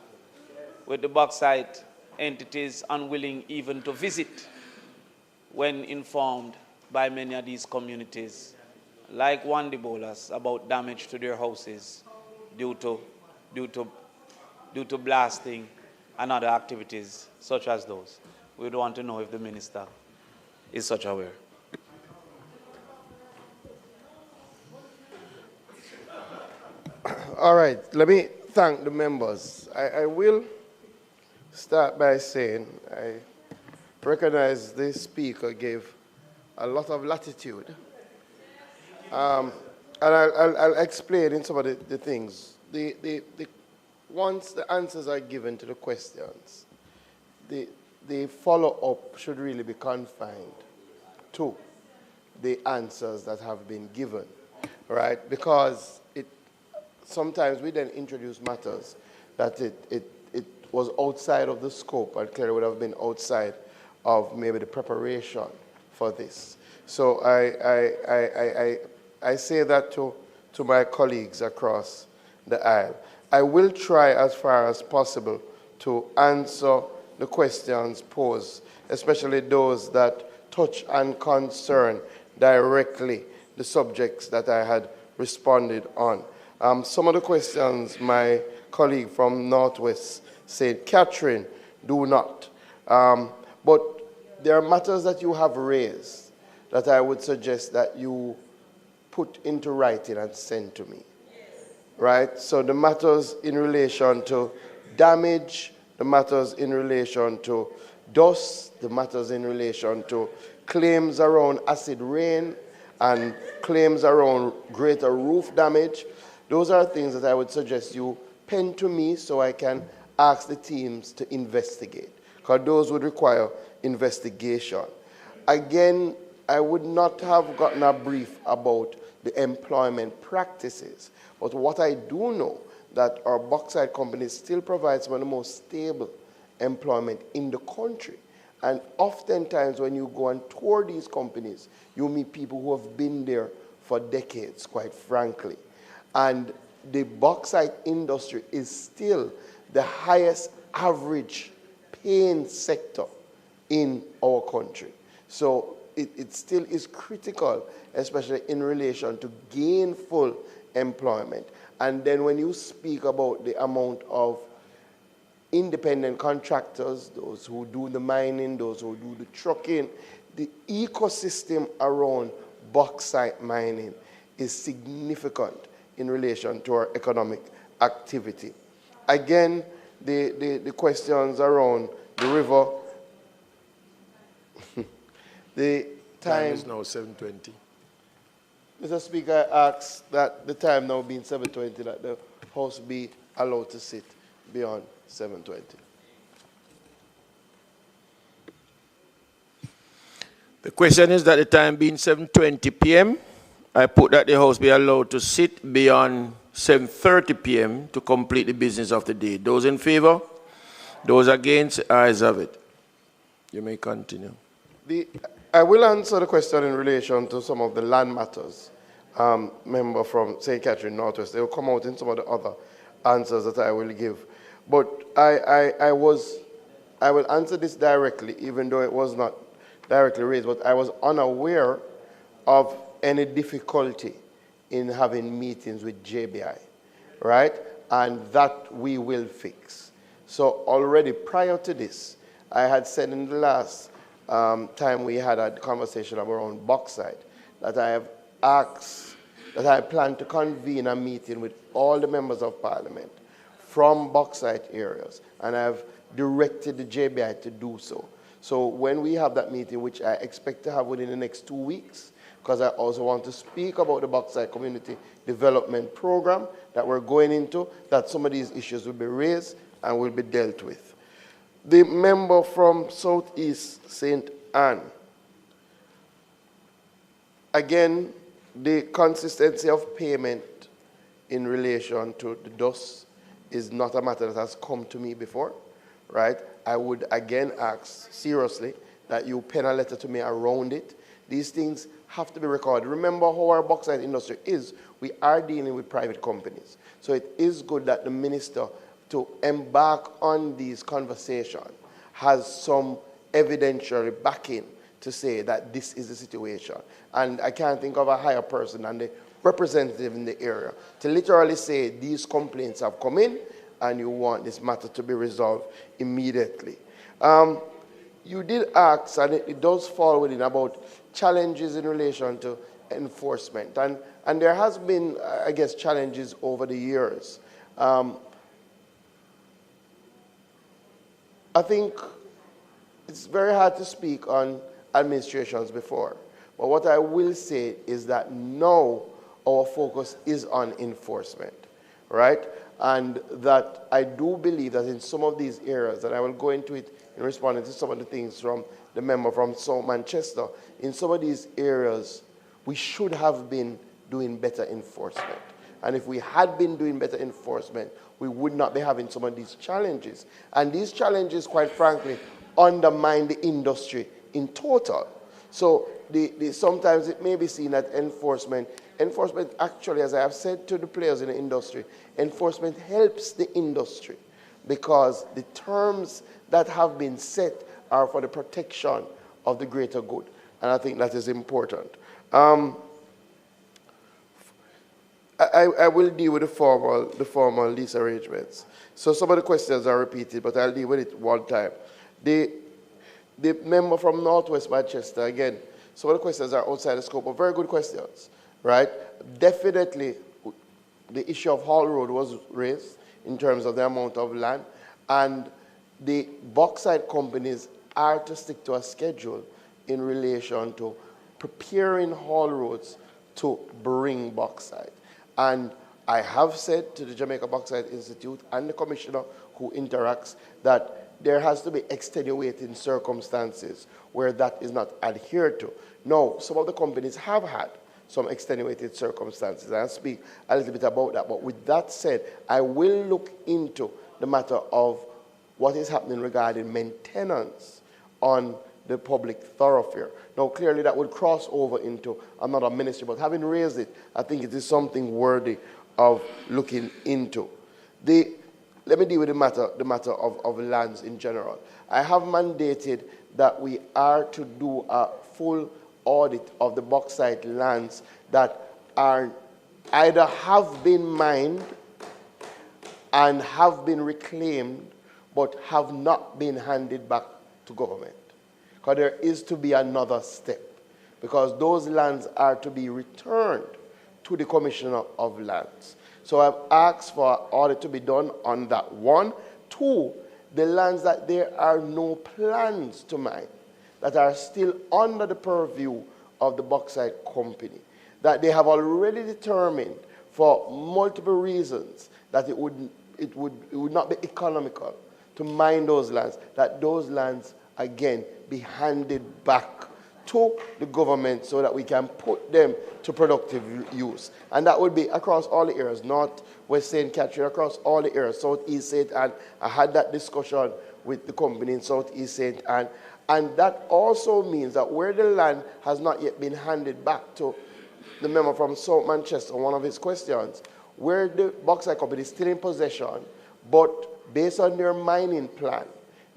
with the bauxite entities unwilling even to visit when informed by many of these communities, like Wandibolas, about damage to their houses due to blasting and other activities such as those. We'd want to know if the minister is such aware. All right, let me thank the members. I will start by saying I recognize the speaker gave a lot of latitude. And I'll explain in some of the things. Once the answers are given to the questions, the follow-up should really be confined to the answers that have been given, right? Because sometimes we then introduce matters that it was outside of the scope and clearly would have been outside of maybe the preparation for this. So I say that to my colleagues across the aisle. I will try as far as possible to answer the questions posed, especially those that touch and concern directly the subjects that I had responded on. Some of the questions my colleague from Northwest St. Catherine do not. But there are matters that you have raised that I would suggest that you put into writing and send to me. Right? So the matters in relation to damage, the matters in relation to dust, the matters in relation to claims around acid rain and claims around greater roof damage, those are things that I would suggest you pen to me so I can ask the teams to investigate, because those would require investigation. Again, I would not have gotten a brief about the employment practices, but what I do know that our bauxite company still provides some of the most stable employment in the country. And oftentimes when you go and tour these companies, you meet people who have been there for decades, quite frankly. And the bauxite industry is still the highest average paying sector in our country. So it still is critical, especially in relation to gainful employment. And then when you speak about the amount of independent contractors, those who do the mining, those who do the trucking, the ecosystem around bauxite mining is significant in relation to our economic activity. Again, the questions around the river, the time is now 7:20. Mr. Speaker, I ask that the time now being 7:20, that the House be allowed to sit beyond 7:20. The question is that the time being 7:20 p.m., I put that the House be allowed to sit beyond 7:30 p.m. to complete the business of the day. Those in favor? Those against? Ayes have it. You may continue. I will answer the question in relation to some of the land matters. Member from St. Catherine Northwest, they will come out in some of the other answers that I will give. But I will answer this directly, even though it was not directly raised, but I was unaware of any difficulty in having meetings with JBI, right? And that we will fix. So already prior to this, I had said in the last time we had a conversation around bauxite that I have asked, that I plan to convene a meeting with all the members of parliament from bauxite areas, and I've directed the JBI to do so. So when we have that meeting, which I expect to have within the next 2 weeks, because I also want to speak about the bauxite community development program that we're going into, that some of these issues will be raised and will be dealt with. The member from Southeast St. Anne, again, the consistency of payment in relation to the DUS is not a matter that has come to me before, right? I would again ask seriously that you pen a letter to me around it. These things have to be recorded. Remember how our bauxite industry is. We are dealing with private companies. So it is good that the minister, to embark on these conversations, has some evidentiary backing to say that this is the situation. And I can't think of a higher person than the representative in the area to literally say these complaints have come in and you want this matter to be resolved immediately. You did ask, and it does fall within, about challenges in relation to enforcement. And there has been, I guess, challenges over the years. I think it's very hard to speak on administrations before. But what I will say is that now our focus is on enforcement, right? And that I do believe that in some of these areas, and I will go into it in responding to some of the things from the member from South Manchester, in some of these areas, we should have been doing better enforcement. And if we had been doing better enforcement, we would not be having some of these challenges. And these challenges, quite frankly, undermine the industry in total. So sometimes it may be seen that enforcement actually, as I have said to the players in the industry, enforcement helps the industry because the terms that have been set are for the protection of the greater good. And I think that is important. I will deal with the formal lease arrangements. So some of the questions are repeated, but I'll deal with it one time. The member from Northwest Manchester, again, some of the questions are outside the scope, but very good questions, right? Definitely, the issue of Hall Road was raised in terms of the amount of land, and the bauxite companies are to stick to a schedule in relation to preparing haul roads to bring bauxite. And I have said to the Jamaica Bauxite Institute and the commissioner who interacts that there has to be extenuating circumstances where that is not adhered to. Now, some of the companies have had some extenuated circumstances. I'll speak a little bit about that. But with that said, I will look into the matter of what is happening regarding maintenance on the public thoroughfare. Now, clearly that would cross over into another ministry, but having raised it, I think it is something worthy of looking into. The let me deal with the matter of lands in general. I have mandated that we are to do a full audit of the bauxite lands that are either have been mined and have been reclaimed but have not been handed back to government. Because there is to be another step, because those lands are to be returned to the Commissioner of Lands. So I've asked for an audit to be done on that one. Two, the lands that there are no plans to mine, that are still under the purview of the bauxite company, that they have already determined for multiple reasons that it would not be economical to mine those lands, that those lands again be handed back to the government so that we can put them to productive use. And that would be across all the areas, North, West St. Catherine, across all the areas, Southeast St. Anne. I had that discussion with the company in Southeast St. Anne. And that also means that where the land has not yet been handed back to the member from South Manchester, one of his questions, where the bauxite company is still in possession, but based on their mining plan,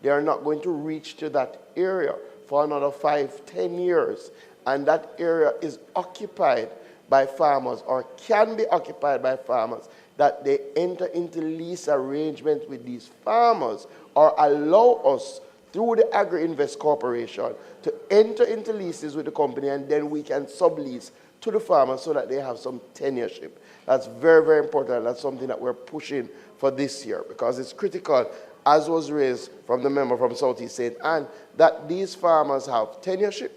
they are not going to reach to that area for another 5-10 years. And that area is occupied by farmers, or can be occupied by farmers, that they enter into lease arrangements with these farmers, or allow us through the Agri-Invest Corporation to enter into leases with the company, and then we can sublease to the farmers so that they have some tenureship. That's very, very important. That's something that we're pushing for this year, because it's critical, as was raised from the member from Southeast St. Anne, that these farmers have tenureship,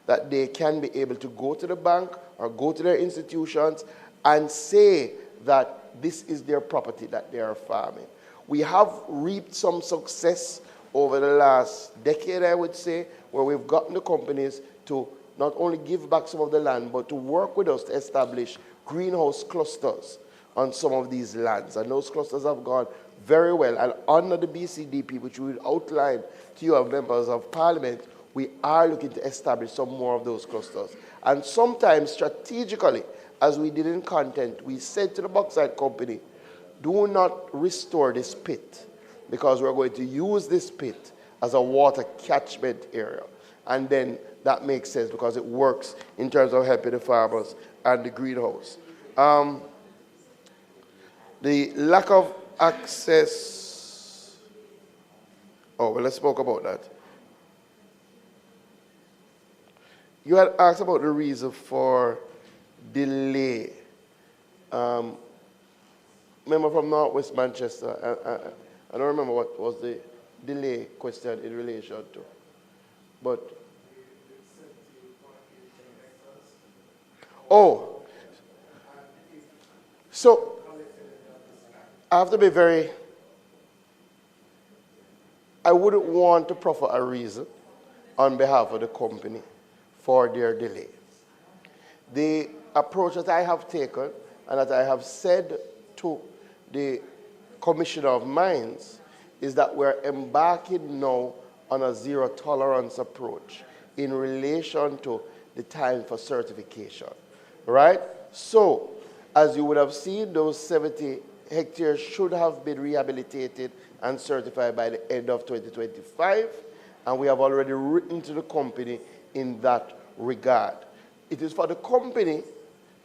that they can be able to go to the bank or go to their institutions and say that this is their property that they are farming. We have reaped some success over the last decade, I would say, where we've gotten the companies to not only give back some of the land, but to work with us to establish greenhouse clusters on some of these lands. And those clusters have gone very well. And under the BCDP, which we will outline to you, members of Parliament, we are looking to establish some more of those clusters. And sometimes strategically, as we did in content, we said to the bauxite company, do not restore this pit, because we're going to use this pit as a water catchment area. And then that makes sense, because it works in terms of helping the farmers and the greenhouse. The lack of access, let's talk about that. You had asked about the reason for delay. Member from Northwest Manchester, I don't remember what was the delay question in relation to, but so I have to be I wouldn't want to proffer a reason on behalf of the company for their delay. The approach that I have taken and that I have said to the Commissioner of Mines is that we're embarking now on a zero tolerance approach in relation to the time for certification, right? So, as you would have seen, those 70 hectares should have been rehabilitated and certified by the end of 2025, and we have already written to the company in that regard. It is for the company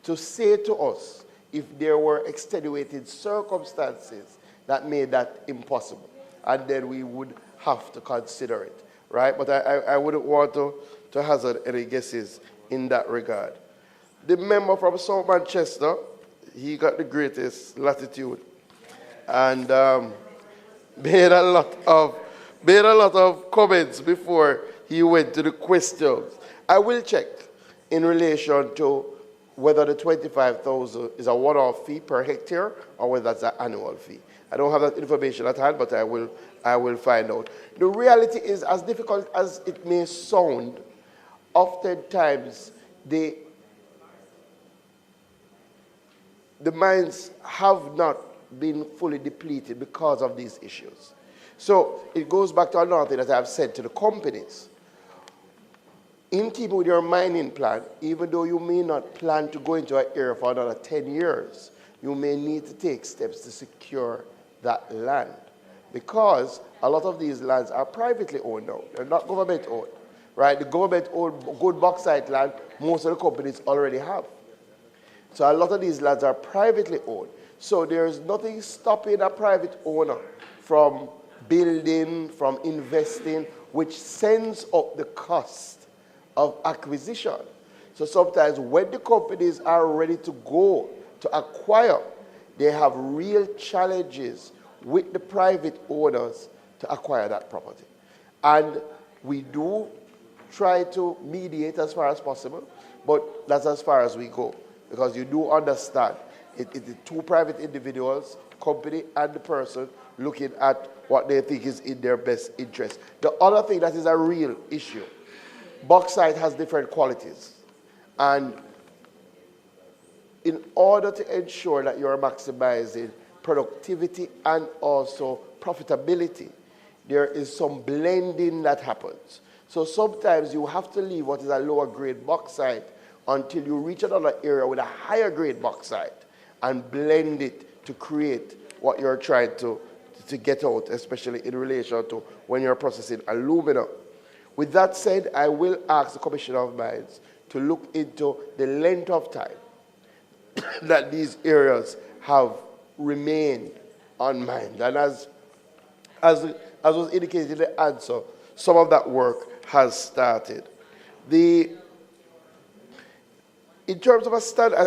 to say to us if there were extenuating circumstances that made that impossible, and then we would have to consider it, right? But I wouldn't want to hazard any guesses in that regard. The member from South Manchester, he got the greatest latitude and made a lot of comments before he went to the questions. I will check in relation to whether the 25,000 is a one-off fee per hectare or whether that's an annual fee. I don't have that information at hand, but I will find out. The reality is, as difficult as it may sound, oftentimes the mines have not been fully depleted because of these issues. So it goes back to another thing that I've said to the companies. In keeping with your mining plan, even though you may not plan to go into an area for another 10 years, you may need to take steps to secure that land, because a lot of these lands are privately owned now. They're not government owned, right? The government owned good bauxite land, most of the companies already have. So a lot of these lands are privately owned. So there's nothing stopping a private owner from building, from investing, which sends up the cost of acquisition. So sometimes when the companies are ready to go to acquire, they have real challenges with the private owners to acquire that property. And we do try to mediate as far as possible, but that's as far as we go, because you do understand it's the two private individuals, company and the person, looking at what they think is in their best interest. The other thing that is a real issue, bauxite has different qualities. And in order to ensure that you're maximizing productivity and also profitability, there is some blending that happens. So sometimes you have to leave what is a lower grade bauxite until you reach another area with a higher grade bauxite and blend it to create what you're trying to get out, especially in relation to when you're processing alumina. With that said, I will ask the Commissioner of Mines to look into the length of time that these areas have remained unmined. And as was indicated in the answer, some of that work has started. In terms of a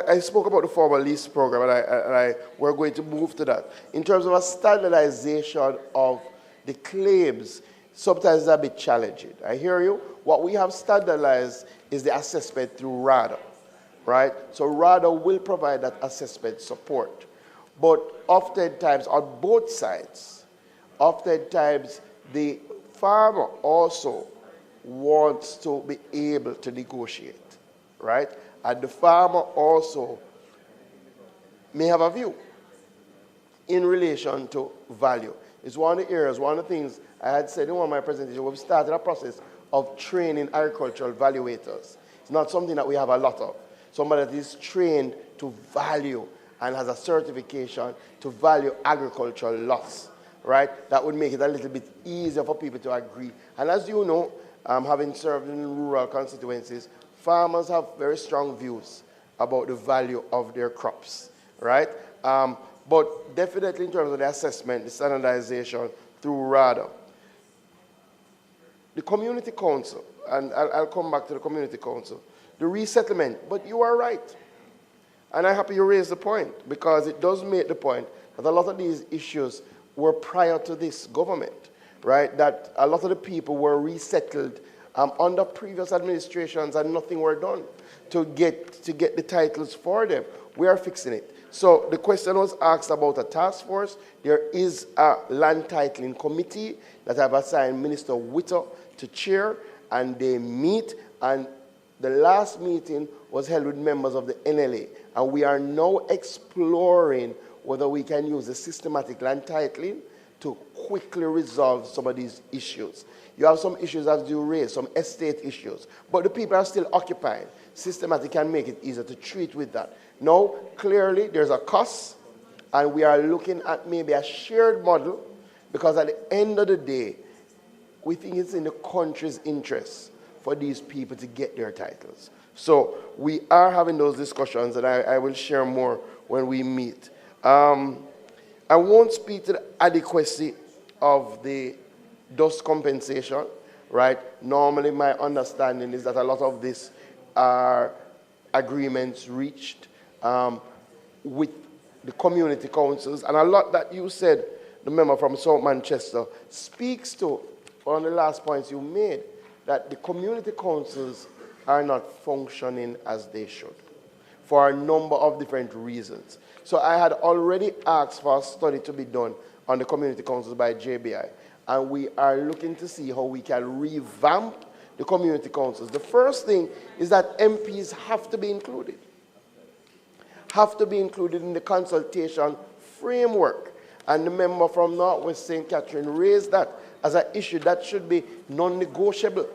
I spoke about the formal lease program, and we're going to move to that. In terms of a standardization of the claims, sometimes it's a bit challenging. I hear you. What we have standardized is the assessment through RADA, right? So RADA will provide that assessment support. But oftentimes, on both sides, oftentimes the farmer also wants to be able to negotiate, right? And the farmer also may have a view in relation to value. It's one of the areas, one of the things I had said in one of my presentations, we've started a process of training agricultural valuators. It's not something that we have a lot of. Somebody that is trained to value and has a certification to value agricultural loss, right? That would make it a little bit easier for people to agree. And as you know, having served in rural constituencies, farmers have very strong views about the value of their crops, right? But definitely in terms of the assessment, the standardization through RADA. The community council, and I'll come back to the community council, the resettlement, but you are right. And I'm happy you raised the point, because it does make the point that a lot of these issues were prior to this government, right? That a lot of the people were resettled under previous administrations and nothing were done to get the titles for them. We are fixing it. So the question was asked about a task force. There is a land titling committee that I've assigned Minister Witter to chair, and they meet, and the last meeting was held with members of the NLA, and we are now exploring whether we can use the systematic land titling to quickly resolve some of these issues. You have some issues as you raise, some estate issues, but the people are still occupying. Systematic can make it easier to treat with that. Now, clearly, there's a cost, and we are looking at maybe a shared model, because at the end of the day, we think it's in the country's interest for these people to get their titles. So we are having those discussions, and I will share more when we meet. I won't speak to the adequacy of the dust compensation, right? Normally, my understanding is that a lot of these are agreements reached with the community councils, and a lot that you said, the member from South Manchester, speaks to one of the last points you made, that the community councils are not functioning as they should for a number of different reasons. So I had already asked for a study to be done on the community councils by JBI, and we are looking to see how we can revamp the community councils. The first thing is that MPs have to be included. Have to be included in the consultation framework. And the member from Northwest St. Catherine raised that as an issue that should be non-negotiable,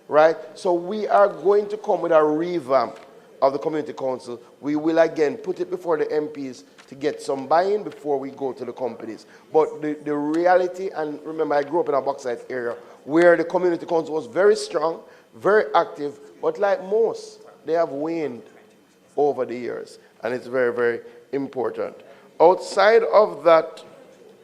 right? So we are going to come with a revamp of the Community Council, we will again put it before the MPs to get some buy-in before we go to the companies. But the reality, and remember I grew up in a bauxite area where the Community Council was very strong, very active, but like most, they have waned over the years, and it's very, very important. Outside of that,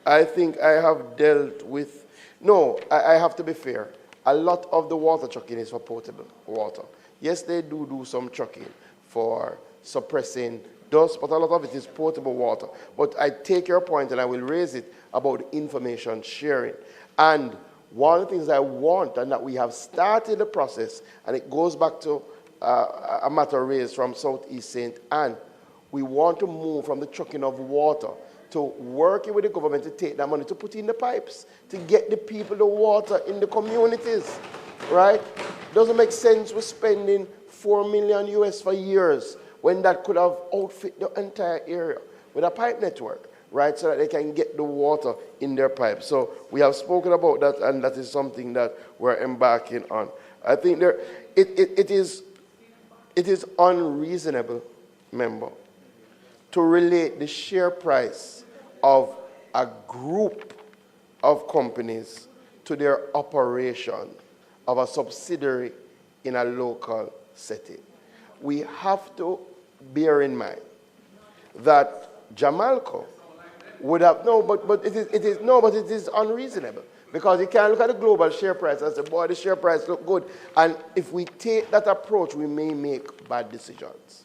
I think I have dealt with, no, I have to be fair. A lot of the water trucking is for potable water. Yes, they do some trucking for suppressing dust, but a lot of it is potable water. But I take your point, and I will raise it about information sharing. And one of the things I want, and that we have started the process, and it goes back to a matter raised from Southeast St. Anne, we want to move from the trucking of water to working with the government to take that money to put in the pipes, to get the people the water in the communities, right? Doesn't make sense we're spending $4 million US for years when that could have outfit the entire area with a pipe network, right, so that they can get the water in their pipes. So we have spoken about that, and that is something that we're embarking on. I think it is unreasonable, member, to relate the share price of a group of companies to their operation of a subsidiary in a local setting. We have to bear in mind that Jamaica would have, but it is unreasonable, because you can't look at the global share price and say, boy, the share price look good. And if we take that approach, we may make bad decisions.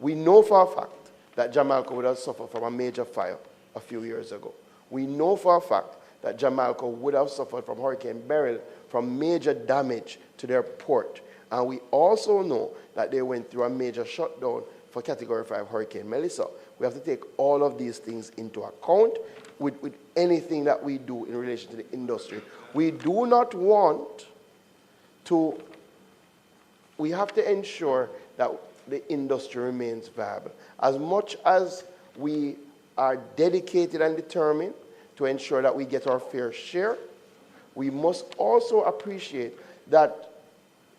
We know for a fact that Jamaica would have suffered from a major fire a few years ago. We know for a fact that Jamaica would have suffered from Hurricane Beryl, from major damage to their port. And we also know that they went through a major shutdown for Category 5 Hurricane Melissa. We have to take all of these things into account with anything that we do in relation to the industry. We do not want to, we have to ensure that the industry remains viable. As much as we are dedicated and determined to ensure that we get our fair share, we must also appreciate that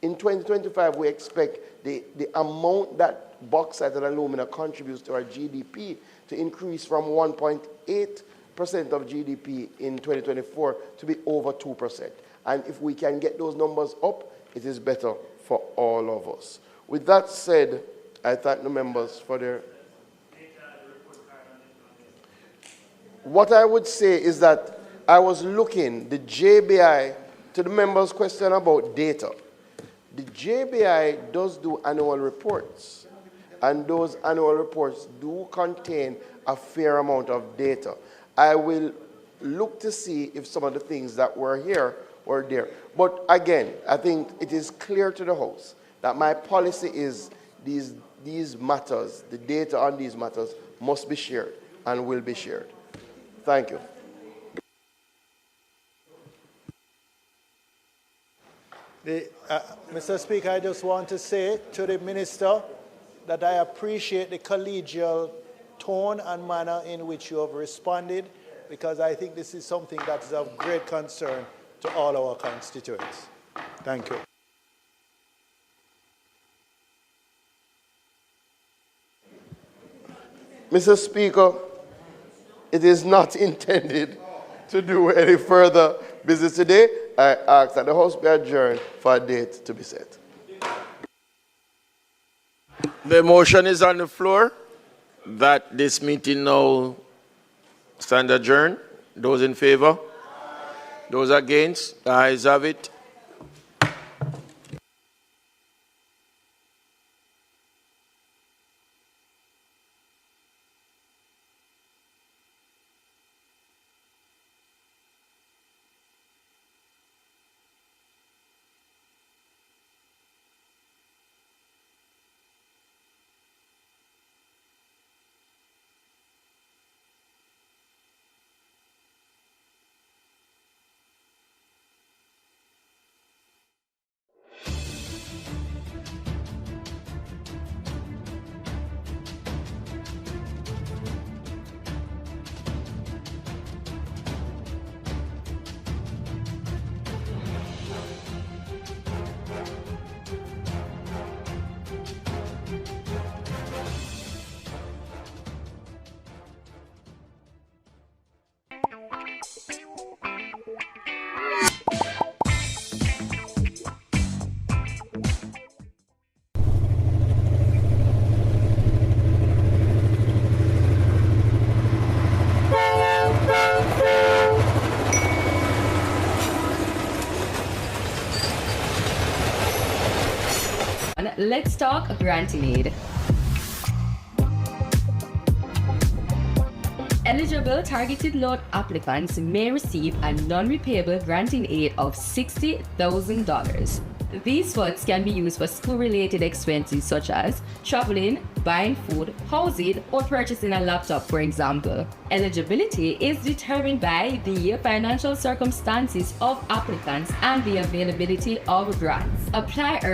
in 2025 we expect the amount that bauxite and alumina contributes to our GDP to increase from 1.8% of GDP in 2024 to be over 2%. And if we can get those numbers up, it is better for all of us. With that said, I thank the members for their... What I would say is that I was looking, the JBI, to the members' question about data. The JBI does do annual reports, and those annual reports do contain a fair amount of data. I will look to see if some of the things that were here were there. But again, I think it is clear to the House that my policy is these matters, the data on these matters must be shared and will be shared. Thank you. Mr. Speaker, I just want to say to the Minister that I appreciate the collegial tone and manner in which you have responded, because I think this is something that is of great concern to all our constituents. Thank you. Mr. Speaker, it is not intended to do any further business today. I ask that the House be adjourned for a date to be set. The motion is on the floor that this meeting now stand adjourned. Those in favor? Those against? The ayes have it. let's talk granting aid. Eligible targeted loan applicants may receive a non-repayable granting aid of $60,000. These funds can be used for school-related expenses such as traveling, buying food, housing, or purchasing a laptop, for example. Eligibility is determined by the financial circumstances of applicants and the availability of grants. Apply early.